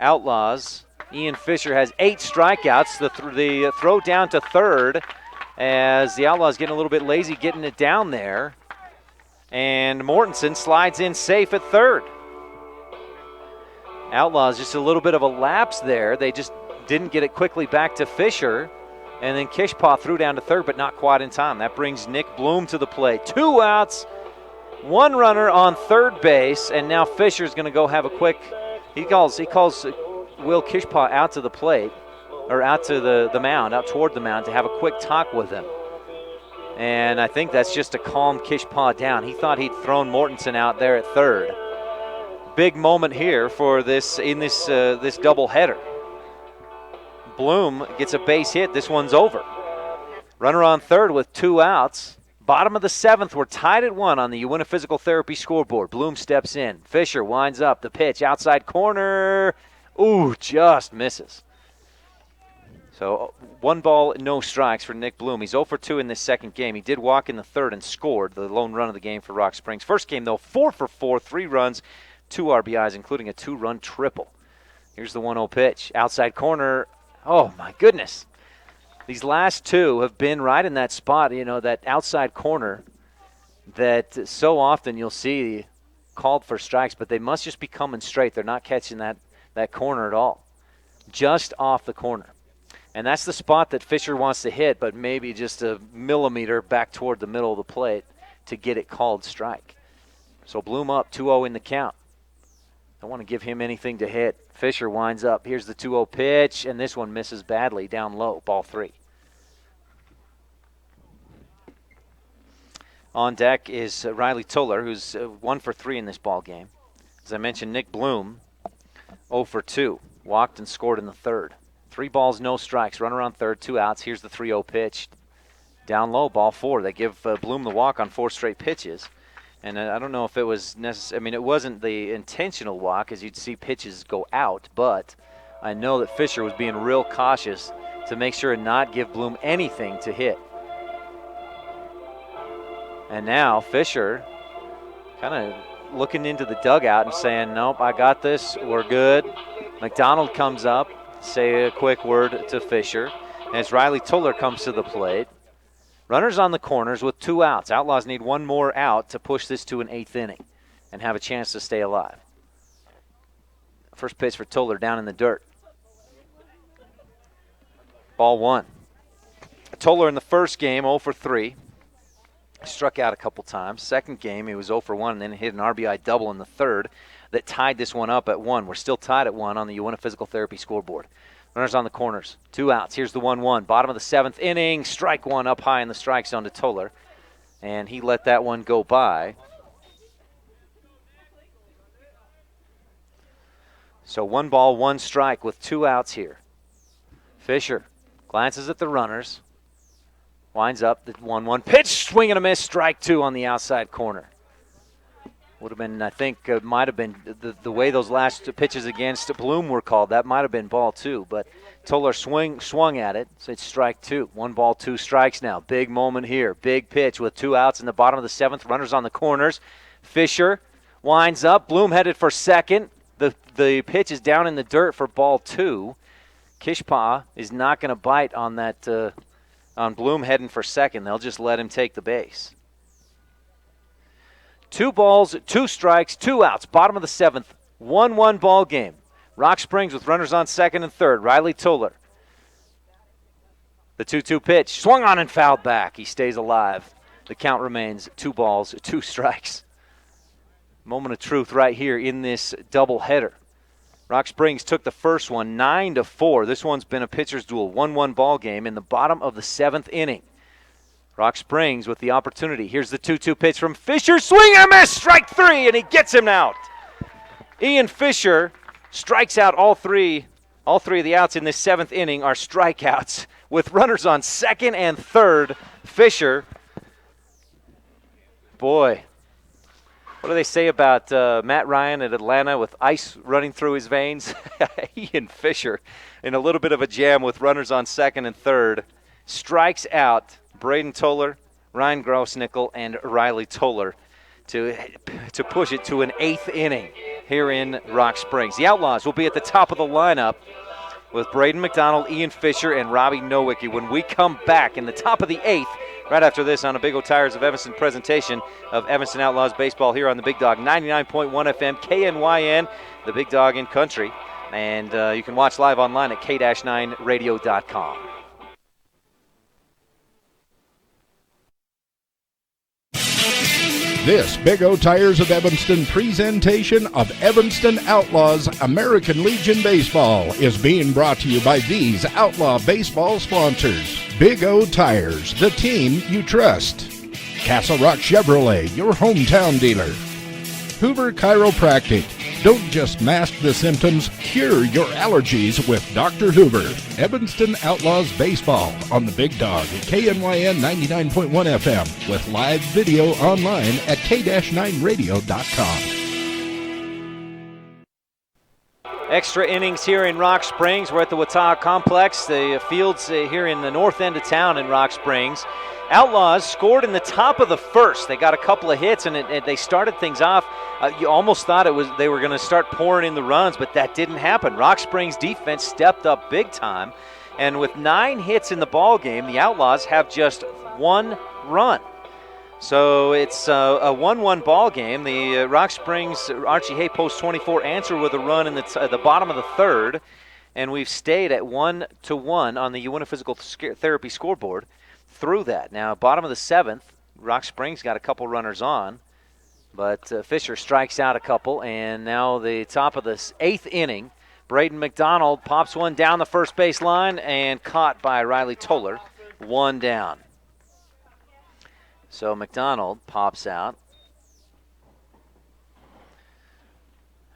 Outlaws. Ian Fisher has 8 strikeouts. The throw down to third as the Outlaws getting a little bit lazy getting it down there. And Mortensen slides in safe at third. Outlaws just a little bit of a lapse there. They just didn't get it quickly back to Fisher. And then Kishpaw threw down to third, but not quite in time. That brings Nick Bloom to the plate. 2 outs, 1 runner on third base, and now Fisher's going to go have a quick. He calls Will Kishpaw out to the plate, or out to the mound, out toward the mound to have a quick talk with him. And I think that's just to calm Kishpaw down. He thought he'd thrown Mortensen out there at third. Big moment here for this doubleheader. Bloom gets a base hit. This one's over. Runner on third with 2 outs. Bottom of the 7th. We're tied at 1 on the Uinta Physical Therapy scoreboard. Bloom steps in. Fisher winds up. The pitch outside corner. Ooh, just misses. So 1 ball, no strikes for Nick Bloom. He's 0 for 2 in this second game. He did walk in the third and scored the lone run of the game for Rock Springs. First game, though, 4 for 4, 3 runs, 2 RBIs, including a 2-run triple. Here's the 1-0 pitch. Outside corner. Oh, my goodness. These last 2 have been right in that spot, that outside corner that so often you'll see called for strikes, but they must just be coming straight. They're not catching that corner at all. Just off the corner. And that's the spot that Fisher wants to hit, but maybe just a millimeter back toward the middle of the plate to get it called strike. So Bloom up, 2-0 in the count. Don't want to give him anything to hit. Fisher winds up. Here's the 2-0 pitch, and this one misses badly down low, ball 3. On deck is Riley Tuller, who's 1 for 3 in this ball game. As I mentioned, Nick Bloom, 0 for 2. Walked and scored in the third. 3 balls, no strikes. Runner on third, 2 outs. Here's the 3-0 pitch. Down low, ball 4. They give Bloom the walk on 4 straight pitches. And I don't know if it was necessary. I mean, it wasn't the intentional walk, as you'd see pitches go out, but I know that Fisher was being real cautious to make sure and not give Bloom anything to hit. And now Fisher kind of looking into the dugout and saying, nope, I got this, we're good. McDonald comes up, say a quick word to Fisher. As Riley Tuller comes to the plate. Runners on the corners with 2 outs. Outlaws need 1 more out to push this to an 8th inning and have a chance to stay alive. First pitch for Tuller down in the dirt. Ball 1. Tuller in the first game, 0 for 3. Struck out a couple times. Second game, he was 0 for 1 and then hit an RBI double in the third that tied this one up at 1. We're still tied at 1 on the Uinta Physical Therapy scoreboard. Runners on the corners. 2 outs. Here's the 1-1. Bottom of the 7th inning. Strike 1 up high in the strike zone to Tuller. And he let that one go by. So 1 ball, 1 strike with 2 outs here. Fisher glances at the runners. Winds up the 1-1 pitch. Swing and a miss. Strike 2 on the outside corner. Would have been, I think, might have been the way those last pitches against Bloom were called. That might have been ball 2, but Tuller swung at it, so it's strike 2. 1 ball, 2 strikes now. Big moment here. Big pitch with 2 outs in the bottom of the 7th. Runners on the corners. Fisher winds up. Bloom headed for second. The pitch is down in the dirt for ball 2. Kishpa is not going to bite on that on Bloom heading for second. They'll just let him take the base. 2 balls, 2 strikes, 2 outs. Bottom of the 7th, 1-1 ball game. Rock Springs with runners on second and third. Riley Toller. The 2-2 pitch. Swung on and fouled back. He stays alive. The count remains 2 balls, 2 strikes. Moment of truth right here in this doubleheader. Rock Springs took the first one 9-4. This one's been a pitcher's duel. 1-1 ball game in the bottom of the 7th inning. Rock Springs with the opportunity. Here's the 2-2 pitch from Fisher. Swing and a miss. Strike 3, and he gets him out. Ian Fisher strikes out all three of the outs in this 7th inning are strikeouts with runners on second and third. Fisher, boy, what do they say about Matt Ryan at Atlanta with ice running through his veins? Ian Fisher in a little bit of a jam with runners on second and third. Strikes out Braden Toller, Ryan Grossnickel, and Riley Toller to push it to an 8th inning here in Rock Springs. The Outlaws will be at the top of the lineup with Braden McDonald, Ian Fisher, and Robbie Nowicki when we come back in the top of the 8th, right after this on a Big O Tires of Evanston presentation of Evanston Outlaws baseball here on the Big Dog 99.1 FM, KNYN, the Big Dog in Country. And you can watch live online at k-9radio.com. This Big O Tires of Evanston presentation of Evanston Outlaws American Legion Baseball is being brought to you by these Outlaw baseball sponsors. Big O Tires, the team you trust. Castle Rock Chevrolet, your hometown dealer. Hoover Chiropractic. Don't just mask the symptoms, cure your allergies with Dr. Hoover. Evanston Outlaws Baseball on the Big Dog at KNYN 99.1 FM with live video online at k-9radio.com. Extra innings here in Rock Springs. We're at the Watauga Complex. The field's here in the north end of town in Rock Springs. Outlaws scored in the top of the first. They got a couple of hits, and they started things off. You almost thought they were going to start pouring in the runs, but that didn't happen. Rock Springs defense stepped up big time, and with 9 hits in the ball game, the Outlaws have just 1 run. So it's a 1-1 ball game. The Rock Springs Archie Hay post 24 answered with a run in the bottom of the 3rd, and we've stayed at 1-1 on the Uinta Physical Therapy scoreboard through that. Now, bottom of the 7th, Rock Springs got a couple runners on, but Fisher strikes out a couple, and now the top of the 8th inning, Braden McDonald pops one down the first base line and caught by Riley Toller. 1 down. So McDonald pops out,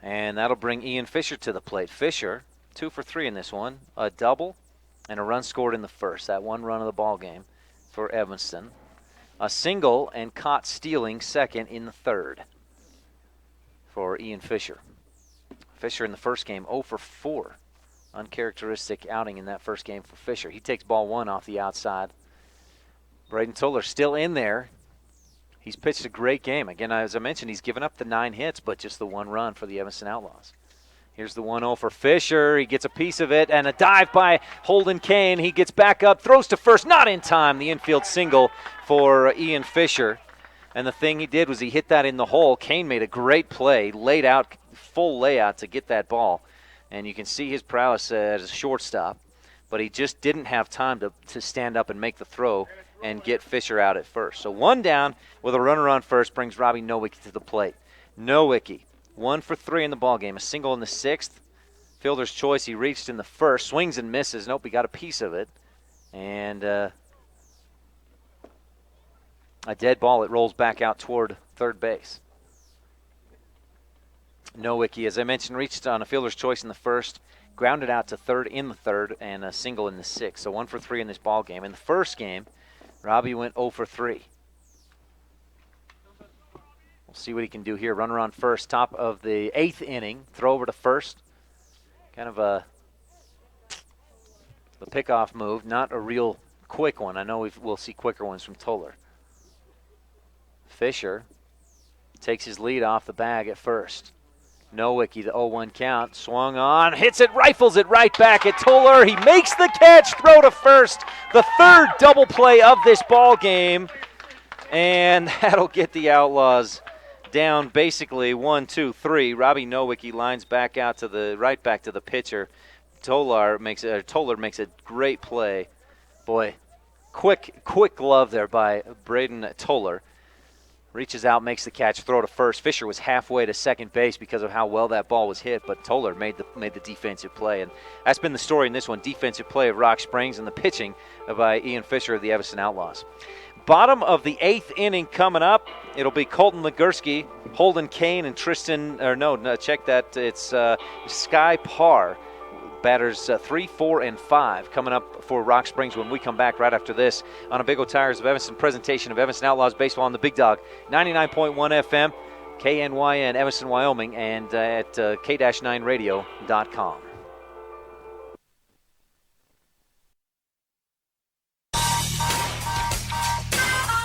and that'll bring Ian Fisher to the plate. Fisher, 2 for 3 in this one, a double and a run scored in the first, that 1 run of the ball game for Evanston. A single and caught stealing second in the 3rd for Ian Fisher. Fisher in the first game 0 for 4. Uncharacteristic outing in that first game for Fisher. He takes ball 1 off the outside. Braden Toller still in there. He's pitched a great game. Again, as I mentioned, he's given up the 9 hits, but just the 1 run for the Evanston Outlaws. Here's the 1-0 for Fisher. He gets a piece of it, and a dive by Holden Kane. He gets back up, throws to first, not in time. The infield single for Ian Fisher. And the thing he did was he hit that in the hole. Kane made a great play, laid out, full layout to get that ball. And you can see his prowess as a shortstop, but he just didn't have time to stand up and make the throw and get Fisher out at first. So 1 down with a runner on first brings Robbie Nowicki to the plate. Nowicki, 1 for 3 in the ballgame, a single in the 6th. Fielder's choice, he reached in the first, swings and misses. Nope, he got a piece of it. And a dead ball, it rolls back out toward third base. Nowicki, as I mentioned, reached on a fielder's choice in the first, grounded out to third in the 3rd, and a single in the 6th. So 1 for 3 in this ball game. In the first game, Robbie went 0 for 3. We'll see what he can do here. Runner on first, top of the 8th inning. Throw over to first. Kind of the pickoff move, not a real quick one. I know we'll see quicker ones from Toller. Fisher takes his lead off the bag at first. Nowicki, the 0-1 count, swung on, hits it, rifles it right back at Toller. He makes the catch, throw to first. The third double play of this ball game, and that'll get the Outlaws down basically 1-2-3. Robbie Nowicki lines back out to the right back to the pitcher. Toller makes a great play. Boy, quick glove there by Braden Toller. Reaches out, makes the catch, throw to first. Fisher was halfway to second base because of how well that ball was hit, but Toller made the defensive play. And that's been the story in this one, defensive play of Rock Springs and the pitching by Ian Fisher of the Evanston Outlaws. Bottom of the 8th inning coming up. It'll be Colton Legursky, Holden Kane, and check that. It's Sky Parr. Batters 3, 4, and 5 coming up for Rock Springs when we come back right after this on a Big O Tires of Evanston presentation of Evanston Outlaws baseball on the Big Dog, 99.1 FM, KNYN, Evanston, Wyoming, and at k-9radio.com.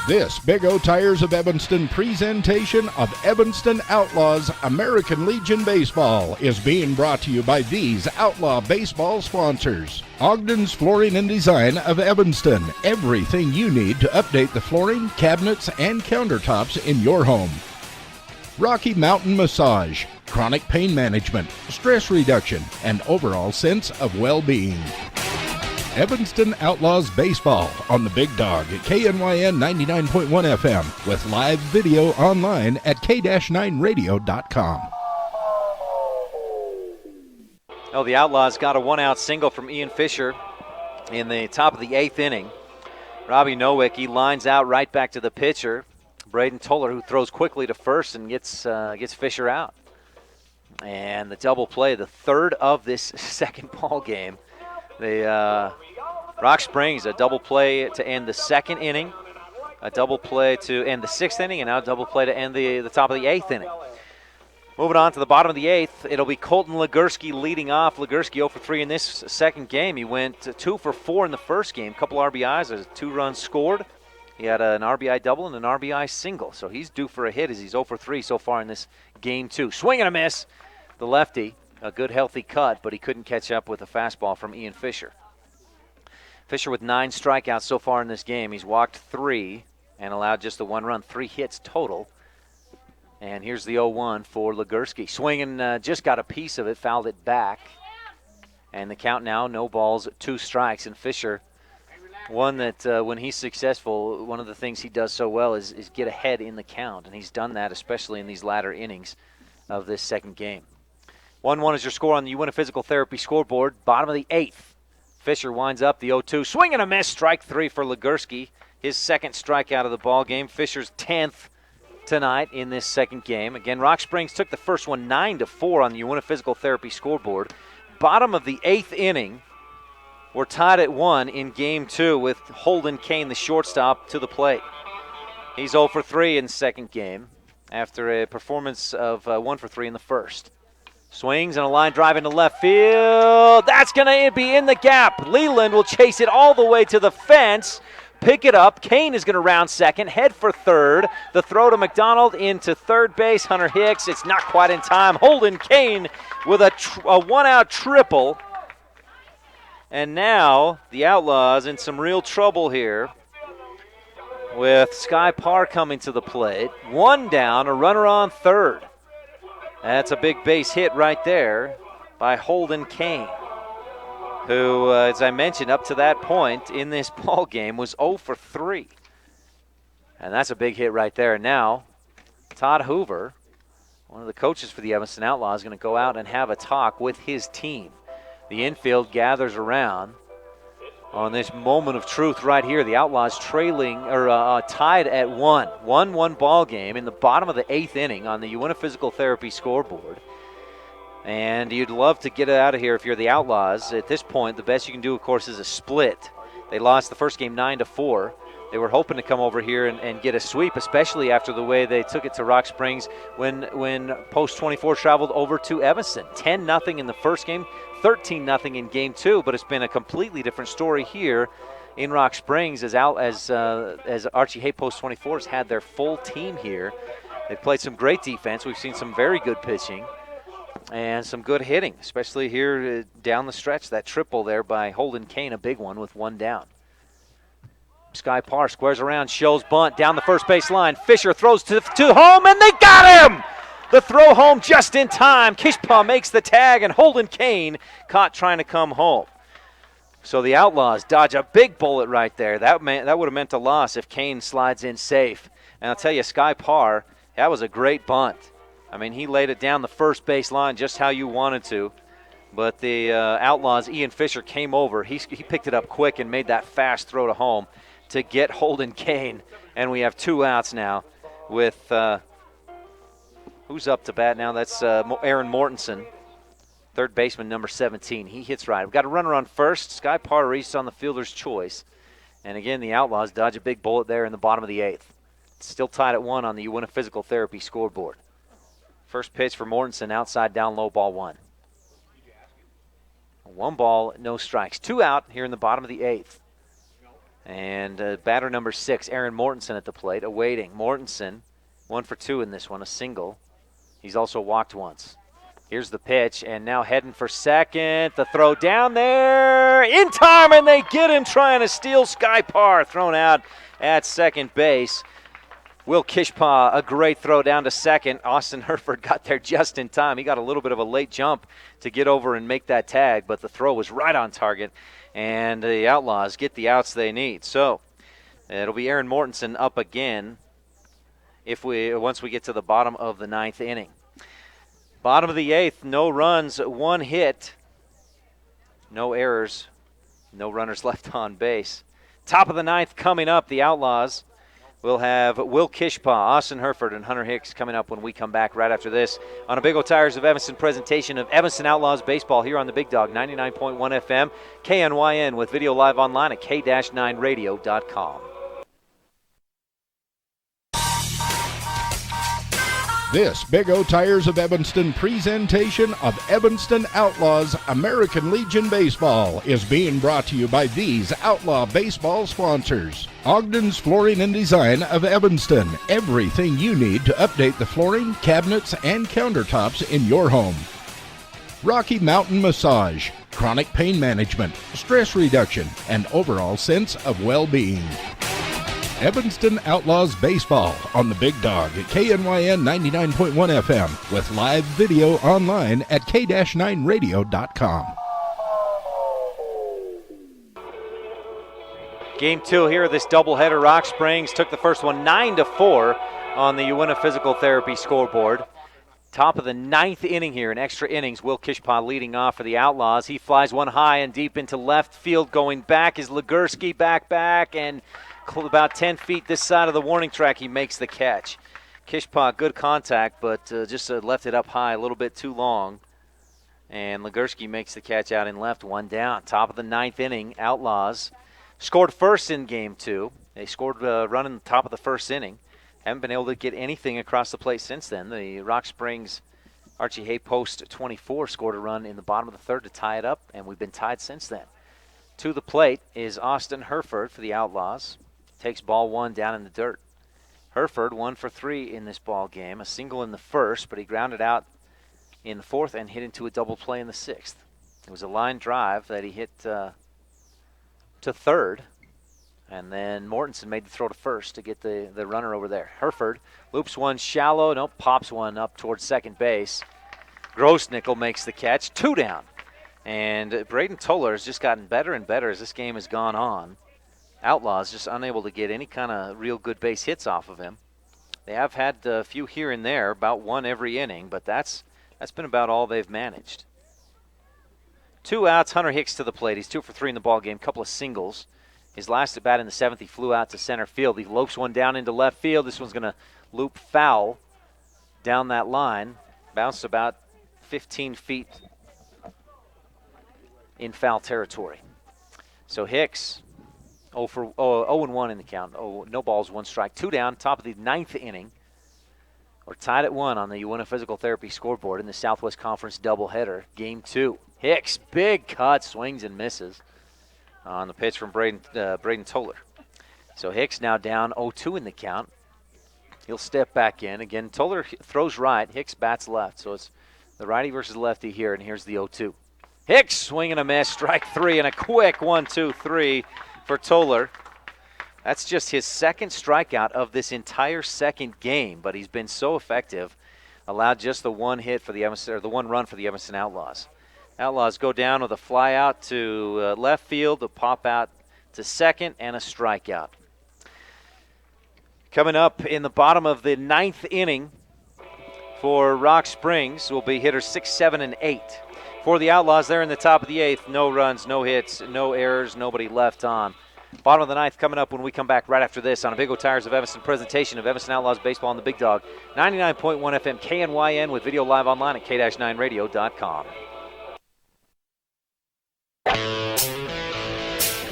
This Big O Tires of Evanston presentation of Evanston Outlaws American Legion Baseball is being brought to you by these Outlaw baseball sponsors. Ogden's Flooring and Design of Evanston. Everything you need to update the flooring, cabinets, and countertops in your home. Rocky Mountain Massage. Chronic pain management, stress reduction, and overall sense of well-being. Evanston Outlaws Baseball on the Big Dog at KNYN 99.1 FM with live video online at k-9radio.com. Oh, the Outlaws got a one-out single from Ian Fisher in the top of the 8th inning. Robbie Nowicki lines out right back to the pitcher, Braden Toller, who throws quickly to first and gets Fisher out. And the double play, the third of this second ball game. The Rock Springs, a double play to end the 2nd inning, a double play to end the 6th inning, and now a double play to end the top of the 8th inning. Moving on to the bottom of the 8th, it'll be Colton Legursky leading off. Legursky 0 for 3 in this second game. He went 2 for 4 in the first game, couple RBIs, 2 runs scored. He had an RBI double and an RBI single, so he's due for a hit as he's 0 for 3 so far in this game 2. Swing and a miss, the lefty. A good, healthy cut, but he couldn't catch up with a fastball from Ian Fisher. Fisher with 9 strikeouts so far in this game. He's walked 3 and allowed just the 1 run, 3 hits total. And here's the 0-1 for Legursky. Swinging, just got a piece of it, fouled it back. And the count now, no balls, 2 strikes. And Fisher, one that when he's successful, one of the things he does so well is get ahead in the count. And he's done that, especially in these latter innings of this second game. 1-1 is your score on the UNA Physical Therapy scoreboard. Bottom of the 8th. Fisher winds up the 0-2. Swing and a miss. Strike 3 for Legursky. His 2nd strikeout of the ball game. Fisher's 10th tonight in this second game. Again, Rock Springs took the first one 9-4 on the UNA Physical Therapy scoreboard. Bottom of the 8th inning. We're tied at 1 in game 2 with Holden Kane, the shortstop, to the plate. He's 0 for 3 in the second game after a performance of 1 for 3 in the first. Swings and a line drive into left field. That's going to be in the gap. Leland will chase it all the way to the fence. Pick it up. Kane is going to round second, head for third. The throw to McDonald into third base. Hunter Hicks, it's not quite in time. Holden Kane with a one-out triple. And now the Outlaws in some real trouble here with Sky Parr coming to the plate. 1 down, a runner on third. That's a big base hit right there by Holden Kane, who, as I mentioned, up to that point in this ball game was 0 for 3. And that's a big hit right there. And now, Todd Hoover, one of the coaches for the Evanston Outlaws, is going to go out and have a talk with his team. The infield gathers around on this moment of truth right here. The Outlaws trailing or tied at 1. 1-1 ball game in the bottom of the 8th inning on the UNA Physical Therapy scoreboard. And you'd love to get it out of here if you're the Outlaws. At this point, the best you can do, of course, is a split. They lost the first game 9-4. They were hoping to come over here and get a sweep, especially after the way they took it to Rock Springs when Post 24 traveled over to Evanston. 10-0 in the first game, 13-0 in game 2, but it's been a completely different story here in Rock Springs as Archie Hay Post 24 has had their full team here. They've played some great defense. We've seen some very good pitching and some good hitting, especially here down the stretch. That triple there by Holden Kane, a big one with one down. Sky Parr squares around, shows bunt down the first base line. Fisher throws to home, and they got him! The throw home just in time. Kishpa makes the tag, and Holden Kane caught trying to come home. So the Outlaws dodge a big bullet right there. That would have meant a loss if Kane slides in safe. And I'll tell you, Sky Parr, that was a great bunt. I mean, he laid it down the first base line just how you wanted to. But the Outlaws, Ian Fisher, came over. He picked it up quick and made that fast throw to home to get Holden Kane. And we have 2 outs now with who's up to bat now? That's Aaron Mortensen. Third baseman, number 17. He hits right. We've got a runner on first. Sky Parr reached on the fielder's choice. And again, the Outlaws dodge a big bullet there in the bottom of the 8th. Still tied at 1 on the Uinta Physical Therapy scoreboard. First pitch for Mortensen, outside down low, ball 1. 1 ball, no strikes. 2 out here in the bottom of the 8th. And batter number 6, Aaron Mortensen at the plate, awaiting. Mortensen, 1 for 2 in this one, a single. He's also walked once. Here's the pitch, and now heading for second. The throw down there in time, and they get him trying to steal. Sky Parr thrown out at second base. Will Kishpa, a great throw down to second. Austin Herford got there just in time. He got a little bit of a late jump to get over and make that tag, but the throw was right on target, and the Outlaws get the outs they need. So it'll be Aaron Mortensen up again once we get to the bottom of the 9th inning. Bottom of the 8th, no runs, 1 hit, no errors, no runners left on base. Top of the 9th coming up, the Outlaws will have Will Kishpa, Austin Herford, and Hunter Hicks coming up when we come back right after this on a Big O Tires of Evanston presentation of Evanston Outlaws baseball here on the Big Dog 99.1 FM, KNYN, with video live online at k-9radio.com. This Big O Tires of Evanston presentation of Evanston Outlaws American Legion Baseball is being brought to you by these Outlaw baseball sponsors. Ogden's Flooring and Design of Evanston. Everything you need to update the flooring, cabinets, and countertops in your home. Rocky Mountain Massage. Chronic pain management, stress reduction, and overall sense of well-being. Evanston Outlaws Baseball on the Big Dog at KNYN 99.1 FM with live video online at k-9radio.com. Game 2 here, this doubleheader. Rock Springs took the first one 9-4 on the Uinta Physical Therapy scoreboard. Top of the 9th inning here in extra innings. Will Kishpa leading off for the Outlaws. He flies one high and deep into left field. Going back is Legursky, back, and about 10 feet this side of the warning track, he makes the catch. Kishpa, good contact, but just left it up high a little bit too long. And Legursky makes the catch out in left, 1 down. Top of the 9th inning, Outlaws scored first in Game 2. They scored a run in the top of the first inning. Haven't been able to get anything across the plate since then. The Rock Springs Archie Hay Post 24 scored a run in the bottom of the 3rd to tie it up, and we've been tied since then. To the plate is Austin Herford for the Outlaws. Takes ball 1 down in the dirt. Herford 1 for 3 in this ball game. A single in the first, but he grounded out in the 4th and hit into a double play in the 6th. It was a line drive that he hit to 3rd, and then Mortensen made the throw to 1st to get the runner over there. Herford loops one shallow, pops one up towards second base. Grossnickel makes the catch, 2 down. And Braden Toller has just gotten better and better as this game has gone on. Outlaws just unable to get any kind of real good base hits off of him. They have had a few here and there, about 1 every inning, but that's been about all they've managed. 2 outs, Hunter Hicks to the plate. He's 2 for 3 in the ball game, couple of singles. His last at bat in the 7th, he flew out to center field. He lopes one down into left field. This one's going to loop foul down that line. Bounced about 15 feet in foul territory. So Hicks 0-1 in the count. No balls, 1 strike, 2 down. Top of the 9th inning. We're tied at 1 on the Uinta Physical Therapy scoreboard in the Southwest Conference doubleheader. Game 2. Hicks, big cut, swings and misses on the pitch from Braden Toller. So Hicks now down 0-2 in the count. He'll step back in. Again, Toller throws right. Hicks bats left. So it's the righty versus lefty here, and here's the 0-2. Hicks swing and a miss, strike 3, and a quick 1-2-3 for Toller. That's just his second strikeout of this entire second game, but he's been so effective. Allowed just the one hit for the Evanston, or the one run for the Evanston Outlaws. Outlaws go down with a fly out to left field, a pop out to second, and a strikeout. Coming up in the bottom of the 9th inning for Rock Springs will be hitters 6, 7, and 8. For the Outlaws, they're in the top of the 8th. No runs, no hits, no errors, nobody left on. Bottom of the 9th coming up when we come back right after this on a Big O Tires of Evanston presentation of Evanston Outlaws Baseball on the Big Dog. 99.1 FM KNYN with video live online at k-9radio.com.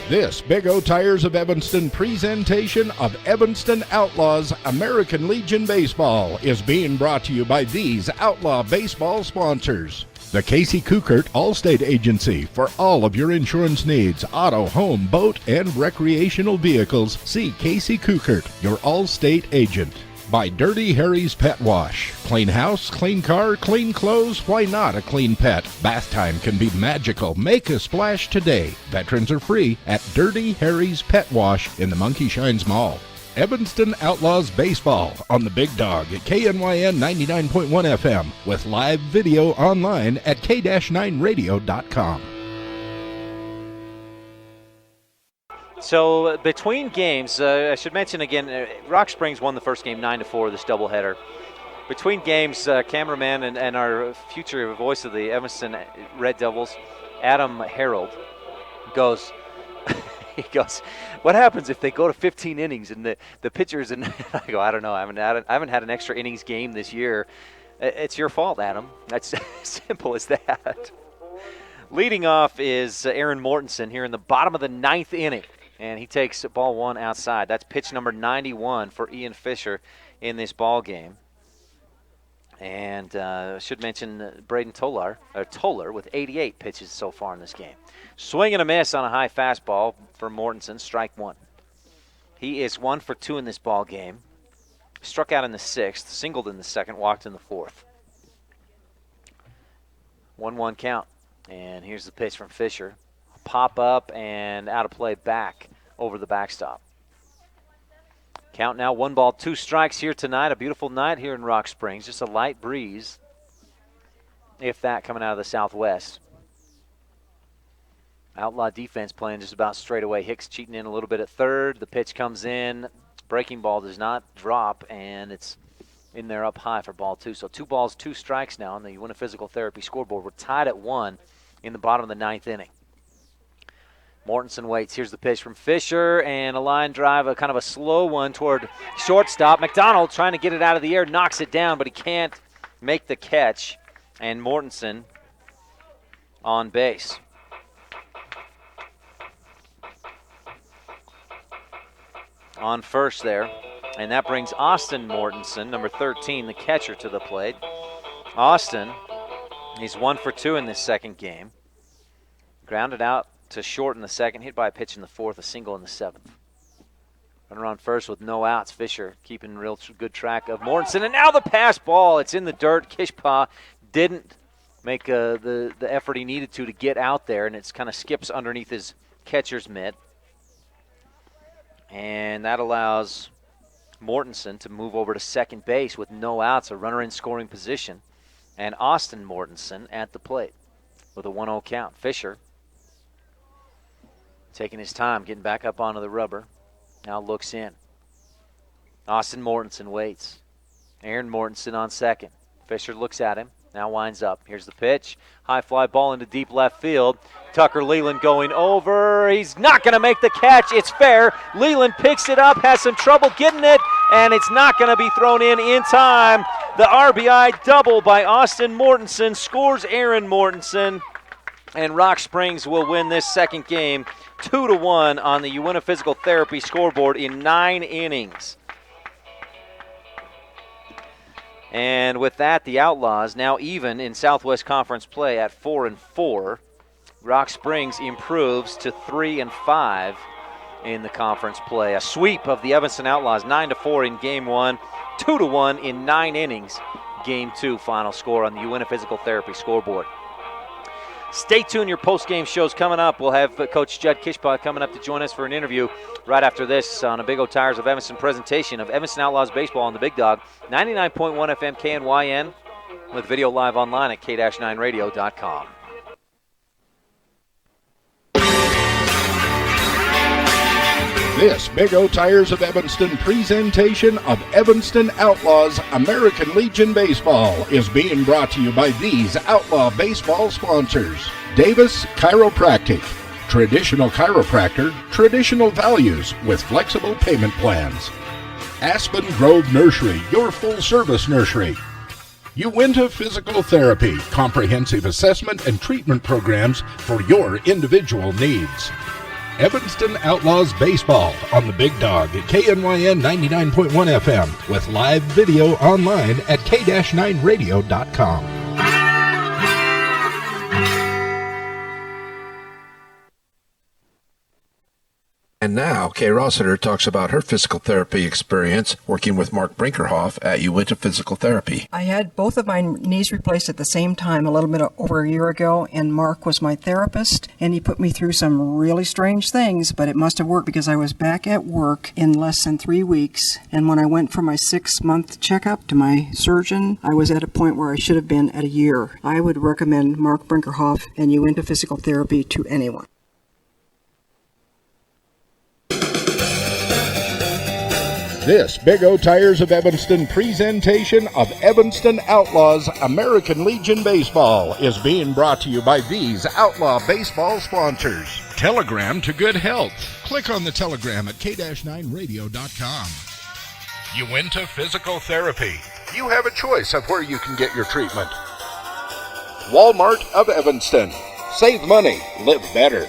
This Big O Tires of Evanston presentation of Evanston Outlaws American Legion Baseball is being brought to you by these Outlaw Baseball sponsors. The Casey Kukert Allstate Agency for all of your insurance needs, auto, home, boat, and recreational vehicles. See Casey Kukert, your Allstate agent. By Dirty Harry's Pet Wash. Clean house, clean car, clean clothes, why not a clean pet? Bath time can be magical. Make a splash today. Veterans are free at Dirty Harry's Pet Wash in the Monkey Shines Mall. Evanston Outlaws Baseball on the Big Dog at KNYN 99.1 FM with live video online at k-9radio.com. So between games, I should mention again, Rock Springs won the first game 9-4, this doubleheader. Between games, cameraman and our future voice of the Evanston Red Devils, Adam Harold, goes, he goes, what happens if they go to 15 innings and the pitchers, and I go, I don't know, I haven't had an extra innings game this year. It's your fault, Adam. That's simple as that. Leading off is Aaron Mortensen here in the bottom of the 9th inning. And he takes ball 1 outside. That's pitch number 91 for Ian Fisher in this ball game. And I should mention Braden Toller with 88 pitches so far in this game. Swing and a miss on a high fastball for Mortensen, strike 1. He is 1 for 2 in this ball game. Struck out in the 6th, singled in the 2nd, walked in the 4th. 1-1 count. And here's the pitch from Fisher. Pop up and out of play back over the backstop. Count now 1 ball, 2 strikes here tonight. A beautiful night here in Rock Springs. Just a light breeze, if that, coming out of the southwest. Outlaw defense playing just about straight away. Hicks cheating in a little bit at third. The pitch comes in. Breaking ball does not drop, and it's in there up high for ball 2. So 2 balls, 2 strikes now on the Win a Physical Therapy scoreboard. We're tied at 1 in the bottom of the 9th inning. Mortensen waits. Here's the pitch from Fisher, and a line drive, a kind of a slow one toward shortstop. McDonald trying to get it out of the air, knocks it down, but he can't make the catch. And Mortensen on base. On first there. And that brings Austin Mortensen, number 13, the catcher, to the plate. Austin, he's 1 for 2 in this second game. Grounded out to short in the 2nd, hit by a pitch in the 4th, a single in the 7th. Runner on first with no outs. Fisher keeping real good track of Mortensen. And now the pass ball. It's in the dirt. Kishpa didn't make the effort he needed to get out there, and it kind of skips underneath his catcher's mitt. And that allows Mortensen to move over to second base with no outs, a runner in scoring position. And Austin Mortensen at the plate with a 1-0 count. Fisher taking his time, getting back up onto the rubber. Now looks in. Austin Mortensen waits. Aaron Mortensen on second. Fisher looks at him. Now winds up. Here's the pitch. High fly ball into deep left field. Tucker Leland going over. He's not going to make the catch. It's fair. Leland picks it up, has some trouble getting it, and it's not going to be thrown in time. The RBI double by Austin Mortensen scores Aaron Mortensen, and Rock Springs will win this second game 2-1 on the Uinta Physical Therapy scoreboard in 9 innings. And with that, the Outlaws now even in Southwest Conference play at 4-4. Rock Springs improves to 3-5 in the conference play. A sweep of the Evanston Outlaws, 9-4 in Game 1, 2-1 in 9 innings. Game 2 final score on the Uinta Physical Therapy scoreboard. Stay tuned. Your post-game show's coming up. We'll have Coach Judd Kishpa coming up to join us for an interview right after this on a Big O Tires of Evanston presentation of Evanston Outlaws baseball on the Big Dog, 99.1 FM KNYN, with video live online at k-9radio.com. This Big O Tires of Evanston presentation of Evanston Outlaws American Legion Baseball is being brought to you by these Outlaw baseball sponsors. Davis Chiropractic, traditional chiropractor, traditional values with flexible payment plans. Aspen Grove Nursery, your full-service nursery. Uinta Physical Therapy, comprehensive assessment and treatment programs for your individual needs. Evanston Outlaws Baseball on the Big Dog at KNYN 99.1 FM with live video online at k-9radio.com. And now, Kay Rossiter talks about her physical therapy experience working with Mark Brinkerhoff at Uinta Physical Therapy. I had both of my knees replaced at the same time a little bit over a year ago, and Mark was my therapist, and he put me through some really strange things, but it must have worked because I was back at work in less than 3 weeks, and when I went for my 6-month checkup to my surgeon, I was at a point where I should have been at a year. I would recommend Mark Brinkerhoff and Uinta Physical Therapy to anyone. This Big O Tires of Evanston presentation of Evanston Outlaws American Legion Baseball is being brought to you by these Outlaw baseball sponsors. Telegram to good health. Click on the telegram at k-9radio.com. Uinta Physical Therapy. You have a choice of where you can get your treatment. Walmart of Evanston. Save money, live better.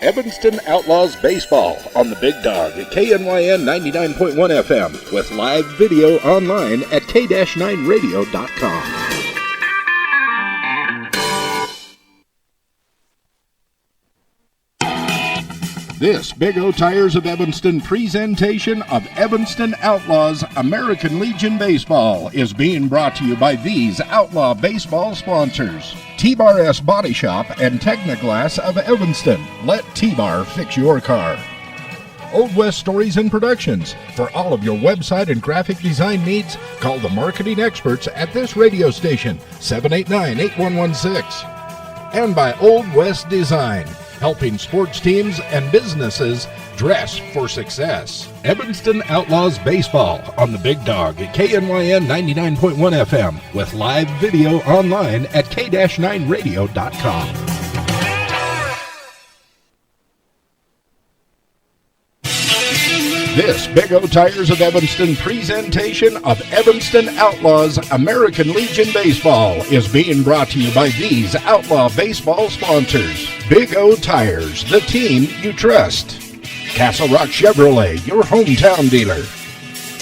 Evanston Outlaws Baseball on the Big Dog at KNYN 99.1 FM with live video online at k-9radio.com. This Big O Tires of Evanston presentation of Evanston Outlaws American Legion Baseball is being brought to you by these Outlaw baseball sponsors. T-Bar S Body Shop and Technoglass of Evanston. Let T-Bar fix your car. Old West Stories and Productions. For all of your website and graphic design needs, call the marketing experts at this radio station, 789-8116. And by Old West Design, helping sports teams and businesses dress for success. Evanston Outlaws Baseball on the Big Dog at KNYN 99.1 FM with live video online at k-9radio.com. This Big O Tires of Evanston presentation of Evanston Outlaws American Legion Baseball is being brought to you by these Outlaw baseball sponsors. Big O Tires, the team you trust. Castle Rock Chevrolet, your hometown dealer.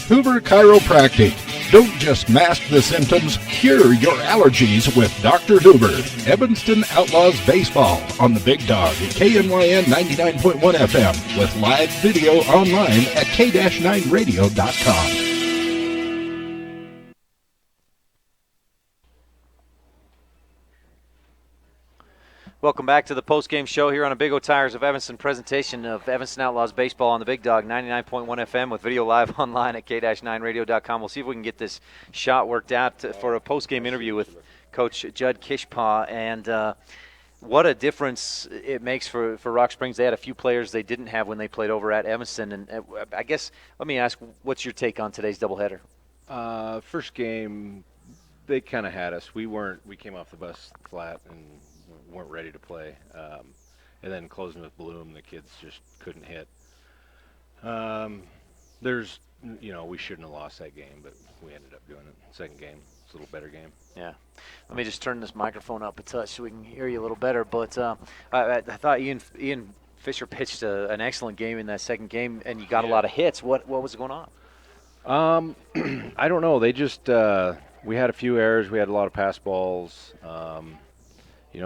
Hoover Chiropractic. Don't just mask the symptoms, cure your allergies with Dr. Hoover. Evanston Outlaws Baseball on the Big Dog at KNYN 99.1 FM with live video online at k-9radio.com. Welcome back to the post-game show here on a Big O Tires of Evanston presentation of Evanston Outlaws baseball on the Big Dog, 99.1 FM with video live online at k-9radio.com. We'll see if we can get this shot worked out for a post-game interview with Coach Judd Kishpa. And what a difference it makes for Rock Springs. They had a few players they didn't have when they played over at Evanston. And I guess, let me ask, what's your take on today's doubleheader? First game, they kind of had us. We came off the bus flat and weren't ready to play, and then closing with Bloom, the kids just couldn't hit. We shouldn't have lost that game, but we ended up doing it. Second game, it's a little better game. Yeah. Let me just turn this microphone up a touch so we can hear you a little better. But I thought Ian Fisher pitched an excellent game in that second game, and you got a lot of hits. What was going on? I don't know. They just we had a few errors. We had a lot of pass balls.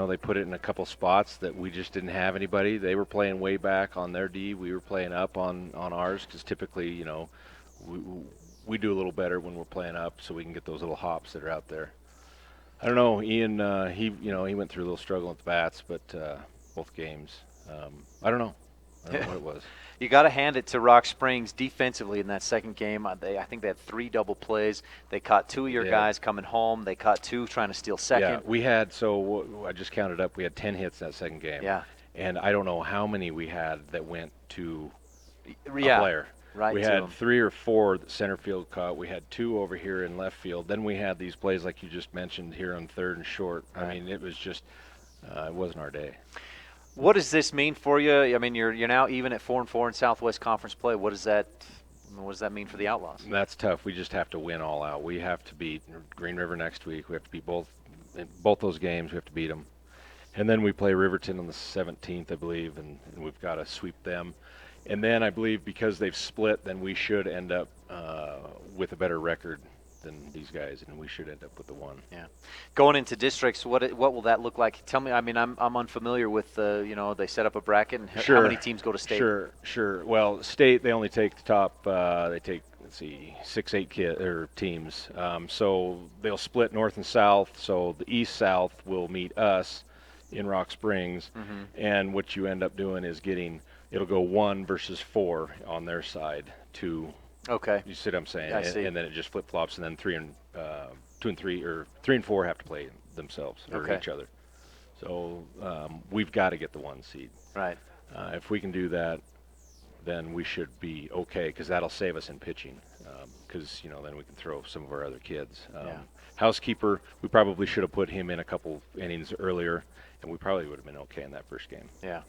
they put it in a couple spots that we just didn't have anybody. They were playing way back on their D. We were playing up on ours because typically, we do a little better when we're playing up so we can get those little hops that are out there. I don't know, Ian, he went through a little struggle with the bats, but both games. I don't know what it was. You got to hand it to Rock Springs defensively in that second game. I think they had 3 double plays. They caught 2 of your guys coming home. They caught 2 trying to steal second. Yeah, we had, so I just counted up, we had 10 hits that second game. Yeah. And I don't know how many we had that went to a Yeah. player. Right. We had 3 or 4 that center field caught. We had 2 over here in left field. Then we had these plays like you just mentioned here on third and short. Right. I mean, it was just, it wasn't our day. What does this mean for you? I mean, you're now even at 4-4 in Southwest Conference play. What does that mean for the Outlaws? That's tough. We just have to win all out. We have to beat Green River next week. We have to beat both those games. We have to beat them. And then we play Riverton on the 17th, I believe, and we've got to sweep them. And then I believe because they've split, then we should end up with a better record than these guys, and we should end up with the 1. Yeah. Going into districts, what will that look like? Tell me. I mean, I'm unfamiliar with they set up a bracket and how many teams go to state. Sure. Well, state they only take the top. They take 6-8 teams. So they'll split north and south. So the east-south will meet us in Rock Springs, and what you end up doing is it'll go 1 versus 4 on their side, 2. Okay. You see what I'm saying? I see. And then it just flip flops, and then 2 and 3 or 3 and 4 have to play themselves or each other. So we've got to get the 1 seed. Right. If we can do that, then we should be okay because that'll save us in pitching. Because then we can throw some of our other kids. Housekeeper, we probably should have put him in a couple innings earlier, and we probably would have been okay in that first game. Yeah.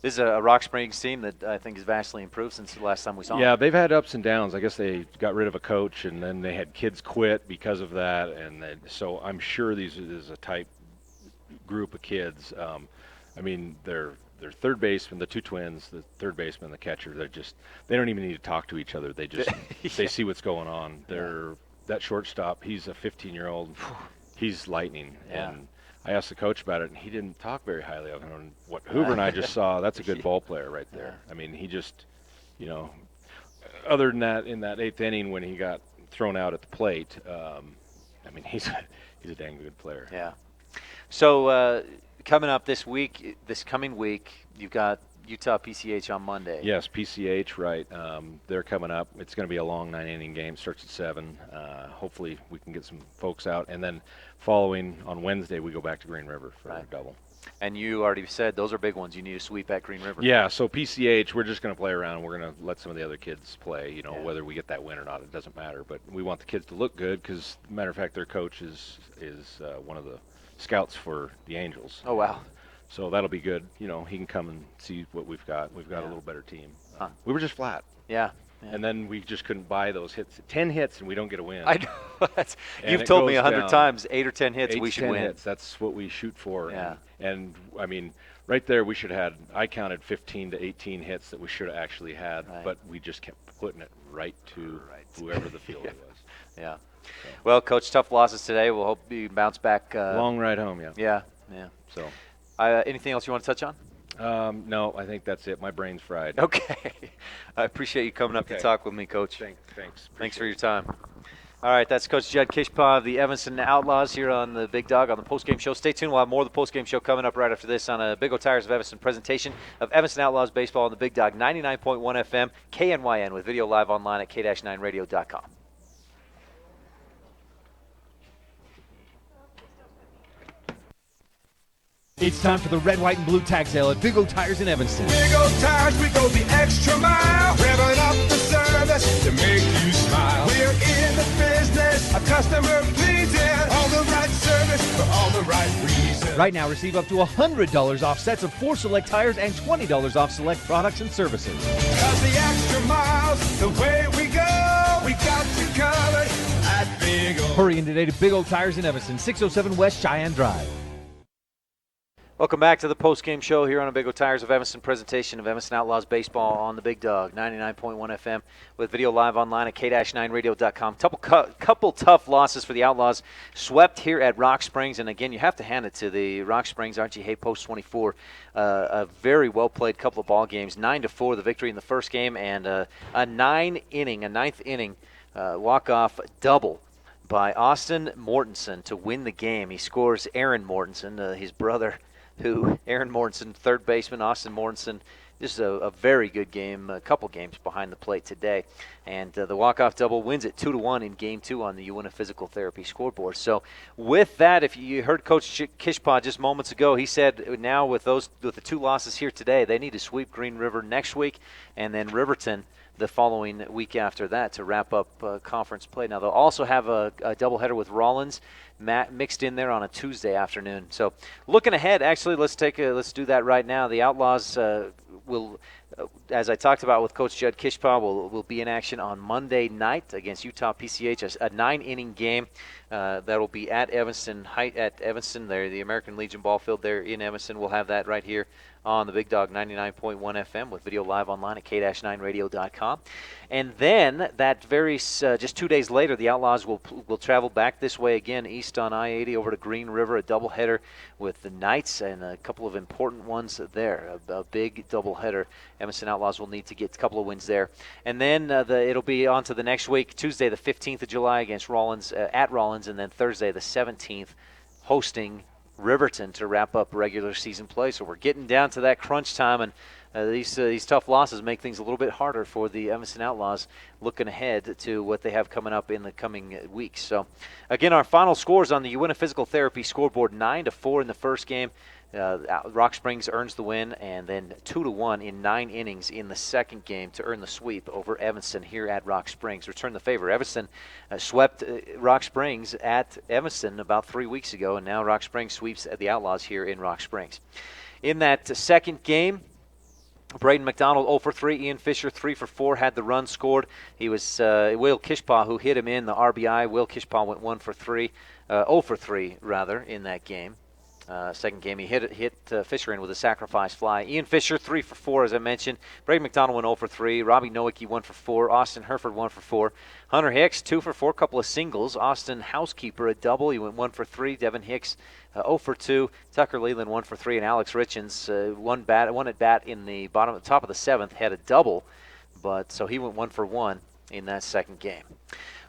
This is a Rock Springs team that I think has vastly improved since the last time we saw them. Yeah, they've had ups and downs. I guess they got rid of a coach, and then they had kids quit because of that. And so I'm sure this is a type group of kids. I mean, they're third baseman, the 2 twins, the third baseman, the catcher. They don't even need to talk to each other. They just they see what's going on. That shortstop, he's a 15-year-old. He's lightning. Yeah. And I asked the coach about it, and he didn't talk very highly of him. What Hoover and I just saw, that's a good ball player right there. I mean, he just, other than that, in that 8th inning when he got thrown out at the plate, I mean, he's a dang good player. Yeah. So coming up this coming week, you've got Utah PCH on Monday. Yes, PCH, right. They're coming up. It's going to be a long 9-inning game. Starts at 7. Hopefully we can get some folks out. And then following on Wednesday, we go back to Green River for a double. And you already said those are big ones. You need to sweep at Green River. Yeah, so PCH, we're just going to play around. We're going to let some of the other kids play. Whether we get that win or not, it doesn't matter. But we want the kids to look good because, matter of fact, their coach is one of the scouts for the Angels. Oh, wow. So that'll be good. He can come and see what we've got. We've got a little better team. We were just flat. Yeah. And then we just couldn't buy those hits. 10 hits and we don't get a win. I know. You've told me 100 times, 8 or 10 hits, we should win. Hits. That's what we shoot for. Yeah. And I mean, right there we should have had, I counted 15 to 18 hits that we should have actually had, but we just kept putting it right to whoever the fielder was. Yeah. So. Well, Coach, tough losses today. We'll hope you bounce back. Long ride home, Yeah. So. Anything else you want to touch on? No, I think that's it. My brain's fried. Okay. I appreciate you coming up to talk with me, Coach. Thanks for your time. All right, that's Coach Jed Kishpaw of the Evanston Outlaws here on the Big Dog on the postgame show. Stay tuned. We'll have more of the postgame show coming up right after this on a Big O Tires of Evanston presentation of Evanston Outlaws baseball on the Big Dog 99.1 FM KNYN with video live online at k-9radio.com. It's time for the red, white, and blue tag sale at Big O Tires in Evanston. Big O Tires, we go the extra mile, revving up the service to make you smile. We're in the business of customer pleasing, all the right service for all the right reasons. Right now, receive up to $100 off sets of 4 select tires and $20 off select products and services. Cause the extra miles, the way we go, we got you covered at Big O. Hurry in today to Big O Tires in Evanston, 607 West Cheyenne Drive. Welcome back to the post-game show here on a Big O Tires of Evanston presentation of Evanston Outlaws baseball on the Big Dog, 99.1 FM, with video live online at k-9radio.com. Couple tough losses for the Outlaws, swept here at Rock Springs, and again, you have to hand it to the Rock Springs Archie Hay Post 24. A very well-played couple of ball games, 9-4 the victory in the first game, and a ninth inning walk-off double by Austin Mortensen to win the game. He scores Aaron Mortensen, his brother, Aaron Mortensen, third baseman, Austin Mortensen. This is a very good game, a couple games behind the plate today. And the walk-off double wins it 2-1 in Game 2 on the UNF Physical Therapy scoreboard. So with that, if you heard Coach Kishpaw just moments ago, he said now with the two losses here today, they need to sweep Green River next week and then Riverton the following week after that to wrap up conference play. Now, they'll also have a doubleheader with Rollins mixed in there on a Tuesday afternoon. So looking ahead, actually, let's do that right now. The Outlaws will, as I talked about with Coach Judd Kishpaw, will be in action on Monday night against Utah PCH, a 9-inning game that will be at Evanston, there, the American Legion ball field there in Evanston. We'll have that right here on the Big Dog 99.1 FM with video live online at k-9radio.com. And then that just 2 days later, the Outlaws will travel back this way again, east on I-80 over to Green River, a doubleheader with the Knights and a couple of important ones there, a big doubleheader. Evanston Outlaws will need to get a couple of wins there. And then it'll be on to the next week, Tuesday the 15th of July against Rollins, at Rollins, and then Thursday the 17th hosting Riverton to wrap up regular season play. So we're getting down to that crunch time, and these tough losses make things a little bit harder for the Evanston Outlaws looking ahead to what they have coming up in the coming weeks. So again, our final scores on the UNF Physical Therapy scoreboard: 9-4 in the first game. Rock Springs earns the win, and then 2-1 in 9 innings in the second game to earn the sweep over Evanston here at Rock Springs. Return the favor. Evanston swept Rock Springs at Evanston about 3 weeks ago, and now Rock Springs sweeps the Outlaws here in Rock Springs. In that second game, Braden McDonald 0 for 3. Ian Fisher 3 for 4, had the run scored. He was Will Kishpaw who hit him in the RBI. Will Kishpaw went 0 for 3 rather in that game. Second game, he hit Fisher in with a sacrifice fly. Ian Fisher 3 for 4, as I mentioned. Braden McDonald went 0 for 3. Robbie Nowicki 1 for 4. Austin Herford 1 for 4. Hunter Hicks 2 for 4, couple of singles. Austin Housekeeper a double. He went 1 for 3. Devin Hicks 0 for 2. Tucker Leland 1 for 3, and Alex Richens one at bat in the top of the 7th, had a double, so he went 1 for 1 in that second game.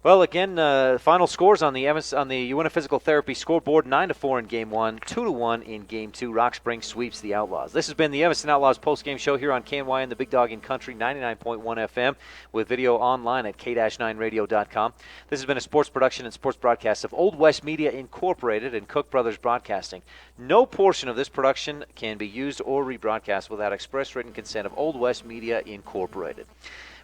Well, again, final scores on the UNF Physical Therapy scoreboard: 9-4 in Game 1, 2-1 in Game 2. Rock Springs sweeps the Outlaws. This has been the Evanston Outlaws post-game show here on KNYN, the Big Dog in Country, 99.1 FM, with video online at k-9radio.com. This has been a sports production and sports broadcast of Old West Media Incorporated and Cook Brothers Broadcasting. No portion of this production can be used or rebroadcast without express written consent of Old West Media Incorporated.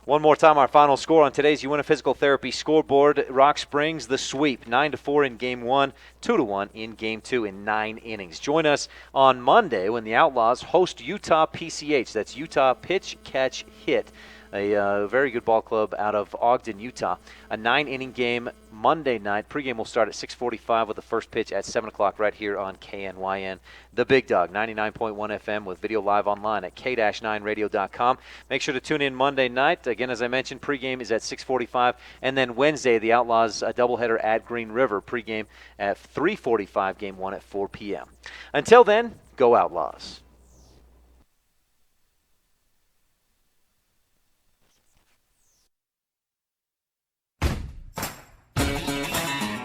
One more time, our final score on today's UNF Physical Therapy scoreboard: Rock Springs, the sweep, 9-4 in Game 1, 2-1 in Game 2 in 9 innings. Join us on Monday when the Outlaws host Utah PCH. That's Utah Pitch, Catch, Hit, a very good ball club out of Ogden, Utah. A 9-inning game Monday night. Pregame will start at 6:45 with the first pitch at 7 o'clock right here on KNYN. The Big Dog, 99.1 FM, with video live online at k-9radio.com. Make sure to tune in Monday night. Again, as I mentioned, pregame is at 6:45. And then Wednesday, the Outlaws a doubleheader at Green River. Pregame at 3:45, Game 1 at 4 p.m. Until then, go Outlaws.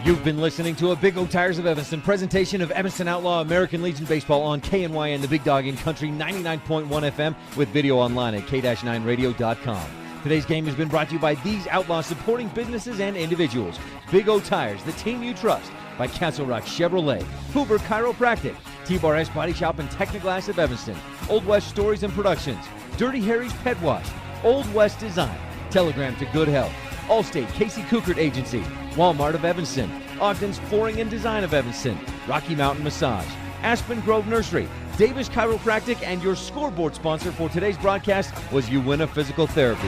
You've been listening to a Big O Tires of Evanston presentation of Evanston Outlaw American Legion Baseball on KNYN, the Big Dog in Country, 99.1 FM, with video online at k-9radio.com. Today's game has been brought to you by these Outlaws supporting businesses and individuals: Big O Tires, the team you trust, by Castle Rock Chevrolet, Hoover Chiropractic, T-Bar S Body Shop and Technoglass of Evanston, Old West Stories and Productions, Dirty Harry's Pet Wash, Old West Design, Telegram to Good Health, Allstate Casey Cookert Agency, Walmart of Evanston, Ogden's Flooring and Design of Evanston, Rocky Mountain Massage, Aspen Grove Nursery, Davis Chiropractic, and your scoreboard sponsor for today's broadcast was UNF Physical Therapy.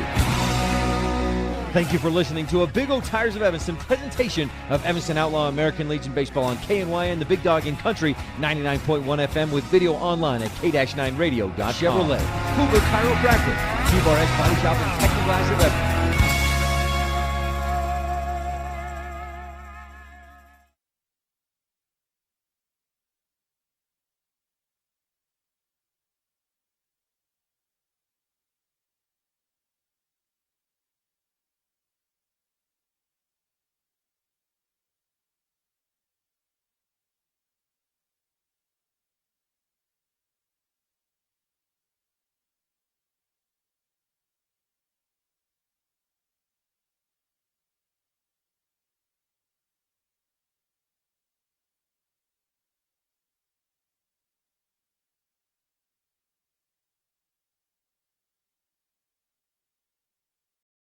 Thank you for listening to a Big O Tires of Evanston presentation of Evanston Outlaw American Legion Baseball on KNYN, the Big Dog in Country, 99.1 FM with video online at k-9radio.com. Chevrolet, Cougar Chiropractic, QRS Body Shop and Technoglass of Evanston.